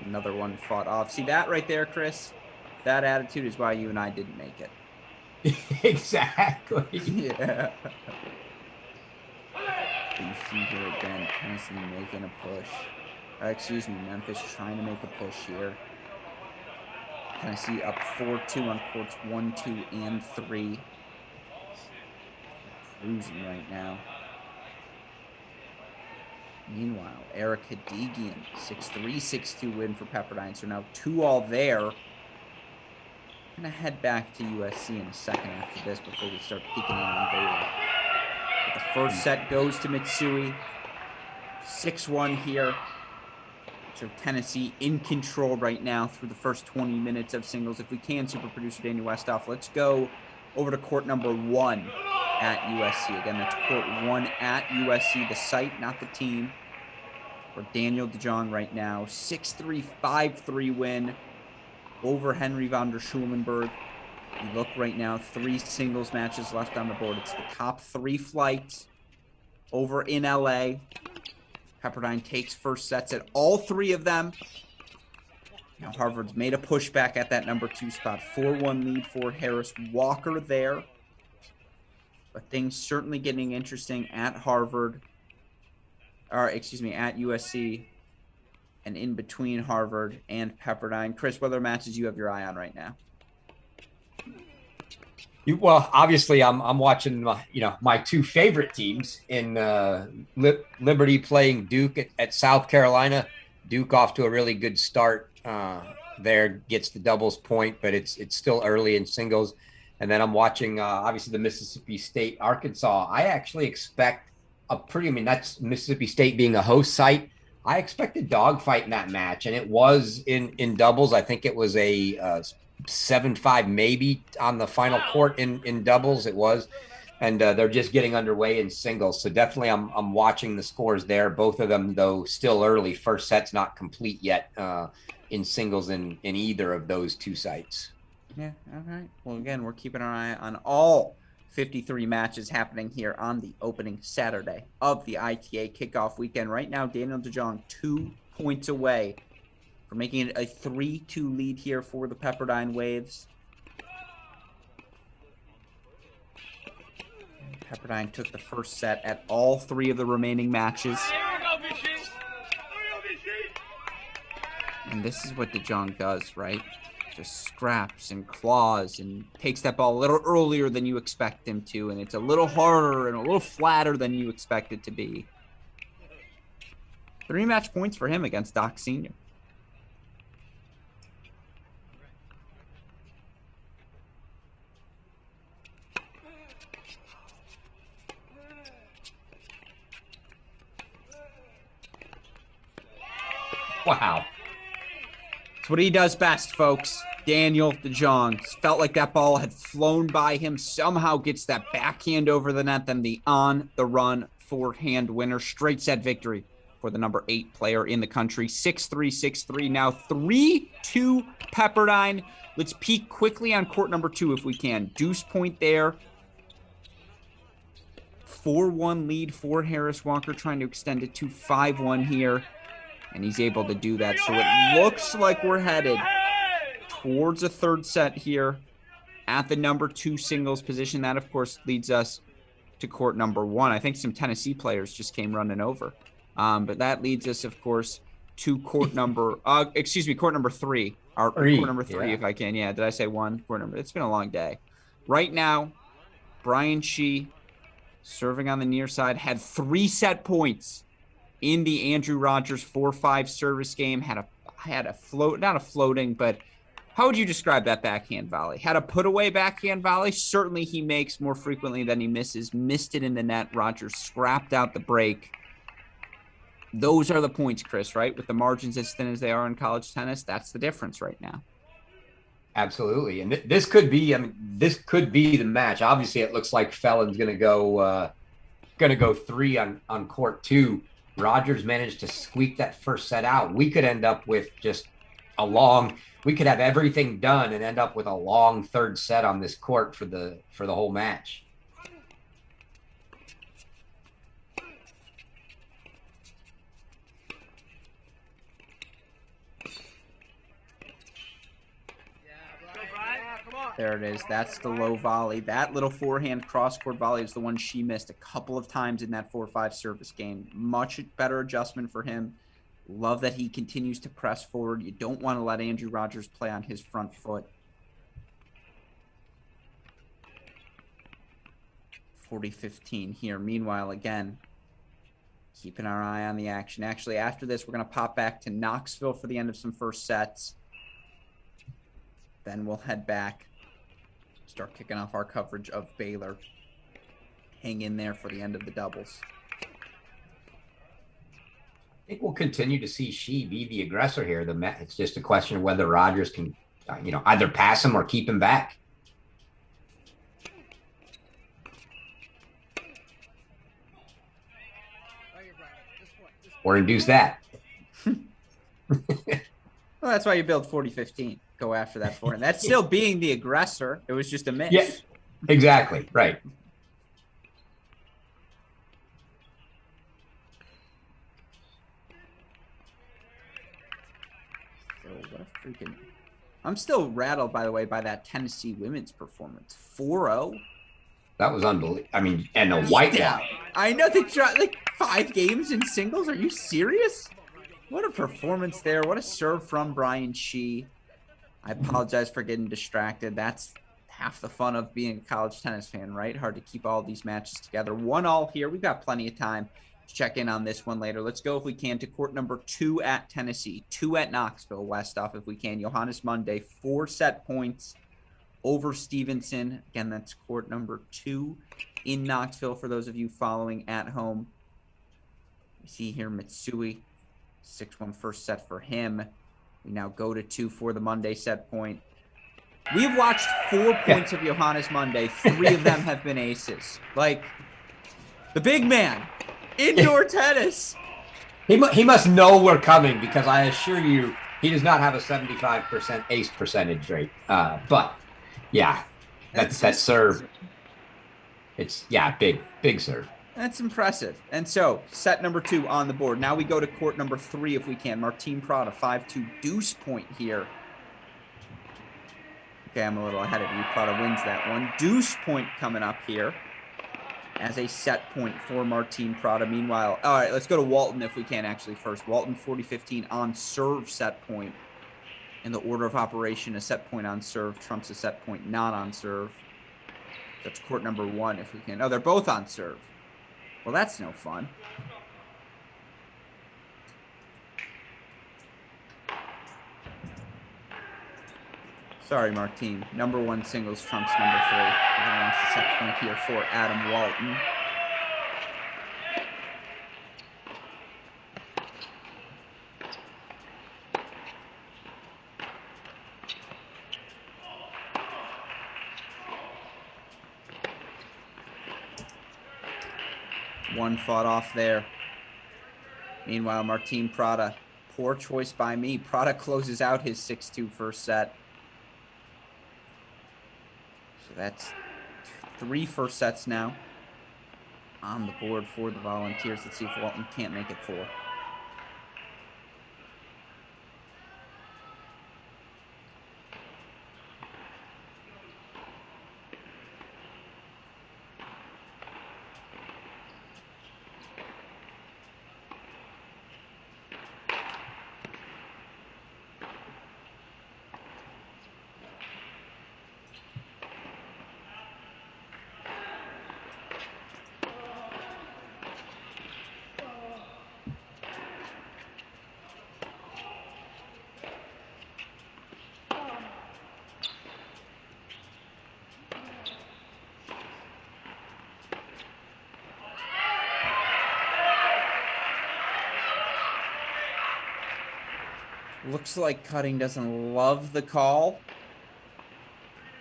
Another one fought off. See that right there, Chris? That attitude is why you and I didn't make it. Exactly. Yeah. You see here again, Tennessee making a push. Memphis trying to make a push here. Tennessee up 4-2 on courts 1, 2, and 3. Cruising right now. Meanwhile, Eric Hadigian, 6-3, 6-2 win for Pepperdine. So now 2-all there. I'm going to head back to USC in a second after this before we start peeking on Baylor. But the first set goes to Mitsui. 6-1 here. So Tennessee in control right now through the first 20 minutes of singles. If we can, super producer Daniel Westoff, let's go over to court number 1 at USC. Again, that's court 1 at USC, the site, not the team. For Daniel DeJong right now, 6-3, 5-3 win over Henry van der Schulenberg. You look right now, 3 singles matches left on the board. It's the top 3 flights over in LA. Pepperdine takes first sets at all 3 of them. Now Harvard's made a pushback at that number 2 spot. 4-1 lead for Harris Walker there. But things certainly getting interesting at Harvard, or excuse me, at USC, and in between Harvard and Pepperdine. Chris, what other matches you have your eye on right now? Well, obviously, I'm watching my 2 favorite teams in Liberty playing Duke at South Carolina. Duke off to a really good start there, gets the doubles point, but it's still early in singles. And then I'm watching, obviously, the Mississippi State, Arkansas. I actually expect that's Mississippi State being a host site. I expect a dogfight in that match, and it was in doubles. I think it was a 7-5 maybe on the final court in doubles. It was. And they're just getting underway in singles. So definitely I'm watching the scores there. Both of them, though, still early. First set's not complete yet in singles in either of those 2 sites. Yeah, all right. Well, again, we're keeping our eye on all 53 matches happening here on the opening Saturday of the ITA kickoff weekend. Right now, Daniel DeJong 2 points away from making it a 3-2 lead here for the Pepperdine Waves. Pepperdine took the first set at all 3 of the remaining matches. And this is what DeJong does, right? Just scraps and claws and takes that ball a little earlier than you expect him to, and it's a little harder and a little flatter than you expect it to be. 3 match points for him against Doc Sr. Wow. It's what he does best, folks. Daniel DeJong. Felt like that ball had flown by him. Somehow gets that backhand over the net. Then the on-the-run forehand winner. Straight set victory for the number 8 player in the country. 6-3, 6-3. Now 3-2 Pepperdine. Let's peek quickly on court number 2 if we can. Deuce point there. 4-1 lead for Harris Walker, trying to extend it to 5-1 here. And he's able to do that. So it looks like we're headed towards a 3rd set here at the number 2 singles position. That, of course, leads us to court number 1. I think some Tennessee players just came running over. But that leads us, of course, to court number court number 3. Or court number 3, if I can. Yeah, did I say 1? Court number. It's been a long day. Right now, Brian Shee, serving on the near side, had 3 set points in the Andrew Rogers 4-5 service game. Had a float, not a floating, but How would you describe that backhand volley? Had a put-away backhand volley. Certainly he makes more frequently than he misses. Missed it in the net. Rogers scrapped out the break. Those are the points, Chris, right? With the margins as thin as they are in college tennis, that's the difference right now. Absolutely. And this could be, this could be the match. Obviously, it looks like Felon's going to go 3 on court 2. Rogers managed to squeak that first set out. We could end up with just we could have everything done and end up with a long third set on this court for the whole match. There it is. That's the low volley. That little forehand cross-court volley is the one she missed a couple of times in that 4-5 service game. Much better adjustment for him. Love that he continues to press forward. You don't want to let Andrew Rogers play on his front foot. 40-15 here. Meanwhile, again, keeping our eye on the action. Actually, after this, we're going to pop back to Knoxville for the end of some first sets. Then we'll head back, start kicking off our coverage of Baylor. Hang in there for the end of the doubles. I think we'll continue to see she be the aggressor here. It's just a question of whether Rogers can, either pass him or keep him back. Or induce that. Well, that's why you build 40-15. Go after that forehand. That's still being the aggressor. It was just a miss. Yeah, exactly. Right. So what a freaking... I'm still rattled, by the way, by that Tennessee women's performance. 4-0. That was unbelievable. And a white one. I know they tried like 5 games in singles. Are you serious? What a performance there. What a serve from Brian Shee. I apologize for getting distracted. That's half the fun of being a college tennis fan, right? Hard to keep all these matches together. 1-1 here. We've got plenty of time to check in on this one later. Let's go, if we can, to court number 2 at Tennessee. 2 at Knoxville, Westhoff, if we can. Johannes Monday, 4 set points over Stevenson. Again, that's court number 2 in Knoxville for those of you following at home. You see here Mitsui, 6-1 first set for him. We now go to 2 for the Monday set point. We've watched 4 points of Johannes Monday. 3 of them have been aces. Like, the big man, indoor tennis. He must know we're coming, because I assure you he does not have a 75% ace percentage rate. But, yeah, that serve. It's, big serve. That's impressive. And so, set number 2 on the board. Now we go to court number 3, if we can. Martin Prada, 5-2 deuce point here. Okay, I'm a little ahead of you. Prada wins that one. Deuce point coming up here as a set point for Martin Prada. Meanwhile, all right, let's go to Walton if we can actually first. Walton, 40-15 on serve set point. In the order of operation, a set point on serve trumps a set point not on serve. That's court number 1 if we can. Oh, they're both on serve. Well, that's no fun. Sorry, Martine. Number 1 singles trumps number 3. We're going to launch the set point here for Adam Walton. One fought off there. Meanwhile, Martin Prada, poor choice by me. Prada closes out his 6-2 first set. So that's 3 first sets now on the board for the Volunteers. Let's see if Walton can't make it 4. Looks like Cutting doesn't love the call.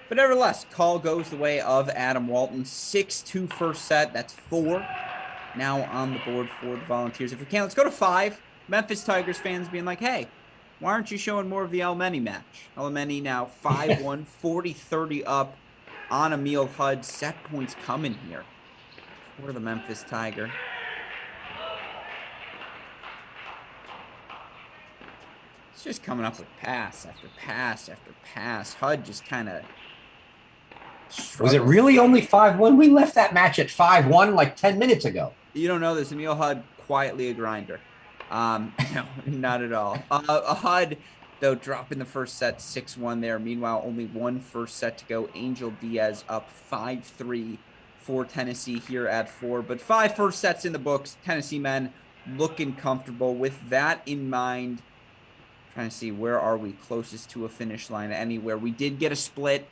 But nevertheless, call goes the way of Adam Walton. 6-2 first set. That's 4 now on the board for the Volunteers. If we can, let's go to 5. Memphis Tigers fans being like, hey, why aren't you showing more of the Elmeni match? Elmeni now 5-1, 40-30 up on Emil Hudd. Set points coming here for the Memphis Tiger. It's just coming up with pass after pass after pass. Hudd just kind of Was it really only 5-1? We left that match at 5-1 like 10 minutes ago. You don't know this. Emil Hudd, quietly a grinder. No, not at all. Hudd, though, dropping the first set 6-1 there. Meanwhile, only one first set to go. Angel Diaz up 5-3 for Tennessee here at 4. But 5 first sets in the books. Tennessee men looking comfortable. With that in mind, trying to see where are we closest to a finish line anywhere. We did get a split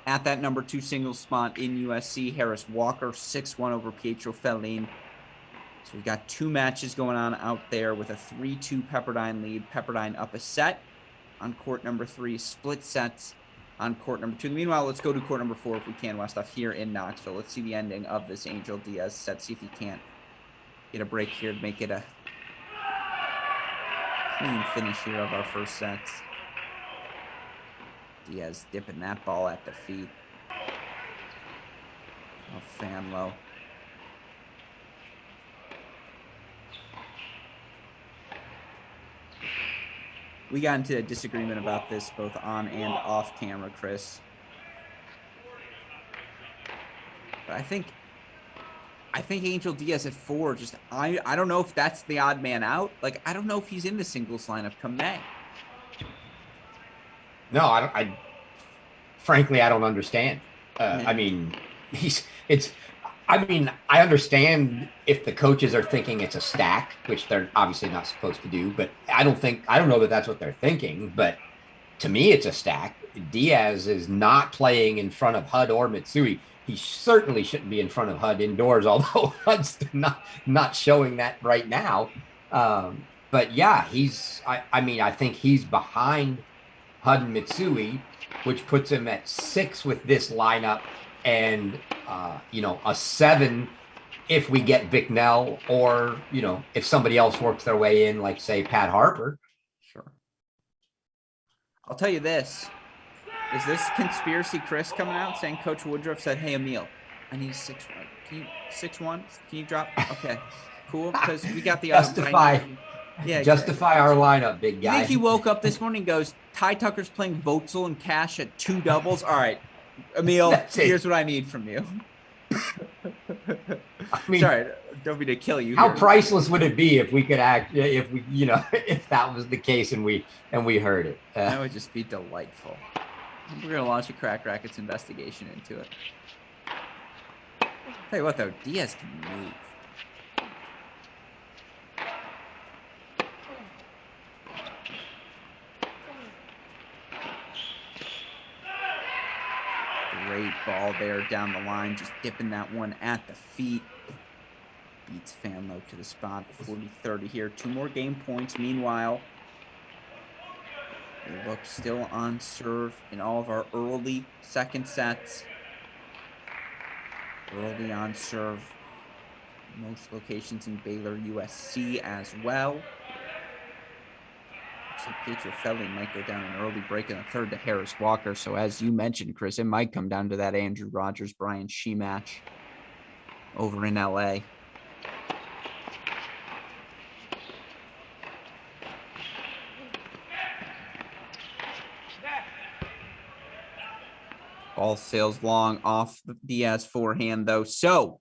at that number 2 singles spot in USC. Harris Walker 6-1 over Pietro Fellin. So we've got 2 matches going on out there with a 3-2 Pepperdine lead. Pepperdine up a set on court number 3, split sets on court number 2. Meanwhile, let's go to court number 4 if we can, West off here in Knoxville. Let's see the ending of this Angel Diaz set. See if he can't get a break here to make it a clean finish here of our first sets. Diaz dipping that ball at the feet of Fanlow. We got into a disagreement about this both on and off camera, Chris. But I think Angel Diaz at 4, just I don't know if that's the odd man out. Like, I don't know if he's in the singles lineup come May. No, I frankly, I don't understand. I mean, I understand if the coaches are thinking it's a stack, which they're obviously not supposed to do, but I don't know that that's what they're thinking. But to me, it's a stack. Diaz is not playing in front of Hud or Mitsui. He certainly shouldn't be in front of Hud indoors, although Hud's not showing that right now. But yeah, I think he's behind Hud and Mitsui, which puts him at 6 with this lineup, and a 7 if we get Bicknell, or if somebody else works their way in, like say Pat Harper. Sure. I'll tell you this. Is this conspiracy Chris coming out saying Coach Woodruff said, hey, Emil, I need 6-1. Can you 6-1? Can you drop? Okay, cool. Because we got the justify our lineup, big guy. You think he woke up this morning and goes, Ty Tucker's playing Voetzel and Cash at 2 doubles? All right, Emil, here's what I need from you. I mean, sorry, don't mean to kill you. How priceless would it be if we could if that was the case and we heard it? That would just be delightful. We're going to launch a Cracked Racquets investigation into it. Tell you what, though, Diaz can move. Great ball there down the line, just dipping that one at the feet. Beats Fanlow to the spot, 40-30 here. 2 more game points. Meanwhile, we look still on serve in all of our early second sets. Early on serve. Most locations in Baylor, USC as well. Looks like Pietro Felli might go down an early break in the third to Harris Walker. So as you mentioned, Chris, it might come down to that Andrew Rogers, Brian Shee match over in LA. Ball sails long off Diaz forehand, though. So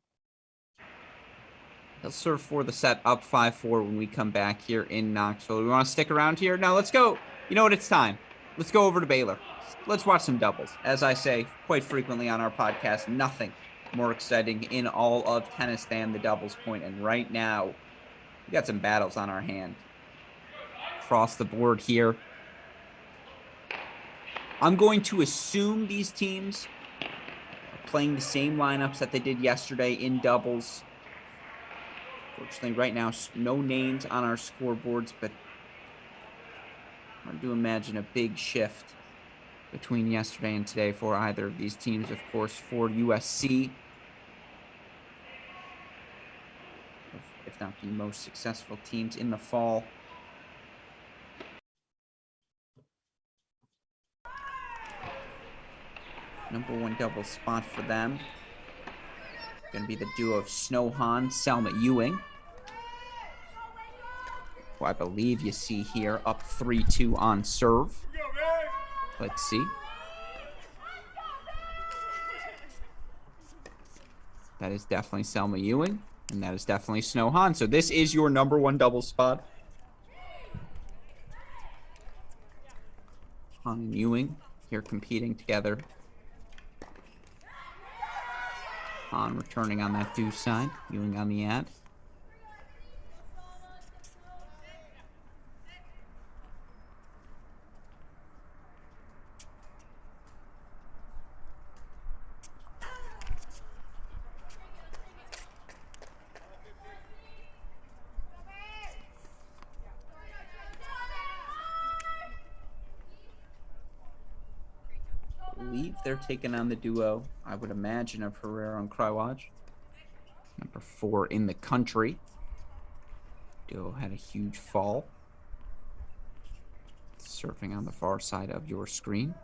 he'll serve for the set up 5-4 when we come back here in Knoxville. We want to stick around here? No, let's go. You know what? It's time. Let's go over to Baylor. Let's watch some doubles. As I say quite frequently on our podcast, nothing more exciting in all of tennis than the doubles point. And right now, we got some battles on our hand. Across the board here. I'm going to assume these teams are playing the same lineups that they did yesterday in doubles. Fortunately, right now, no names on our scoreboards, but I do imagine a big shift between yesterday and today for either of these teams. Of course, for USC, if not the most successful teams in the fall. Number 1 double spot for them. Going to be the duo of Snowhan, Selma Ewing, who I believe you see here up 3-2 on serve. Let's see. That is definitely Selma Ewing, and that is definitely Snowhan. So this is your number 1 double spot. Han and Ewing here competing together. Han returning on that deuce side, Ewing on the ad. I believe they're taking on the duo, I would imagine, of Herrera and Krywaj. Number 4 in the country. Duo had a huge fall. Surfing on the far side of your screen.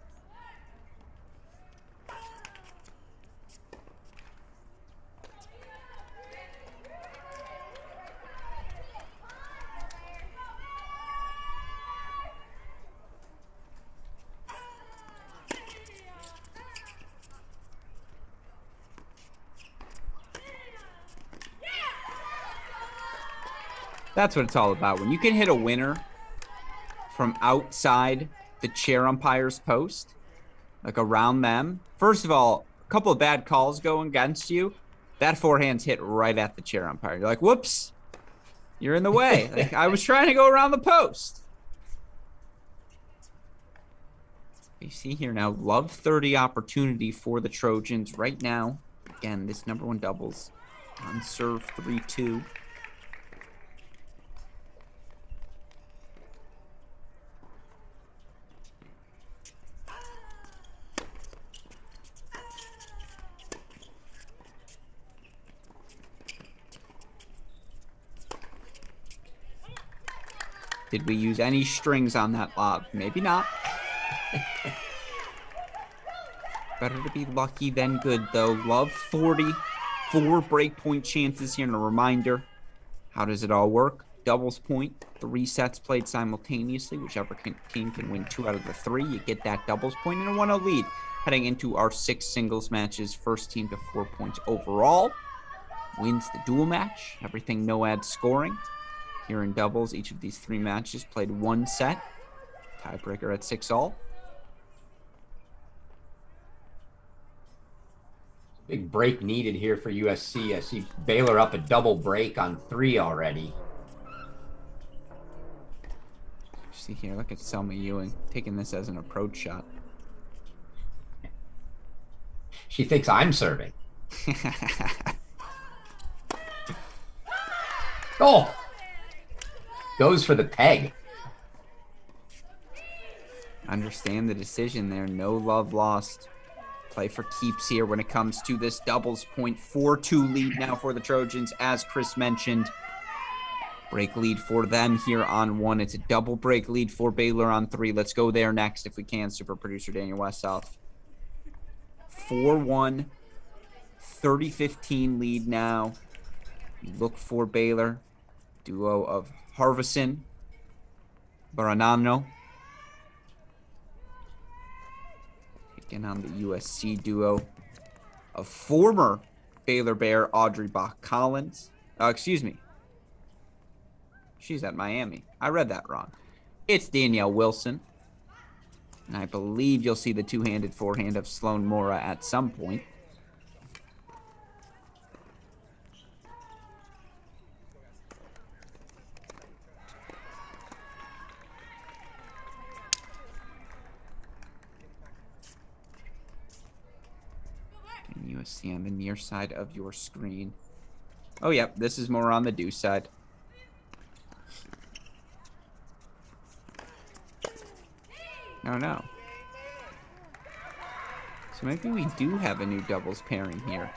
That's what it's all about. When you can hit a winner from outside the chair umpire's post, like around them. First of all, a couple of bad calls going against you. That forehand's hit right at the chair umpire. You're like, whoops, you're in the way. Like, I was trying to go around the post. You see here now, love 30 opportunity for the Trojans right now. Again, this number 1 doubles on serve 3-2. Did we use any strings on that lob? Maybe not. Better to be lucky than good, though. Love 40. 4 breakpoint chances here. And a reminder, how does it all work? Doubles point, 3 sets played simultaneously. Whichever team can win 2 out of the 3, you get that doubles point and a 1-0 lead. Heading into our 6 singles matches. First team to 4 points overall wins the dual match. Everything no ad scoring. Here in doubles, each of these 3 matches played 1 set. Tiebreaker at 6-all. Big break needed here for USC. I see Baylor up a double break on 3 already. See here, look at Selma Ewing taking this as an approach shot. She thinks I'm serving. Oh! Goes for the peg. Understand the decision there. No love lost. Play for keeps here when it comes to this doubles point. 4-2 lead now for the Trojans, as Chris mentioned. Break lead for them here on 1. It's a double break lead for Baylor on 3. Let's go there next if we can, super producer Daniel Westhoff. 4-1, 30-15 lead now. Look for Baylor. Duo of Harvison, Baranano. Taking on the USC duo of former Baylor Bear Audrey Bach-Collins. Excuse me. She's at Miami. I read that wrong. It's Danielle Wilson. And I believe you'll see the two-handed forehand of Sloan Mora at some point. And USC on the near side of your screen. Oh, yep, this is more on the deuce side. No. So maybe we do have a new doubles pairing here.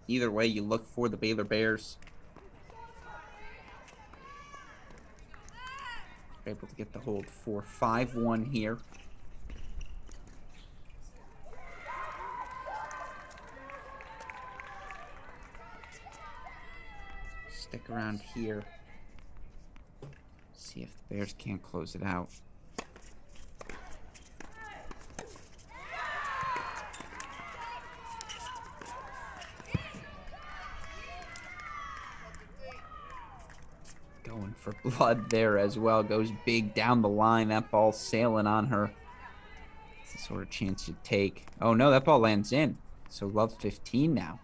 Either way, you look for the Baylor Bears. Able to get the hold for 5-1 here. Stick around here. See if the Bears can't close it out. Going for blood there as well. Goes big down the line. That ball sailing on her. It's the sort of chance you take. Oh no, that ball lands in. So Love 15 now.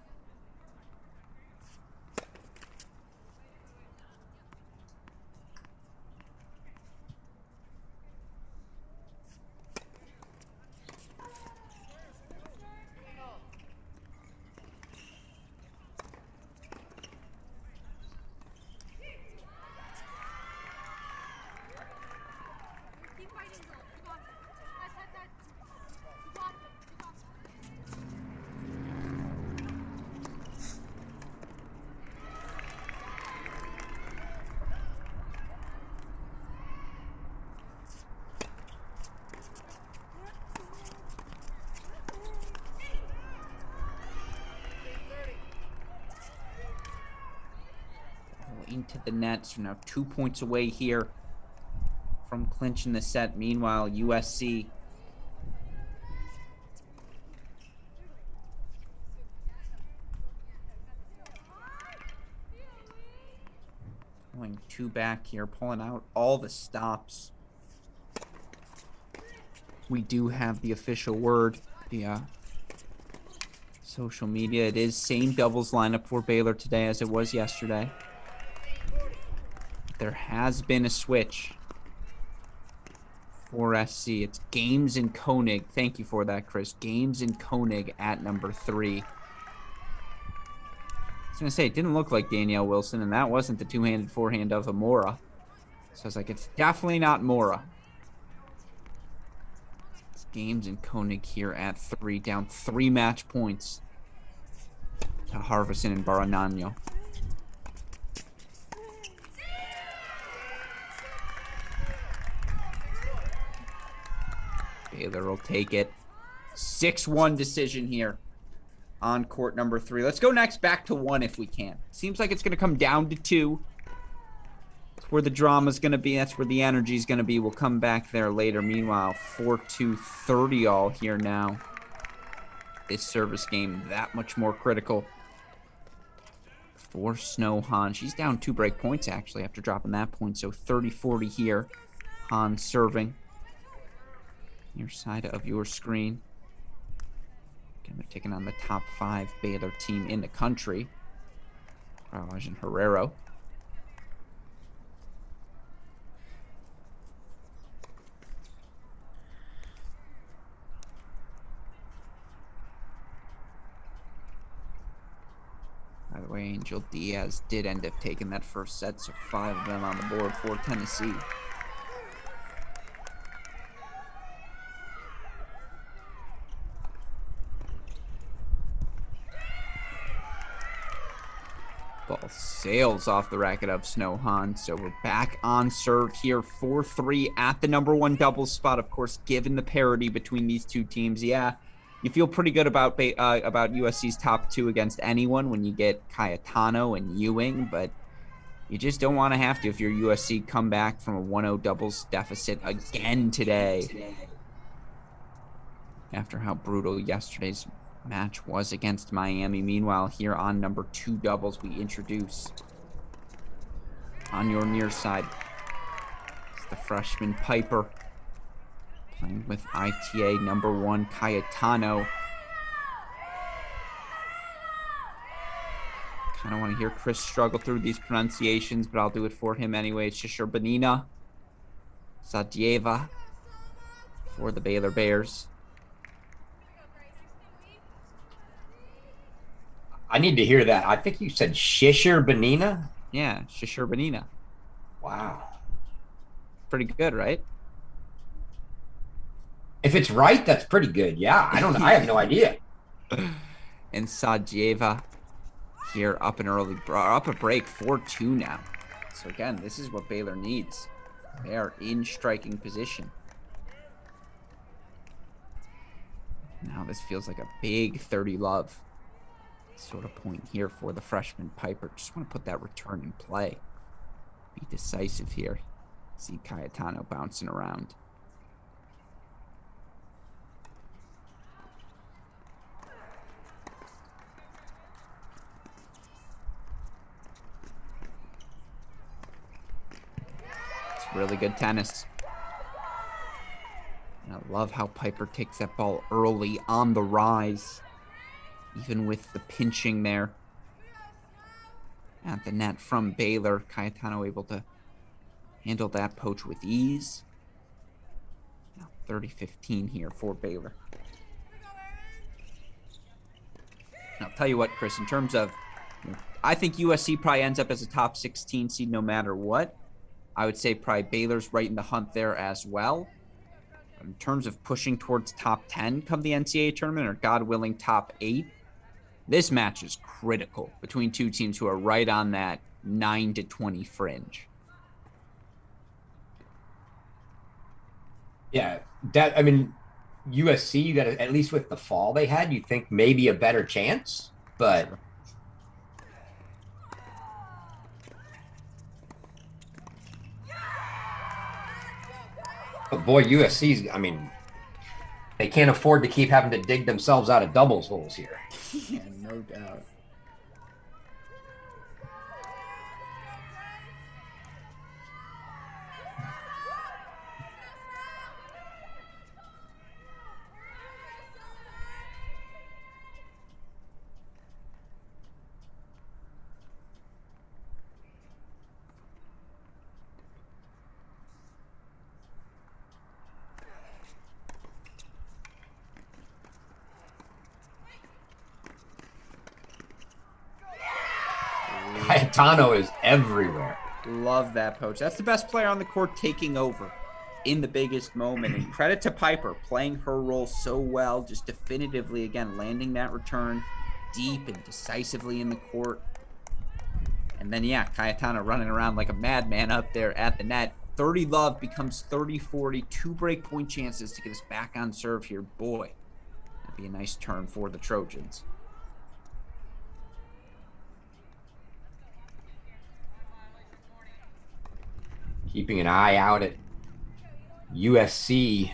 Into the net, so now 2 points away here from clinching the set. Meanwhile, USC going 2 back here, pulling out all the stops. We do have the official word via social media. It is same doubles lineup for Baylor today as it was yesterday. There has been a switch for SC. It's Games and Koenig. Thank you for that, Chris. Games and Koenig at number 3. I was going to say, it didn't look like Danielle Wilson, and that wasn't the two-handed forehand of Amora. So I was like, it's definitely not Mora. It's Games and Koenig here at 3, down 3 match points to Harvison and Baranano. Baylor will take it. 6-1 decision here on court number 3. Let's go next back to 1 if we can. Seems like it's going to come down to 2. That's where the drama's going to be. That's where the energy's going to be. We'll come back there later. Meanwhile, 4-2 30 all here now. This service game that much more critical for Snow Han. She's down 2 break points actually after dropping that point. So 30-40 here. Han serving. Your side of your screen. Again, they're taking on the top 5 Baylor team in the country. Raj and Herrero. By the way, Angel Diaz did end up taking that first set, so 5 of them on the board for Tennessee. Ball sails off the racket of Snow Han. So we're back on serve here. 4-3 at the number 1 doubles spot. Of course, given the parity between these two teams, yeah, you feel pretty good about USC's top 2 against anyone when you get Cayetano and Ewing, but you just don't want to have to if you're USC come back from a 1-0 doubles deficit again today. After how brutal yesterday's match was against Miami. Meanwhile, here on number 2 doubles, we introduce on your near side, it's the freshman Piper playing with ITA number 1 Cayetano. Kind of want to hear Chris struggle through these pronunciations, but I'll do it for him anyway. Shishirbanina Zadieva for the Baylor Bears. I need to hear that. I think you said Shishirbanina. Yeah, Shishirbanina. Wow. Pretty good, right? If it's right, that's pretty good. Yeah, I don't know. I have no idea. And Sajeva here up an early, up a break, 4-2 now. So again, this is what Baylor needs. They are in striking position. Now this feels like a big 30 love sort of point here for the freshman Piper. Just want to put that return in play. Be decisive here. See Cayetano bouncing around. It's really good tennis. And I love how Piper takes that ball early on the rise, even with the pinching there at the net from Baylor. Cayetano able to handle that poach with ease. Now 30-15 here for Baylor. And I'll tell you what, Chris, in terms of, I think USC probably ends up as a top 16 seed no matter what. I would say probably Baylor's right in the hunt there as well. In terms of pushing towards top 10 come the NCAA tournament, or God willing, top 8, this match is critical between two teams who are right on that 9-20 fringe. Yeah, I mean, USC, that at least with the fall they had, you think maybe a better chance, but Sure. But boy, USC's, I mean, they can't afford to keep having to dig themselves out of doubles holes here. Yeah, no doubt. Cayetano is everywhere. Love that poach. That's the best player on the court taking over in the biggest moment. And credit to Piper playing her role so well, just definitively, again, landing that return deep and decisively in the court. And then, yeah, Cayetano running around like a madman up there at the net. 30 love becomes 30-40. 2 break point chances to get us back on serve here. Boy, that'd be a nice turn for the Trojans. Keeping an eye out at USC.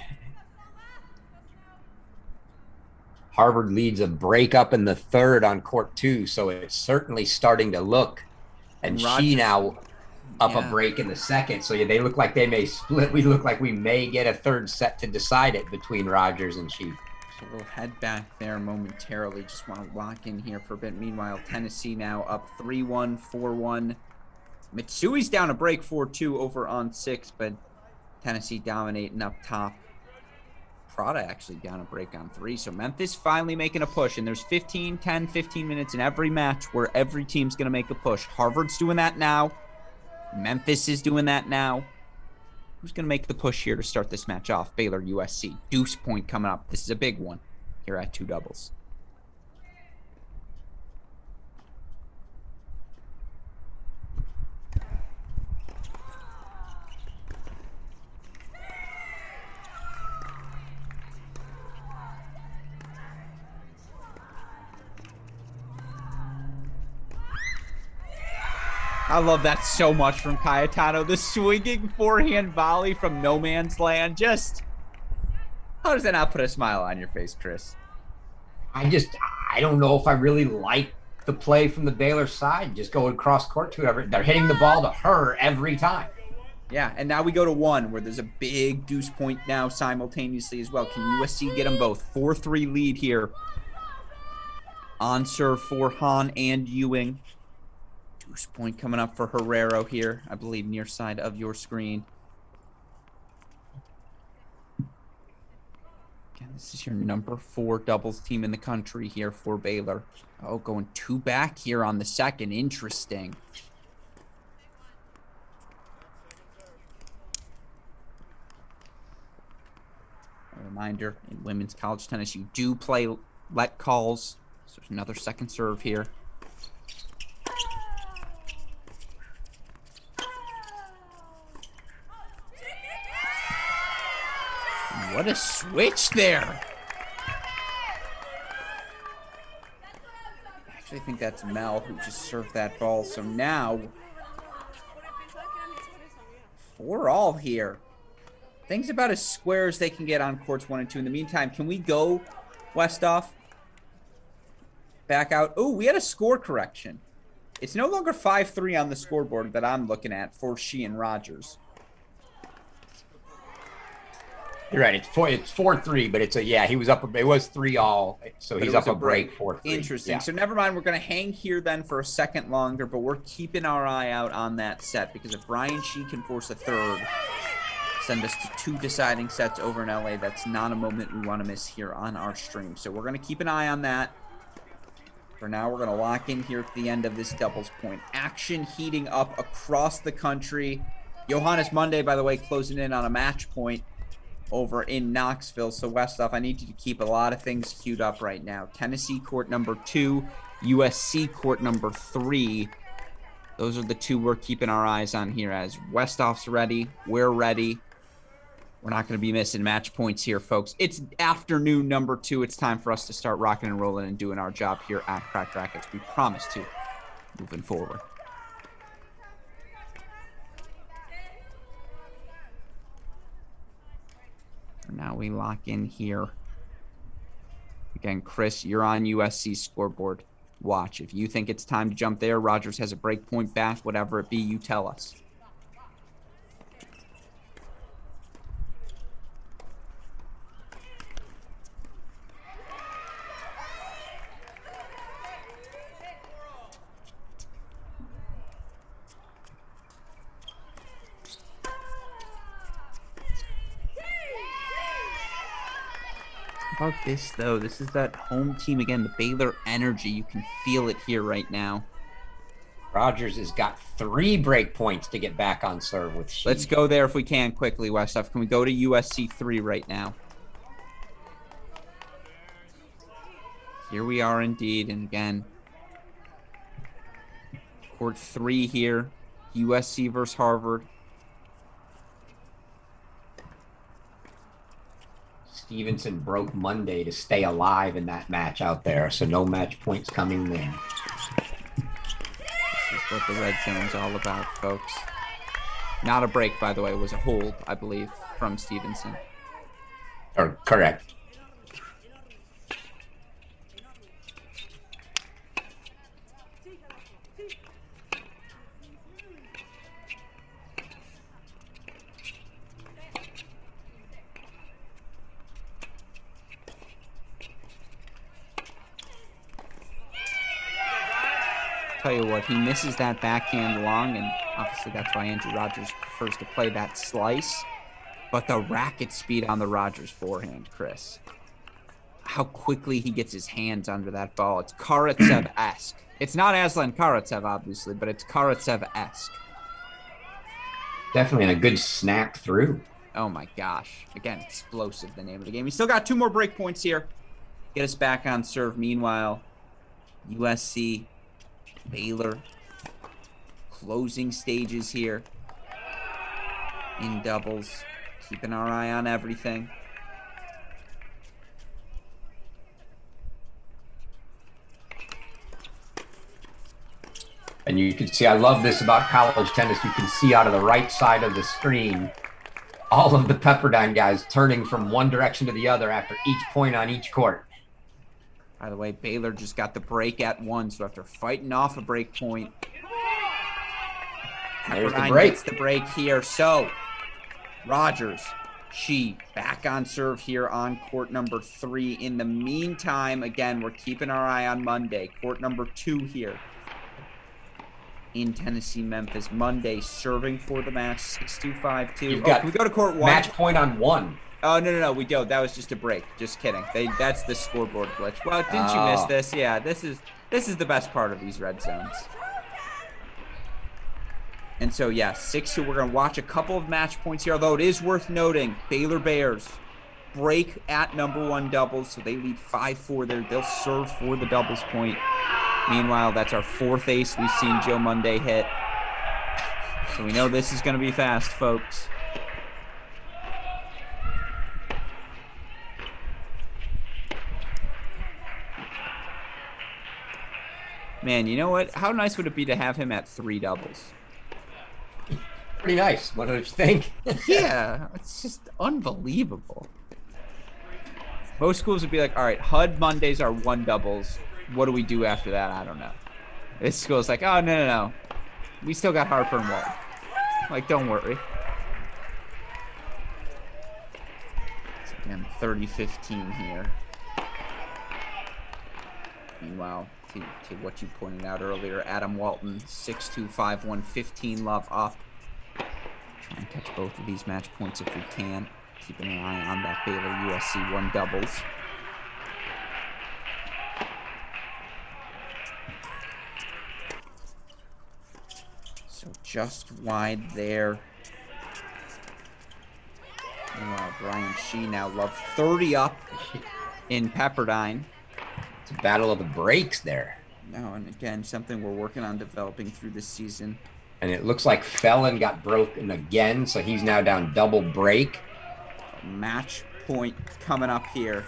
Harvard leads a break up in the third on court 2, so it's certainly starting to look. And she now up a break in the second, so yeah, they look like they may split. We look like we may get a third set to decide it between Rogers and She. So we'll head back there momentarily. Just want to lock in here for a bit. Meanwhile, Tennessee now up 3-1, 4-1. Mitsui's down a break 4-2 over on 6, but Tennessee dominating up top. Prada actually down a break on 3. So Memphis finally making a push, and there's 10, 15 minutes in every match where every team's going to make a push. Harvard's doing that now. Memphis is doing that now. Who's going to make the push here to start this match off? Baylor, USC. Deuce point coming up. This is a big one here at 2 doubles. I love that so much from Cayetano. The swinging forehand volley from no man's land. Just, how does that not put a smile on your face, Chris? I don't know if I really like the play from the Baylor side. Just going cross court to whoever. They're hitting the ball to her every time. Yeah, and now we go to 1 where there's a big deuce point now simultaneously as well. Can USC get them both? 4-3 lead here. On serve for Hahn and Ewing. Deuce point coming up for Herrero here, I believe, near side of your screen. Again, this is your number 4 doubles team in the country here for Baylor. Oh, going 2 back here on the second. Interesting. Reminder, in women's college tennis, you do play let calls. So there's another second serve here. What a switch there. I think that's Mel who just served that ball. So now 4-all here. Things about as square as they can get on courts 1 and 2. In the meantime, can we go Westhoff? Back out. Oh, we had a score correction. It's no longer 5-3 on the scoreboard that I'm looking at for She and Rogers. You're right. It's 4-3, but he was up. It was 3-all, so he's up a break 4-3. Interesting. Yeah. So never mind. We're going to hang here then for a second longer, but we're keeping our eye out on that set because if Brian Shee can force a third, send us to 2 deciding sets over in LA, that's not a moment we want to miss here on our stream. So we're going to keep an eye on that. For now, we're going to lock in here at the end of this doubles point. Action heating up across the country. Johannes Monday, by the way, closing in on a match point over in Knoxville. So Westhoff, I need you to keep a lot of things queued up right now. Tennessee court number 2, USC court number 3. Those are the 2 we're keeping our eyes on here. As Westhoff's ready, we're ready. We're not going to be missing match points here, folks. It's afternoon number 2. It's time for us to start rocking and rolling and doing our job here at Cracked Racquets. We promise to, moving forward. Now we lock in here. Again, Chris, you're on USC's scoreboard. Watch. If you think it's time to jump there, Rogers has a break point back, whatever it be, you tell us. About this though, this is that home team again, the Baylor energy. You can feel it here right now. Rogers has got 3 break points to get back on serve with Shee. Let's go there if we can quickly, Westhoff. Can we go to USC 3 right now? Here we are indeed, and again, court 3 here, USC versus Harvard. Stevenson broke Monday to stay alive in that match out there, so no match points coming there. This is what the red zone's all about, folks. Not a break, by the way. It was a hold, I believe, from Stevenson. Correct. Tell you what, he misses that backhand long, and obviously that's why Andrew Rogers prefers to play that slice. But the racket speed on the Rogers forehand, Chris. How quickly he gets his hands under that ball. It's Karatsev-esque. It's not Aslan Karatsev, obviously, but it's Karatsev-esque. Definitely, and a good snap through. Oh my gosh. Again, explosive, the name of the game. We still got 2 more break points here. Get us back on serve. Meanwhile, USC, Baylor, closing stages here in doubles. Keeping our eye on everything. And you can see, I love this about college tennis. You can see out of the right side of the screen, all of the Pepperdine guys turning from one direction to the other after each point on each court. By the way, Baylor just got the break at 1, so after fighting off a break point, There's the Pepperdine break. gets the break here. So, Rogers, Shee, back on serve here on court number 3. In the meantime, again, we're keeping our eye on Monday. Court number 2 here in Tennessee, Memphis. Monday serving for the match, 6-2, 5-2. Can we go to court 1? Match point on 1. Oh, no, we don't. That was just a break. Just kidding. That's the scoreboard glitch. Well, didn't you miss this? Yeah, this is the best part of these red zones. And so, yeah, 6-2. We're going to watch a couple of match points here, although it is worth noting, Baylor Bears break at number 1 doubles, so they lead 5-4 there. They'll serve for the doubles point. Meanwhile, that's our 4th ace we've seen Joe Monday hit. So we know this is going to be fast, folks. Man, you know what? How nice would it be to have him at 3 doubles? Pretty nice. What did you think? Yeah, it's just unbelievable. Most schools would be like, all right, HUD Mondays are 1 doubles. What do we do after that? I don't know. This school's like, oh, no. We still got Harper and Walton. Like, don't worry. So again, 30-15 here. Meanwhile, to what you pointed out earlier, Adam Walton, 6'2", 5'1", 15 love up. Try and catch both of these match points if we can. Keeping an eye on that Baylor USC 1 doubles. So just wide there. Meanwhile, Brian Shee now love 30 up in Pepperdine. It's a battle of the breaks there. No, and again, something we're working on developing through this season. And it looks like Felon got broken again, so he's now down double break. Match point coming up here.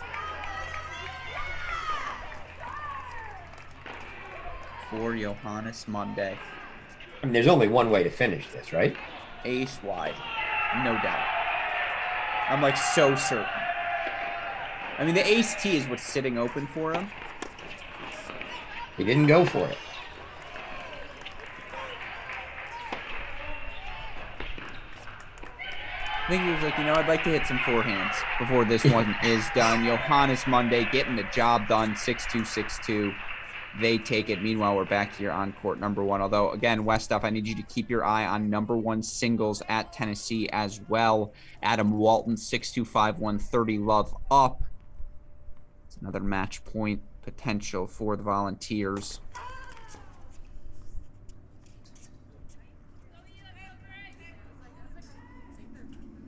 For Johannes Monday. I mean, there's only one way to finish this, right? Ace wide. No doubt. I'm like so certain. I mean, the ace T is what's sitting open for him. He didn't go for it. I think he was like, I'd like to hit some forehands before this one is done. Johannes Monday getting the job done, 6-2, 6-2. They take it. Meanwhile, we're back here on court number 1. Although, again, Westhoff, I need you to keep your eye on number 1 singles at Tennessee as well. Adam Walton, 6'2", 5'1", 30 love up. It's another match point potential for the Volunteers.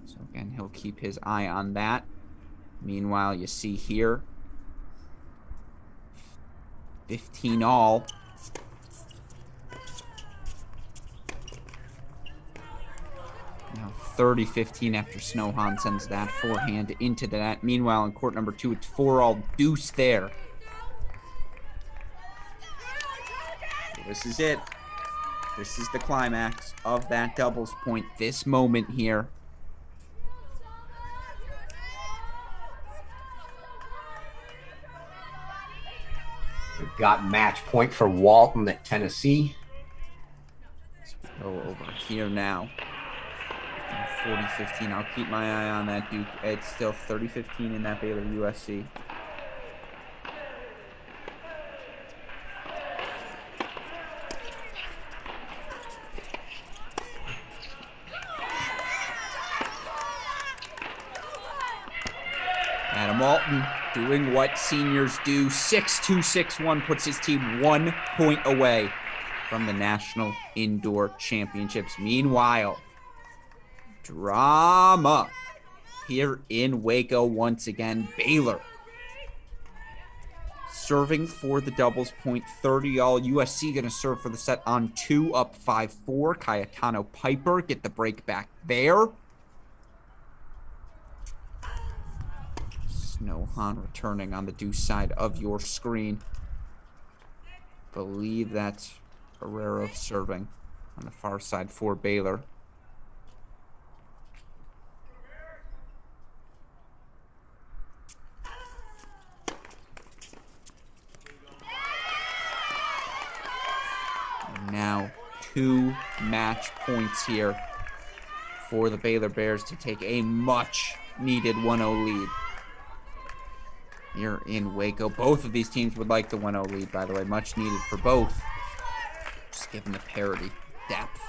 So, again, he'll keep his eye on that. Meanwhile, you see here, 15 all. Now 30-15 after Snowhan sends that forehand into the net. Meanwhile, in court number 2, it's 4 all deuce there. So this is it. This is the climax of that doubles point. This moment here. We've got match point for Walton at Tennessee. So we go over here now. 40-15. I'll keep my eye on that Duke. It's still 30-15 in that Baylor USC. Adam Walton doing what seniors do. 6-2, 6-1 puts his team 1 point away from the National Indoor Championships. Meanwhile, drama here in Waco once again. Baylor serving for the doubles point, 30 all. USC going to serve for the set on 2, up 5-4. Cayetano Piper get the break back there. Snowhan returning on the deuce side of your screen. Believe that's Herrera serving on the far side for Baylor. And now 2 match points here for the Baylor Bears to take a much needed 1-0 lead. Here in Waco. Both of these teams would like the 1-0 lead, by the way. Much needed for both. Just given the parity, depth.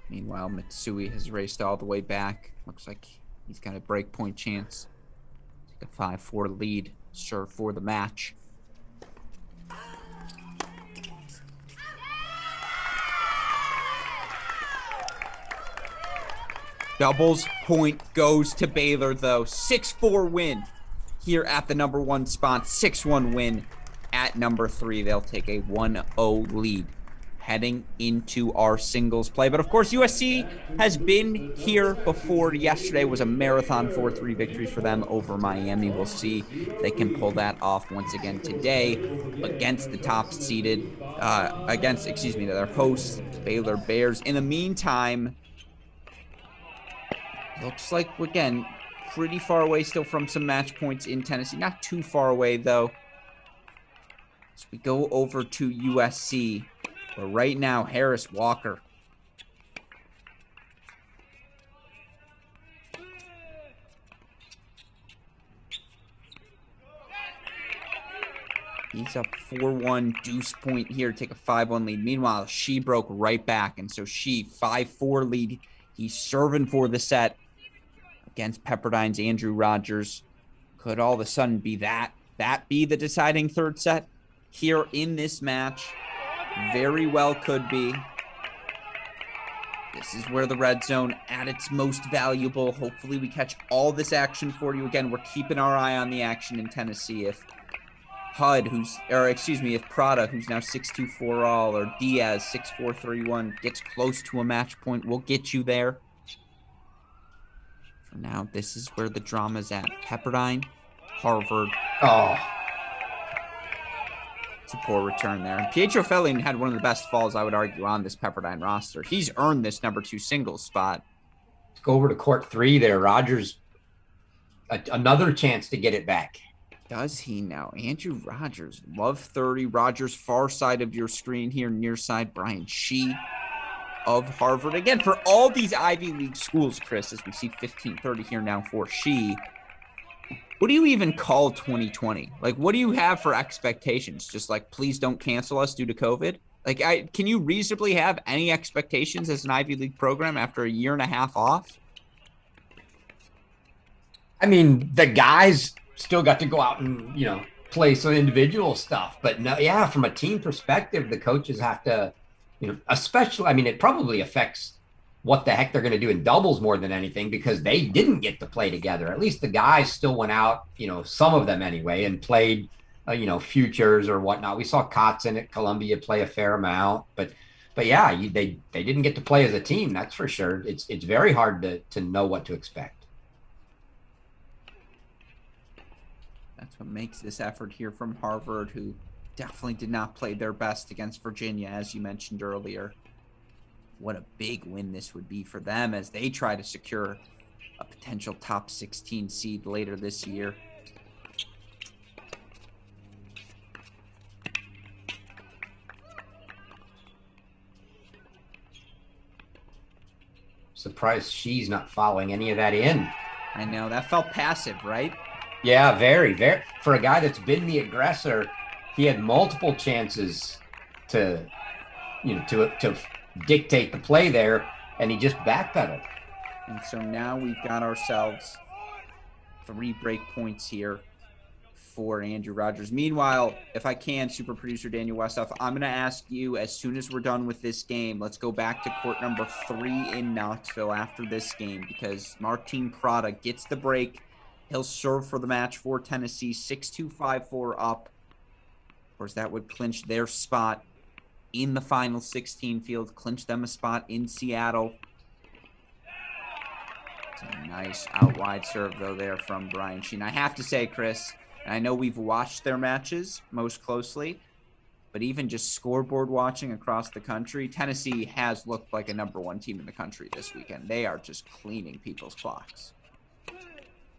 Meanwhile, Mitsui has raced all the way back. Looks like he's got a break point chance. Take a 5-4 lead. Serve for the match. Doubles point goes to Baylor, though. 6-4 win here at the number 1 spot. 6-1 win at number 3. They'll take a 1-0 lead heading into our singles play. But, of course, USC has been here before. Yesterday was a marathon 4-3 victory for them over Miami. We'll see if they can pull that off once again today against the top-seeded, their hosts, Baylor Bears. In the meantime, looks like, again, pretty far away still from some match points in Tennessee. Not too far away, though. So we go over to USC. But right now, Harris Walker. He's up 4-1, deuce point here to take a 5-1 lead. Meanwhile, she broke right back, and so she 5-4 lead. He's serving for the set against Pepperdine's Andrew Rogers. Could all of a sudden be that be the deciding third set here in this match? Very well could be. This is where the red zone at its most valuable. Hopefully we catch all this action for you. Again, we're keeping our eye on the action in Tennessee. If if Prada, who's now 6-2-4 all, or Diaz 6-4-3-1 gets close to a match point, we'll get you there. For now, this is where the drama's at. Pepperdine, Harvard. Oh, it's a poor return there. And Pietro Felling had one of the best falls, I would argue, on this Pepperdine roster. He's earned this number 2 singles spot. Let's go over to court 3 there. Rogers, another chance to get it back. Does he now? Andrew Rogers, love 30. Rogers, far side of your screen here, near side. Brian Shee of Harvard. Again, for all these Ivy League schools, Chris, as we see 15-30 here now for Shee. What do you even call 2020? Like, what do you have for expectations? Just like, please don't cancel us due to COVID? Like, can you reasonably have any expectations as an Ivy League program after a year and a half off? I mean, the guys still got to go out and, play some individual stuff. But no, yeah, from a team perspective, the coaches have to, especially, I mean, it probably affects what the heck they're going to do in doubles more than anything, because they didn't get to play together. At least the guys still went out, some of them anyway, and played, futures or whatnot. We saw Kotzen at Columbia play a fair amount, but yeah, they didn't get to play as a team. That's for sure. It's very hard to know what to expect. That's what makes this effort here from Harvard, who definitely did not play their best against Virginia, as you mentioned earlier. What a big win this would be for them as they try to secure a potential top 16 seed later this year. Surprised she's not following any of that in. I know, that felt passive, right? Yeah, very, very. For a guy that's been the aggressor, he had multiple chances to dictate the play there, and he just backpedaled. And so now we've got ourselves 3 break points here for Andrew Rogers. Meanwhile, if I can, super producer Daniel Westhoff, I'm going to ask you, as soon as we're done with this game, let's go back to court number 3 in Knoxville after this game, because Martin Prada gets the break. He'll serve for the match for Tennessee, 6-2-5-4 up. Of course, that would clinch their spot in the final 16 field, clinch them a spot in Seattle. It's a nice out wide serve, though, there from Brian Sheen. I have to say, Chris, and I know we've watched their matches most closely, but even just scoreboard watching across the country, Tennessee has looked like a number 1 team in the country this weekend. They are just cleaning people's clocks.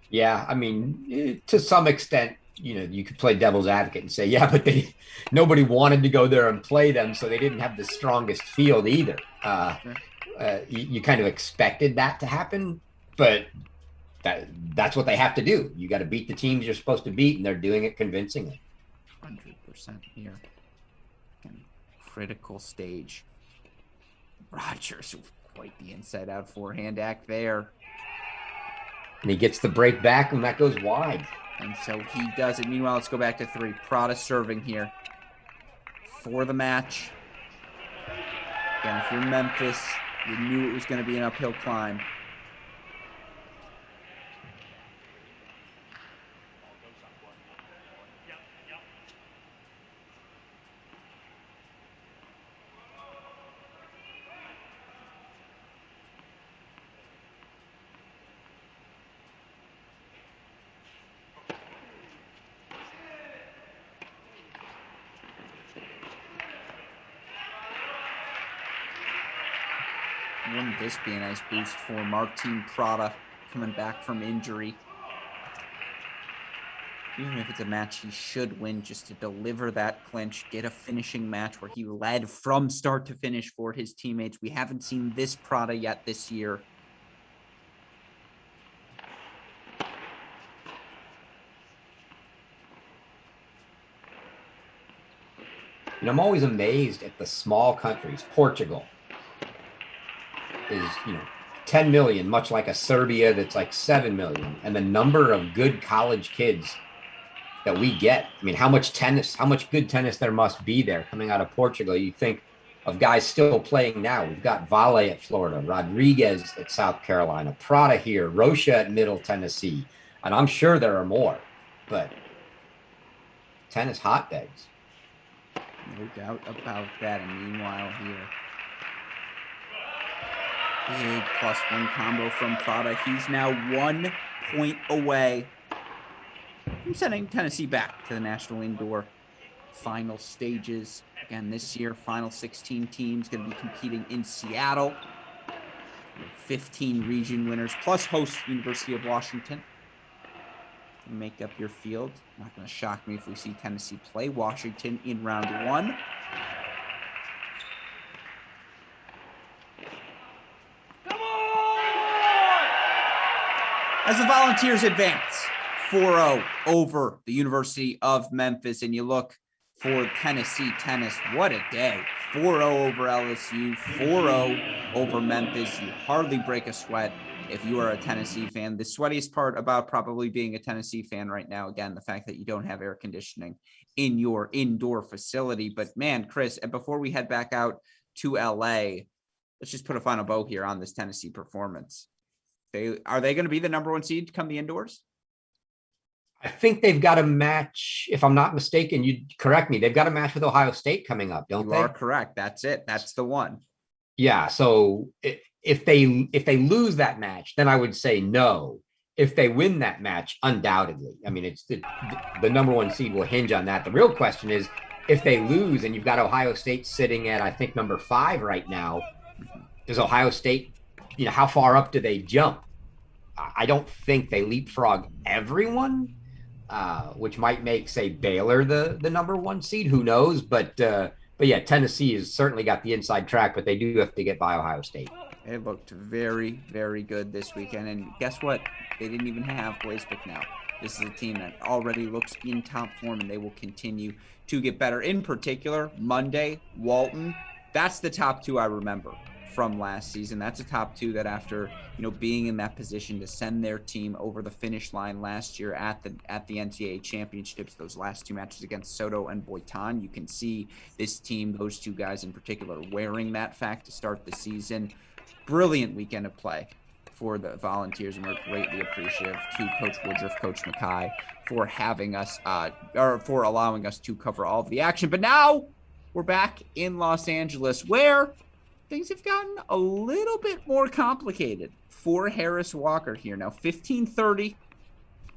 Yeah, I mean, to some extent, you could play devil's advocate and say, yeah, but nobody wanted to go there and play them, so they didn't have the strongest field either. You kind of expected that to happen, but that's what they have to do. You got to beat the teams you're supposed to beat, and they're doing it convincingly. 100% here. Critical stage. Rogers, quite the inside-out forehand act there. And he gets the break back, and that goes wide. And so he does it. Meanwhile, let's go back to 3. Prada serving here for the match. Again, if you're Memphis, you knew it was going to be an uphill climb. Wouldn't this be a nice boost for Martin Prada coming back from injury? Even if it's a match he should win, just to deliver that clinch, get a finishing match where he led from start to finish for his teammates. We haven't seen this Prada yet this year. And I'm always amazed at the small countries. Portugal is, 10 million, much like a Serbia that's like 7 million. And the number of good college kids that we get. I mean, how much good tennis there must be there coming out of Portugal. You think of guys still playing now. We've got Valle at Florida, Rodriguez at South Carolina, Prada here, Rocha at Middle Tennessee. And I'm sure there are more, but tennis hotbeds. No doubt about that. And meanwhile here, big +1 combo from Prada. He's now 1 point away from sending Tennessee back to the National Indoor final stages. Again, this year, final 16 teams going to be competing in Seattle. 15 region winners, plus host University of Washington to make up your field. Not going to shock me if we see Tennessee play Washington in round 1. As the Volunteers advance 4-0 over the University of Memphis, and you look for Tennessee tennis, what a day. 4-0 over LSU, 4-0 over Memphis. You hardly break a sweat if you are a Tennessee fan. The sweatiest part about probably being a Tennessee fan right now, again, the fact that you don't have air conditioning in your indoor facility. But man, Chris, and before we head back out to LA, let's just put a final bow here on this Tennessee performance. Are they going to be the number 1 seed come the indoors? I think they've got a match, if I'm not mistaken, you correct me. They've got a match with Ohio State coming up, don't they? You are correct. That's it. That's the one. Yeah. So if they lose that match, then I would say no. If they win that match, undoubtedly. I mean, it's the number 1 seed will hinge on that. The real question is, if they lose and you've got Ohio State sitting at, I think, number 5 right now, does Ohio State, how far up do they jump? I don't think they leapfrog everyone, which might make, say, Baylor the number 1 seed. Who knows? But yeah, Tennessee has certainly got the inside track, but they do have to get by Ohio State. It looked very, very good this weekend. And guess what? They didn't even have Blaze now. This is a team that already looks in top form, and they will continue to get better. In particular, Monday, Walton, that's the top 2 I remember from last season. That's a top 2 that after, being in that position to send their team over the finish line last year at the NCAA championships, those last 2 matches against Soto and Boitan, you can see this team, those 2 guys in particular, wearing that fact to start the season. Brilliant weekend of play for the Volunteers, and we're greatly appreciative to Coach Woodruff, Coach Mackay, for having us, or for allowing us to cover all of the action. But now we're back in Los Angeles, where things have gotten a little bit more complicated for Harris Walker here. Now, 15-30,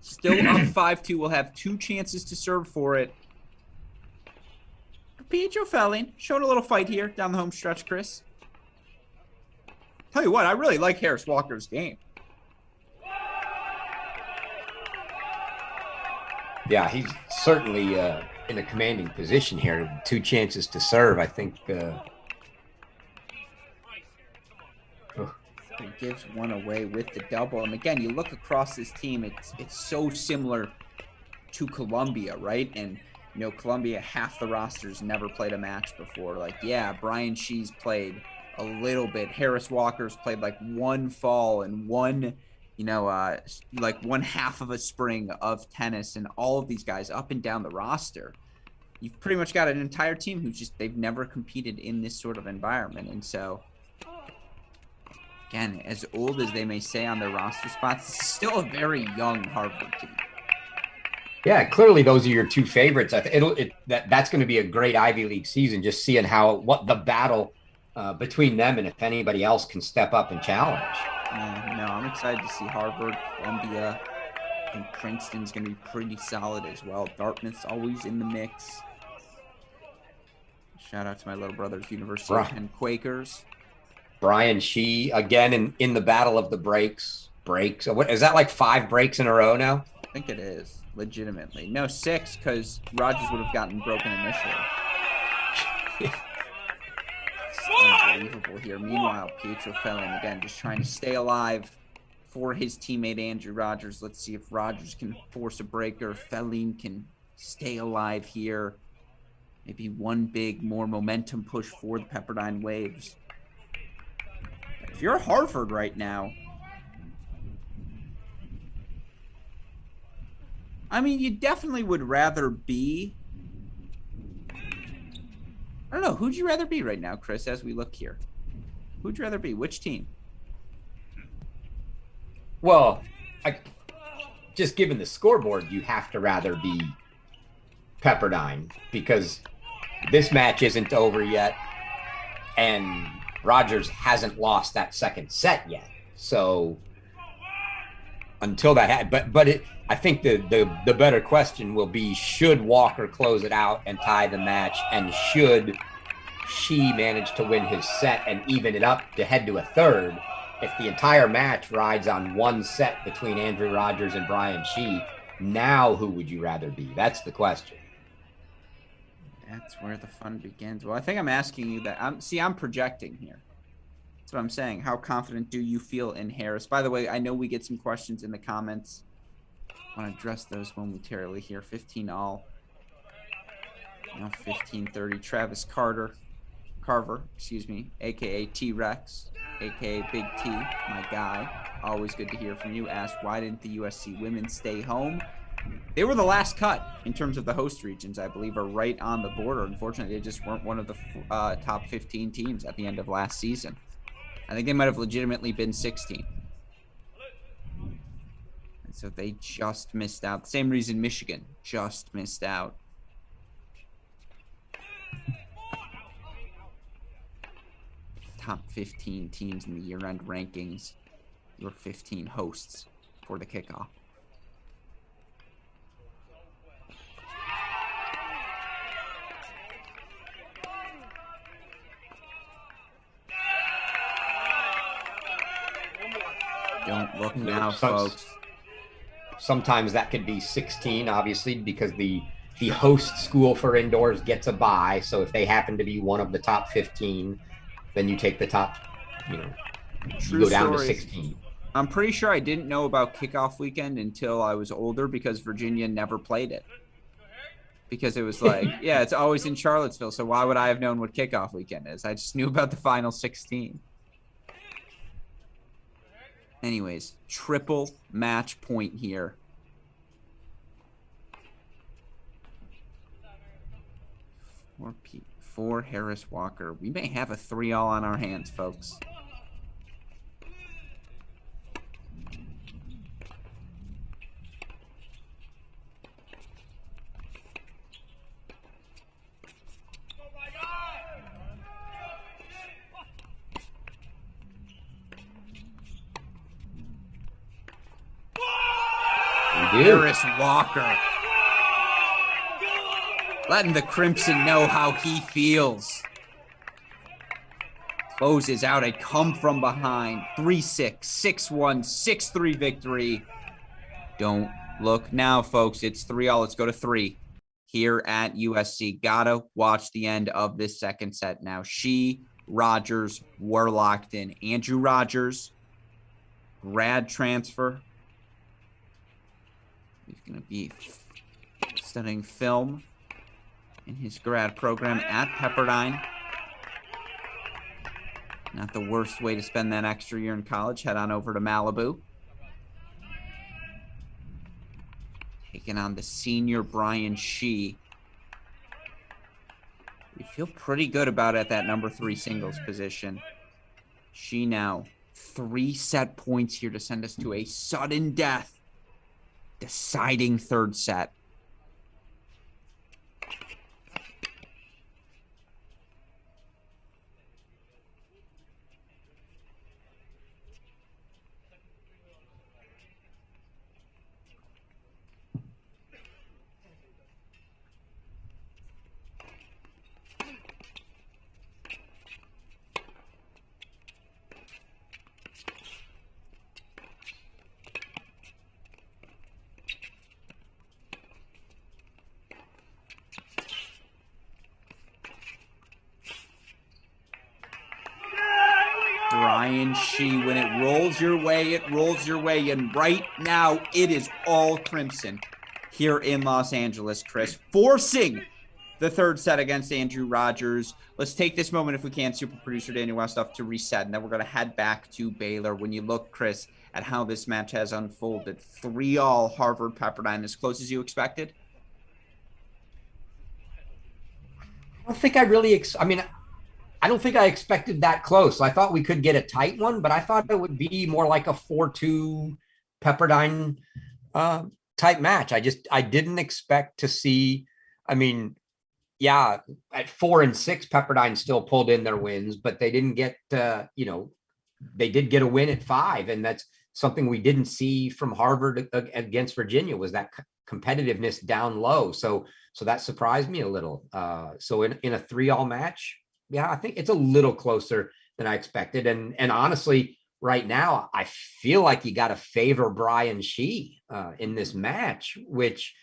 still up 5-2. We'll have 2 chances to serve for it. Pietro Felling showed a little fight here down the home stretch, Chris. Tell you what, I really like Harris Walker's game. Yeah, he's certainly in a commanding position here. 2 chances to serve, I think. He gives one away with the double. And again, you look across this team, it's so similar to Columbia, right? And, Columbia, half the roster's never played a match before. Like, yeah, Brian Shee's played a little bit. Harris Walker's played like 1 fall and 1, like 1/2 of a spring of tennis. And all of these guys up and down the roster, you've pretty much got an entire team who's they've never competed in this sort of environment. And so, again, as old as they may say on their roster spots, it's still a very young Harvard team. Yeah, clearly those are your 2 favorites. That's going to be a great Ivy League season, just seeing what the battle between them and if anybody else can step up and challenge. Yeah, I'm excited to see Harvard, Columbia. I think Princeton's going to be pretty solid as well. Dartmouth's always in the mix. Shout out to my little brother's University of Penn Quakers. Brian Shee again in the battle of the breaks. Breaks. What is that, like 5 breaks in a row now? I think it is legitimately. No, 6 because Rogers would have gotten broken initially. It's unbelievable here. Meanwhile, Pietro Felin again just trying to stay alive for his teammate Andrew Rogers. Let's see if Rogers can force a breaker. Felin can stay alive here. Maybe one big more momentum push for the Pepperdine Waves. If you're Harvard right now, I mean, you definitely would rather be. I don't know. Who'd you rather be right now, Chris, as we look here? Who'd you rather be? Which team? Well, just given the scoreboard, you have to rather be Pepperdine because this match isn't over yet, and Rogers hasn't lost that second set yet. So until that, I think the better question will be: should Walker close it out and tie the match, and should Shee manage to win his set and even it up to head to a third? If the entire match rides on one set between Andrew Rogers and Brian Shee, now who would you rather be? That's the question. That's where the fun begins. Well, I think I'm asking you that. I'm projecting here. That's what I'm saying. How confident do you feel in Harris? By the way, I know we get some questions in the comments. I want to address those momentarily here. 15 all. Now 15-30. Travis Carver, aka T-Rex, aka Big T, my guy. Always good to hear from you. Asked, why didn't the USC women stay home? They were the last cut in terms of the host regions, I believe, are right on the border. Unfortunately, they just weren't one of the top 15 teams at the end of last season. I think they might have legitimately been 16. And so they just missed out. The same reason Michigan just missed out. Top 15 teams in the year-end rankings. Your 15 hosts for the kickoff. Don't look now, folks. Sometimes that could be 16, obviously, because the host school for indoors gets a bye. So if they happen to be one of the top 15, then you take the top, you go down to 16. I'm pretty sure I didn't know about kickoff weekend until I was older because Virginia never played it. Because it was like, yeah, it's always in Charlottesville. So why would I have known what kickoff weekend is? I just knew about the final 16. Anyways, triple match point here. For Harris Walker. We may have a 3-all on our hands, folks. Harris Walker. Letting the Crimson know how he feels. Closes out a come from behind. 3-6, 6-1, 6-3 victory. Don't look now, folks. It's 3-all. Let's go to 3 here at USC. Gotta watch the end of this second set now. Shee, Rogers were locked in. Andrew Rogers, grad transfer. He's going to be studying film in his grad program at Pepperdine. Not the worst way to spend that extra year in college. Head on over to Malibu. Taking on the senior Brian Shee. We feel pretty good about it at that number 3 singles position. Shee now 3 set points here to send us to a sudden death. Deciding third set. Brian Shee. When it rolls your way, it rolls your way. And right now, it is all crimson here in Los Angeles, Chris, forcing the third set against Andrew Rogers. Let's take this moment, if we can, super producer Daniel Westoff, to reset, and then we're going to head back to Baylor. When you look, Chris, at how this match has unfolded, 3-all Harvard Pepperdine, as close as you expected? I don't think I really, I don't think I expected that close. I thought we could get a tight one, but I thought it would be more like a 4-2 Pepperdine type match. I didn't expect to see, yeah, at 4 and 6, Pepperdine still pulled in their wins, but they didn't get, they did get a win at 5. And that's something we didn't see from Harvard against Virginia, was that competitiveness down low. So that surprised me a little. So in a 3-all match, yeah, I think it's a little closer than I expected. And honestly, right now, I feel like you got to favor Brian Shee in this match, which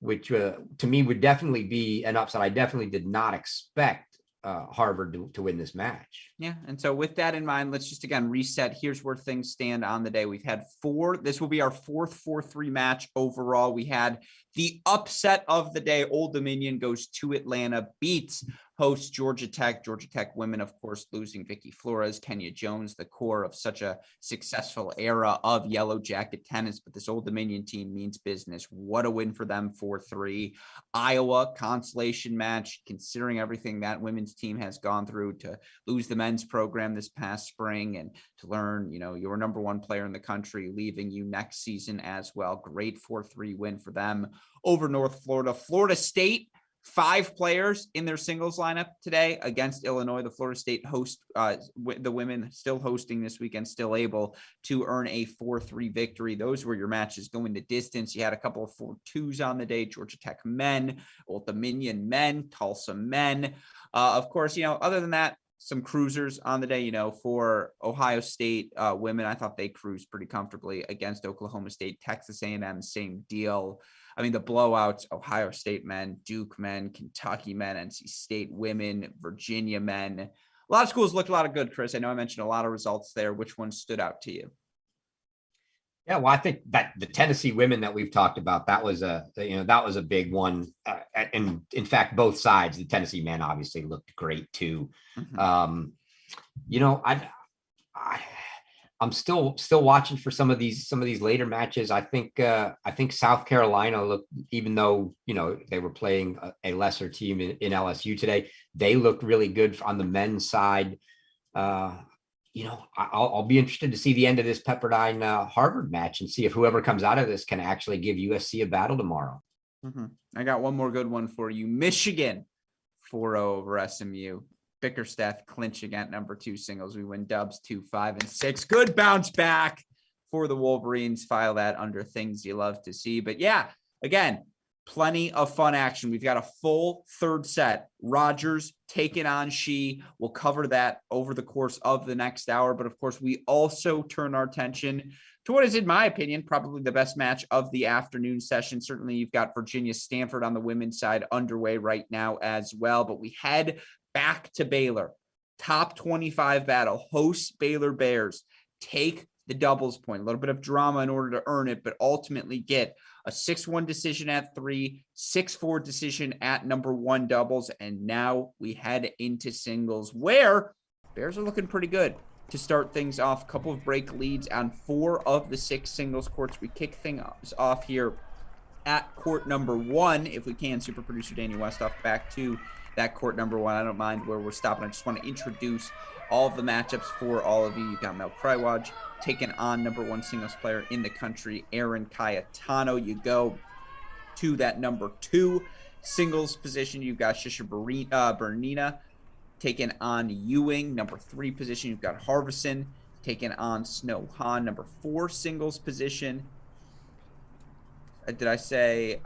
to me would definitely be an upset. I definitely did not expect Harvard to win this match. Yeah. And so with that in mind, let's just again reset. Here's where things stand on the day. We've had 4. This will be our 4th 4-3 match overall. We had the upset of the day. Old Dominion goes to Atlanta, beats host Georgia Tech. Georgia Tech women, of course, losing Vicky Flores, Kenya Jones, the core of such a successful era of Yellow Jacket tennis. But this Old Dominion team means business. What a win for them, 4-3. Iowa, consolation match, considering everything that women's team has gone through, to lose the men's program this past spring and to learn, your number 1 player in the country leaving you next season as well. Great 4-3 win for them over North Florida. Florida State, 5 players in their singles lineup today against Illinois. The Florida State host, the women still hosting this weekend, still able to earn a 4-3 victory. Those were your matches going the distance. You had a couple of 4-2s on the day. Georgia Tech men, Old Dominion men, Tulsa men. Of course, other than that, some cruisers on the day, for Ohio State women. I thought they cruised pretty comfortably against Oklahoma State. Texas A&M, same deal. The blowouts: Ohio State men, Duke men, Kentucky men, NC State women, Virginia men. A lot of schools looked a lot of good, Chris. I know I mentioned a lot of results there. Which one stood out to you? Yeah, well, I think that the Tennessee women that we've talked about, that was a big one. And in fact, both sides, the Tennessee men obviously looked great too. Mm-hmm. I'm still watching for some of these later matches. I think South Carolina looked, even though they were playing a lesser team in LSU today, they looked really good on the men's side. I'll be interested to see the end of this Pepperdine Harvard match and see if whoever comes out of this can actually give USC a battle tomorrow. Mm-hmm. I got one more good one for you. Michigan 4-0 over SMU. Bickerstaff clinching at number 2 singles. We win dubs 2, 5, and 6. Good bounce back for the Wolverines. File that under things you love to see. But yeah, again, plenty of fun action. We've got a full 3rd set. Rogers taking on Shee. We'll cover that over the course of the next hour. But of course, we also turn our attention to what is, in my opinion, probably the best match of the afternoon session. Certainly, you've got Virginia Stanford on the women's side underway right now as well. But we head back to Baylor. Top 25 battle. Hosts Baylor Bears. Take the doubles point. A little bit of drama in order to earn it, but ultimately get a 6-1 decision at 3, 6-4 decision at number 1 doubles. And now we head into singles, where Bears are looking pretty good to start things off. A couple of break leads on 4 of the 6 singles courts. We kick things off here at court number 1. If we can, super producer Daniel Westoff, back to that court number 1. I don't mind where we're stopping. I just want to introduce all of the matchups for all of you. You've got Mel Krywaj taking on number 1 singles player in the country, Aaron Cayetano. You go to that number 2 singles position. You've got Shisha Bernina taking on Ewing. Number 3 position, you've got Harvison taking on Snow Han. Number 4 singles position. Did I say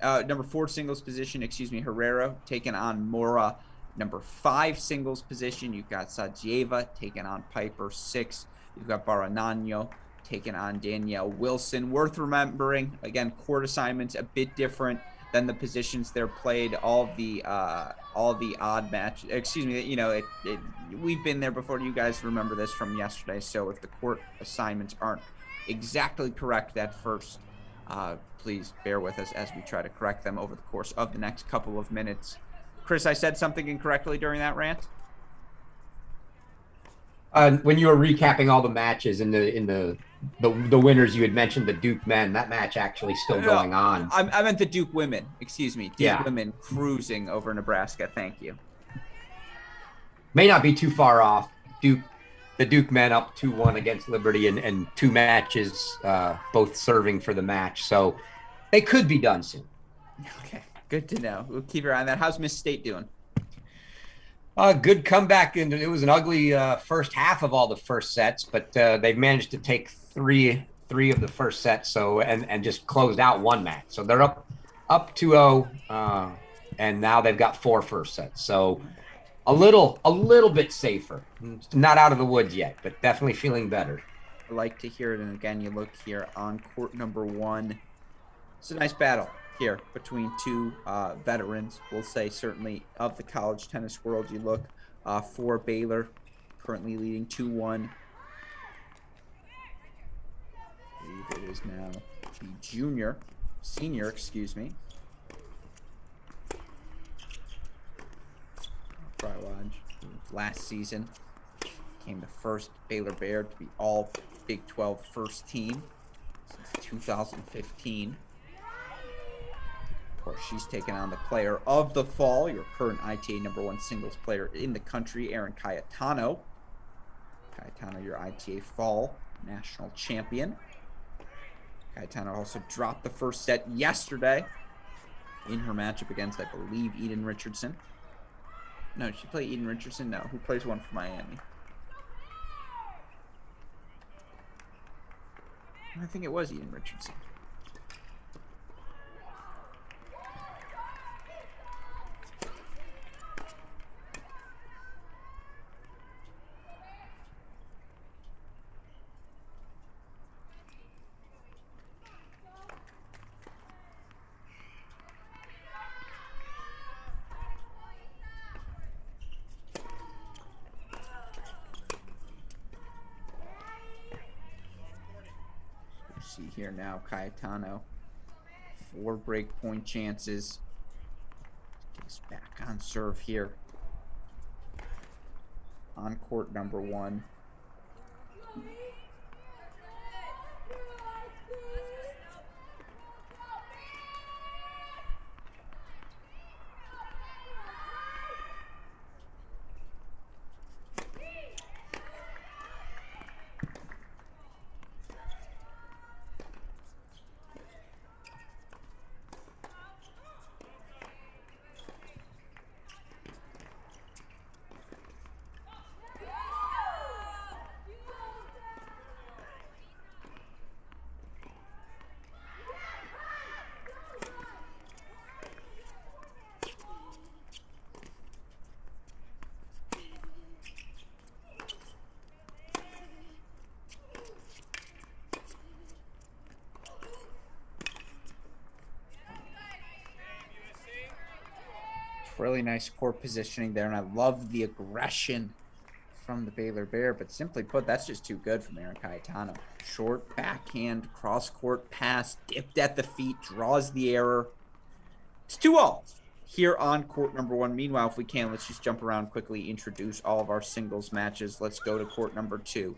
number 4 singles position? Herrera taking on Mora. Number 5 singles position, you've got Sajieva taking on Piper. 6, you've got Baranano taking on Danielle Wilson. Worth remembering, again, court assignments a bit different then the positions they're played, all the odd match. Excuse me, you know, we've been there before. You guys remember this from yesterday. So if the court assignments aren't exactly correct at first, please bear with us as we try to correct them over the course of the next couple of minutes. Chris, I said something incorrectly during that rant. When you were recapping all the matches and the winners, you had mentioned the Duke men. That match actually still going on. I meant the Duke women. Excuse me. Duke Yeah. women cruising over Nebraska. Thank you. May not be too far off. The Duke men up 2-1 against Liberty and 2 matches, both serving for the match. So they could be done soon. Okay, good to know. We'll keep your eye on that. How's Miss State doing? Good comeback, and it was an ugly first half of all the first sets, but they've managed to take three of the first sets, so and just closed out one match. So they're up 2-0, and now they've got 4 first sets. So a little bit safer. Not out of the woods yet, but definitely feeling better. I like to hear it. And again, you look here on court number 1. It's a nice battle here between 2 veterans, we'll say, certainly of the college tennis world. You look for Baylor, currently leading 2-1. I believe it is now the senior, excuse me. Lodge, last season became the first Baylor Bear to be all Big 12 first team since 2015. Of course, she's taken on the player of the fall, your current ITA #1 singles player in the country, Erin Cayetano. Cayetano, your ITA fall national champion. Cayetano also dropped the first set yesterday in her matchup against, I believe, Eden Richardson. No, did she play Eden Richardson? No. Who plays one for Miami? I think it was Eden Richardson. See here now, Cayetano, 4 break point chances. Gets back on serve here on court number 1. Really nice court positioning there, and I love the aggression from the Baylor Bear, but simply put, that's just too good from Erin Cayetano. Short backhand, cross-court pass, dipped at the feet, draws the error. It's 2-all here on court number 1. Meanwhile, if we can, let's just jump around quickly, introduce all of our singles matches. Let's go to court number 2.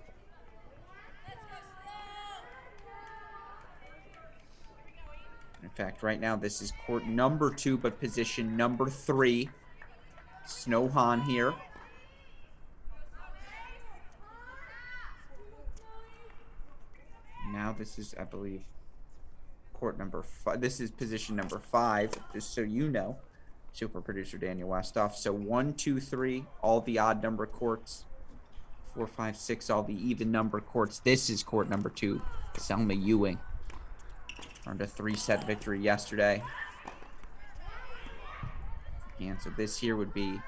In fact, right now, this is court number 2, but position number 3. Snohan here. Now this is, I believe, court number 5. This is position number 5, just so you know. Super producer Daniel Westoff. So 1, 2, 3, all the odd number courts. 4, 5, 6, all the even number courts. This is court number 2. Selma Ewing earned a 3-set victory yesterday. And so this here would be,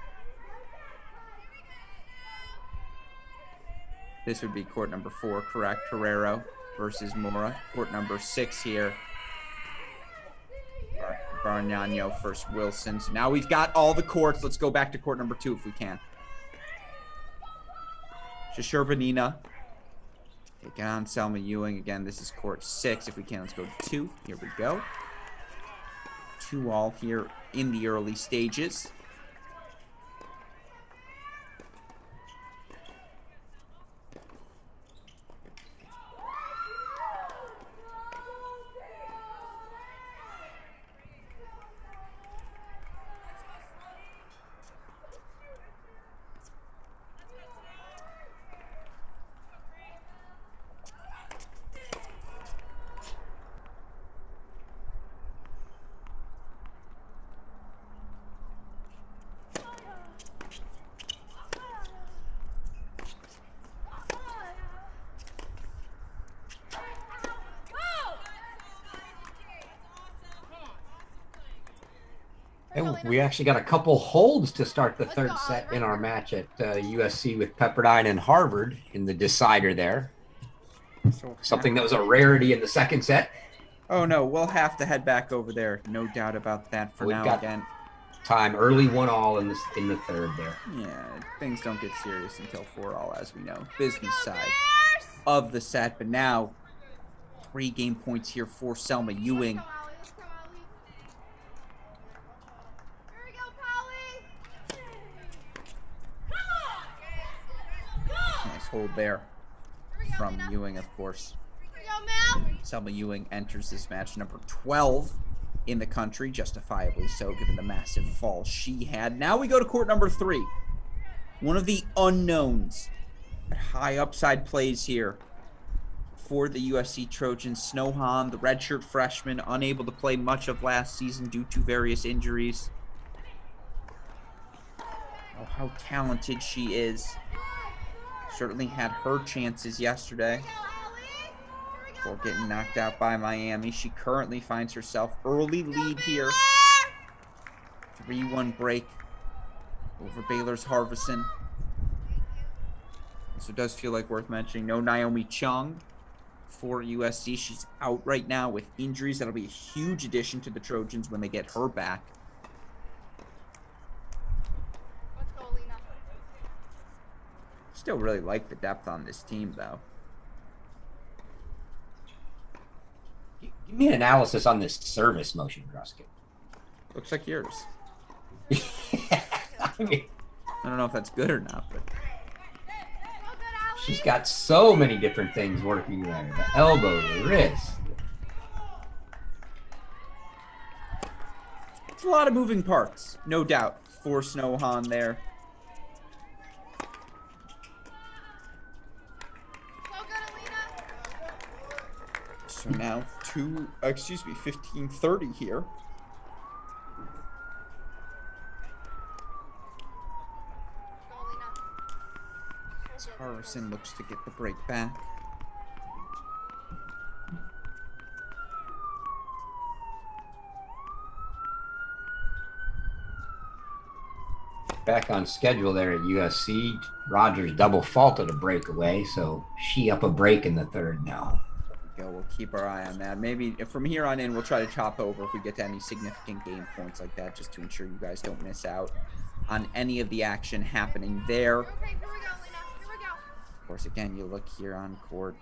court number 4, correct? Herrero versus Mora. Court number 6 here. Bargnano first Wilson. So now we've got all the courts. Let's go back to court number 2 if we can. Shashurbanina. Taking on Selma Ewing. Again, this is court 6. If we can, let's go to 2. Here we go. 2-all here in the early stages. And we actually got a couple holds to start the third set in our match at USC with Pepperdine and Harvard in the decider there. Something that was a rarity in the second set. Oh, no, we'll have to head back over there. No doubt about that for now again. Time early 1-all in the third there. Yeah, things don't get serious until 4-all, as we know. Business side of the set. But now, 3 game points here for Selma Ewing. Nice hold there from Ewing, of course. Selma Ewing enters this match number 12 in the country, justifiably so, given the massive fall she had. Now we go to court number 3. One of the unknowns. High upside plays here for the USC Trojans. Snowhan, the redshirt freshman, unable to play much of last season due to various injuries. Oh, how talented she is. Certainly had her chances yesterday before getting knocked out by Miami. She currently finds herself early lead here. 3-1 break over Baylor's Harvison. So it does feel like worth mentioning. No Naomi Chung for USC. She's out right now with injuries. That'll be a huge addition to the Trojans when they get her back. Still really like the depth on this team, though. Give me an analysis on this service motion, Gruskin. Looks like yours. I mean, I don't know if that's good or not, but she's got so many different things working there. The elbow, the wrist. it's a lot of moving parts, no doubt, for Snowhan there. So now 15:30 here. As Harrison looks to get the break back. Back on schedule there at USC. Rogers double faulted a breakaway, so she up a break in the third now. We'll keep our eye on that. Maybe from here on in, we'll try to chop over if we get to any significant game points like that, just to ensure you guys don't miss out on any of the action happening there. Okay, here we go, Lena. Here we go. Of course, again, you look here on court.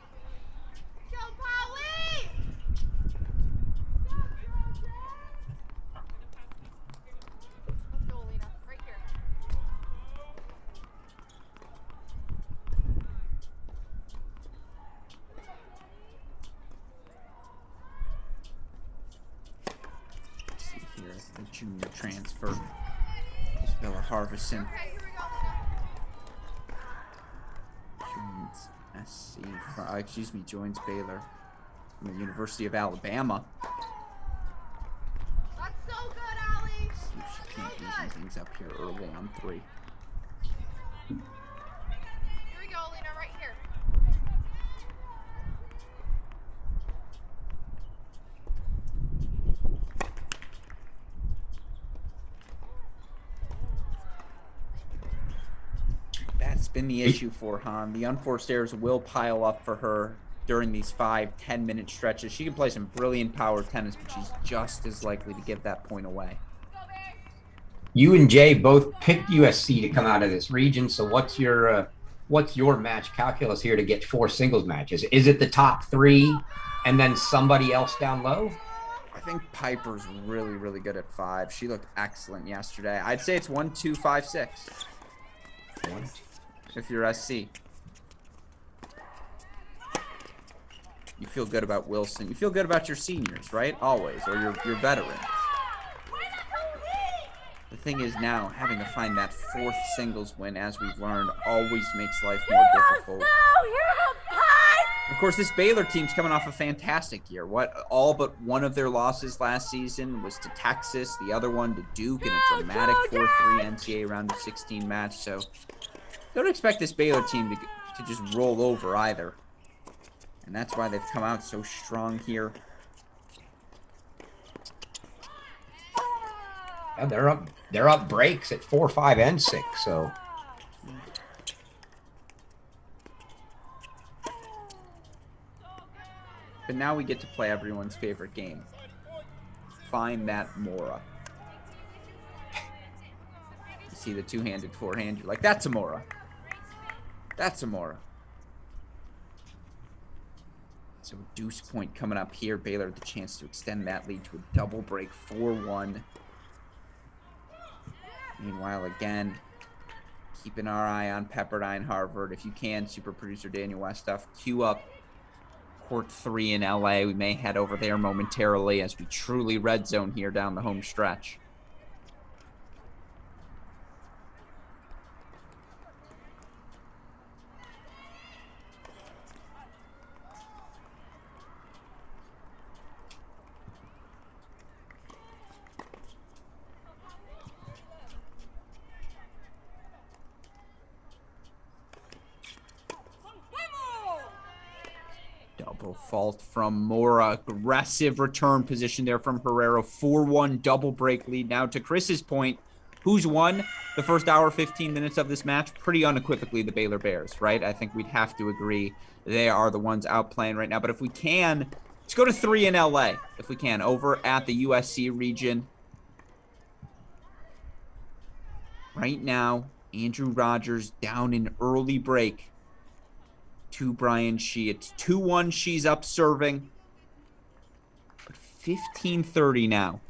Go, Polly! Let's go, Lena. Right here. See here, the junior transfer, Isabel Harvison. Okay, here we go, Joins Baylor from the University of Alabama. That's so good, Allie. See if she can't loosen things up here early on 3. Here we go, Lena. Right here. That's been the issue for Han. The unforced errors will pile up for her during these 5-10 minute stretches. She can play some brilliant power tennis, but she's just as likely to give that point away. You and Jay both picked USC to come out of this region. So what's your match calculus here to get 4 singles matches? Is it the top 3 and then somebody else down low? I think Piper's really, really good at 5. She looked excellent yesterday. I'd say it's 1, 2, 5, 6. If you're SC. You feel good about Wilson. You feel good about your seniors, right? Always, or your veterans. The thing is now, having to find that 4th singles win, as we've learned, always makes life more difficult. Of course, this Baylor team's coming off a fantastic year. All but one of their losses last season was to Texas, the other one to Duke in a dramatic 4-3 NCAA round of 16 match. So don't expect this Baylor team to just roll over either. And that's why they've come out so strong here. Yeah, they're up breaks at 4, 5, and 6. So but now we get to play everyone's favorite game. Find that Mora. You see the two-handed forehand, you're like, that's a Mora. That's a Mora. So deuce point coming up here. Baylor with the chance to extend that lead to a double break, 4-1. Meanwhile, again, keeping our eye on Pepperdine Harvard. If you can, super producer Daniel Westoff, queue up Court 3 in LA. We may head over there momentarily as we truly red zone here down the home stretch. Double fault from Mora. Aggressive return position there from Herrero. 4-1 double break lead now to Chris's point. Who's won the first hour, 15 minutes of this match? Pretty unequivocally the Baylor Bears, right? I think we'd have to agree they are the ones outplaying right now. But if we can, let's go to 3 in LA, if we can, over at the USC region. Right now, Andrew Rogers down in early break to Brian Shee. It's 2-1. She's up serving. But 15-30 now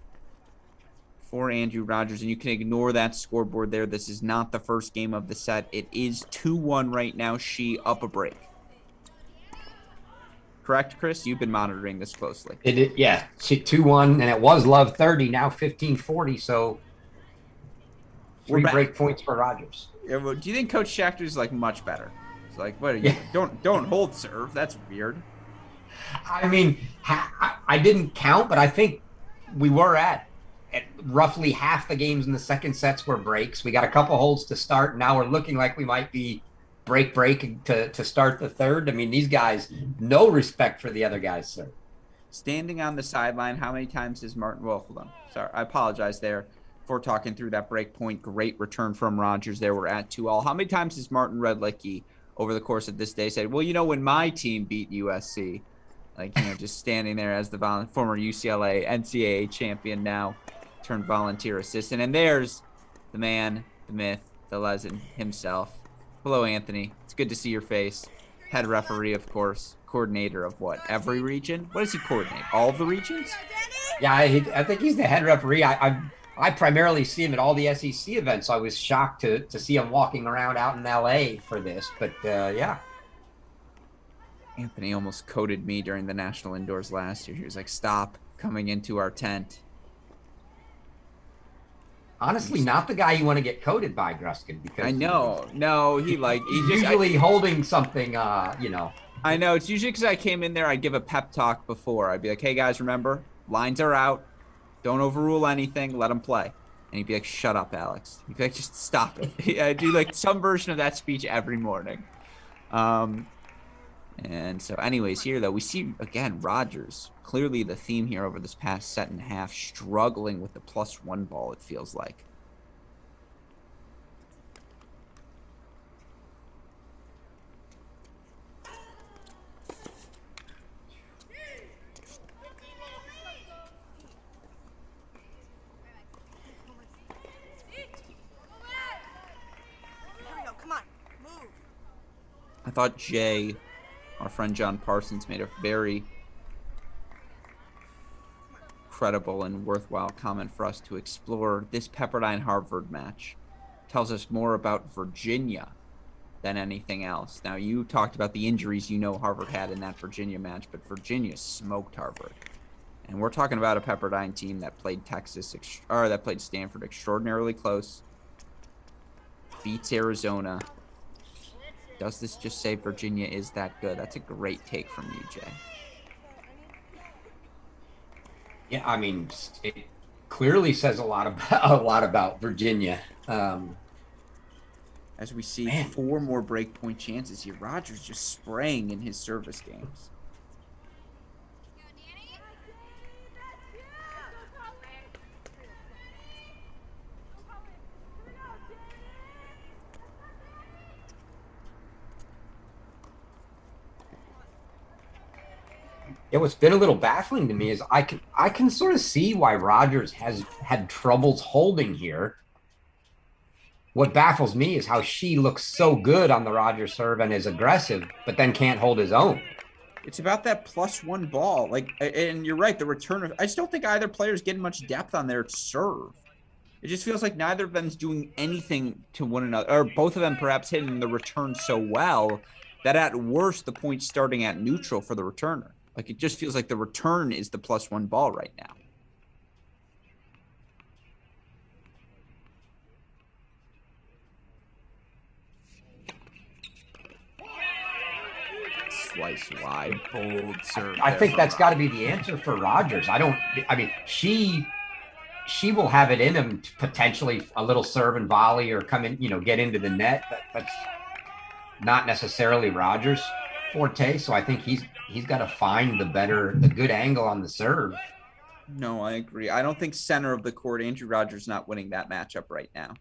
for Andrew Rogers. And you can ignore that scoreboard there. This is not the first game of the set. It is 2-1 right now. She up a break. Correct, Chris? You've been monitoring this closely. Yeah. She 2-1, and it was love 30, now 15-40. So 3 break points for Rogers. Yeah, well, do you think Coach Schachter's like much better? It's like, what are you? Don't hold serve. That's weird. I mean, I didn't count, but I think we were at roughly half the games in the second sets were breaks. We got a couple holds to start. Now we're looking like we might be break to start the third. I mean, these guys, no respect for the other guys, sir. Standing on the sideline, how many times has Martin? Well, hold on. Sorry, I apologize there for talking through that break point. Great return from Rogers there. We're at 2-all. How many times has Martin Redlicki over the course of this day said, well, you know, when my team beat USC, like, you know, just standing there as the former UCLA NCAA champion now turned volunteer assistant. And there's the man, the myth, the legend himself. Hello, Anthony. It's good to see your face. Head referee, of course. Coordinator of what? Every region? What does he coordinate? All of the regions? Yeah, I think he's the head referee. I primarily see him at all the SEC events. So I was shocked to see him walking around out in LA for this. But, yeah. Anthony almost coded me during the national indoors last year. He was like, stop coming into our tent. Honestly, not the guy you want to get coded by, Gruskin. Because I know. No, he just usually holding something, you know. I know. It's usually because I came in there, I'd give a pep talk before. I'd be like, hey, guys, remember, lines are out. Don't overrule anything. Let them play. And he'd be like, shut up, Alex. He'd be like, just stop it. I do like some version of that speech every morning. And so anyways, here, though, we see, again, Rogers, clearly the theme here over this past set and a half, struggling with the +1 ball, it feels like. I thought Jay, our friend John Parsons, made a very credible and worthwhile comment for us to explore. This Pepperdine-Harvard match tells us more about Virginia than anything else. Now, you talked about the injuries Harvard had in that Virginia match, but Virginia smoked Harvard. And we're talking about a Pepperdine team that played that played Stanford extraordinarily close, beats Arizona. Does this just say Virginia is that good? That's a great take from you, Jay. Yeah, I mean, it clearly says a lot about Virginia. As we see 4 more breakpoint chances here. Rogers just spraying in his service games. Yeah, what's been a little baffling to me is I can sort of see why Rogers has had troubles holding here. What baffles me is how she looks so good on the Rogers serve and is aggressive, but then can't hold his own. It's about that +1 ball. And you're right, the return. I just don't think either player is getting much depth on their serve. It just feels like neither of them is doing anything to one another, or both of them perhaps hitting the return so well that at worst the point's starting at neutral for the returner. Like, it just feels like the return is the +1 ball right now. Slice wide, bold serve. I think that's got to be the answer for Rogers. I mean, she will have it in him to potentially a little serve and volley or come in, get into the net. That's not necessarily Rogers' forte. So I think he's got to find the good angle on the serve. No, I agree. I don't think center of the court, Andrew Rogers not winning that matchup right now.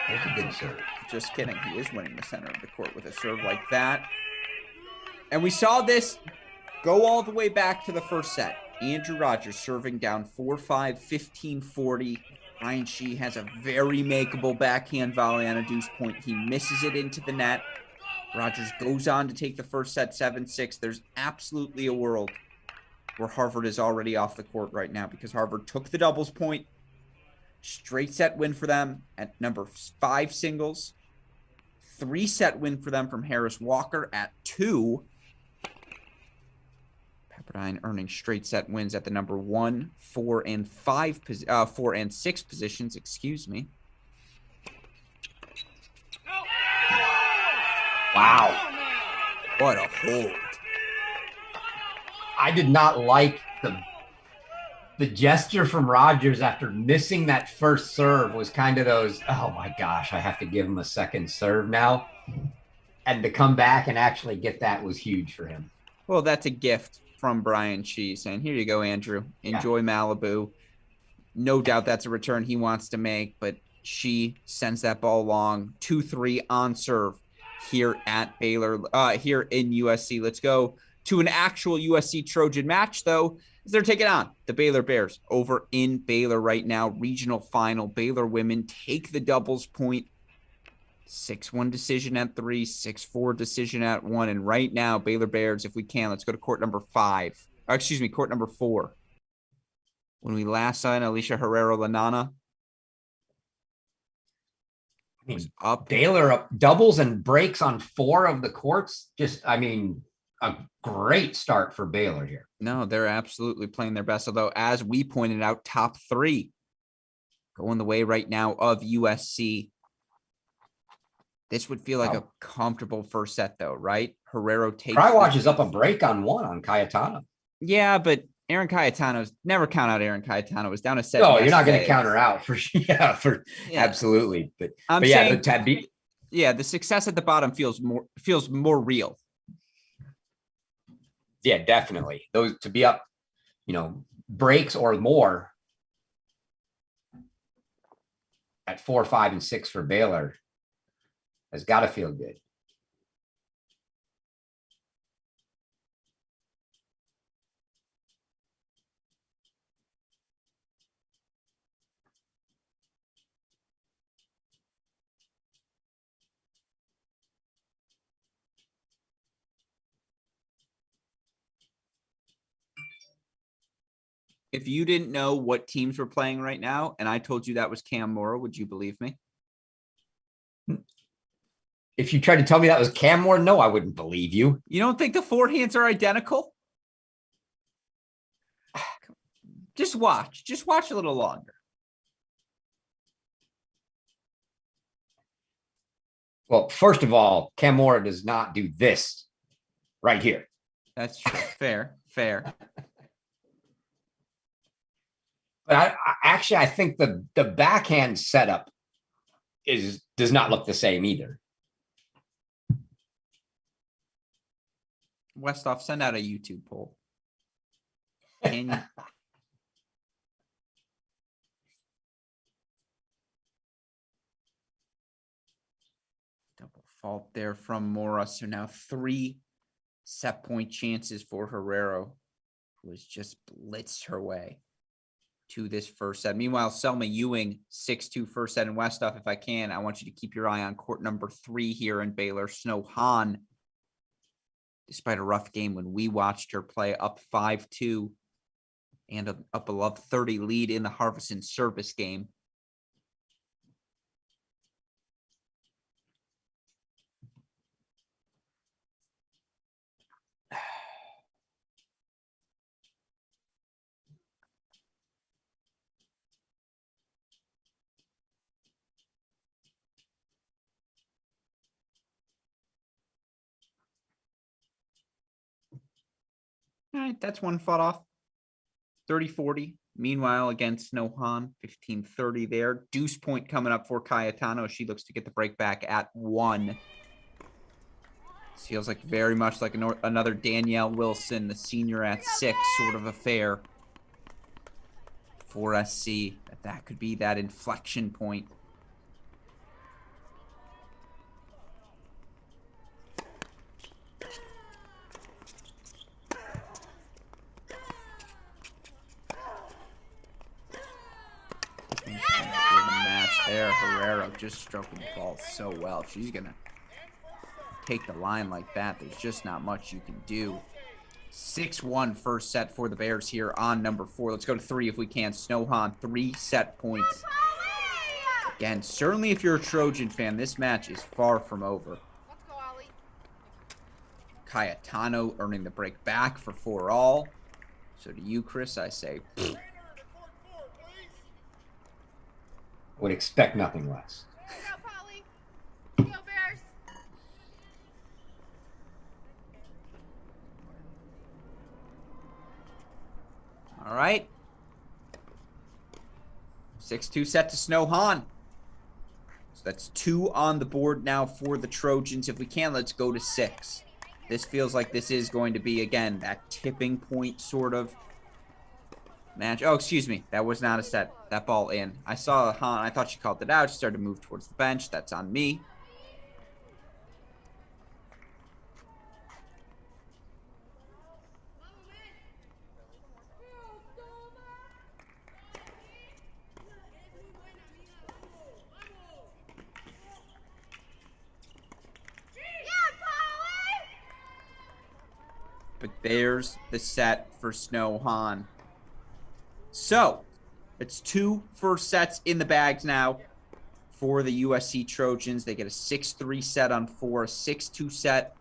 That's a good serve. Just kidding. He is winning the center of the court with a serve like that. And we saw this go all the way back to the first set. Andrew Rogers serving down 4-5, 15-40. Ryan Shih has a very makeable backhand volley on a deuce point. He misses it into the net. Rogers goes on to take the first set 7-6. There's absolutely a world where Harvard is already off the court right now because Harvard took the doubles point. Straight set win for them at number 5 singles. 3-set win for them from Harris Walker at 2. Pepperdine earning straight set wins at the number 1, 4, and 4 and 6 positions. Excuse me. Wow. What a hold. I did not like the gesture from Rogers after missing that first serve was kind of those, oh my gosh, I have to give him a second serve now. And to come back and actually get that was huge for him. Well, that's a gift from Brian Shih saying, here you go, Andrew. Enjoy Malibu. No doubt that's a return he wants to make, but Shih sends that ball long. 2-3 on serve here at Baylor, here in USC. Let's go to an actual USC Trojan match, though, as they're taking on the Baylor Bears over in Baylor right now. Regional final. Baylor women take the doubles point. 6-1 decision at 3, 6-4 decision at 1. And right now, Baylor Bears, if we can, let's go to court number 5. Court number 4. When we last saw Alicia Herrero-Lanana, was up. Baylor up doubles and breaks on 4 of the courts. A great start for Baylor here. No, they're absolutely playing their best. Although, as we pointed out, top 3 going the way right now of USC. This would feel like a comfortable first set, though, right? Herrero takes. Krywatch is up a break on 1 on Cayetano. Yeah, but Aaron Cayetano's never count out Aaron Cayetano. Was down a set. No, you're not going to count her out for absolutely. But saying, the success at the bottom feels more real. Yeah, definitely. Those to be up, breaks or more at 4, 5, and 6 for Baylor has got to feel good. If you didn't know what teams were playing right now, and I told you that was Cam Morrow, would you believe me? If you tried to tell me that was Cam Moore, no, I wouldn't believe you. You don't think the forehands are identical? Just watch. Just watch a little longer. Well, first of all, Cam Moore does not do this right here. That's true. Fair, fair. But I think the backhand setup does not look the same either. Westhoff, send out a YouTube poll. Can you? Double fault there from Mora. So now 3 set point chances for Herrero, who has just blitzed her way to this first set. Meanwhile, Selma Ewing, 6-2 first set in Westhoff. If I can, I want you to keep your eye on court number 3 here in Baylor. Snow Han, despite a rough game when we watched her play, up 5-2 and up a love 30 lead in the Harveston service game. All right, that's one fought off. 30-40. Meanwhile, against Nohan, 15-30 there. Deuce point coming up for Cayetano. She looks to get the break back at 1. This feels like very much like another Danielle Wilson, the senior at 6 sort of affair for SC. That could be that inflection point. There, Herrero just stroking the ball so well. She's going to take the line like that. There's just not much you can do. 6-1 first set for the Bears here on number 4. Let's go to 3 if we can. Snowhan, 3 set points. Again, certainly if you're a Trojan fan, this match is far from over. Cayetano earning the break back for 4-all. So to you, Chris, I say... Would expect nothing less. Go, Bears. All right. 6-2 set to Snowhan. So that's 2 on the board now for the Trojans. If we can, let's go to 6. This feels like this is going to be, again, that tipping point sort of match. Oh, excuse me. That was not a set. That ball in. I saw Han. I thought she called it out. She started to move towards the bench. That's on me. But there's the set for Snow Han. So, it's 2 first sets in the bags now for the USC Trojans. They get a 6-3 set on 4, a 6-2 set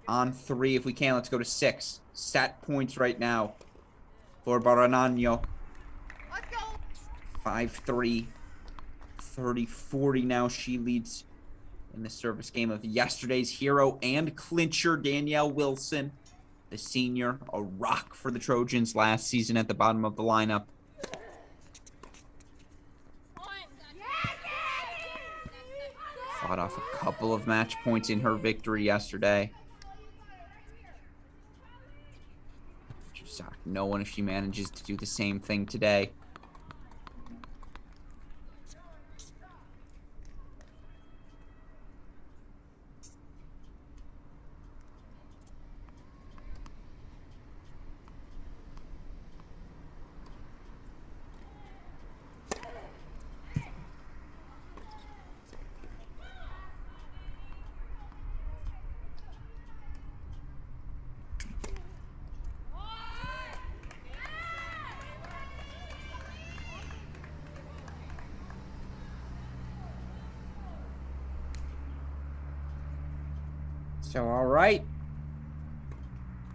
on 3. If we can, let's go to 6. Set points right now for Baranano. Let's go. 5-3, 30-40 now. She leads in the service game of yesterday's hero and clincher, Danielle Wilson, the senior, a rock for the Trojans last season at the bottom of the lineup. Fought off a couple of match points in her victory yesterday. Just shocked no one if she manages to do the same thing today. So, all right.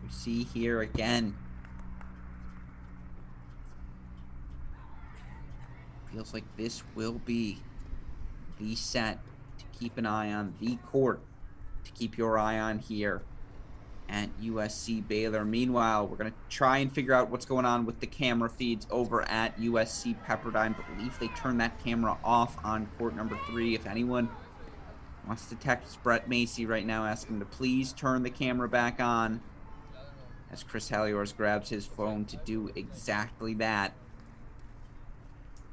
We see here again. Feels like this will be the set to keep an eye on, the court to keep your eye on here at USC Baylor. Meanwhile, we're going to try and figure out what's going on with the camera feeds over at USC Pepperdine. I believe they turned that camera off on court number 3. If anyone wants to text Brett Macy right now, ask him to please turn the camera back on, as Chris Halliors grabs his phone to do exactly that.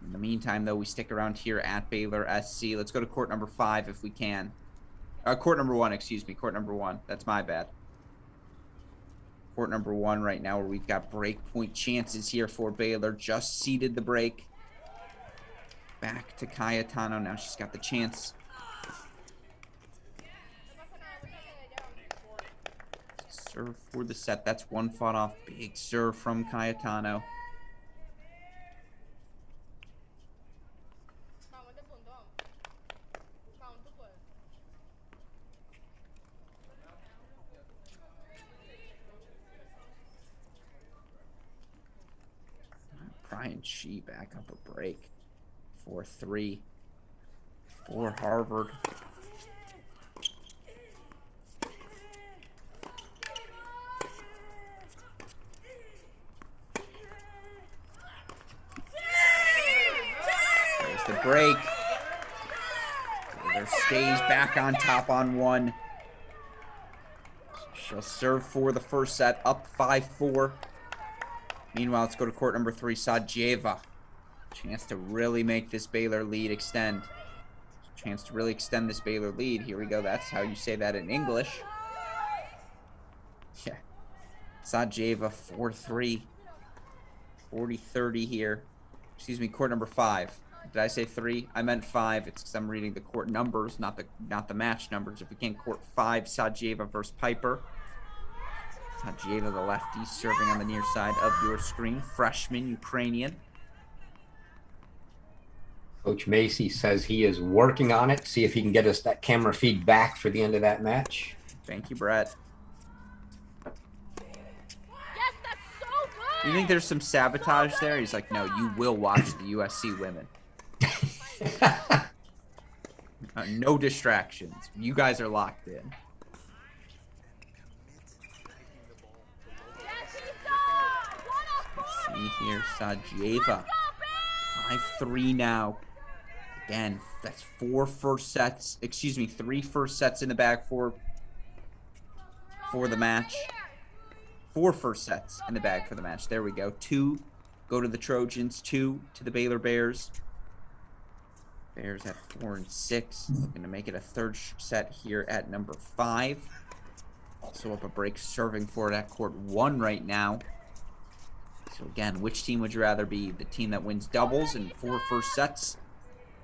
In the meantime, though, we stick around here at Baylor SC. Let's go to court number 5 if we can. Court number 1, excuse me. Court number 1. That's my bad. Court number 1 right now, where we've got break point chances here for Baylor. Just seeded the break. Back to Cayetano. Now she's got the chance. Serve for the set. That's one fought off. Big serve from Cayetano. Brian Shee back up a break. 4-3 for Harvard. There's the break. Taylor stays back on top on 1. She'll serve for the first set, up 5-4. Meanwhile, let's go to court number 3, Sajeva. Chance to really make this Baylor lead extend. Chance to really extend this Baylor lead. Here we go. That's how you say that in English. Yeah. Sajeva, 4-3. 40-30 here. Excuse me, court number 5. Did I say 3? I meant 5. It's because I'm reading the court numbers, not the match numbers. If we can, court 5, Sajeva versus Piper. Sajeva, the lefty, serving on the near side of your screen. Freshman, Ukrainian. Coach Macy says he is working on it. See if he can get us that camera feed back for the end of that match. Thank you, Brett. Yes, that's so good. You think there's some sabotage there? He's like, no, you will watch the USC women. No distractions. You guys are locked in. See here, Sajeva. 5-3 now. Again, that's 4 first sets. Excuse me, 3 first sets in the bag for the match. 4 first sets in the bag for the match. There we go. 2 go to the Trojans. 2 to the Baylor Bears. Bears at 4 and 6. Going to make it a third set here at number 5. Also up a break, serving for it at court 1 right now. So again, which team would you rather be? The team that wins doubles and 4 first sets?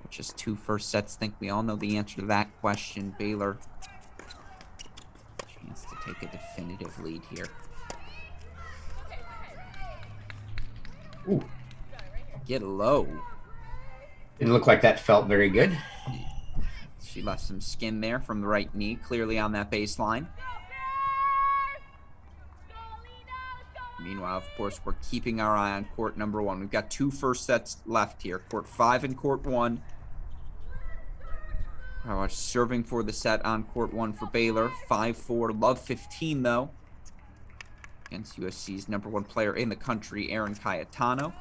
Or just 2 first sets? I think we all know the answer to that question. Baylor, chance to take a definitive lead here. Ooh. Get low. Didn't look like that felt very good. She left some skin there from the right knee, clearly on that baseline. Meanwhile, of course, we're keeping our eye on court number 1. We've got 2 first sets left here. Court 5 and court 1. Serving for the set on court 1 for Baylor. 5-4. Love 15, though. Against USC's number 1 player in the country, Aaron Cayetano.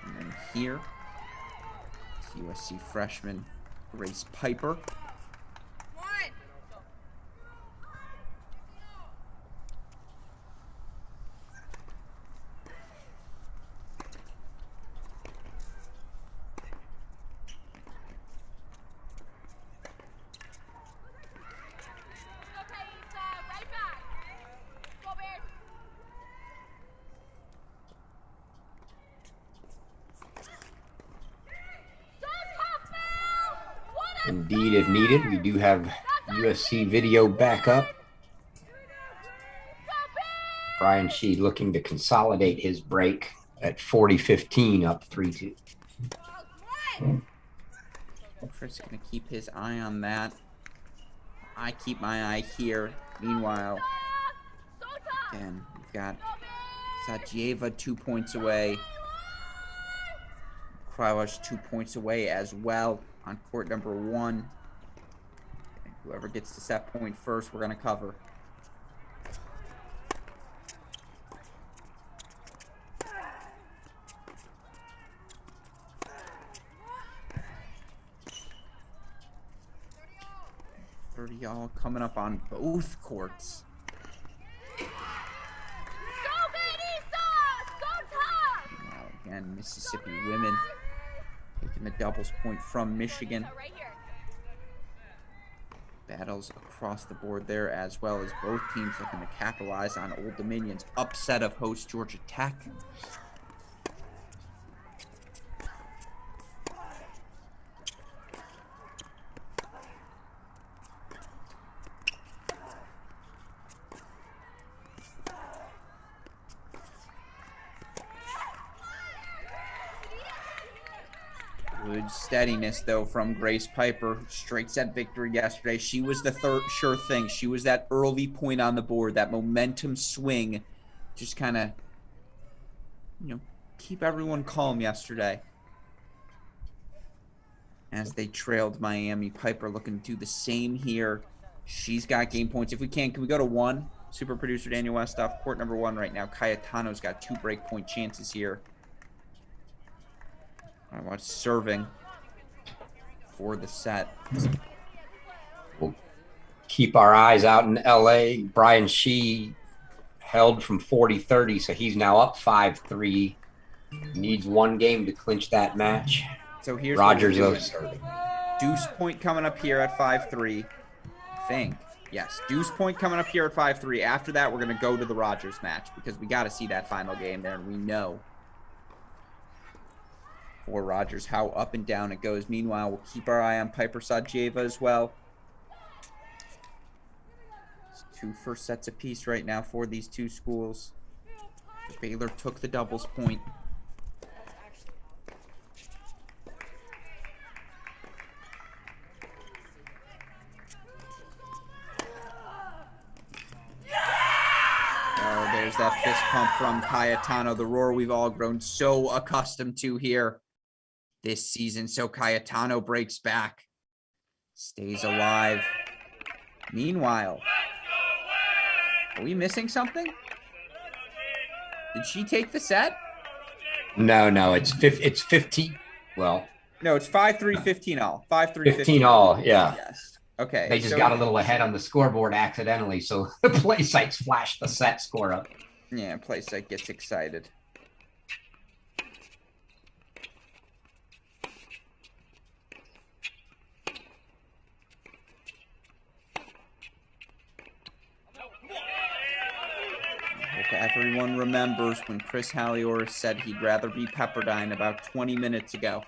And then here, USC freshman Grace Piper. Indeed, if needed, we do have USC video back up. Brian Shee looking to consolidate his break at 40-15, up 3-2. Chris is going to keep his eye on that. I keep my eye here. Meanwhile, again, we've got Satyeva 2 points away. Krylaj 2 points away as well on court number 1. And whoever gets to set point first, we're going to cover. Y'all coming up on both courts. Now again, Mississippi women taking the doubles point from Michigan. Battles across the board there, as well as both teams looking to capitalize on Old Dominion's upset of host Georgia Tech. Good steadiness, though, from Grace Piper. Straight set victory yesterday. She was the third sure thing. She was that early point on the board, that momentum swing. Just kind of, keep everyone calm yesterday. As they trailed Miami. Piper looking to do the same here. She's got game points. If we can we go to 1? Super producer Daniel Westoff, court number 1 right now. Cayetano's got 2 break point chances here. I watch serving for the set. We'll keep our eyes out in LA. Brian Shee held from 40-30, so he's now up 5-3. Needs 1 game to clinch that match. So here's Rogers serving. Deuce point coming up here at 5-3. I think. Yes, deuce point coming up here at 5-3. After that, we're going to go to the Rogers match because we got to see that final game there, and we know for Rogers how up and down it goes. Meanwhile, we'll keep our eye on Piper Satyeva as well. It's 2 first sets apiece right now for these 2 schools. Baylor took the doubles point. Oh, there's that fist pump from Cayetano, the roar we've all grown so accustomed to here this season. So Cayetano breaks back, stays alive. Meanwhile, are we missing something? Did she take the set? No, it's 15. Well, no, it's 5-3, 15 all. 5-3, 15 all. Yeah. Yes. Okay. They just got a little ahead on the scoreboard accidentally, so the play sites flashed the set score up. Yeah, play site gets excited. Everyone remembers when Chris Hallior said he'd rather be Pepperdine about 20 minutes ago.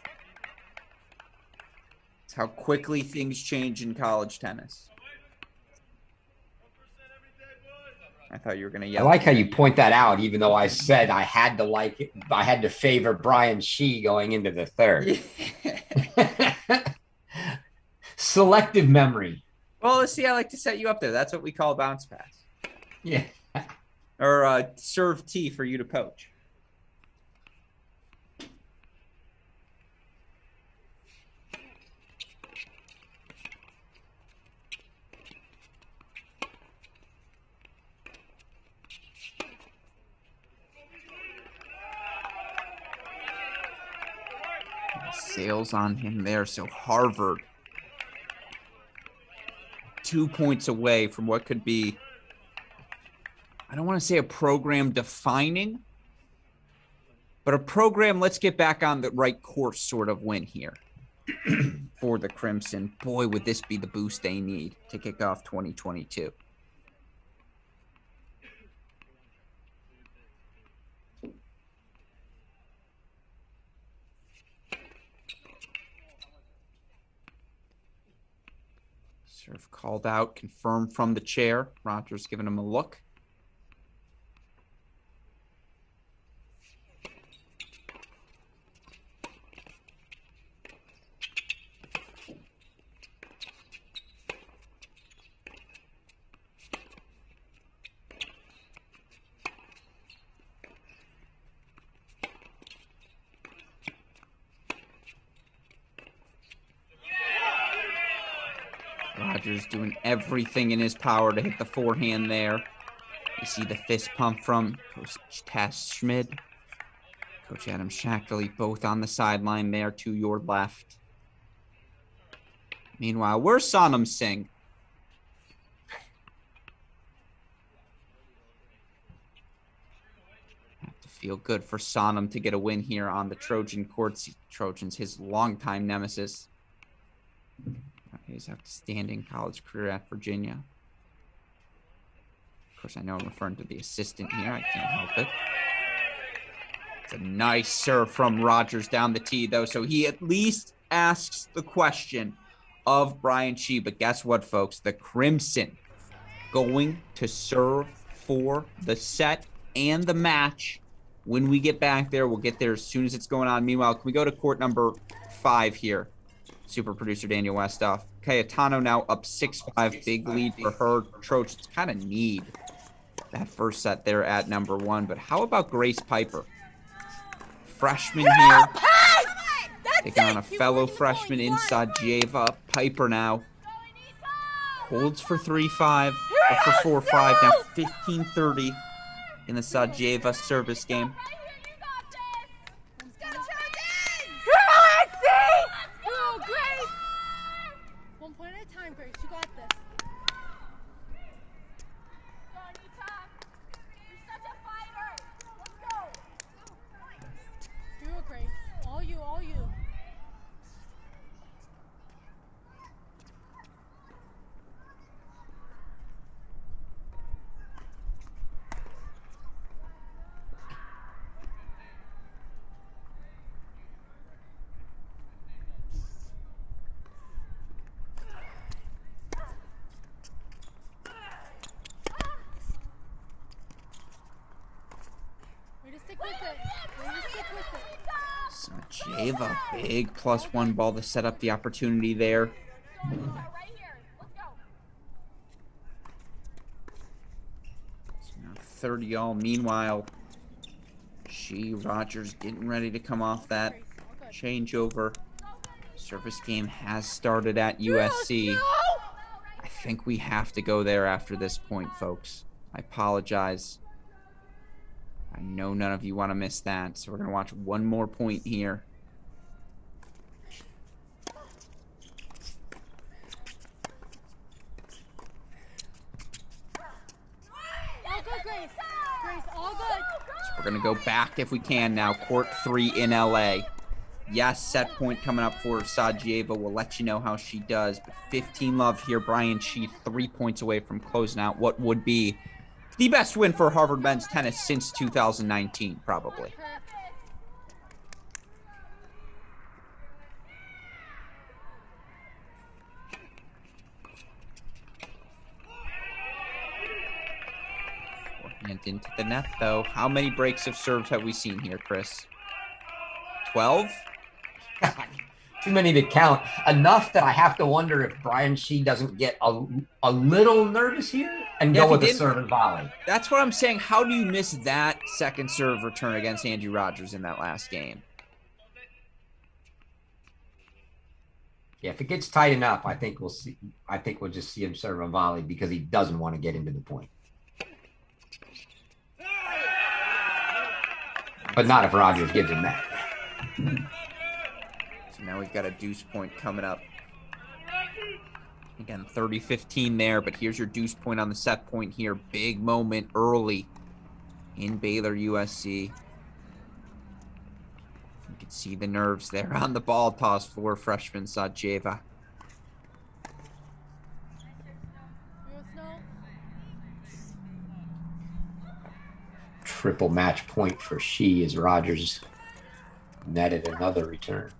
It's how quickly things change in college tennis. I thought you were going to yell. I like how you point that out, even though I said I had to like it. I had to favor Brian Shee going into the third. Selective memory. Well, let's see. I like to set you up there. That's what we call bounce pass. Yeah. Or serve tee for you to poach. Sails on him there. So Harvard 2 points away from what could be, I don't want to say a program defining, but a program, let's get back on the right course sort of win here for the Crimson. Boy, would this be the boost they need to kick off 2022. Serve called out, confirmed from the chair. Rogers giving him a look. Rogers doing everything in his power to hit the forehand there. You see the fist pump from Coach Tess Schmid, Coach Adam Shackley, both on the sideline there to your left. Meanwhile, where's Sonam Singh? Have to feel good for Sonam to get a win here on the Trojan courts. Trojans, his longtime nemesis. His outstanding college career at Virginia. Of course, I know I'm referring to the assistant here. I can't help it. It's a nice serve from Rogers down the tee, though. So he at least asks the question of Brian Shee. But guess what, folks? The Crimson going to serve for the set and the match. When we get back there, we'll get there as soon as it's going on. Meanwhile, can we go to court number 5 here? Super producer Daniel Westoff. Cayetano now up 6-5. Big lead for her. Trojans kind of need that first set there at number 1. But how about Grace Piper? Freshman here. Taking on a fellow freshman in Sajeva. Piper now holds for 3-5. For 4-5. Now 15-30 in the Sajeva service game. Sajeva, big +1 ball to set up the opportunity there. So now 30 all. Meanwhile, Rogers getting ready to come off that changeover. Service game has started at USC. I think we have to go there after this point, folks. I apologize. I know none of you want to miss that, so we're going to watch one more point here. So we're going to go back if we can now. Court 3 in LA. Yes, set point coming up for Sajeva. We'll let you know how she does. But 15 love here. Brian Shee 3 points away from closing out what would be the best win for Harvard men's tennis since 2019, probably. Forehand into the net, though. How many breaks of serves have we seen here, Chris? 12? Too many to count. Enough that I have to wonder if Brian Shee doesn't get a little nervous here and go with a serve and volley. That's what I'm saying. How do you miss that second serve return against Andrew Rogers in that last game? Yeah, if it gets tight enough, I think we'll see. I think we'll just see him serve a volley because he doesn't want to get into the point. But not if Rogers gives him that. So now we've got a deuce point coming up. Again, 30-15 there, but here's your deuce point on the set point here. Big moment early in Baylor, USC. You can see the nerves there on the ball toss for freshman Sajeva. Triple match point for Shee as Rogers netted another return.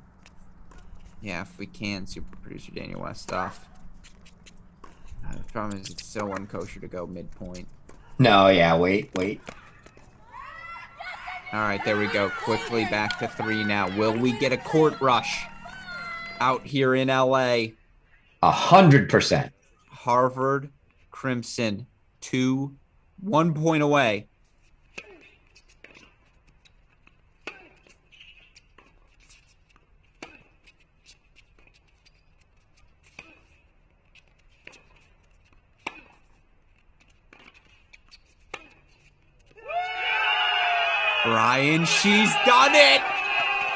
Yeah, if we can, super producer Daniel Westoff. The problem is it's so unkosher to go midpoint. No, yeah, wait. All right, there we go. Quickly back to 3 now. Will we get a court rush out here in LA? 100%. Harvard Crimson 1 point away. Brian, she's done it.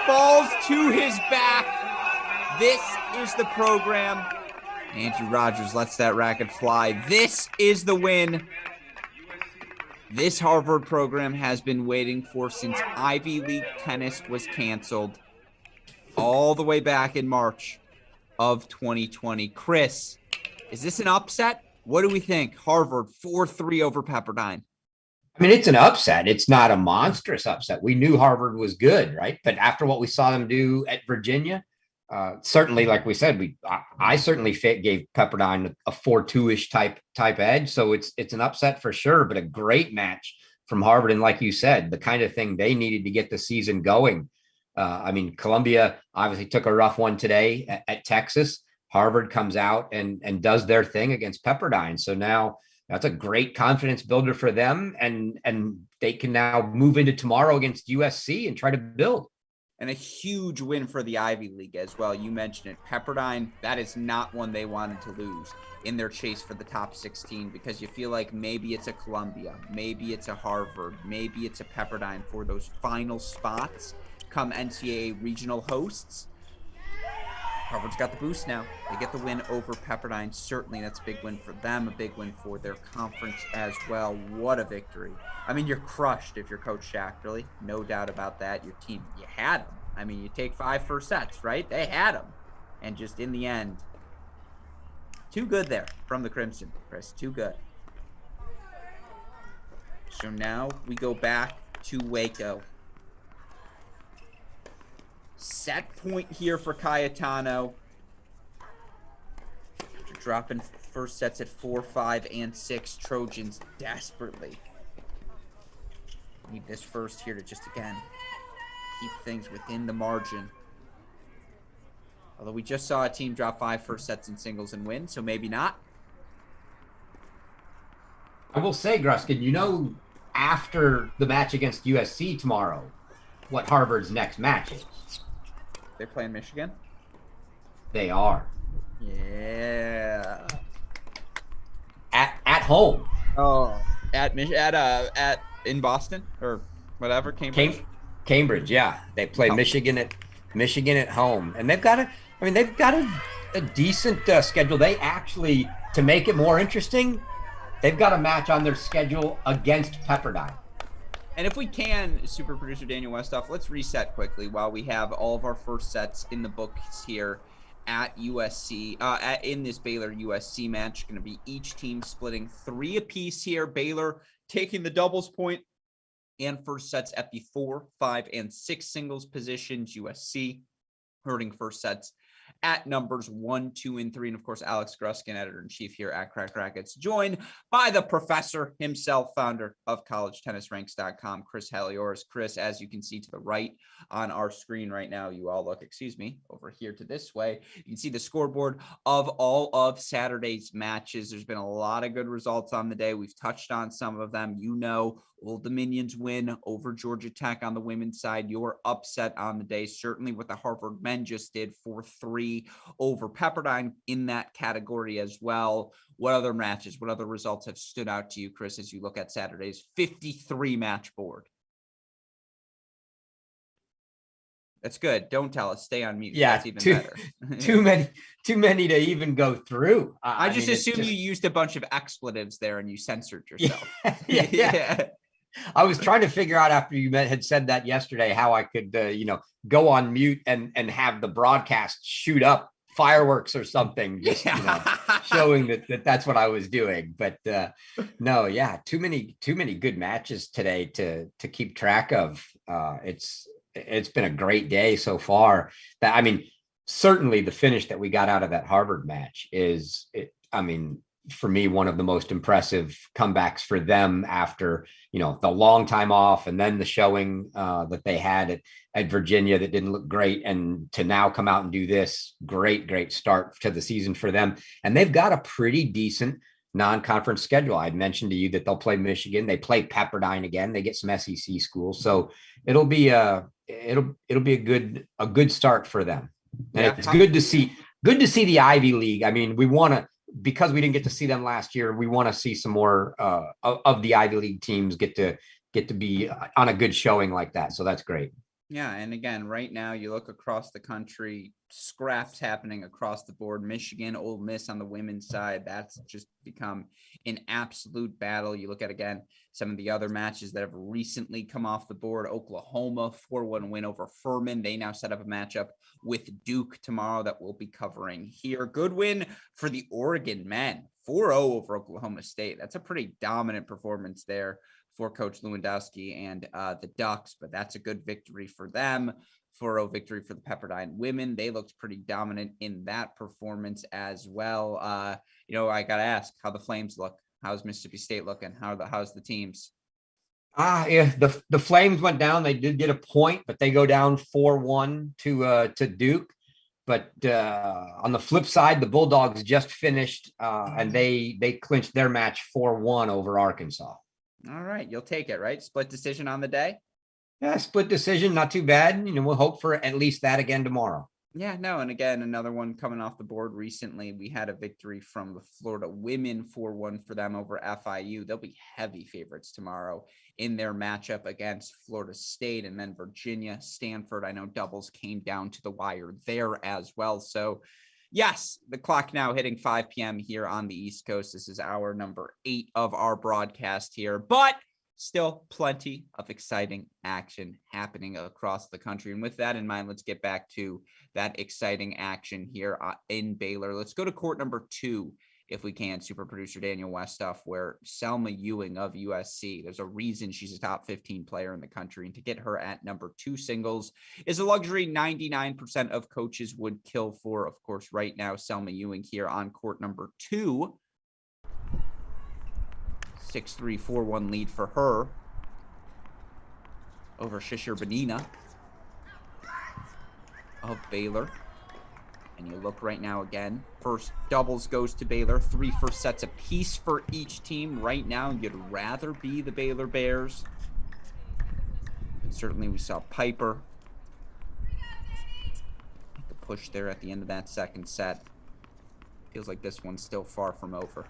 Falls to his back. This is the program. Andrew Rogers lets that racket fly. This is the win this Harvard program has been waiting for since Ivy League tennis was canceled all the way back in March of 2020. Chris, is this an upset? What do we think? Harvard 4-3 over Pepperdine. I mean, it's an upset. It's not a monstrous upset. We knew Harvard was good, right? But after what we saw them do at Virginia, certainly, like we said, I certainly gave Pepperdine a 4-2-ish type edge. So it's an upset for sure, but a great match from Harvard. And like you said, the kind of thing they needed to get the season going. I mean, Columbia obviously took a rough one today at Texas. Harvard comes out and does their thing against Pepperdine. So now that's a great confidence builder for them. And they can now move into tomorrow against USC and try to build. And a huge win for the Ivy League as well. You mentioned it. Pepperdine, that is not one they wanted to lose in their chase for the top 16, because you feel like maybe it's a Columbia, maybe it's a Harvard, maybe it's a Pepperdine for those final spots come NCAA regional hosts. Harvard's got the boost now. They get the win over Pepperdine. Certainly that's a big win for them, a big win for their conference as well. What a victory. I mean, you're crushed if you're Coach Shaq, really. No doubt about that. Your team, you had them. I mean, you take 5 first sets, right? They had them. And just in the end, too good there from the Crimson, Chris. Too good. So now we go back to Waco. Set point here for Cayetano. After dropping first sets at 4, 5, and 6, Trojans desperately need this first here to just, again, keep things within the margin. Although we just saw a team drop 5 first sets in singles and win, so maybe not. I will say, Gruskin, after the match against USC tomorrow, what Harvard's next match is. They play in Michigan? They are. Yeah. At home. Oh, in Boston or whatever, Cambridge. Cambridge, yeah. They play Michigan at home, and they've got a decent schedule. They actually, to make it more interesting, they've got a match on their schedule against Pepperdine. And if we can, super producer Daniel Westoff, let's reset quickly while we have all of our first sets in the books here at USC, in this Baylor USC match. Going to be each team splitting 3 apiece here. Baylor taking the doubles point and first sets at the 4, 5, and 6 singles positions. USC hurting first sets at numbers 1, 2, and 3. And of course, Alex Gruskin, editor-in-chief here at Cracked Racquets, joined by the professor himself, founder of collegetennisranks.com, Chris Halioris. Chris, as you can see to the right on our screen right now, you all look, over here to this way. You can see the scoreboard of all of Saturday's matches. There's been a lot of good results on the day. We've touched on some of them. Old Dominion's win over Georgia Tech on the women's side. Your upset on the day, certainly what the Harvard men just did, 4-3 over Pepperdine in that category as well. What other matches, what other results have stood out to you, Chris, as you look at Saturday's 53 match board? That's good. Don't tell us. Stay on mute. Yeah, that's even better. too many to even go through. I mean, assume you used a bunch of expletives there and you censored yourself. Yeah. I was trying to figure out after you had said that yesterday how I could, go on mute and have the broadcast shoot up fireworks or something, just showing that that's what I was doing. But too many good matches today to keep track of. It's been a great day so far. Certainly the finish that we got out of that Harvard match is, for me, one of the most impressive comebacks for them after, the long time off and then the showing that they had at Virginia that didn't look great, and to now come out and do this great start to the season for them. And they've got a pretty decent non-conference schedule. I'd mentioned to you that they'll play Michigan. They play Pepperdine again. They get some SEC schools. So it'll be a good start for them. And it's good to see the Ivy League. I mean, because we didn't get to see them last year, we want to see some more of the Ivy League teams get get to be on a good showing like that. So that's great. Yeah, and again, right now you look across the country, scraps happening across the board. Michigan, Ole Miss on the women's side, that's just become an absolute battle. You look at, again, some of the other matches that have recently come off the board. Oklahoma, 4-1 win over Furman. They now set up a matchup with Duke tomorrow that we'll be covering here. Good win for the Oregon men, 4-0 over Oklahoma State. That's a pretty dominant performance there for Coach Lewandowski and the Ducks, but that's a good victory for them. 4-0 victory for the Pepperdine women. They looked pretty dominant in that performance as well. I got to ask how the Flames look. How's Mississippi State looking? How's the teams? Yeah, the Flames went down. They did get a point, but they go down 4-1 to Duke. But on the flip side, the Bulldogs just finished and they clinched their match 4-1 over Arkansas. All right, you'll take it, right? Split decision on the day? Yeah, split decision, not too bad. We'll hope for at least that again tomorrow. Yeah, no, and again, another one coming off the board recently. We had a victory from the Florida women, 4-1 for them over FIU. They'll be heavy favorites tomorrow in their matchup against Florida State, and then Virginia, Stanford. I know doubles came down to the wire there as well. So yes, the clock now hitting 5 p.m. here on the East Coast. This is hour number 8 of our broadcast here, but still plenty of exciting action happening across the country. And with that in mind, let's get back to that exciting action here in Baylor. Let's go to court number 2, if we can, super producer Daniel Westoff, where Selma Ewing of USC, there's a reason she's a top 15 player in the country. And to get her at number 2 singles is a luxury 99% of coaches would kill for. Of course, right now, Selma Ewing here on court number 2. 6-3, 4-1 lead for her over Shishir Benina of Baylor. And you look right now again, first doubles goes to Baylor, 3 first sets apiece for each team. Right now, you'd rather be the Baylor Bears. And certainly we saw Piper the push there at the end of that second set. Feels like this one's still far from over.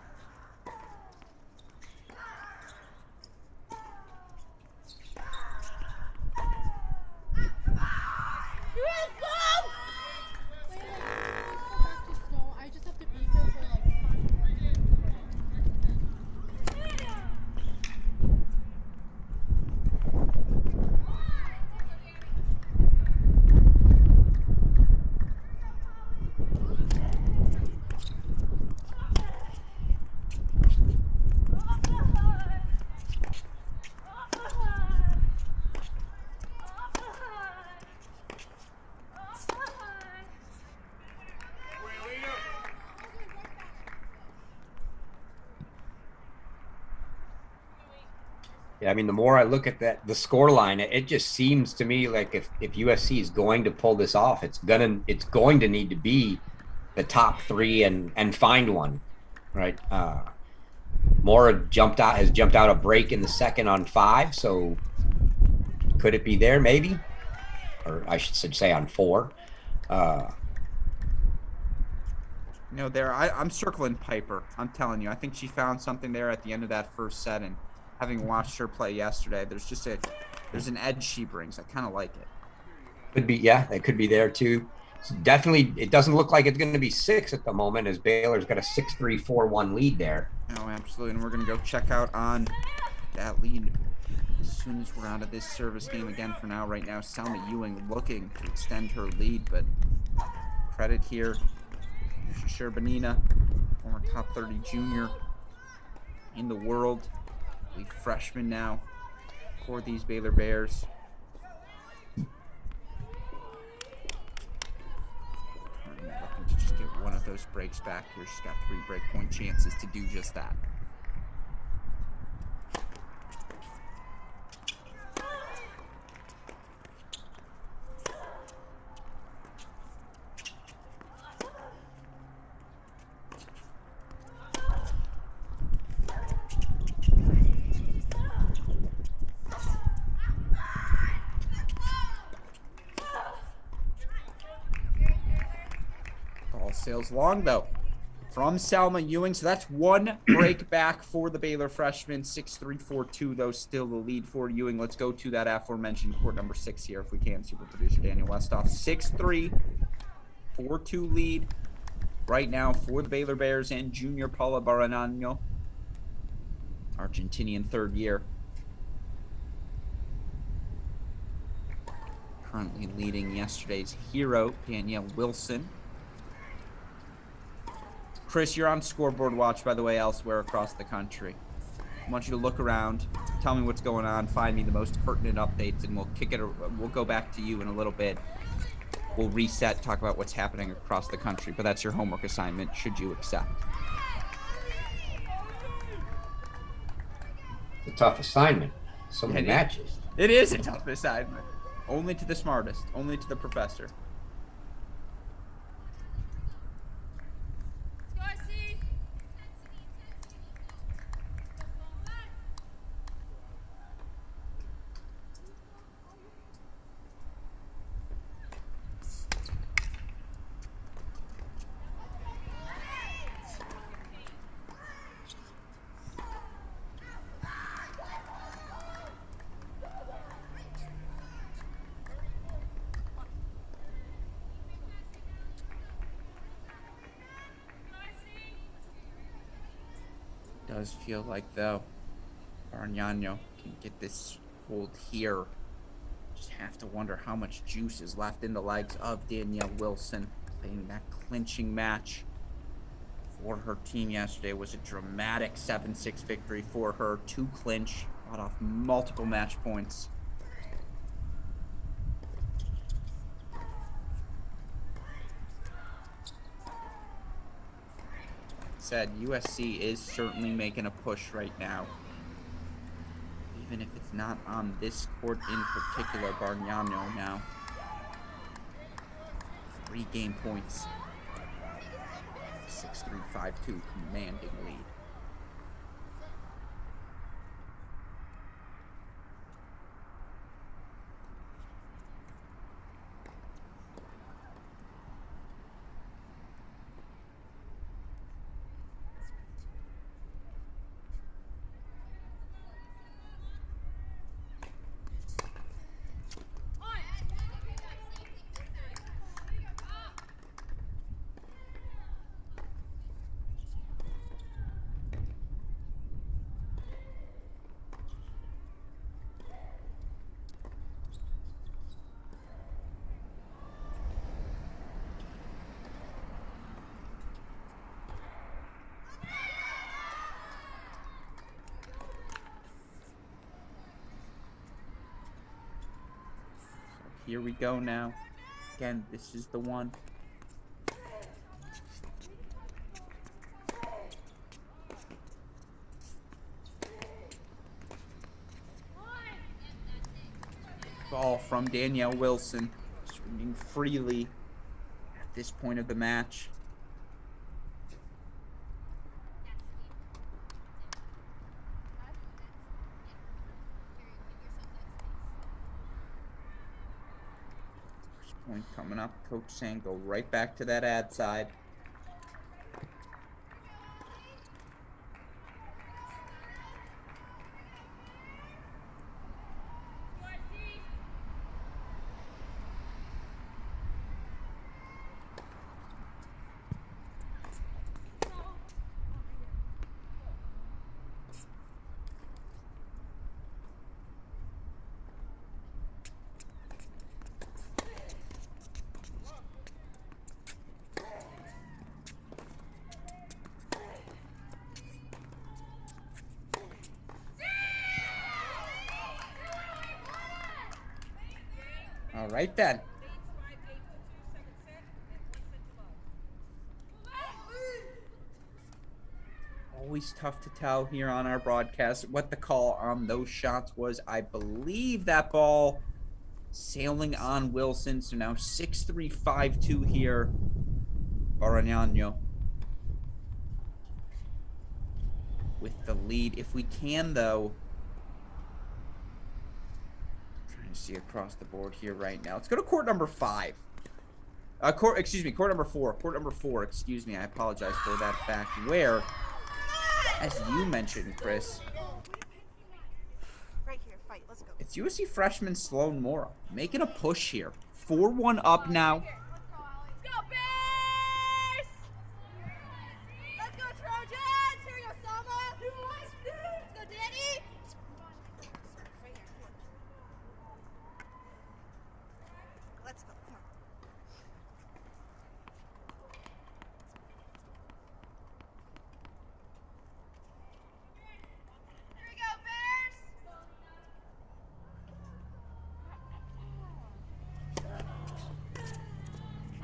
Yeah, I mean, the more I look at the score line, it just seems to me like if USC is going to pull this off, it's going to need to be the top 3 and find one, right? Mora has jumped out a break in the second on 5, so could it be there maybe? Or I should say on 4. I'm circling Piper. I'm telling you, I think she found something there at the end of that first set, and having watched her play yesterday, there's an edge she brings. I kind of like it. Could be, yeah, it could be there too. So definitely, it doesn't look like it's going to be 6 at the moment, as Baylor's got a 6-3, 4-1 lead there. Oh, absolutely, and we're going to go check out on that lead as soon as we're out of this service game again. For now, right now, Selma Ewing looking to extend her lead, but credit here, Shishir Benina, former top 30 junior in the world. Freshman now for these Baylor Bears. Looking to just get one of those breaks back here. She's got 3 break point chances to do just that. Sails long though. from Selma Ewing. So that's one break back for the Baylor freshman. 6-3, 4-2, though, still the lead for Ewing. Let's go to that aforementioned court number 6 here, if we can, super producer Daniel Westoff. 6-3, 4-2 lead right now for the Baylor Bears and junior Paula Baranano, Argentinian third year. Currently leading yesterday's hero, Danielle Wilson. Chris, you're on scoreboard watch, by the way, elsewhere across the country. I want you to look around, tell me what's going on, find me the most pertinent updates, and we'll go back to you in a little bit. We'll reset, talk about what's happening across the country, but that's your homework assignment, should you accept. It's a tough assignment. So many matches. It is a tough assignment. Only to the smartest, only to the professor. Does feel like, though, Bargnano can get this hold here. Just have to wonder how much juice is left in the legs of Danielle Wilson. Playing that clinching match for her team yesterday was a dramatic 7-6 victory for her to clinch. Brought off multiple match points. Said USC is certainly making a push right now, even if it's not on this court in particular. Bargnano now 3 game points, 6-3, 5-2, commanding lead. Here we go now. Again, this is the one. Ball from Danielle Wilson, swinging freely at this point of the match. Point coming up. Coach saying go right back to that ad side. All right, then. Always tough to tell here on our broadcast what the call on those shots was. I believe that ball sailing on Wilson. So now 6-3, 5-2 here. Bargnano with the lead. If we can, though, see across the board here right now. Let's go to court number 5. Court number four. Excuse me. I apologize for that fact. Where, as you mentioned, Chris, Right here, fight. Let's go. it's USC freshman Sloan Mora making a push here. 4-1 up now. Let's go, Bears! Let's go, Trojans! Here we go, Sama! Let's go, Danny! Right here, come on. Let's go, come on. Here we go, Bears!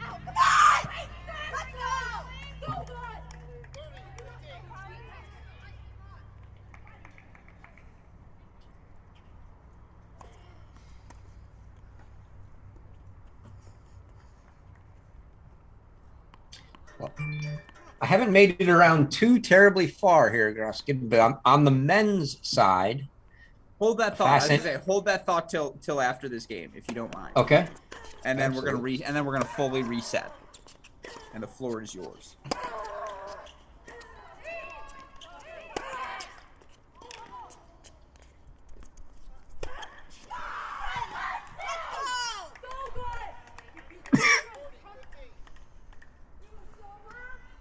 Ow, come on! Let's go! So good! I haven't made it around too terribly far here, Groskin, but on the men's side. Hold that thought. I was Fascinating. gonna say, hold that thought till after this game, if you don't mind. Okay. And then Absolutely. we're gonna fully reset. And the floor is yours.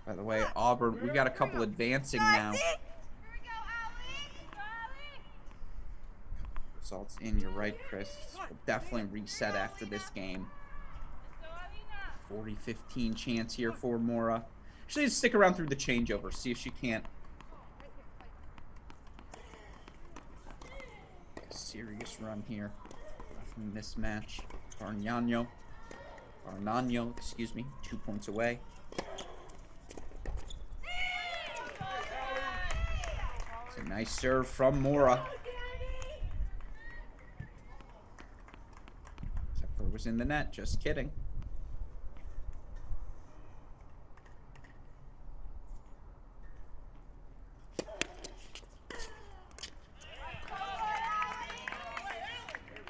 By the way, Auburn, we've got a couple advancing now. Results in, you're right, Chris. We'll definitely reset after this game. 40-15 chance here for Mora. Actually, just stick around through the changeover, see if she can't. A serious run here from this match. Bargnano, excuse me, 2 points away. It's a nice serve from Mora. Except for it was in the net, just kidding.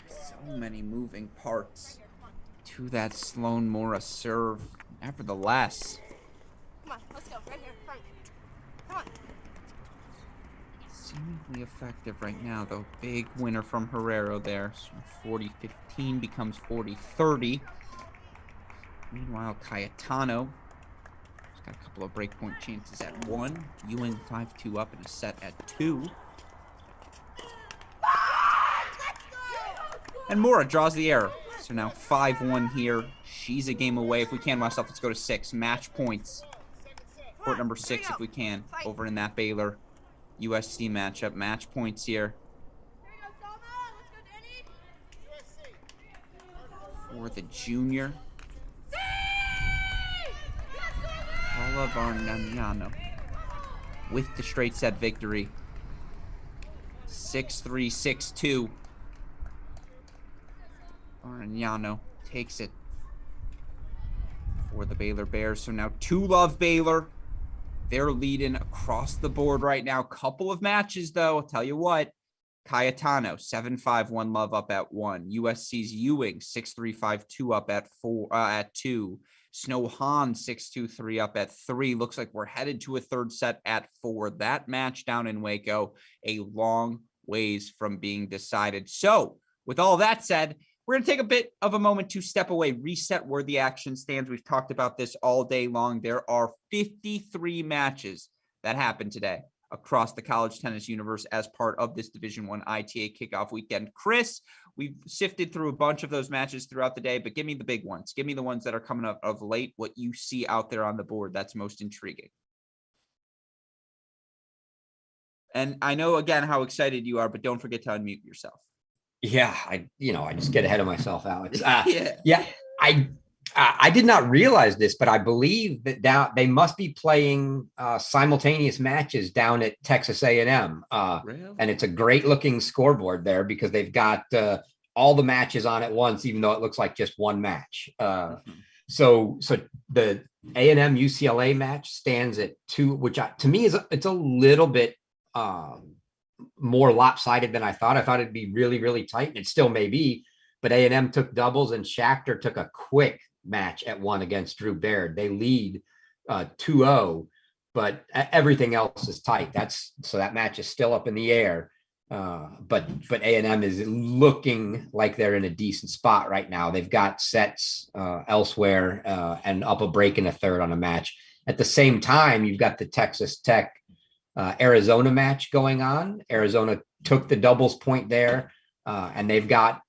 So many moving parts to that Sloan Mora serve. Nevertheless, Come on, let's go. Right here, fight. Come on. seemingly effective right now, though. Big winner from Herrero there. So 40-15 becomes 40-30. Meanwhile, Cayetano has got a couple of breakpoint chances at 1. Ewing 5-2 up in a set at 2. And Mora draws the error. So now 5-1 here. She's a game away. If we can, myself, let's go to 6. Match points. Court number 6, if we can, over in that Baylor USC matchup. Match points here Here we go, Sama. Let's go, Danny. for the junior. Paula Bargnano with the straight set victory. 6-3, 6-2. Bargnano takes it for the Baylor Bears. So now 2-love Baylor. They're leading across the board right now. Couple of matches, though. I'll tell you what. Cayetano, 7-5, 1-love up at 1. USC's Ewing, 6-3, 5-2 up at 2. Snow Han, 6-2, 3 up at 3. Looks like we're headed to a third set at 4. That match down in Waco, a long ways from being decided. So, with all that said, we're going to take a bit of a moment to step away, reset where the action stands. We've talked about this all day long. There are 53 matches that happened today across the college tennis universe as part of this Division I ITA kickoff weekend. Chris, we've sifted through a bunch of those matches throughout the day, but give me the big ones. Give me the ones that are coming up of late, what you see out there on the board that's most intriguing. And I know, again, how excited you are, but don't forget to unmute yourself. Yeah, I just get ahead of myself, Alex. Yeah. I did not realize this, but I believe that they must be playing simultaneous matches down at Texas A&M. Really? And it's a great looking scoreboard there because they've got all the matches on at once, even though it looks like just one match. So the A&M UCLA match stands at 2, which to me it's a little bit more lopsided than I thought. I thought it'd be really, really tight, and it still may be. But A&M took doubles, and Schachter took a quick match at 1 against Drew Baird. They lead 2-0, but everything else is tight. So that match is still up in the air. But A&M is looking like they're in a decent spot right now. They've got sets elsewhere and up a break in a third on a match. At the same time, you've got the Texas Tech Arizona match going on. Arizona took the doubles point there, and they've got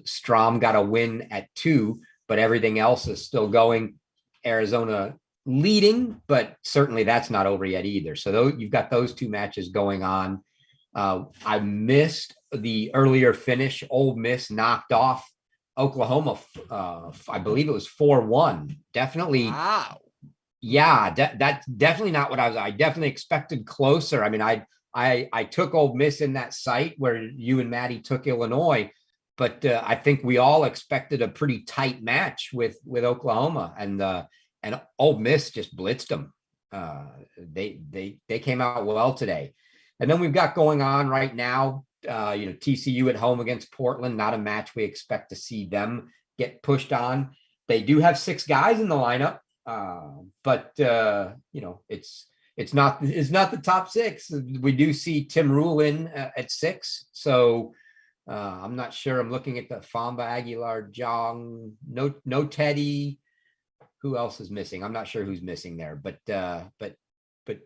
Strom got a win at 2, but everything else is still going. Arizona leading, but certainly that's not over yet either. So you've got those 2 matches going on. I missed the earlier finish. Ole Miss knocked off Oklahoma. I believe it was 4-1. Definitely. Wow. Yeah, that's definitely not what I definitely expected closer. I mean, I took Ole Miss in that site where you and Maddie took Illinois, but I think we all expected a pretty tight match with Oklahoma, and Ole Miss just blitzed them. They came out well today. And then we've got going on right now, TCU at home against Portland, not a match we expect to see them get pushed on. They do have 6 guys in the lineup, but it's not the top 6. We do see Tim Rule in at 6. So I'm not sure. I'm looking at the Famba, Aguilar, Jong, no Teddy. Who else is missing? I'm not sure who's missing there, but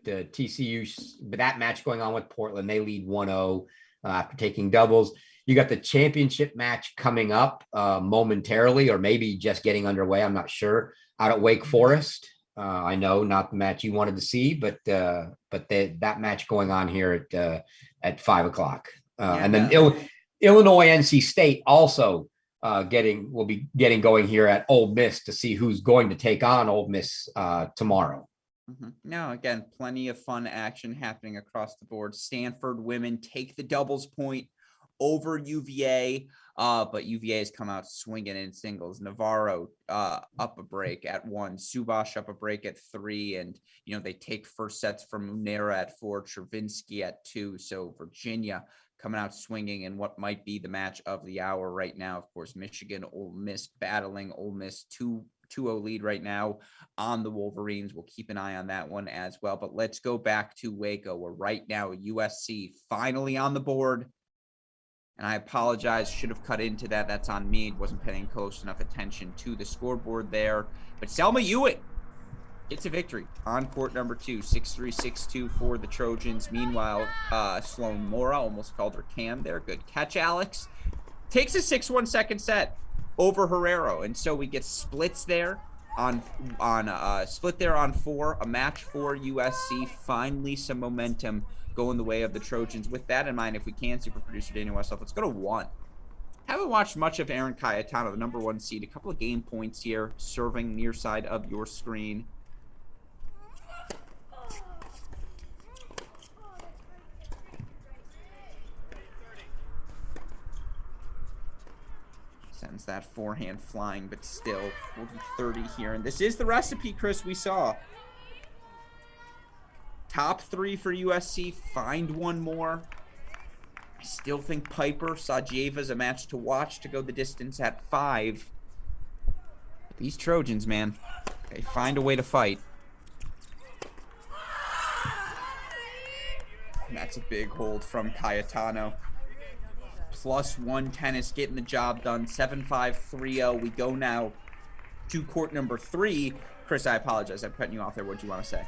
TCU, but that match going on with Portland, they lead 1-0 after taking doubles. You got the championship match coming up momentarily, or maybe just getting underway. I'm not sure. Out at Wake Forest. I know not the match you wanted to see, but that match going on here at 5 o'clock. And then Illinois, NC State also will be getting going here at Ole Miss to see who's going to take on Ole Miss tomorrow. No, again, plenty of fun action happening across the board. Stanford women take the doubles point over UVA, but UVA has come out swinging in singles. Navarro up a break at 1, Subash up a break at 3, and they take first sets from Munera at 4, Travinsky at 2. So Virginia coming out swinging in what might be the match of the hour right now. Of course, Michigan, Ole Miss battling. Ole Miss 2-0 lead right now on the Wolverines. We'll keep an eye on that one as well. But let's go back to Waco, where right now USC finally on the board. And I apologize, should have cut into that. That's on me. Wasn't paying close enough attention to the scoreboard there. But Selma Ewing gets a victory on court number 2, 6-3, 6-2 for the Trojans. Meanwhile, Sloan Mora, almost called her Cam there. Good catch, Alex. Takes a 6-1 second set over Herrero, and so we get splits there on 4, a match for USC. Finally, some momentum going the way of the Trojans. With that in mind, if we can, super producer Daniel myself, let's go to 1. Haven't watched much of Erin Cayetano, the number 1 seed. A couple of game points here, serving near side of your screen. Sends that forehand flying, but still 40-30 here. And this is the recipe, Chris, we saw. Top 3 for USC. Find one more. I still think Piper Sajieva a match to watch to go the distance at 5. But these Trojans, man, they find a way to fight. And that's a big hold from Cayetano. +1 tennis, getting the job done. 7-5, 3-0. We go now to court number 3. Chris, I apologize. I'm cutting you off there. What do you want to say?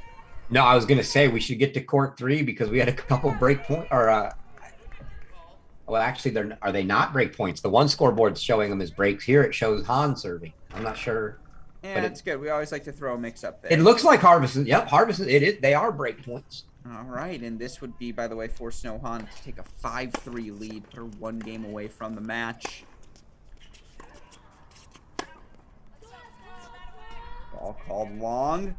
No, I was going to say we should get to court 3 because we had a couple break point well, actually, are they not break points? The one scoreboard's showing them as breaks. Here it shows Han serving. I'm not sure. Yeah, it's good. We always like to throw a mix up there. It looks like Harvest. Yep, Harvest. It is. They are break points. All right, and this would be, by the way, for Snow Han to take a 5-3 lead. Her 1 game away from the match. Ball called long.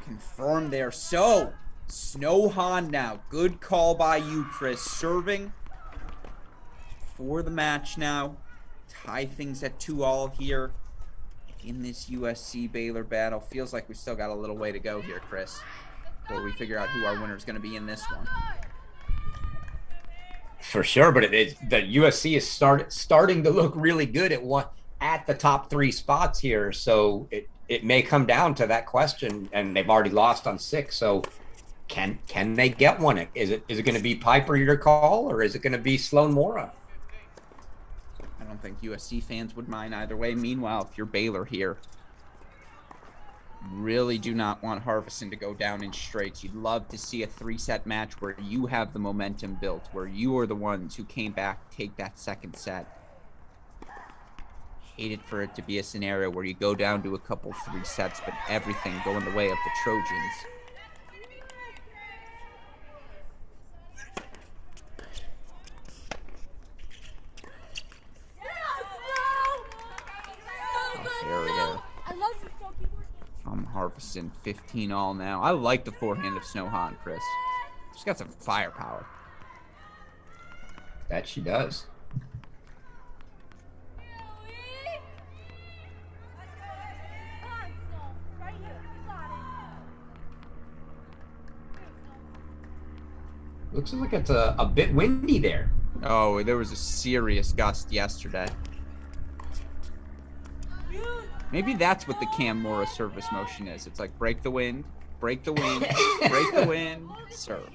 Confirmed there. So, Snow Han now. Good call by you, Chris. Serving for the match now. Tie things at 2-all here in this USC Baylor battle. Feels like we still got a little way to go here, Chris, before we figure out who our winner is going to be in this one. For sure, but the USC is starting to look really good at at the top 3 spots here. So it may come down to that question, and they've already lost on 6. So can they get one? Is it going to be Piper your call, or is it going to be Sloan Mora? I don't think USC fans would mind either way. Meanwhile, if you're Baylor here, really do not want Harvison to go down in straights. You'd love to see a 3-set match where you have the momentum built, where you are the ones who came back, take that second set. Hated for it to be a scenario where you go down to a couple 3 sets, but everything going the way of the Trojans. From Harvison, 15 all now. I like the forehand of Snowhan, Chris. She's got some firepower. That she does. Looks like it's a bit windy there. Oh, there was a serious gust yesterday. Maybe that's what the Cam Mora service motion is. It's like break the wind, break the wind, break the wind, serve.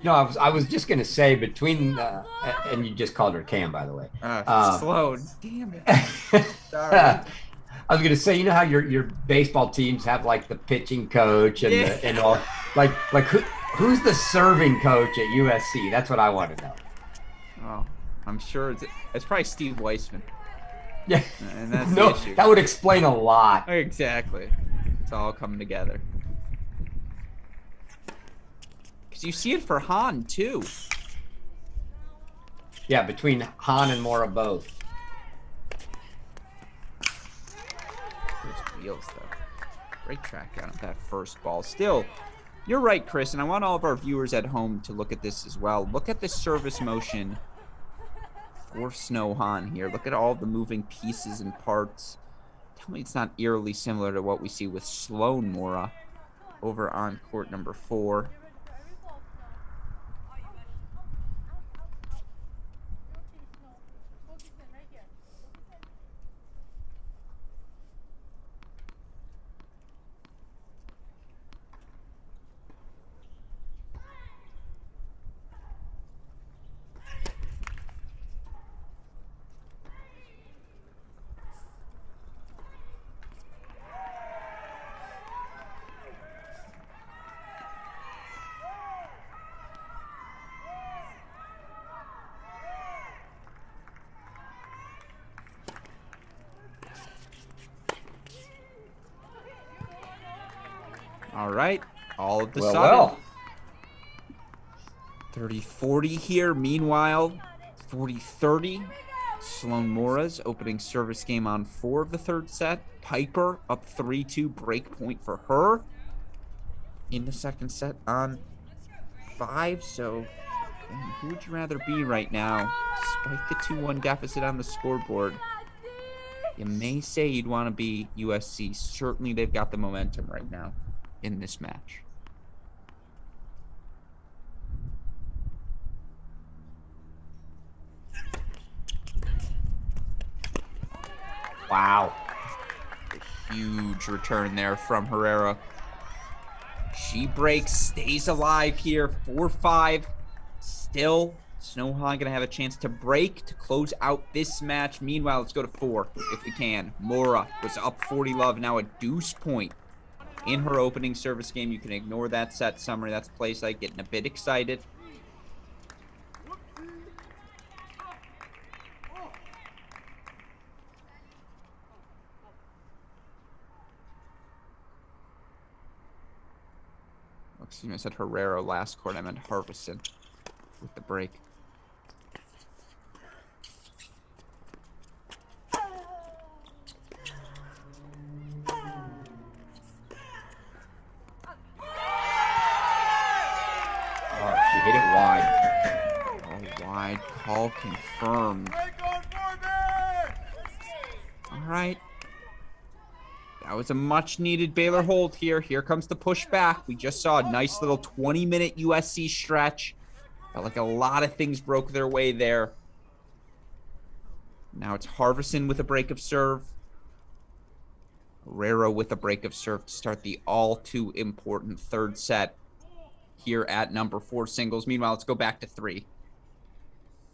No, I was just gonna say between and you just called her Cam, by the way. Sloan, damn it. Sorry. I was gonna say, you know how your baseball teams have like the pitching coach and and all, like who's the serving coach at USC? That's what I want to know. Oh, I'm sure it's probably Steve Weissman. Yeah, and that's no, the issue. That would explain a lot. Exactly, it's all coming together. Because you see it for Han too. Yeah, between Han and Mora both. Those wheels though, great track out of that first ball. Still, you're right, Chris, and I want all of our viewers at home to look at this as well. Look at the service motion for Snowhan here. Look at all the moving pieces and parts. Tell me it's not eerily similar to what we see with Sloan Mora over on court number 4. All right, all of the sudden, 30-40 here. Meanwhile, 40-30. Sloan Mora's opening service game on 4 of the 3rd set. Piper up 3-2, break point for her in the 2nd set on 5. So, who would you rather be right now? Despite the 2-1 deficit on the scoreboard, you may say you'd want to be USC. Certainly, they've got the momentum right now in this match. Wow. A huge return there from Herrera. She breaks, stays alive here, 4-5. Still, Snowhan gonna have a chance to break to close out this match. Meanwhile, let's go to 4 if we can. Mora was up 40 love, now a deuce point in her opening service game. You can ignore that set summary. That's play site getting a bit excited. Excuse me, I said Herrera last court. I meant Harvison with the break. Hit it wide. Oh, wide. Call confirmed. All right. That was a much-needed Baylor hold here. Here comes the pushback. We just saw a nice little 20-minute USC stretch. Felt like a lot of things broke their way there. Now it's Harvison with a break of serve. Herrero with a break of serve to start the all too important third set here at number 4 singles. Meanwhile, let's go back to 3.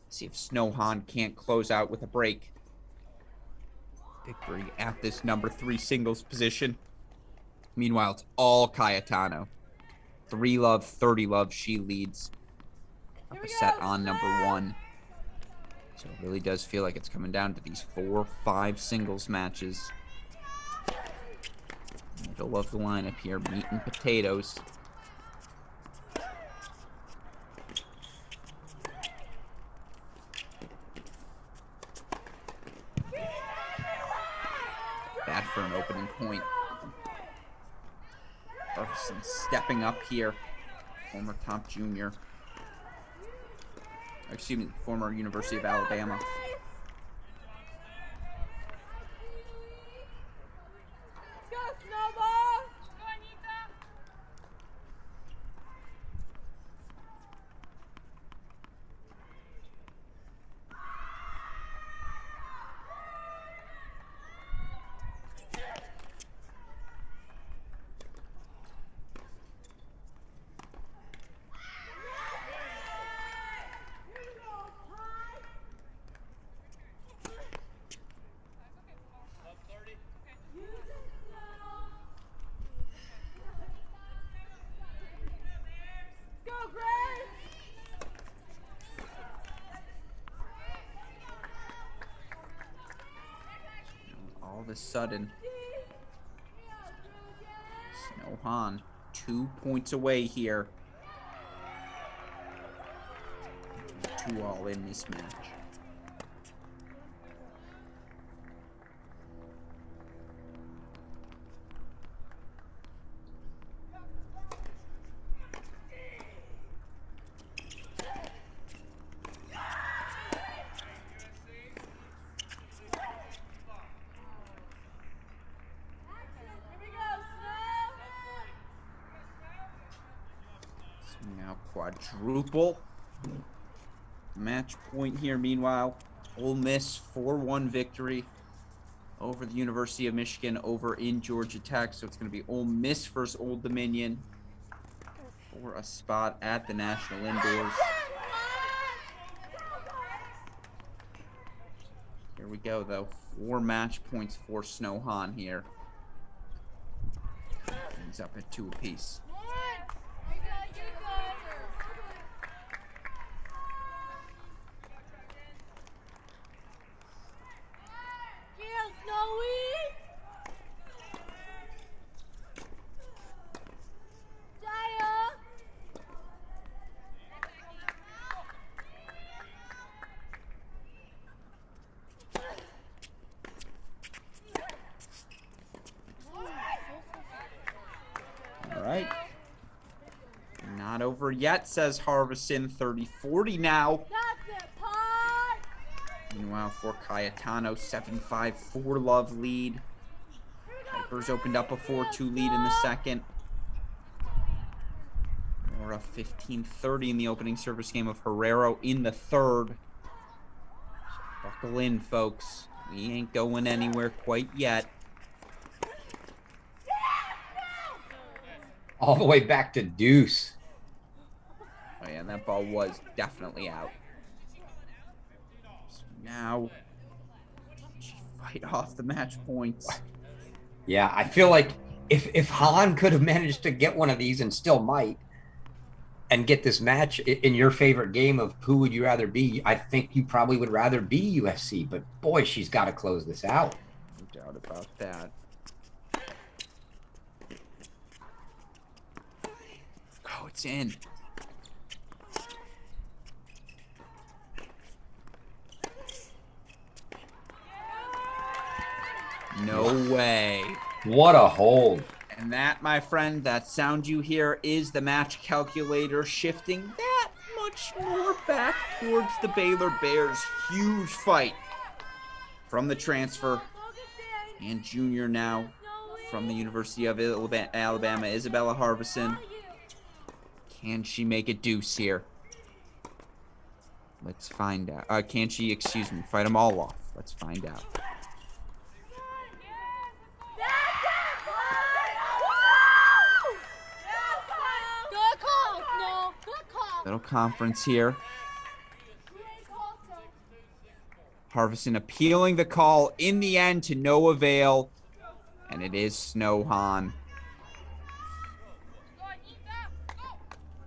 See if Snohan can't close out with a break. Victory at this number 3 singles position. Meanwhile, it's all Cayetano. 3-love, 30-love. She leads up a set on number 1. So it really does feel like it's coming down to these 4-5 singles matches. Middle of the lineup here, meat and potatoes. Bad for an opening point. Ferguson stepping up here. Former top junior. Excuse me, former University of Alabama. All of a sudden, Snohan 2 points away here. 2 all in this match. Now quadruple match point here. Meanwhile, Ole Miss 4-1 victory over the University of Michigan over in Georgia Tech. So it's going to be Ole Miss versus Old Dominion for a spot at the National Indoors. Here we go, though. 4 match points for Snohan here. He's up at 2 apiece. Not over yet, says Harvison. 30-40 now. Meanwhile, for Cayetano, 7-5, 4-love lead. Pipers opened up a 4-2 lead in the second. Or a 15-30 in the opening service game of Herrero in the third. So buckle in, folks. We ain't going anywhere quite yet. All the way back to deuce. Oh yeah, and that ball was definitely out. So now, she fight off the match points. Yeah, I feel like if Han could have managed to get one of these, and still might, and get this match in your favorite game of who would you rather be, I think you probably would rather be USC. But boy, she's got to close this out. No doubt about that. Oh, it's in. No way. What a hold. And that, my friend, that sound you hear is the match calculator shifting that much more back towards the Baylor Bears. Huge fight from the transfer and junior now from the University of Alabama, Isabella Harvison. Can she make a deuce here? Let's find out. Can't she, excuse me, fight them all off? Let's find out. Good call, Snow. Good call. Little conference here. Harvison appealing the call in the end to no avail. And it is Snowhan.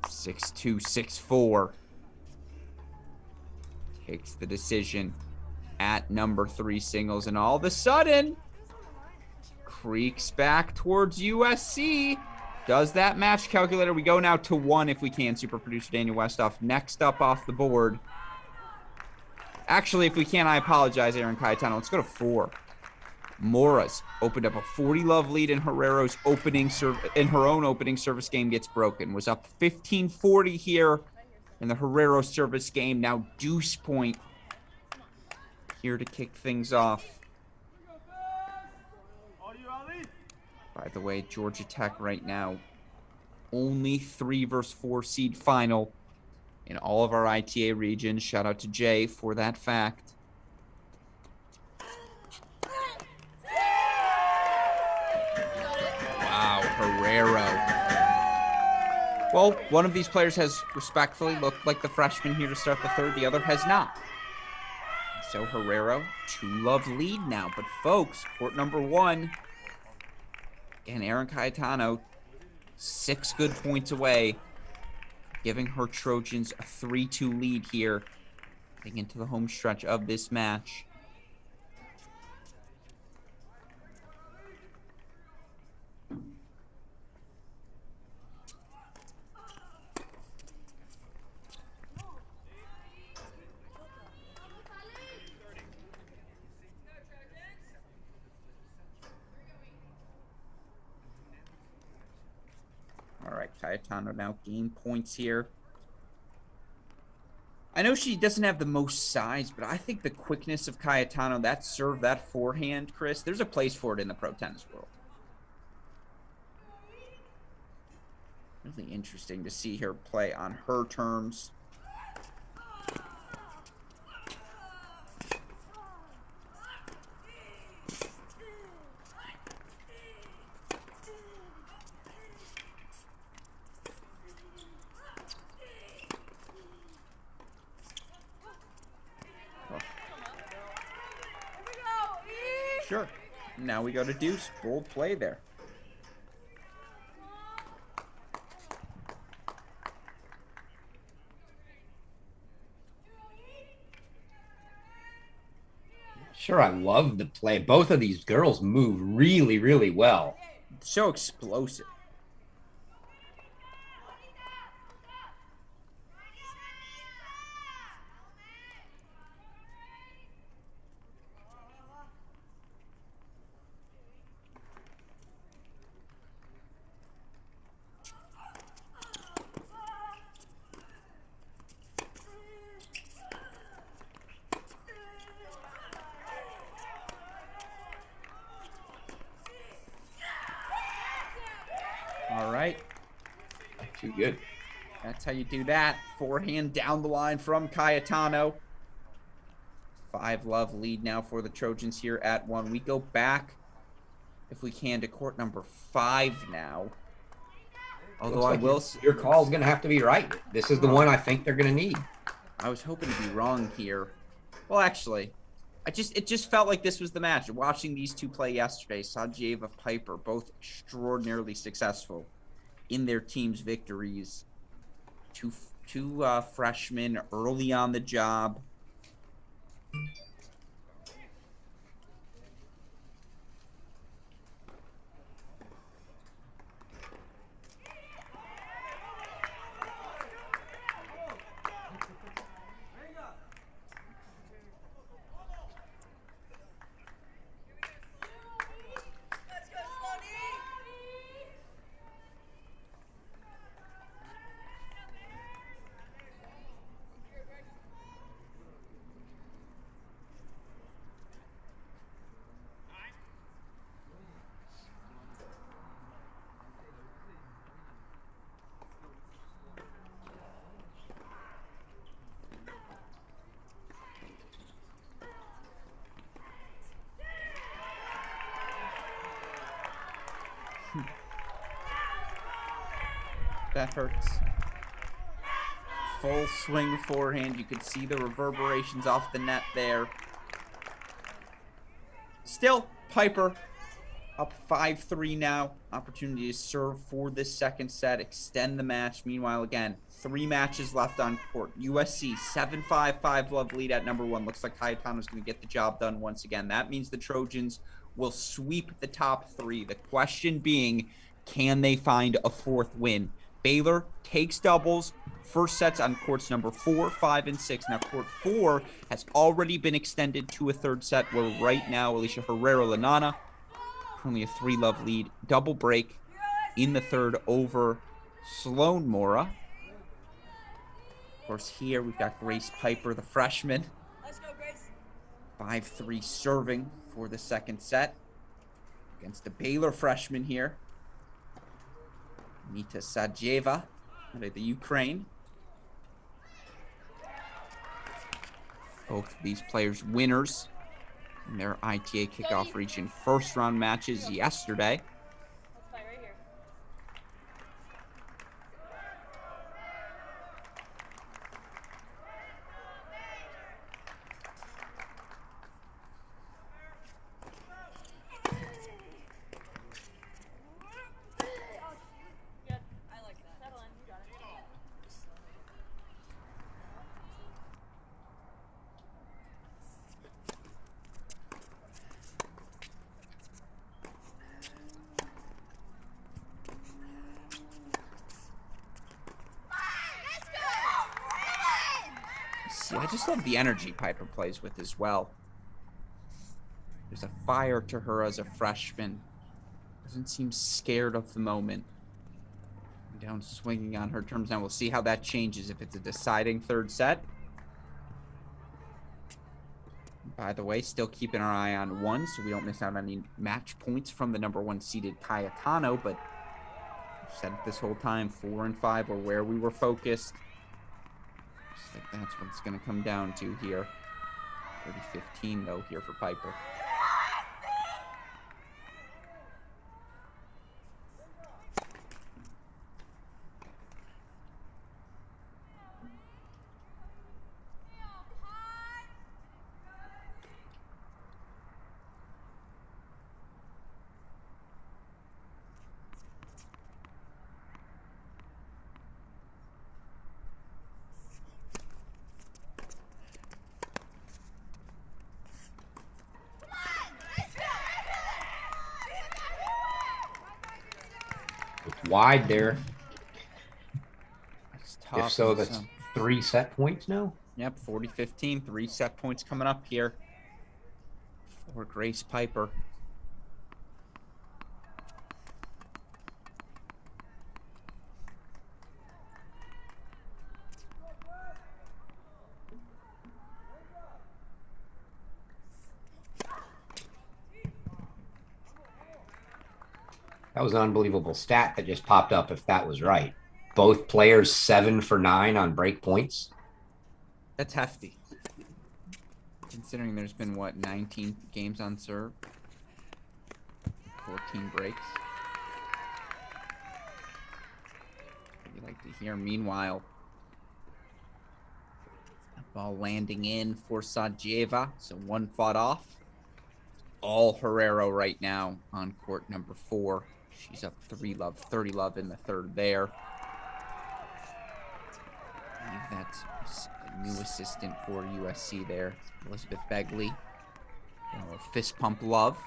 6-2, 6-4. Takes the decision at number 3 singles. And all of a sudden, creaks back towards USC. Does that match calculator? We go now to 1 if we can. Super producer Daniel Westoff next up off the board. Actually, if we can, I apologize, Aaron Cayetano. Let's go to 4. Mora's opened up a 40-love lead in Herrera's opening her own opening service game gets broken. Was up 15-40 here in the Herrero service game. Now deuce point here to kick things off. By the way, Georgia Tech right now, only 3 versus 4 seed final in all of our ITA regions. Shout out to Jay for that fact. Wow, Herrero. Well, one of these players has respectfully looked like the freshman here to start the third. The other has not. So Herrero, 2-love lead now. But folks, court number 1. And Aaron Cayetano, 6 good points away, giving her Trojans a 3-2 lead here, getting into the home stretch of this match. All right, Cayetano now gain points here. I know she doesn't have the most size, but I think the quickness of Cayetano, that serve, that forehand, Chris, there's a place for it in the pro tennis world. Really interesting to see her play on her terms. Sure. Now we go to deuce. Bold play there. Sure, I love the play. Both of these girls move really, really well. So explosive. All right. Too good. That's how you do that. Forehand down the line from Cayetano. 5-love lead now for the Trojans here at 1. We go back, if we can, to court number 5 now. Although I will say your call is going to have to be right. This is the one I think they're going to need. I was hoping to be wrong here. Well, actually, it just felt like this was the match. Watching these two play yesterday, Sajieva, Piper, both extraordinarily successful in their team's victories. Two freshmen early on the job. That hurts. Full swing forehand. You can see the reverberations off the net there. Still, Piper up 5-3 now. Opportunity to serve for this second set, extend the match. Meanwhile, again, 3 matches left on court. USC 7-5, 5-love lead at number 1. Looks like Cayetano's going to get the job done once again. That means the Trojans will sweep the top 3. The question being, can they find a 4th win? Baylor takes doubles. First sets on courts number 4, 5, and 6. Now, court 4 has already been extended to a 3rd set where right now Alicia Herrera-Lanana, currently a 3-love lead, double break in the 3rd over Sloan Mora. Of course, here we've got Grace Piper, the freshman. Let's go, Grace. 5-3 serving for the second set against the Baylor freshman here. Nita Sajeva out of the Ukraine. Both of these players winners in their ITA Kickoff region first round matches yesterday. Let's fight right here. Good. I like that. Settle in. You got it. See, I just love the energy Piper plays with as well. There's a fire to her as a freshman. Doesn't seem scared of the moment. Down swinging on her terms. Now we'll see how that changes if it's a deciding 3rd set. By the way, still keeping our eye on 1 so we don't miss out on any match points from the number 1 seeded Cayetano, but I've said it this whole time, 4 and 5 are where we were focused. Looks like that's what it's going to come down to here. 30-15 though here for Piper. Wide there. That's tough. If so, that's 3 set points now. Yep, 40-15, 3 set points coming up here for Grace Piper. That was an unbelievable stat that just popped up if that was right. Both players 7 for 9 on break points. That's hefty. Considering there's been, what, 19 games on serve? 14 breaks. You like to hear. Meanwhile, that ball landing in for Sajeva. So 1 fought off. All Herrero right now on court number 4. She's up 3-love, 30-love in the 3rd there. I believe that's a new assistant for USC there, Elizabeth Begley. Fist pump love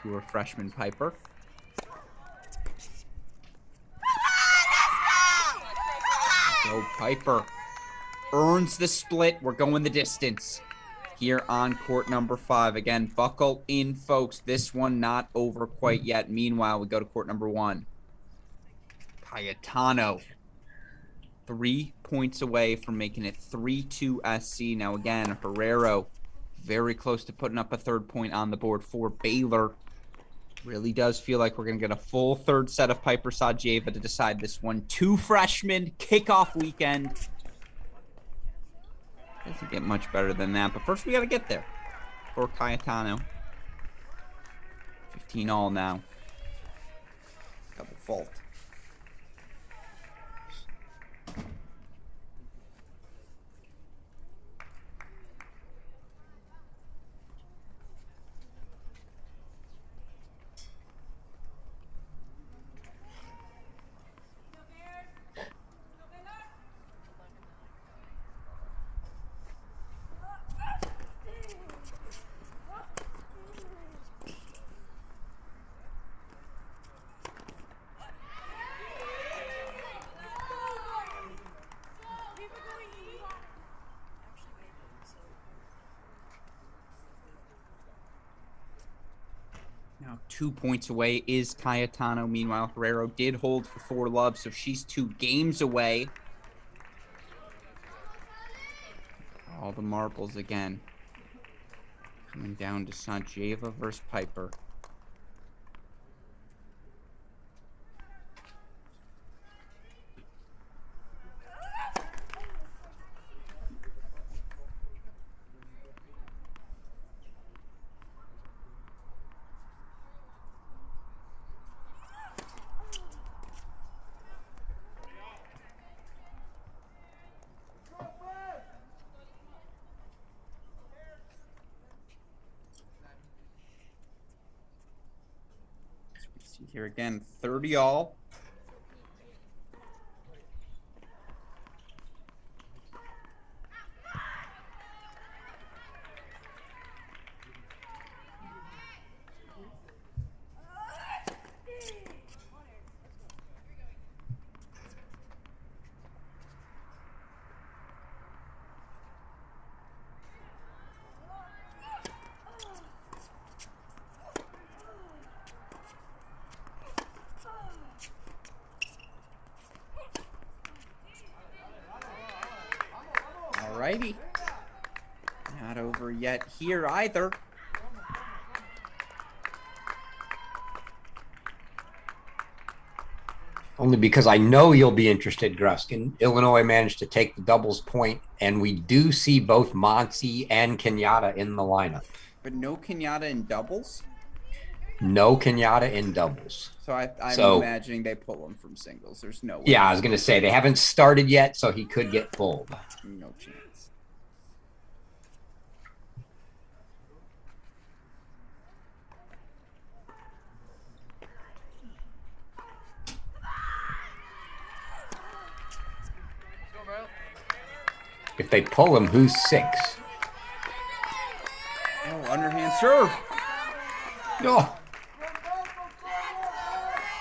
to her freshman Piper. Go Piper. Earns the split. We're going the distance here on court number 5. Again, buckle in, folks. This one not over quite yet. Meanwhile, we go to court number 1. Cayetano, 3 points away from making it 3-2 SC. Now, again, Herrero very close to putting up a 3rd point on the board for Baylor. Really does feel like we're going to get a full 3rd set of Piper Sajeva to decide this one. 2 freshmen, kickoff weekend. Doesn't get much better than that, but first we got to get there for Cayetano. 15 all now. Double fault. Now 2 points away is Cayetano. Meanwhile, Herrero did hold for 4 love, so she's 2 games away. All the marbles again. Coming down to Sanjeva versus Piper. See here again, 30 all. Alrighty. Not over yet here either. Only because I know you'll be interested, Gruskin. Illinois managed to take the doubles point, and we do see both Monsi and Kenyatta in the lineup. But no Kenyatta in doubles? No Kenyatta in doubles. So I'm imagining they pull him from singles. There's no way. Yeah, I was going to say, they haven't started yet, so he could get pulled. No chance. If they pull him, who's 6? Oh, underhand serve. Oh.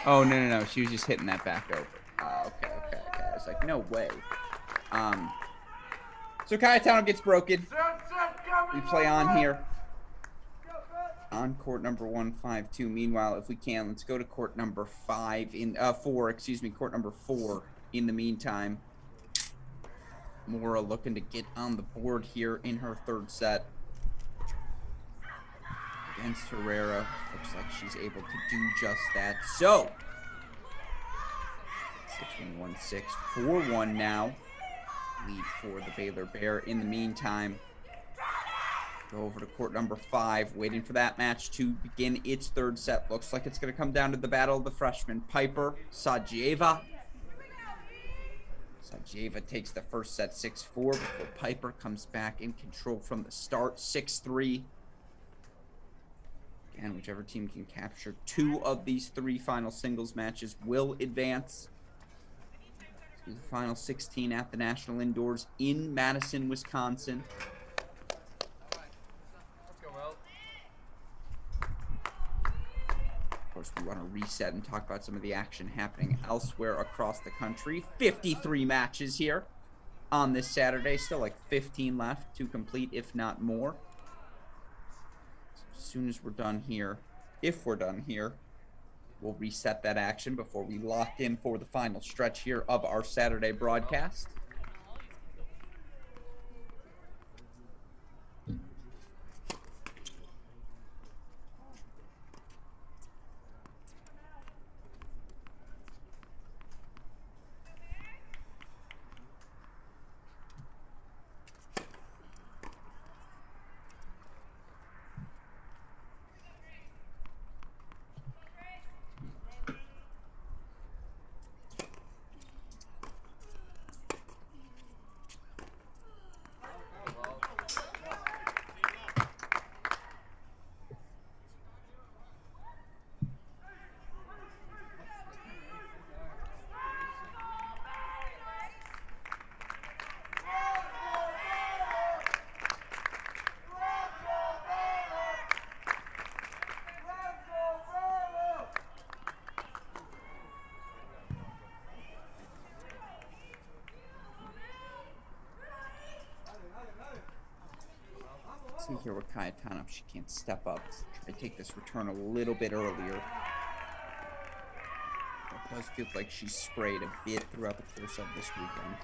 Oh, no. She was just hitting that back over. Okay. I was like, no way. So Cayetano gets broken. We play on here. On court number 152. Meanwhile, if we can, let's go to court number 4. Court number 4 in the meantime. Mora looking to get on the board here in her 3rd set. Against Herrera. Looks like she's able to do just that. So, 6-1, 1-6, 4-1 now. Lead for the Baylor Bear. In the meantime, go over to court number 5, waiting for that match to begin its 3rd set. Looks like it's going to come down to the battle of the freshmen. Piper, Sajeva. Sajeva takes the first set 6-4 before Piper comes back in control from the start, 6-3. Again, whichever team can capture 2 of these 3 final singles matches will advance to the final 16 at the National Indoors in Madison, Wisconsin. Of course, we want to reset and talk about some of the action happening elsewhere across the country. 53 matches here on this Saturday. Still like 15 left to complete, if not more. So as soon as we're done here, if we're done here, we'll reset that action before we lock in for the final stretch here of our Saturday broadcast. See here with Cayetano, she can't step up. Try to take this return a little bit earlier. It does feel like she's sprayed a bit throughout the course of this weekend.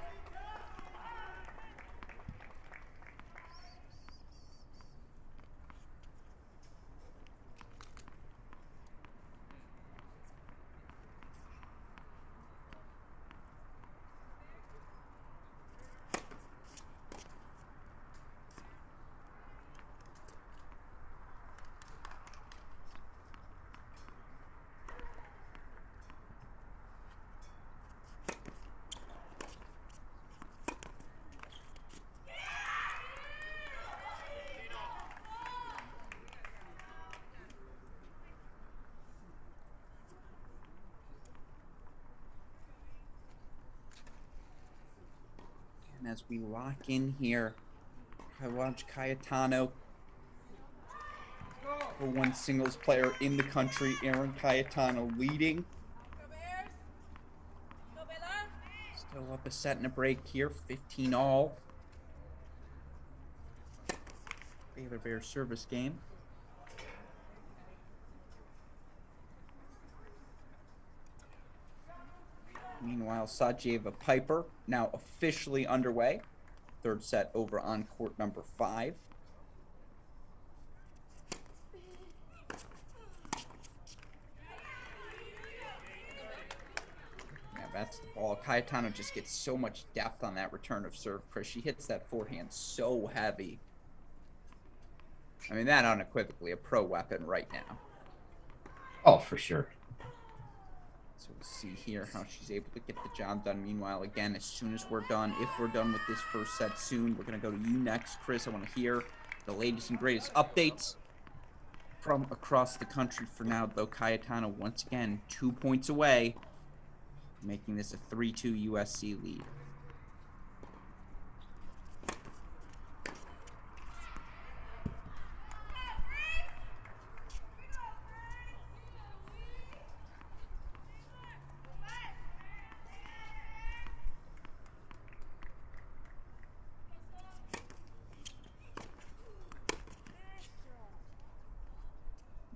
And as we lock in here, I watch Cayetano, for one singles player in the country, Erin Cayetano leading. Go Bears! Go Baylor! Still up a set and a break here, 15 all. Baylor Bears service game. Meanwhile, Sajeva Piper now officially underway. Third set over on court number 5. Yeah, that's the ball. Cayetano just gets so much depth on that return of serve, Chris. She hits that forehand so heavy. I mean, that unequivocally a pro weapon right now. Oh, for sure. So we'll see here how she's able to get the job done. Meanwhile, again, as soon as we're done, if we're done with this first set soon, we're going to go to you next, Chris. I want to hear the latest and greatest updates from across the country. For now, though, Cayetano once again 2 points away, making this a 3-2 USC lead.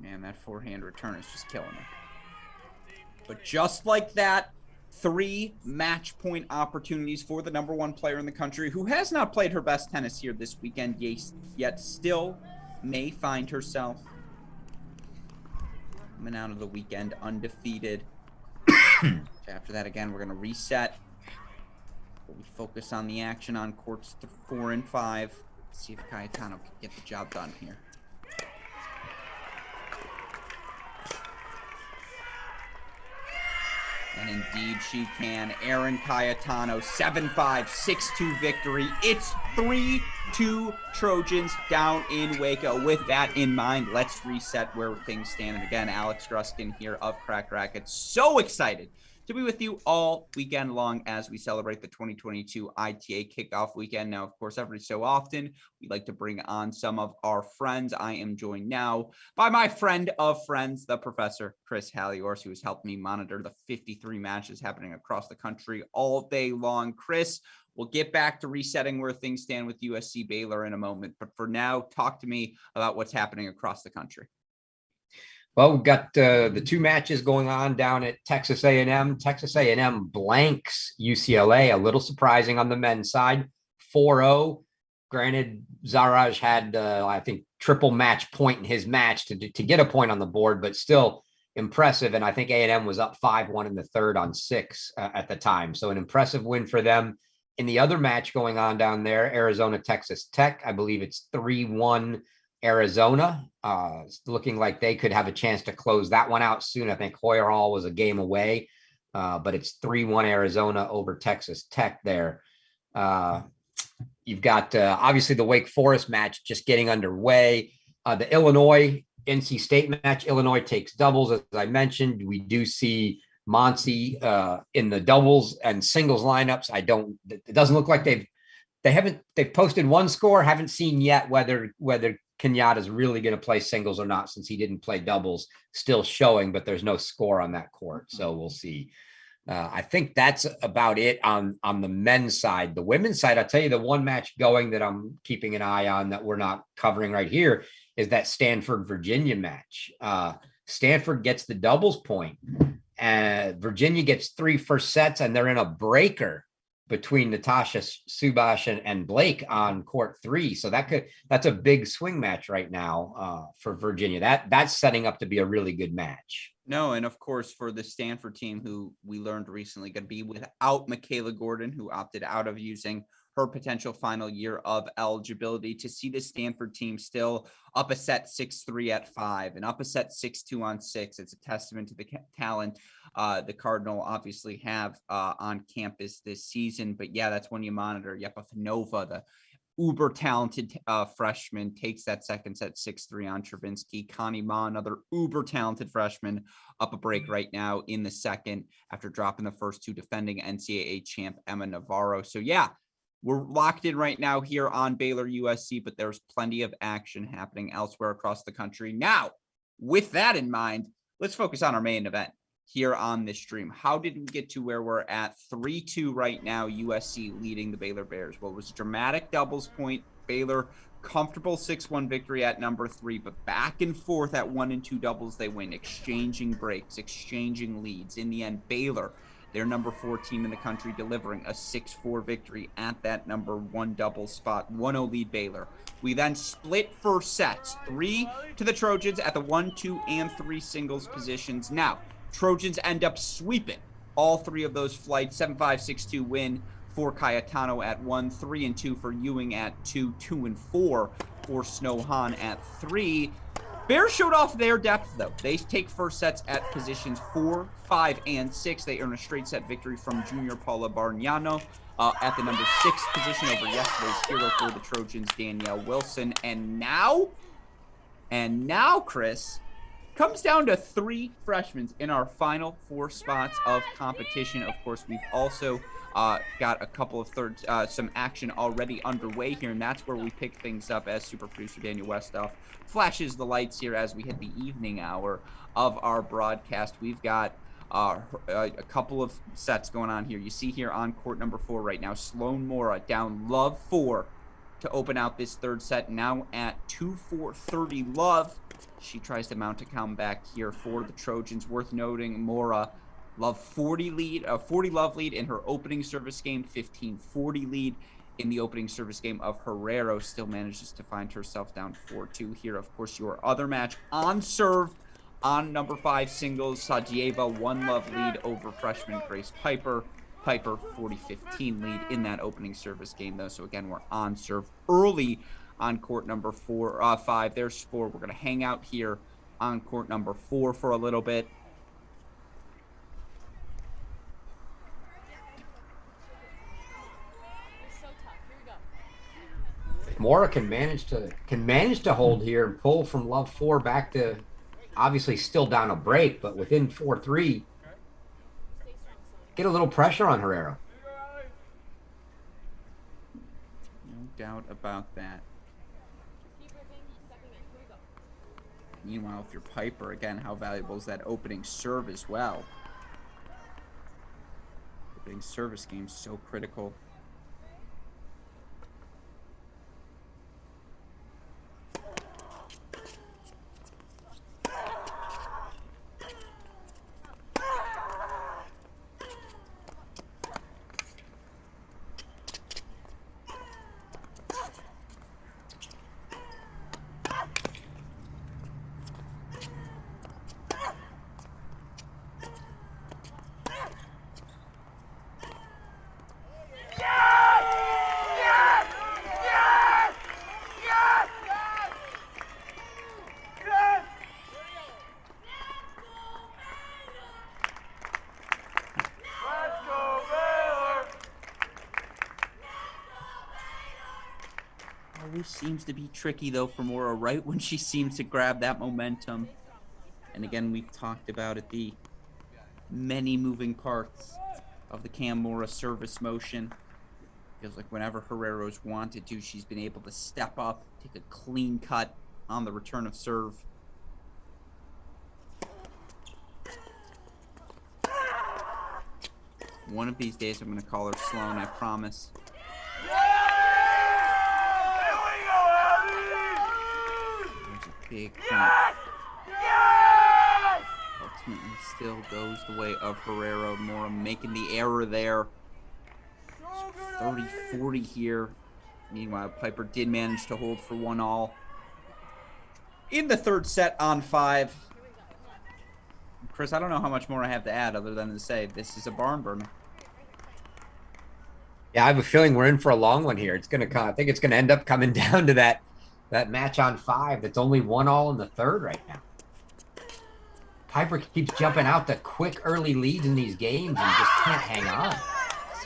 Man, that forehand return is just killing her. But just like that, 3 match point opportunities for the #1 player in the country who has not played her best tennis here this weekend, yet still may find herself coming out of the weekend undefeated. After that, again, we're going to reset. We focus on the action on courts 4 and 5. See if Cayetano can get the job done here. And indeed she can. Erin Cayetano, 7-5, 6-2 victory. It's 3-2 Trojans down in Waco. With that in mind, let's reset where things stand. And again, Alex Gruskin here of Cracked Racquets. So excited to be with you all weekend long as we celebrate the 2022 ITA Kickoff weekend. Now, of course, every so often, we like to bring on some of our friends. I am joined now by my friend of friends, the Professor Chris Halliors, who has helped me monitor the 53 matches happening across the country all day long. Chris, we'll get back to resetting where things stand with USC Baylor in a moment. But for now, talk to me about what's happening across the country. Well, we've got the 2 matches going on down at Texas A&M. Texas A&M blanks UCLA, a little surprising on the men's side, 4-0. Granted, Zaraj had, I think, triple match point in his match to get a point on the board, but still impressive. And I think A&M was up 5-1 in the third on 6 at the time. So an impressive win for them. In the other match going on down there, Arizona, Texas Tech, I believe it's 3-1 Arizona. Looking like they could have a chance to close that one out soon. I think Hoyer Hall was a game away, but it's 3-1 Arizona over Texas Tech there. You've got obviously the Wake Forest match just getting underway. The Illinois NC State match, Illinois takes doubles. As I mentioned, we do see Monty in the doubles and singles lineups. It doesn't look like they've posted one score. Haven't seen yet whether Kenyatta's really going to play singles or not, since he didn't play doubles, still showing, but there's no score on that court. So we'll see. I think that's about it on the men's side. The women's side, I'll tell you, the one match going that I'm keeping an eye on that we're not covering right here is that Stanford-Virginia match. Stanford gets the doubles point, and Virginia gets 3 first sets, and they're in a breaker between Natasha Subhash and Blake on court 3. So that's a big swing match right now for Virginia. That's setting up to be a really good match. No, and of course, for the Stanford team, who we learned recently going to be without Michaela Gordon, who opted out of using her potential final year of eligibility, to see the Stanford team still up a set 6-3 at 5 and up a set 6-2 on 6. It's a testament to the talent the Cardinal obviously have on campus this season. But yeah, that's when you monitor. Yepafanova, the uber talented freshman, takes that second set 6-3 on Travinsky. Connie Ma, another uber talented freshman, up a break right now in the second after dropping the first 2, defending NCAA champ Emma Navarro. So yeah, we're locked in right now here on Baylor USC, but there's plenty of action happening elsewhere across the country. Now, with that in mind, let's focus on our main event here on this stream. How did we get to where we're at 3-2 right now, USC leading the Baylor Bears? Well, it was a dramatic doubles point. Baylor, comfortable 6-1 victory at number 3, but back and forth at 1 and 2 doubles, they win, exchanging breaks, exchanging leads. In the end, Baylor, their number 4 team in the country, delivering a 6-4 victory at that number 1 double spot. 1-0 lead Baylor. We then split first sets, 3 to the Trojans at the 1, 2, and 3 singles positions. Now, Trojans end up sweeping all 3 of those flights. 7-5, 6-2 win for Cayetano at 1, 3 and 2 for Ewing at 2, 2 and 4 for Snohan at 3. Bears showed off their depth, though. They take first sets at positions 4, 5, and 6. They earn a straight set victory from junior Paula Bargnano at the number 6 position over yesterday's hero for the Trojans, Danielle Wilson. And now, Chris, comes down to 3 freshmen in our final 4 spots of competition. Of course, we've also got a couple of some action already underway here, and that's where we pick things up as super producer Daniel Westoff flashes the lights here as we hit the evening hour of our broadcast. We've got a couple of sets going on here. You see here on court number 4 right now, Sloan Mora down Love 4 to open out this third set, now at 2-4, 30 Love. She tries to mount a comeback here for the Trojans. Worth noting, Mora, Love 40 Love lead in her opening service game, 15-40 lead in the opening service game of Herrero. Still manages to find herself down 4-2 here. Of course, your other match on serve on number 5 singles, Sajieva 1 Love lead over freshman Grace Piper. Piper 40-15 lead in that opening service game, though. So again, we're on serve early on court number 5. There's 4. We're going to hang out here on court number 4 for a little bit. Mora can manage to hold here and pull from Love 4 back to, obviously still down a break, but within 4-3, get a little pressure on Herrero. No doubt about that. Meanwhile, if you're Piper, again, how valuable is that opening serve as well? Opening service game so critical. Seems to be tricky, though, for Mora right when she seems to grab that momentum. And again, we've talked about it, the many moving parts of the Cam Mora service motion. Feels like whenever Herrero's wanted to, she's been able to step up, take a clean cut on the return of serve. One of these days, I'm going to call her Sloan, I promise. There's a big point. Ultimately, still goes the way of Herrero. Mora making the error there. 30-40 here. Meanwhile, Piper did manage to hold for 1-all in the third set on 5. Chris, I don't know how much more I have to add other than to say this is a barn burner. Yeah, I have a feeling we're in for a long one here. I think it's gonna end up coming down to that match on 5 that's only 1-all in the third right now. Piper keeps jumping out the quick early leads in these games and just can't hang on.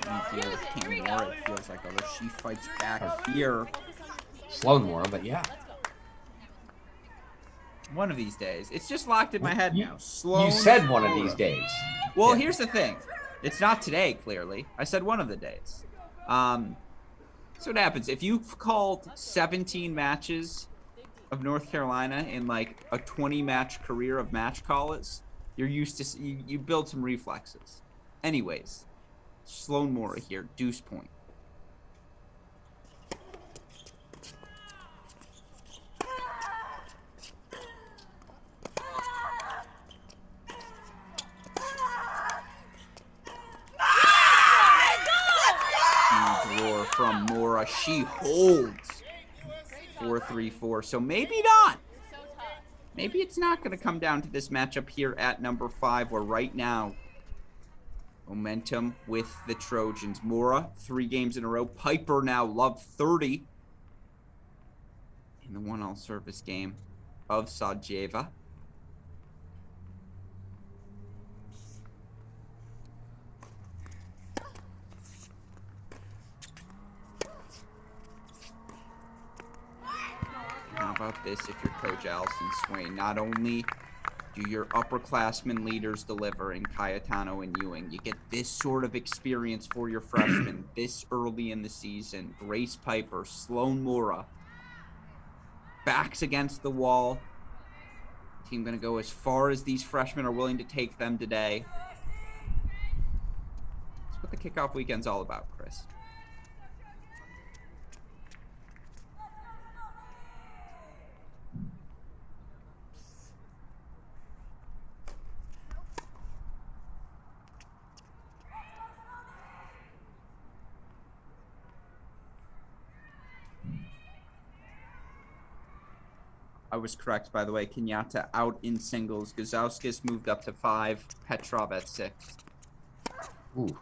Same deal with Cam Mora, it feels like, although she fights back here. Sloan Mora, but yeah. One of these days. It's just locked in my head now. Sloan You said one of Mora. these days. Well, Yeah. here's the thing. It's not today, clearly. I said one of the days. So what happens? If you've called 17 matches of North Carolina in like a 20-match career of match callers, you're used to, you build some reflexes. Anyways, Sloan Mora here, deuce point. Huge roar from Mora. She holds 4-3-4. So maybe not. Maybe it's not going to come down to this matchup here at number 5, where right now, momentum with the Trojans. Mora, 3 games in a row. Piper now love 30 in the 1-all service game of Sajeva. How about this if you're Coach Allison Swain? Not only do your upperclassmen leaders deliver in Cayetano and Ewing, you get this sort of experience for your freshmen this early in the season. Grace Piper, Sloan Mora, backs against the wall. Team going to go as far as these freshmen are willing to take them today. That's what the kickoff weekend's all about, Chris. I was correct, by the way. Kenyatta out in singles. Guzauskis moved up to 5. Petrov at 6. Ooh.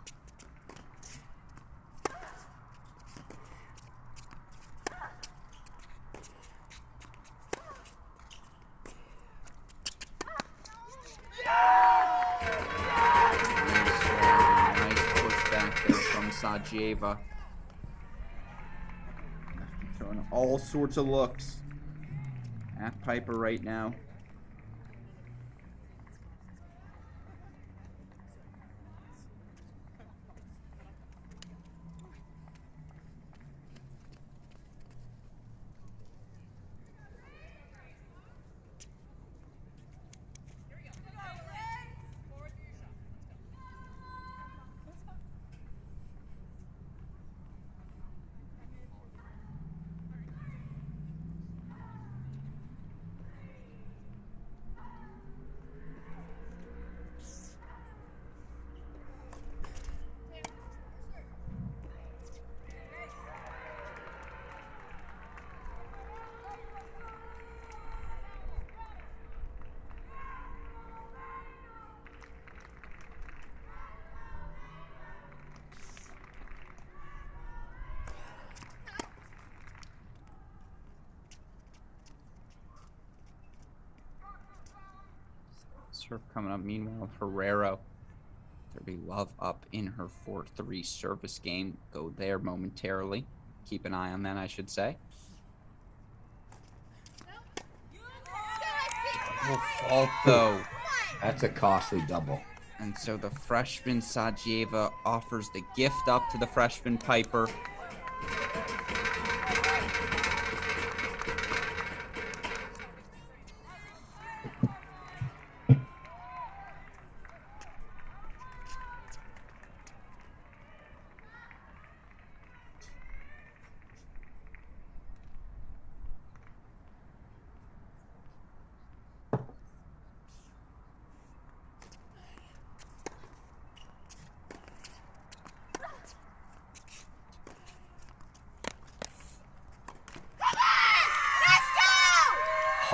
Nice pushback there from Sajeva. Throwing all sorts of looks at Piper right now. Serve coming up. Meanwhile, Herrero, 30 love up in her 4-3 service game. Go there momentarily. Keep an eye on that, I should say. Double fault, though. That's a costly double. And so the freshman Sajeva offers the gift up to the freshman Piper.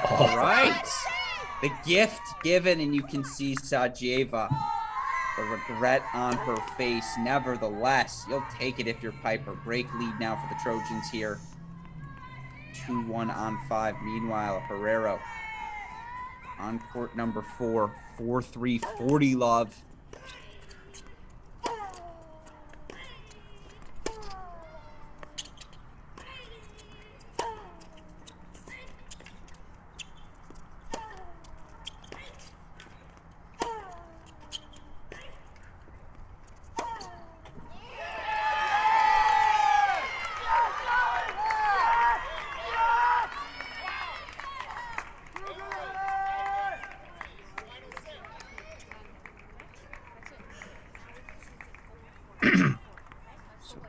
All right. The gift given, and you can see Sajeva, the regret on her face. Nevertheless, you'll take it if you're Piper. Break lead now for the Trojans here. 2-1 on 5. Meanwhile, Herrero on court number 4. 4-3, 40 love.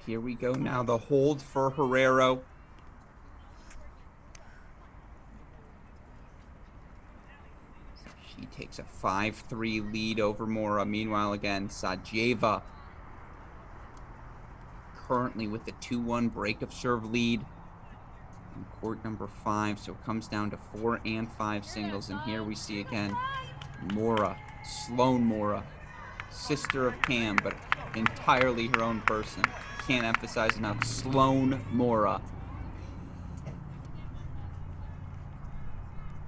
Here we go now, the hold for Herrero. She takes a 5-3 lead over Mora. Meanwhile, again, Sajeva currently with a 2-1 break of serve lead in court number 5. So it comes down to 4 and 5 singles. And here we see again Mora, Sloan Mora, sister of Cam, but entirely her own person. Can't emphasize enough. Sloan Mora.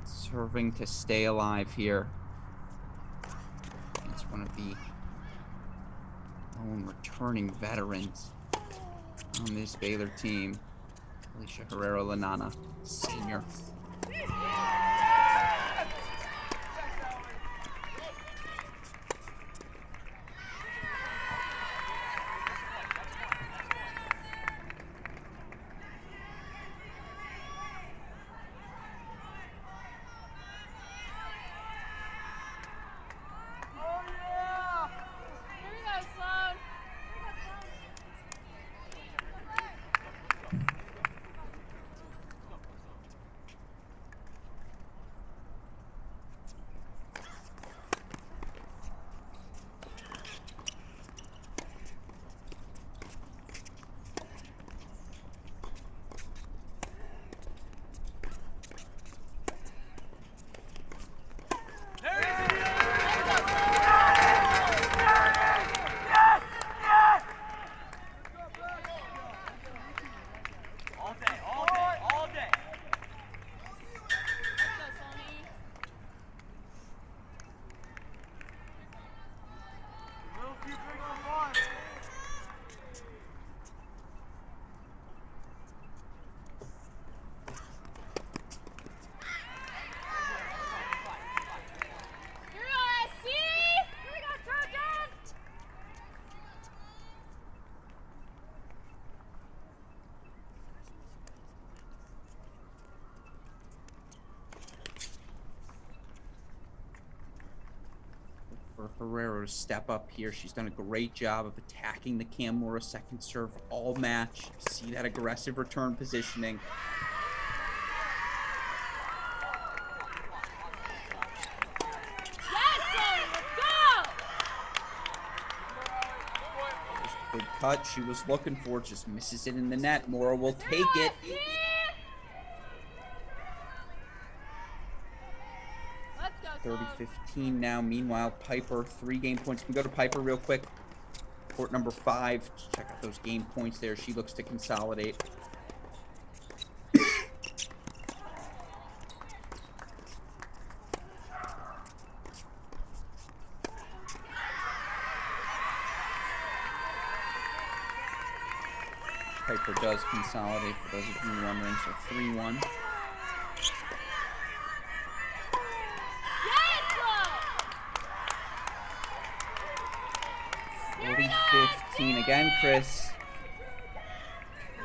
Serving to stay alive here. It's one of the lone returning veterans on this Baylor team. Alicia Herrero-Lanana, senior. Herrero to step up here. She's done a great job of attacking the Cam Mora second serve all match. See that aggressive return positioning. Good cut she was looking for, just misses it in the net. Mora will take it. 30-15 now. Meanwhile, Piper, 3 game points. Can we go to Piper real quick? Court number 5. Check out those game points there. She looks to consolidate. Piper does consolidate, for those of you wondering. So 3-1. 40-15 again, Chris.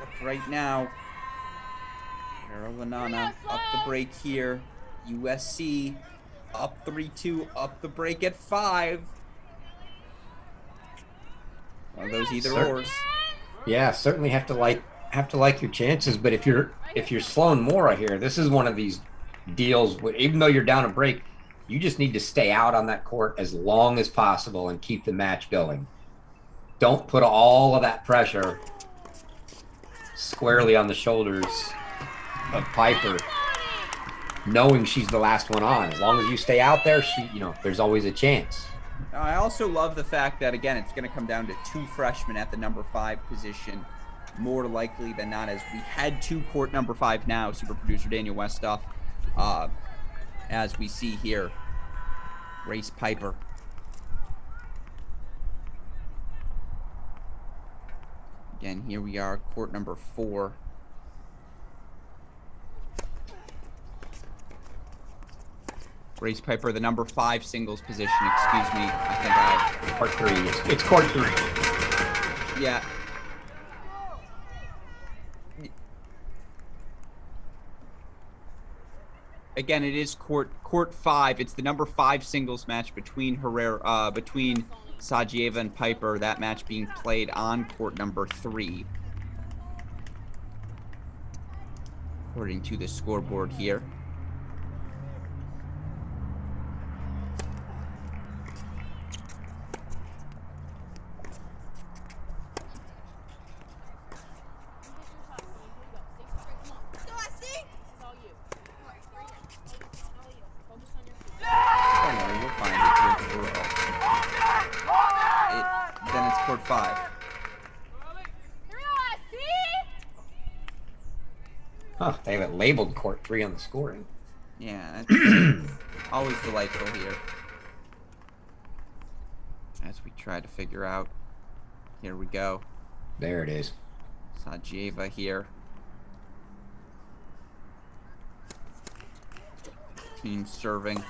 Look right now. Herrero-Lanana up the break here. USC up 3-2, up the break at 5. One of those either ors. Yeah, certainly have to like your chances. But if you're Sloan Mora here, this is one of these deals where even though you're down a break, you just need to stay out on that court as long as possible and keep the match going. Don't put all of that pressure squarely on the shoulders of Piper. knowing she's the last one on. As long as you stay out there, there's always a chance. I also love the fact that, again, it's going to come down to 2 freshmen at the number 5 position, more likely than not, as we head to court number 5 now. Super producer Daniel Westoff, as we see here, Grace Piper. Again, here we are, court number 4. Grace Piper, the number 5 singles position, excuse me. I think Court 3. It's court 3. Yeah. Again, it is court 5. It's the number 5 singles match between Sajieva and Piper. That match being played on court number 3. According to the scoreboard here. They have it labeled court 3 on the scoring. Yeah, that's always delightful here. As we try to figure out. Here we go. There it is. Sajieva here. Team serving.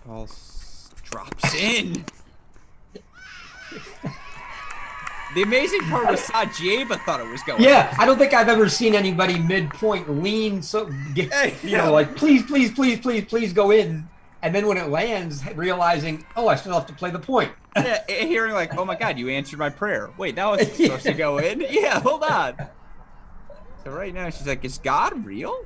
Ball drops in. The amazing part was Sajieva thought it was going. Yeah, I don't think I've ever seen anybody midpoint lean like please go in, and then when it lands, realizing, oh, I still have to play the point. Yeah, hearing like, oh my God, you answered my prayer. Wait, that wasn't supposed to go in. Yeah, hold on. So right now she's like, is God real?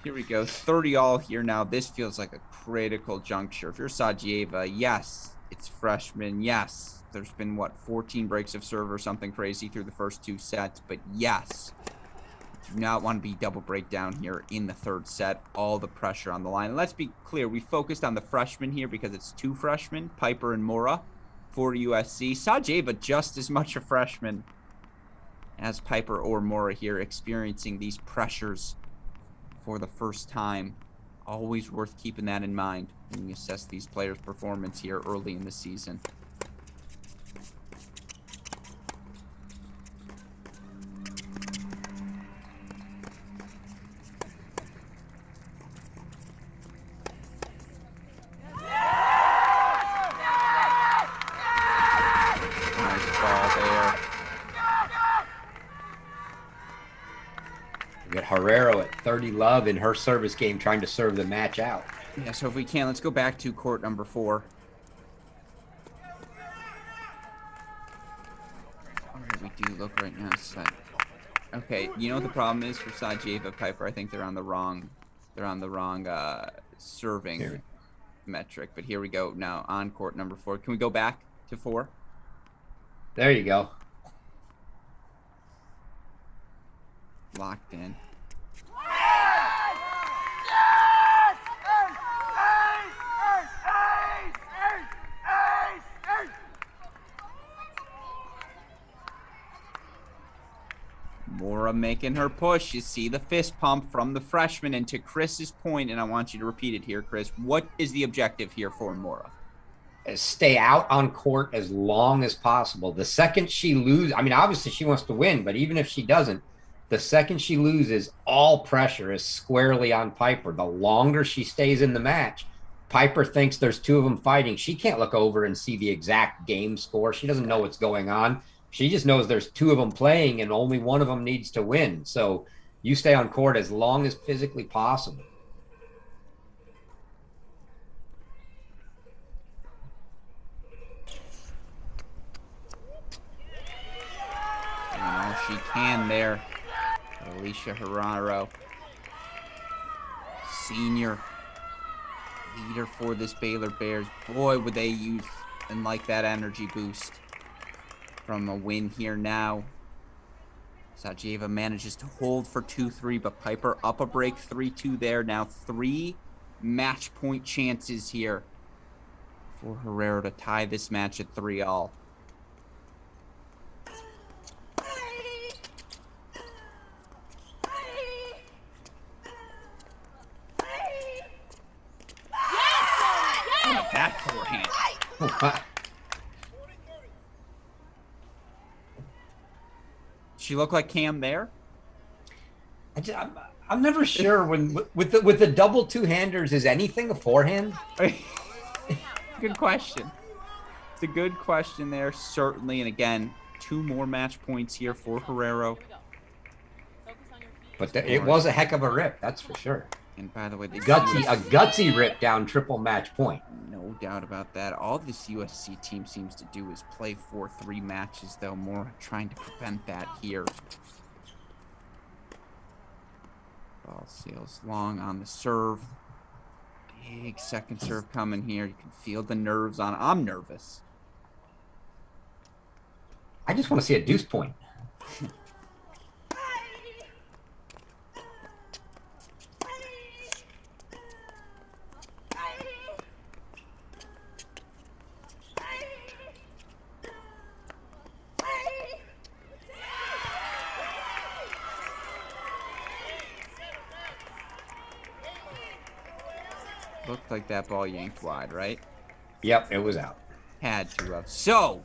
Here we go, 30 all here now. This feels like a critical juncture. If you're Sajieva, yes, it's freshman. Yes, there's been, 14 breaks of serve or something crazy through the first 2 sets. But yes, do not want to be double breakdown here in the 3rd set. All the pressure on the line. And let's be clear, we focused on the freshmen here because it's 2 freshmen, Piper and Mora, for USC. Sajieva just as much a freshman as Piper or Mora here, experiencing these pressures for the first time. Always worth keeping that in mind when you assess these players' performance here early in the season. Nice ball there. We got Herrero at 30 love in her service game, trying to serve the match out. Yeah, so if we can, let's go back to court number 4. Where do we do look right now? Okay, you know what the problem is for Sajieva, Piper? I think they're on the wrong serving Here. metric. But here we go now on court number 4. Can we go back to 4? There you go. Locked in. Mora making her push. You see the fist pump from the freshman. And to Chris's point, and I want you to repeat it here, Chris, what is the objective here for Mora? Stay out on court as long as possible. The second she loses, I mean, obviously she wants to win, but even if she doesn't, the second she loses, all pressure is squarely on Piper. The longer she stays in the match, Piper thinks there's 2 of them fighting. She can't look over and see the exact game score. She doesn't know what's going on. She just knows there's 2 of them playing and only one of them needs to win. So You stay on court as long as physically possible. Doing all she can there. Alicia Herrero, senior leader for this Baylor Bears. Boy, would they use and like that energy boost from a win here now. Sajeva manages to hold for 2-3, but Piper up a break 3-2 there. Now 3 match point chances here for Herrero to tie this match at 3-all. That forehand. She look like Cam there? I'm never sure when with the double two-handers, is anything a forehand? Good question. It's a good question there, certainly. And again, 2 more match points here for Herrero. But it was a heck of a rip, that's for sure. And by the way, a gutsy rip down triple match point. No doubt about that. All this USC team seems to do is play 4-3 matches, though. More trying to prevent that here. Ball sails long on the serve. Big second serve coming here. You can feel the nerves on. I'm nervous. I just want to see a deuce point. Looked like that ball yanked wide, right? Yep, it was out. Had to have. So,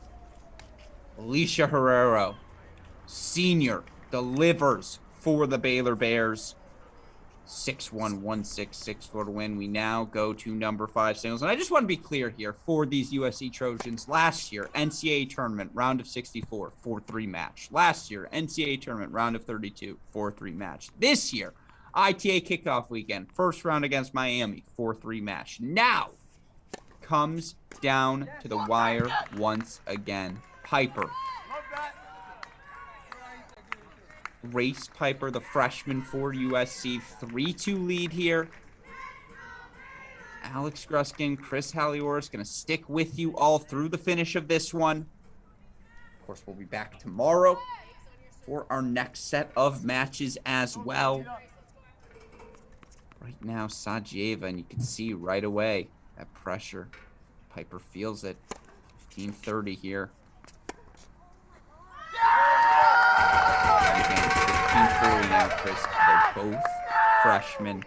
Alicia Herrero, senior, delivers for the Baylor Bears. 6-1, 1-6, 6-4 to win. We now go to number 5 singles. And I just want to be clear here for these USC Trojans. Last year, NCAA tournament, round of 64, 4-3 match. Last year, NCAA tournament, round of 32, 4-3 match. This year, ITA kickoff weekend, first round against Miami, 4-3 match. Now comes down to the wire once again. Piper. Race Piper, the freshman for USC, 3-2 lead here. Alex Gruskin, Chris Halioris going to stick with you all through the finish of this one. Of course, we'll be back tomorrow for our next set of matches as well. Right now, Sajeva, and you can see right away that pressure. Piper feels it. 15-30 here. 15-40 now, Chris. They're both freshmen.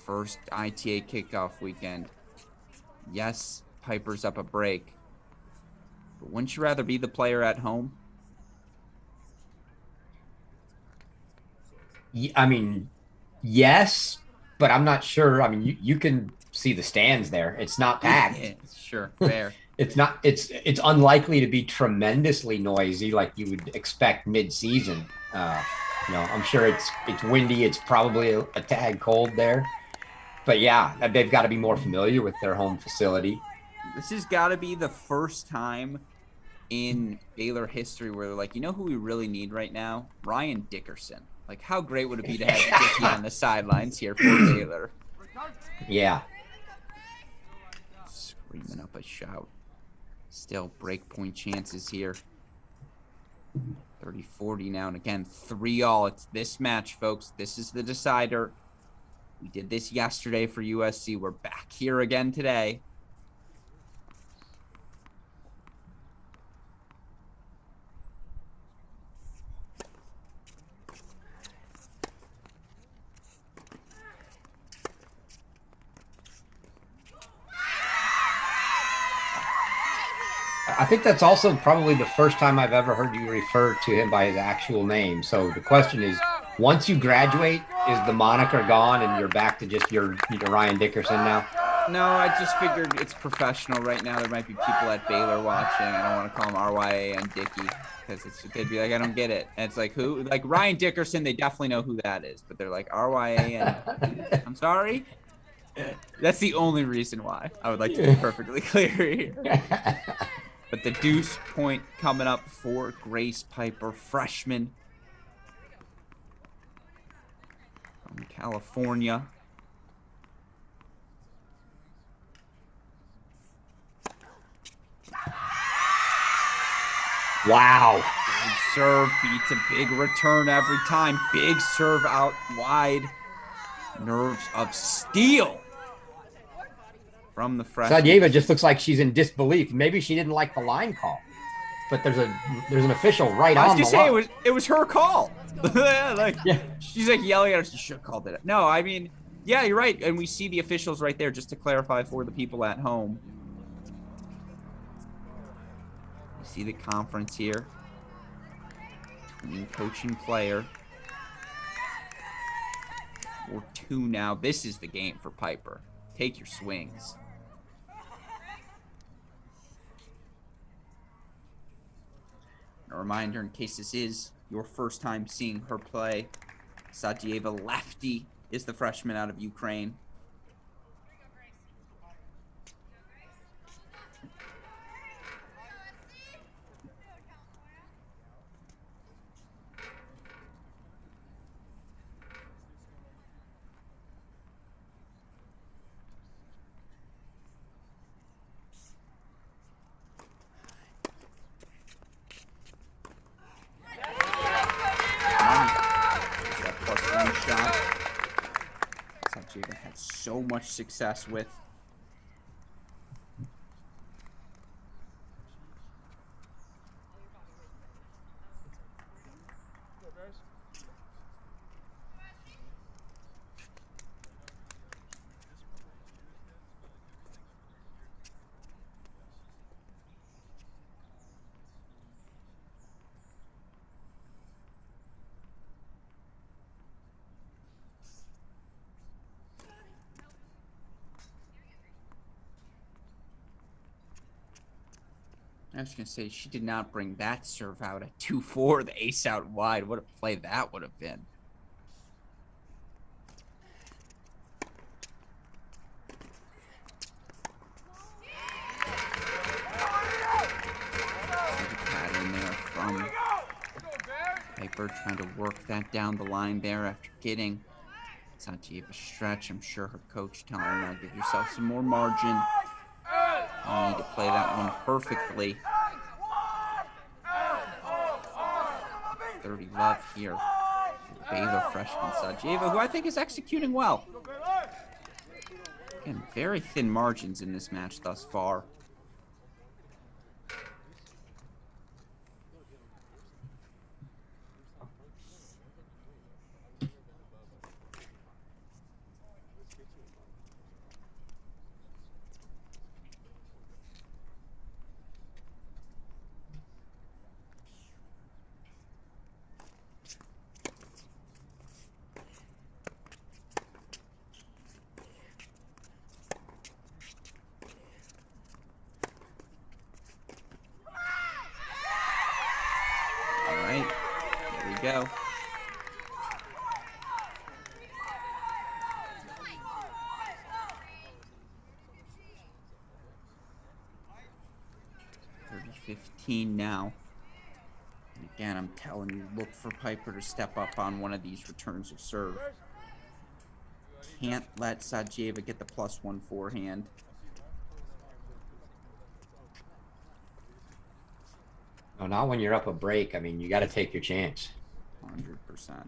First ITA kickoff weekend. Yes, Piper's up a break. But wouldn't you rather be the player at home? I mean, yes, but I'm not sure. I mean, you can see the stands there. It's not packed. Yeah, sure, fair. It's not. It's unlikely to be tremendously noisy like you would expect mid-season. I'm sure it's windy. It's probably a tad cold there, but yeah, they've got to be more familiar with their home facility. This has got to be the first time in Baylor history where they're like, you know who we really need right now? Ryan Dickerson. Like, how great would it be to have Dickey on the sidelines here for Baylor? Yeah. Screaming up a shout. Still break point chances here. 30-40 now, and again, 3-all. It's this match, folks. This is the decider. We did this yesterday for USC. We're back here again today. I think that's also probably the first time I've ever heard you refer to him by his actual name. So the question is, once you graduate, is the moniker gone and you're back to just your Ryan Dickerson now? No, I just figured it's professional right now. There might be people at Baylor watching. I don't want to call them RYA and Dickey because they'd be like, I don't get it. And it's like, who? Like Ryan Dickerson, they definitely know who that is. But they're like, RYA and I'm sorry? That's the only reason why I would like to be perfectly clear here. But the deuce point coming up for Grace Piper, freshman from California. Wow. Big serve beats a big return every time. Big serve out wide. Nerves of steel from the freshman. Sadieva just looks like she's in disbelief. Maybe she didn't like the line call, but there's an official right on the line. I was gonna say it was her call. She's like yelling at us. You should have called it. No, I mean, yeah, you're right. And we see the officials right there just to clarify for the people at home. You see the conference here between coach and player. 4-2 now. This is the game for Piper. Take your swings. A reminder, in case this is your first time seeing her play, Sadieva lefty is the freshman out of Ukraine. Jada had so much success with. I was going to say, she did not bring that serve out at 2-4, the ace out wide. What a play that would have been. There's a pattern there from Piper trying to work that down the line there after getting Sadieva stretch. I'm sure her coach telling her, now give yourself some more margin. You need to play that one perfectly. 30 love here. Baylor freshman Sadieva, who I think is executing well. Again, very thin margins in this match thus far. Go. $30-15 now. And again, I'm telling you, look for Piper to step up on one of these returns of serve. Can't let Sadieva get the +1 forehand. No, not when you're up a break. I mean, you got to take your chance. 100%.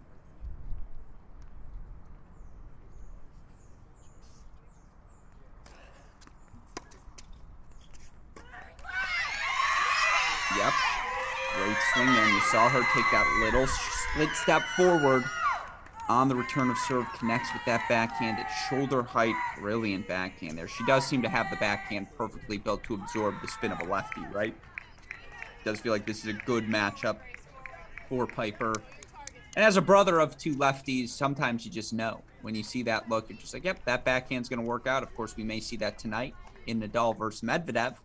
Yep. Great swing there. And you saw her take that little split step forward on the return of serve. Connects with that backhand at shoulder height. Brilliant backhand there. She does seem to have the backhand perfectly built to absorb the spin of a lefty, right? Does feel like this is a good matchup for Piper. And as a brother of two lefties, sometimes you just know. When you see that look, you're just like, yep, that backhand's going to work out. Of course, we may see that tonight in Nadal versus Medvedev.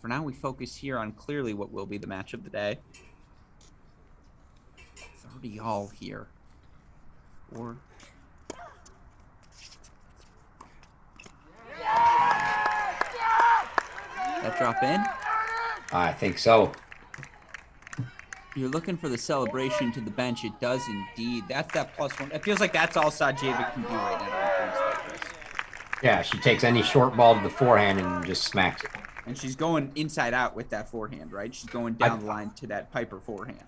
For now, we focus here on clearly what will be the match of the day. 30 all here. Or that drop in? I think so. You're looking for the celebration to the bench. It does indeed. That's that +1. It feels like that's all Sajeva can do right now. Yeah, she takes any short ball to the forehand and just smacks it. And she's going inside out with that forehand, right? She's going down the line to that Piper forehand.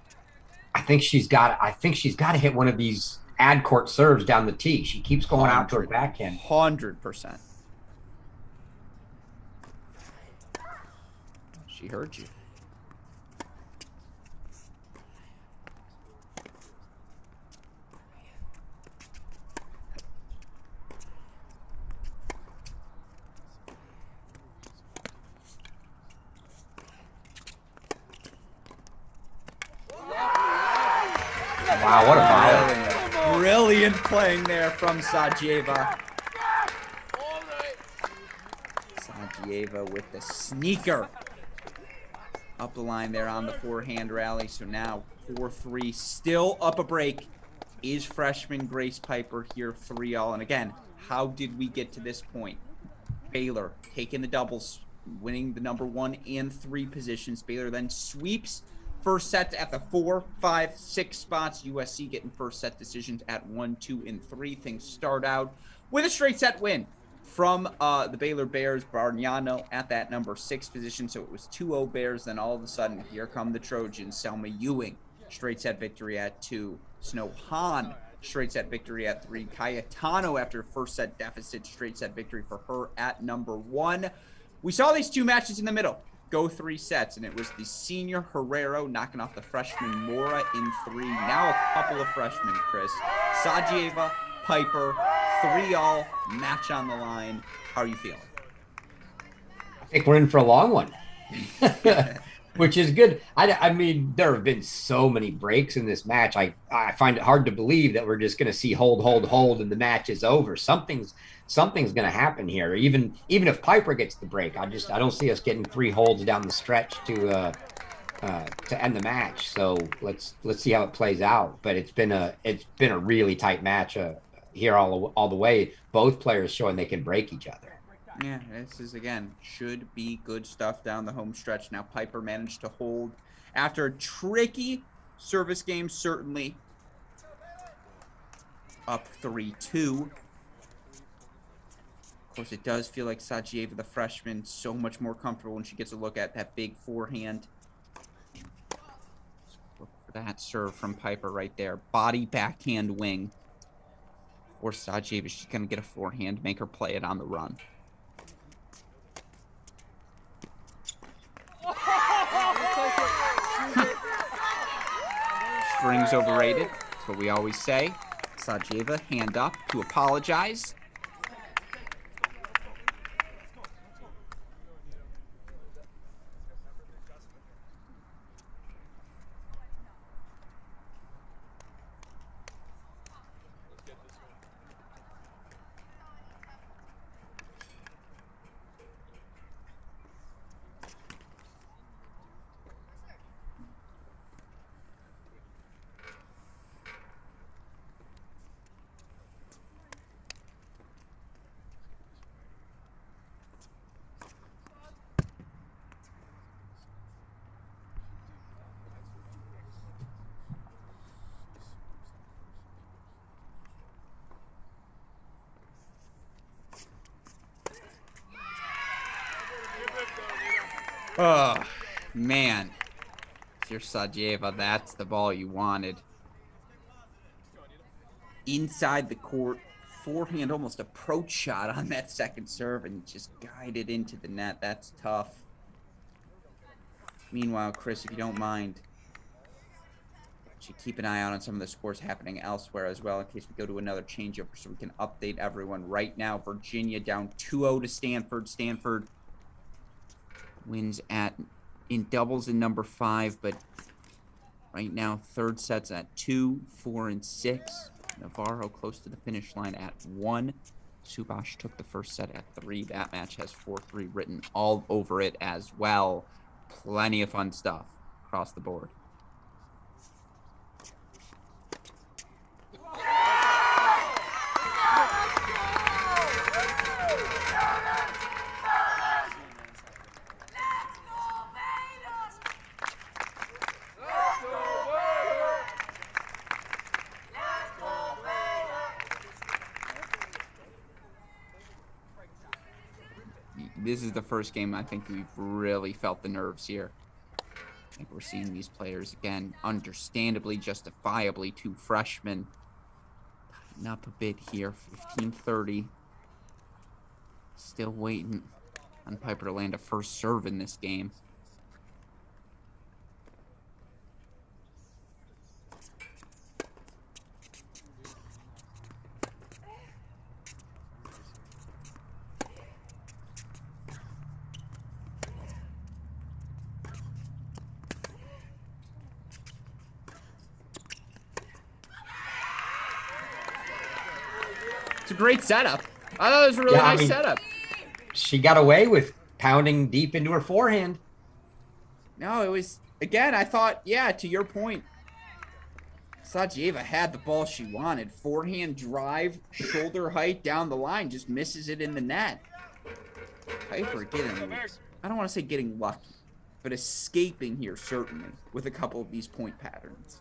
I think she's got to hit one of these ad court serves down the tee. She keeps going out to her backhand. 100%. She heard you. Wow, what a volley. Brilliant playing there from Sajeva. Sajeva with the sneaker. Up the line there on the forehand rally. So now 4-3, still up a break. Is freshman Grace Piper here 3-all? And again, how did we get to this point? Baylor taking the doubles, winning the number 1 and 3 positions. Baylor then sweeps first sets at the 4, 5, 6 spots. USC getting first set decisions at 1, 2, and 3. Things start out with a straight set win from the Baylor Bears. Bargnano at that number 6 position. So it was 2-0 Bears. Then all of a sudden, here come the Trojans. Selma Ewing, straight set victory at 2. Snow Hahn, straight set victory at 3. Cayetano, after first set deficit, straight set victory for her at number 1. We saw these two matches in the middle go 3 sets, and it was the senior Herrero knocking off the freshman Mora in 3. Now a couple of freshmen, Chris. Sajeva, Piper, 3-all, match on the line. How are you feeling? I think we're in for a long one, which is good. I mean, there have been so many breaks in this match. I find it hard to believe that we're just going to see hold, and the match is over. Something's going to happen here. Even if Piper gets the break, I don't see us getting 3 holds down the stretch to end the match. So let's see how it plays out. But it's been a really tight match here all the way. Both players showing they can break each other. Yeah, this is, again, should be good stuff down the home stretch. Now Piper managed to hold after a tricky service game, certainly up 3-2. Of course, it does feel like Sajeva, the freshman, so much more comfortable when she gets a look at that big forehand. Look for that serve from Piper right there. Body backhand wing. Or Sajeva, she's going to get a forehand, make her play it on the run. Strings overrated. That's what we always say. Sajeva, hand up to apologize. Oh, man. Dear Sajeva, that's the ball you wanted. Inside the court, forehand, almost approach shot on that second serve and just guided into the net. That's tough. Meanwhile, Chris, if you don't mind, should keep an eye out on some of the scores happening elsewhere as well in case we go to another changeover so we can update everyone. Right now, Virginia down 2-0 to Stanford. Stanford wins in doubles in number 5, but Right now, third set's at 2, 4, and 6. Navarro close to the finish line at 1. Subash took the first set at 3. That match has 4-3 written all over it as well. Plenty of fun stuff across the board. This is the first game I think we've really felt the nerves here. I think we're seeing these players again, understandably, justifiably, 2 freshmen. Tighten up a bit here, 15-30. Still waiting on Piper to land a first serve in this game. It's a great setup. I thought it was a really nice setup. She got away with pounding deep into her forehand. No, it was, again, I thought, yeah, to your point, Sajieva had the ball she wanted. Forehand drive, shoulder height down the line, just misses it in the net. Piper getting, I don't want to say getting lucky, but escaping here certainly with a couple of these point patterns.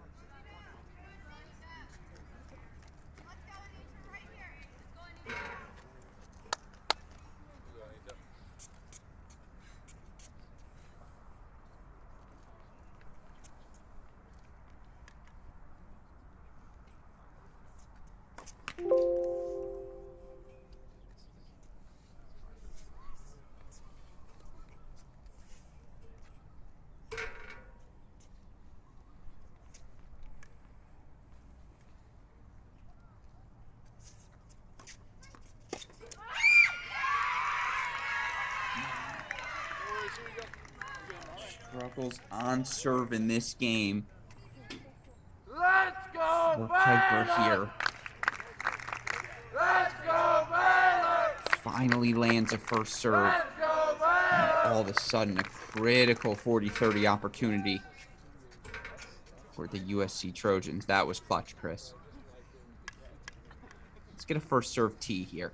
Struggles on serve in this game. Let's go, For Piper here. Let's go, Baylor! Finally lands a first serve. Let's go, Baylor! All of a sudden, a critical 40-30 opportunity for the USC Trojans. That was clutch, Chris. Let's get a first serve tee here.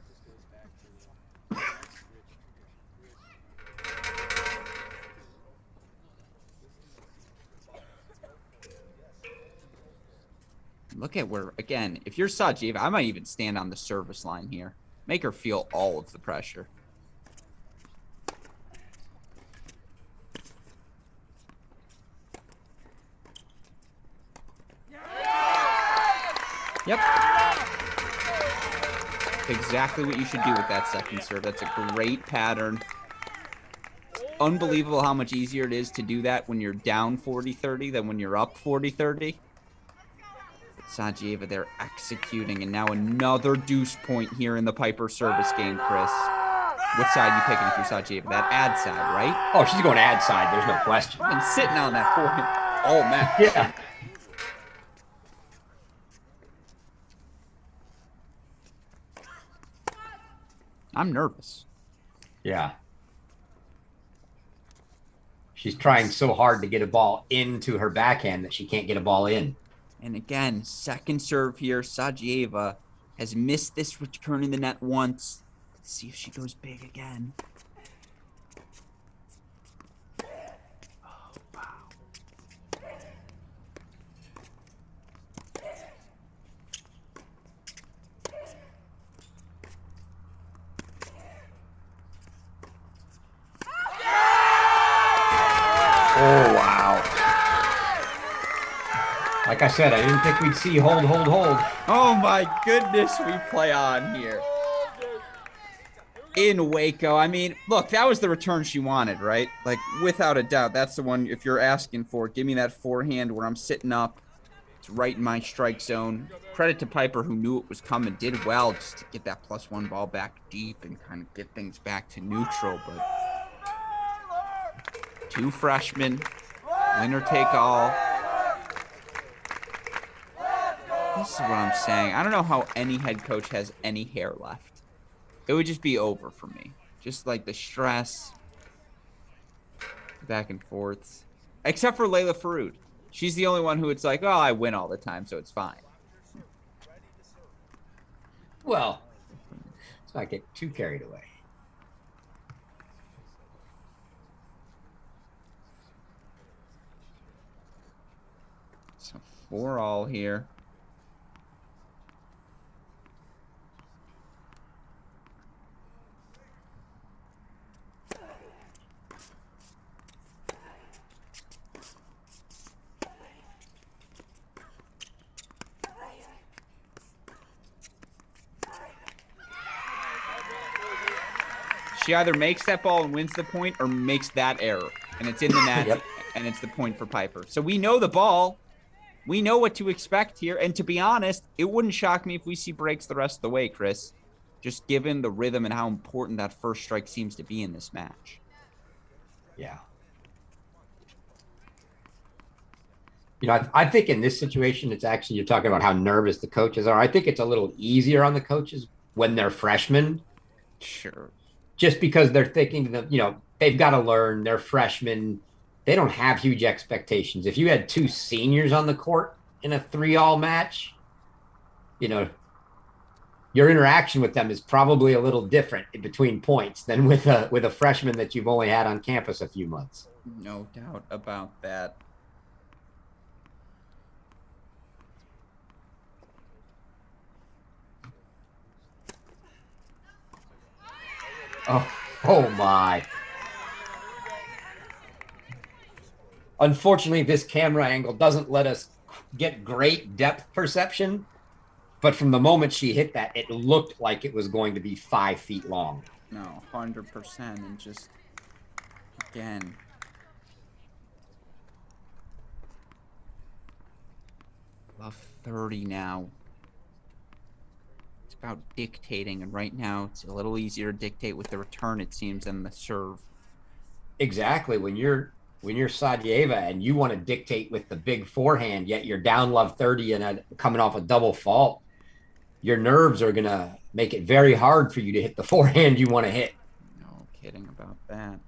Look at where, again, if you're Sajieva, I might even stand on the service line here. Make her feel all of the pressure. Yep. Exactly what you should do with that second serve. That's a great pattern. It's unbelievable how much easier it is to do that when you're down 40-30 than when you're up 40-30. Sajieva there executing, and now another deuce point here in the Piper service game, Chris. What side you picking for Sajieva? That ad side, right? Oh, she's going ad side. There's no question. I've been sitting on that forehand all match. Yeah. I'm nervous. Yeah. She's trying so hard to get a ball into her backhand that she can't get a ball in. And again, second serve here. Sajieva has missed this return in the net once. Let's see if she goes big again. Oh, wow. Oh, wow. Like I said, I didn't think we'd see hold. Oh my goodness, we play on here. In Waco. I mean, look, that was the return she wanted, right? Like, without a doubt, that's the one if you're asking for. Give me that forehand where I'm sitting up. It's right in my strike zone. Credit to Piper, who knew it was coming, did well just to get that +1 ball back deep and kind of get things back to neutral. But 2 freshmen, winner take all. This is what I'm saying. I don't know how any head coach has any hair left. It would just be over for me. Just like the stress, back and forths. Except for Layla Faroud. She's the only one who it's like, oh, I win all the time, so it's fine. Well, let's not get too carried away. So 4-all here. She either makes that ball and wins the point or makes that error. And it's in the net, Yep. And it's the point for Piper. So we know the ball. We know what to expect here. And to be honest, it wouldn't shock me if we see breaks the rest of the way, Chris. Just given the rhythm and how important that first strike seems to be in this match. Yeah. You know, I think in this situation, it's actually, you're talking about how nervous the coaches are. I think it's a little easier on the coaches when they're freshmen. Sure. Just because they're thinking that, you know, they've got to learn, they're freshmen. They don't have huge expectations. If you had 2 seniors on the court in a 3-all match, you know, your interaction with them is probably a little different in between points than with a freshman that you've only had on campus a few months. No doubt about that. Oh my. Unfortunately, this camera angle doesn't let us get great depth perception, but from the moment she hit that, it looked like it was going to be 5 feet long. No, 100%. And just, again. Love 30 now. It's about dictating, and right now it's a little easier to dictate with the return, it seems, than the serve. Exactly. When you're Sadyeva and you want to dictate with the big forehand, yet you're down love 30 and coming off a double fault, your nerves are going to make it very hard for you to hit the forehand you want to hit. No kidding about that.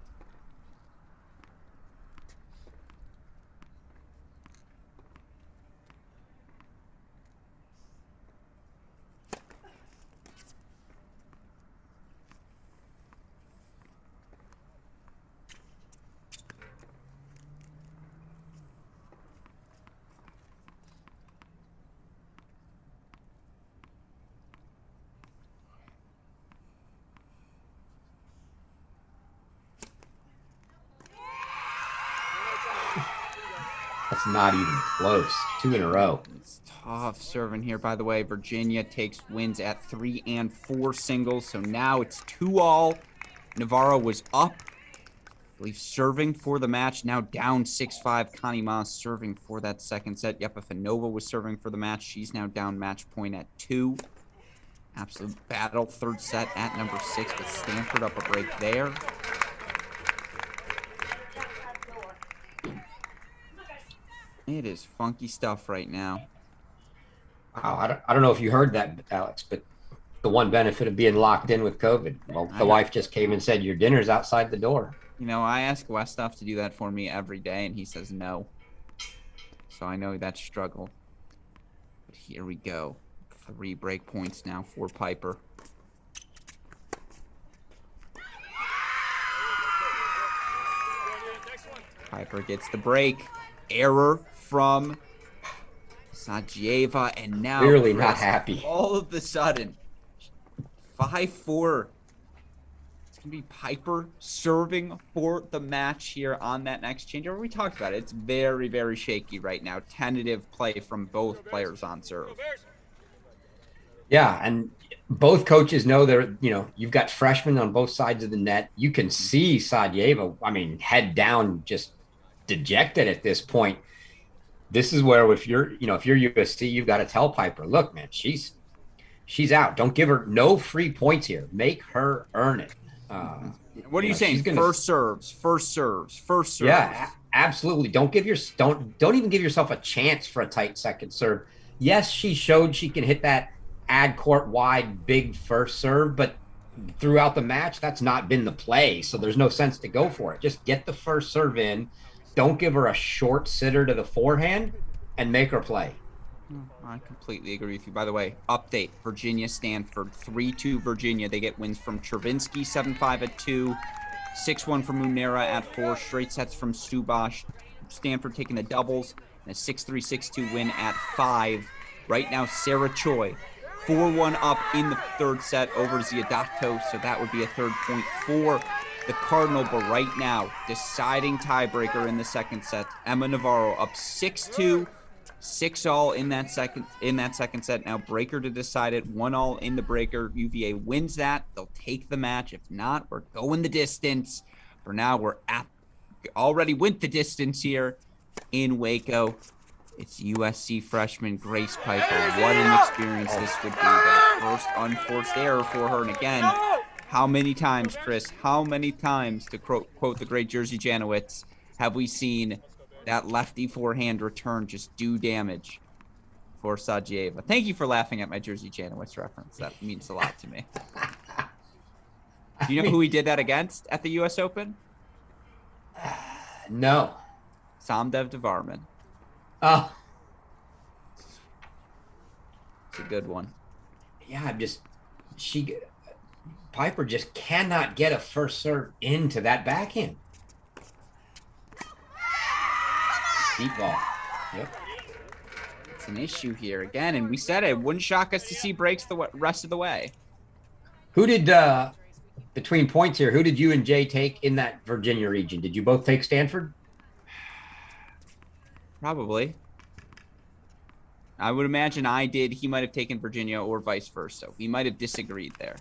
That's not even close. 2 in a row. It's tough serving here. By the way, Virginia wins at 3 and 4 singles. So now it's 2-all. Navarro was up, I believe, serving for the match. Now down 6-5. Connie Moss serving for that second set. Yepifanova was serving for the match. She's now down match point at 2. Absolute battle. Third set at number 6, but Stanford up a break there. It is funky stuff right now. Wow, I don't know if you heard that, Alex, but the one benefit of being locked in with COVID, well, the wife just came and said, your dinner's outside the door. You know, I ask Westhoff to do that for me every day, and he says no. So I know that struggle. But here we go. 3 break points now for Piper. Piper gets the break. Error from Sadyeva, and now Clearly not happy. All of a sudden, 5-4. It's gonna be Piper serving for the match here on that next changeover. We talked about it. It's very, very shaky right now. Tentative play from both players on serve. Yeah, and both coaches know they're, you know, you've got freshmen on both sides of the net. You can see Sadyeva, I mean, head down, just dejected at this point. This is where if you're USC, you've got to tell Piper, look, man, she's out. Don't give her no free points here. Make her earn it. What are you saying? First serves. Yeah, absolutely. Don't even give yourself a chance for a tight second serve. yes, she showed she can hit that ad court wide big first serve, but throughout the match, that's not been the play. So there's no sense to go for it. Just get the first serve in. Don't give her a short sitter to the forehand and make her play. I completely agree with you. By the way, update, Virginia, Stanford, 3-2 Virginia. They get wins from Chervinsky, 7-5 at 2, 6-1 from Munera at 4, straight sets from Subash. Stanford taking the doubles, and a 6-3, 6-2 win at 5. Right now, Sarah Choi, 4-1 up in the third set over Ziadato, so that would be a third point for the Cardinal. But right now, deciding tiebreaker in the second set, Emma Navarro up 6-2, 6-all in that second set. Now breaker to decide it, 1-all in the breaker. UVA wins that, they'll take the match. If not, we're going the distance. For now, we're already went the distance here in Waco. It's USC freshman Grace Piper. What an experience this would be. The first unforced error for her. And again, how many times, Chris, how many times, to quote the great Jersey Janowitz, have we seen that lefty forehand return just do damage for Sajieva? Thank you for laughing at my Jersey Janowitz reference. That means a lot to me. Do you know who he did that against at the U.S. Open? No. Samdev Devarman. Oh. It's a good one. Yeah, Piper just cannot get a first serve into that backhand. Deep ball. Yep. It's an issue here again, and we said it wouldn't shock us to see breaks the rest of the way. Who did, between points here, who did you and Jay take in that Virginia region? Did you both take Stanford? Probably. I would imagine I did. He might have taken Virginia or vice versa. We might have disagreed there.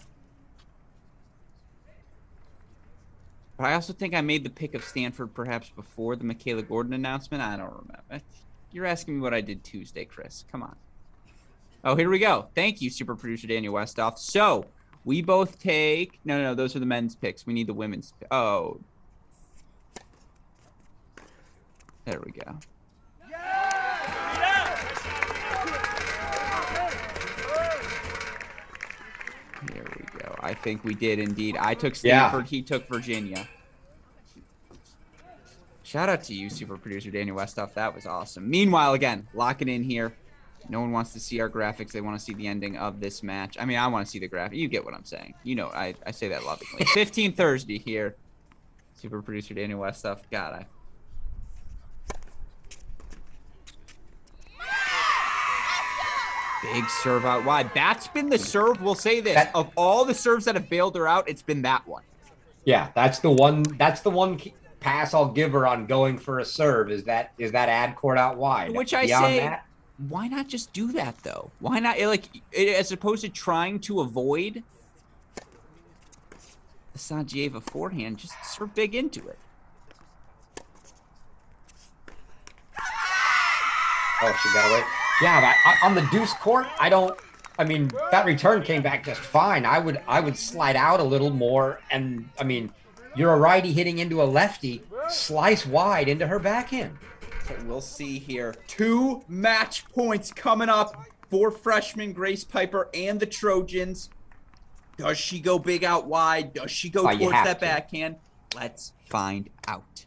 But I also think I made the pick of Stanford perhaps before the Michaela Gordon announcement. I don't remember. You're asking me what I did Tuesday, Chris. Come on. Oh, here we go. Thank you, super producer Daniel Westoff. So we both take... No, those are the men's picks. We need the women's. Oh. There we go. Here we go. I think we did indeed. I took Stanford. Yeah. He took Virginia. Shout out to you, super producer Daniel Westoff. That was awesome. Meanwhile, again, lock it in here. No one wants to see our graphics. They want to see the ending of this match. I mean, I want to see the graphic. You get what I'm saying. You know, I say that lovingly. 15 Thursday here. Super producer Daniel Westoff. God, big serve out wide. That's been the serve. We'll say this. Of all the serves that have bailed her out, it's been that one. Yeah, that's the one pass I'll give her on going for a serve is that ad court out wide. Which I say, why not just do that, though? Why not, like, as opposed to trying to avoid the Sajieva forehand, just serve big into it. Oh, she got away. Yeah, but on the deuce court, that return came back just fine. I would slide out a little more, and I mean, you're a righty hitting into a lefty, slice wide into her backhand. So we'll see here. 2 match points coming up for freshman Grace Piper and the Trojans. Does she go big out wide? Does she go towards that backhand? Let's find out.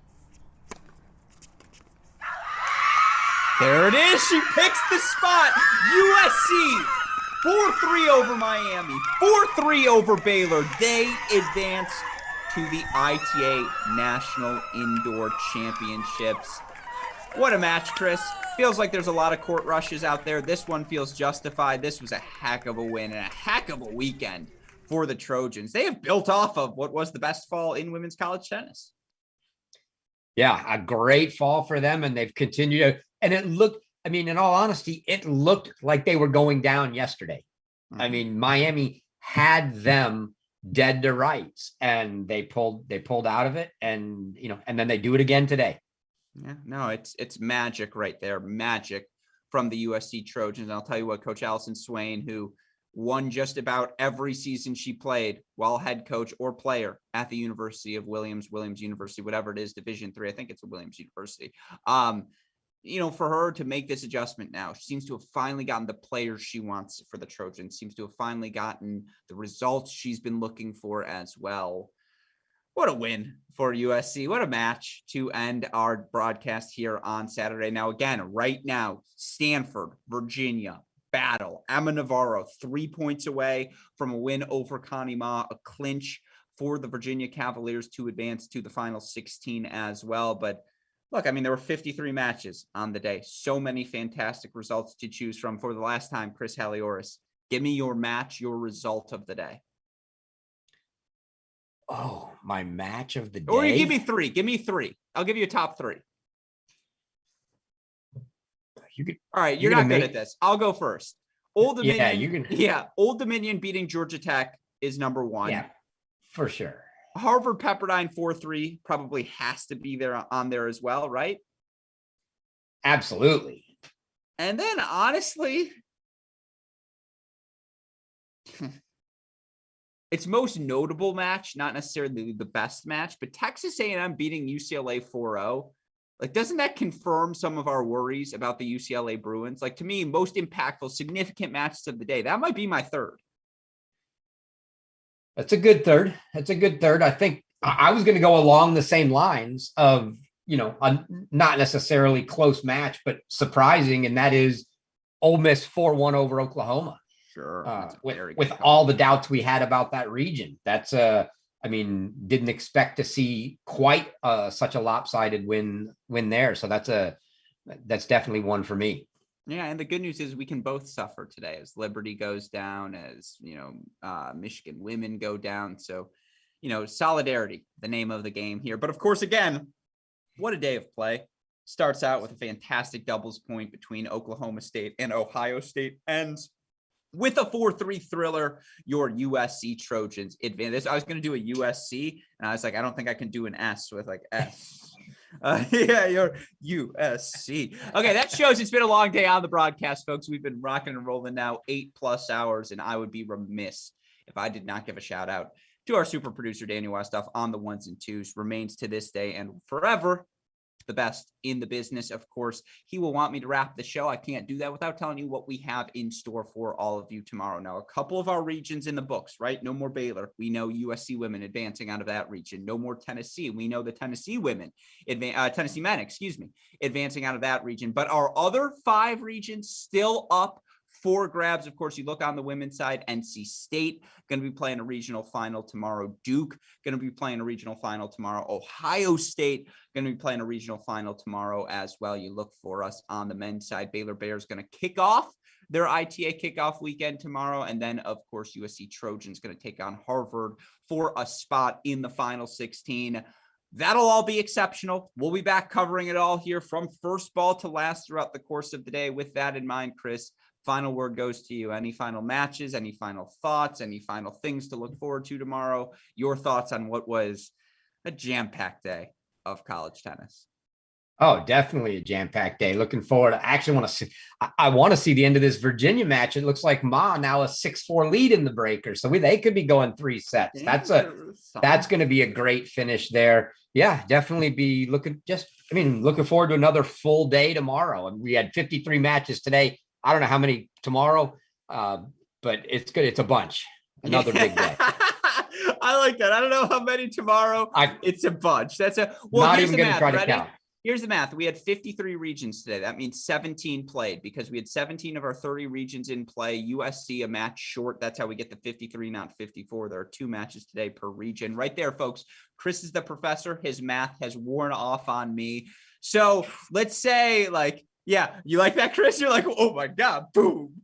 There it is. She picks the spot. USC 4-3 over Miami. 4-3 over Baylor. They advance to the ITA National Indoor Championships. What a match, Chris. Feels like there's a lot of court rushes out there. This one feels justified. This was a heck of a win and a heck of a weekend for the Trojans. They have built off of what was the best fall in women's college tennis. Yeah, a great fall for them, and they've continued to, and it looked, I mean, in all honesty, it looked like they were going down yesterday. Mm-hmm. I mean, Miami had them dead to rights, and they pulled out of it, and and then they do it again today. Yeah, no, it's magic right there. Magic from the USC Trojans. And I'll tell you what, Coach Allison Swain, who won just about every season she played while head coach or player at the University of Williams University, whatever it is, Division III. I think it's a Williams University. for her to make this adjustment now. She seems to have finally gotten the players she wants for the Trojans, seems to have finally gotten the results she's been looking for as well. What a win for USC. What a match to end our broadcast here on Saturday. Now, again, right now, Stanford, Virginia, battle. Emma Navarro, 3 points away from a win over Connie Ma, a clinch for the Virginia Cavaliers to advance to the final 16 as well. But look, I mean, there were 53 matches on the day. So many fantastic results to choose from. For the last time, Chris Halioris, give me your match, your result of the day. Oh, my match of the day. Or you give me three. Give me three. I'll give you a top three. All right, you're not good at this. I'll go first. Old Dominion. Old Dominion beating Georgia Tech is number one. Yeah, for sure. Harvard Pepperdine 4-3 probably has to be there on there as well, right? Absolutely. And then honestly, its most notable match, not necessarily the best match, but Texas A&M beating UCLA 4-0. Like, doesn't that confirm some of our worries about the UCLA Bruins? Like, to me, most impactful, significant matches of the day. That might be my third. That's a good third. I think I was going to go along the same lines of, a not necessarily close match, but surprising. And that is Ole Miss 4-1 over Oklahoma. Sure. With all the doubts we had about that region. That's didn't expect to see quite such a lopsided win there. So that's definitely one for me. Yeah, and the good news is we can both suffer today as Liberty goes down, as Michigan women go down. So, solidarity, the name of the game here. But of course, again, what a day of play. Starts out with a fantastic doubles point between Oklahoma State and Ohio State, ends with a 4-3 thriller. Your USC Trojans advance. I was going to do a USC, and I was like, I don't think I can do an S with like S. Your USC. Okay, that shows it's been a long day on the broadcast, folks. We've been rocking and rolling now 8+ hours, and I would be remiss if I did not give a shout out to our super producer, Daniel Westoff, on the ones and twos. Remains to this day and forever the best in the business. Of course, he will want me to wrap the show. I can't do that without telling you what we have in store for all of you tomorrow. Now, a couple of our regions in the books, right? No more Baylor. We know USC women advancing out of that region. No more Tennessee. We know the Tennessee women, Tennessee men, advancing out of that region. But our other 5 regions still up for grabs. Of course, you look on the women's side, NC State going to be playing a regional final tomorrow. Duke going to be playing a regional final tomorrow. Ohio State going to be playing a regional final tomorrow as well. You look for us on the men's side. Baylor Bears going to kick off their ITA kickoff weekend tomorrow. And then, of course, USC Trojans going to take on Harvard for a spot in the final 16. That'll all be exceptional. We'll be back covering it all here from first ball to last throughout the course of the day. With that in mind, Chris, final word goes to you. Any final matches, any final thoughts, any final things to look forward to tomorrow? Your thoughts on what was a jam-packed day of college tennis? Oh, definitely a jam-packed day. Looking forward. I want to see the end of this Virginia match. It looks like Ma now a 6-4 lead in the breaker. So they could be going 3 sets. That's going to be a great finish there. Yeah, definitely be looking forward to another full day tomorrow. And we had 53 matches today. I don't know how many tomorrow, but it's good. It's a bunch. Another big day. I like that. I don't know how many tomorrow. It's a bunch. Not even going to try to count. Here's the math. We had 53 regions today. That means 17 played because we had 17 of our 30 regions in play. USC a match short. That's how we get the 53, not 54. There are 2 matches today per region. Right there, folks. Chris is the professor. His math has worn off on me. So let's say yeah, you like that, Chris? You're like, oh my God, boom.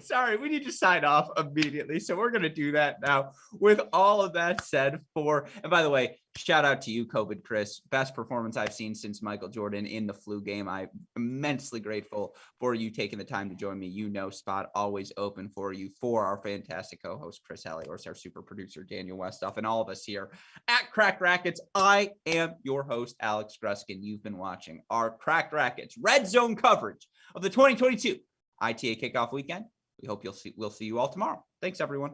Sorry, we need to sign off immediately. So we're going to do that now. With all of that said, and by the way, shout out to you, COVID Chris. Best performance I've seen since Michael Jordan in the flu game. I'm immensely grateful for you taking the time to join me. Spot always open for you, for our fantastic co-host, Chris Halioris, our super producer, Daniel Westoff, and all of us here at Cracked Racquets. I am your host, Alex Gruskin. You've been watching our Cracked Racquets Red Zone coverage of the 2022 ITA Kickoff Weekend. We hope we'll see you all tomorrow. Thanks, everyone.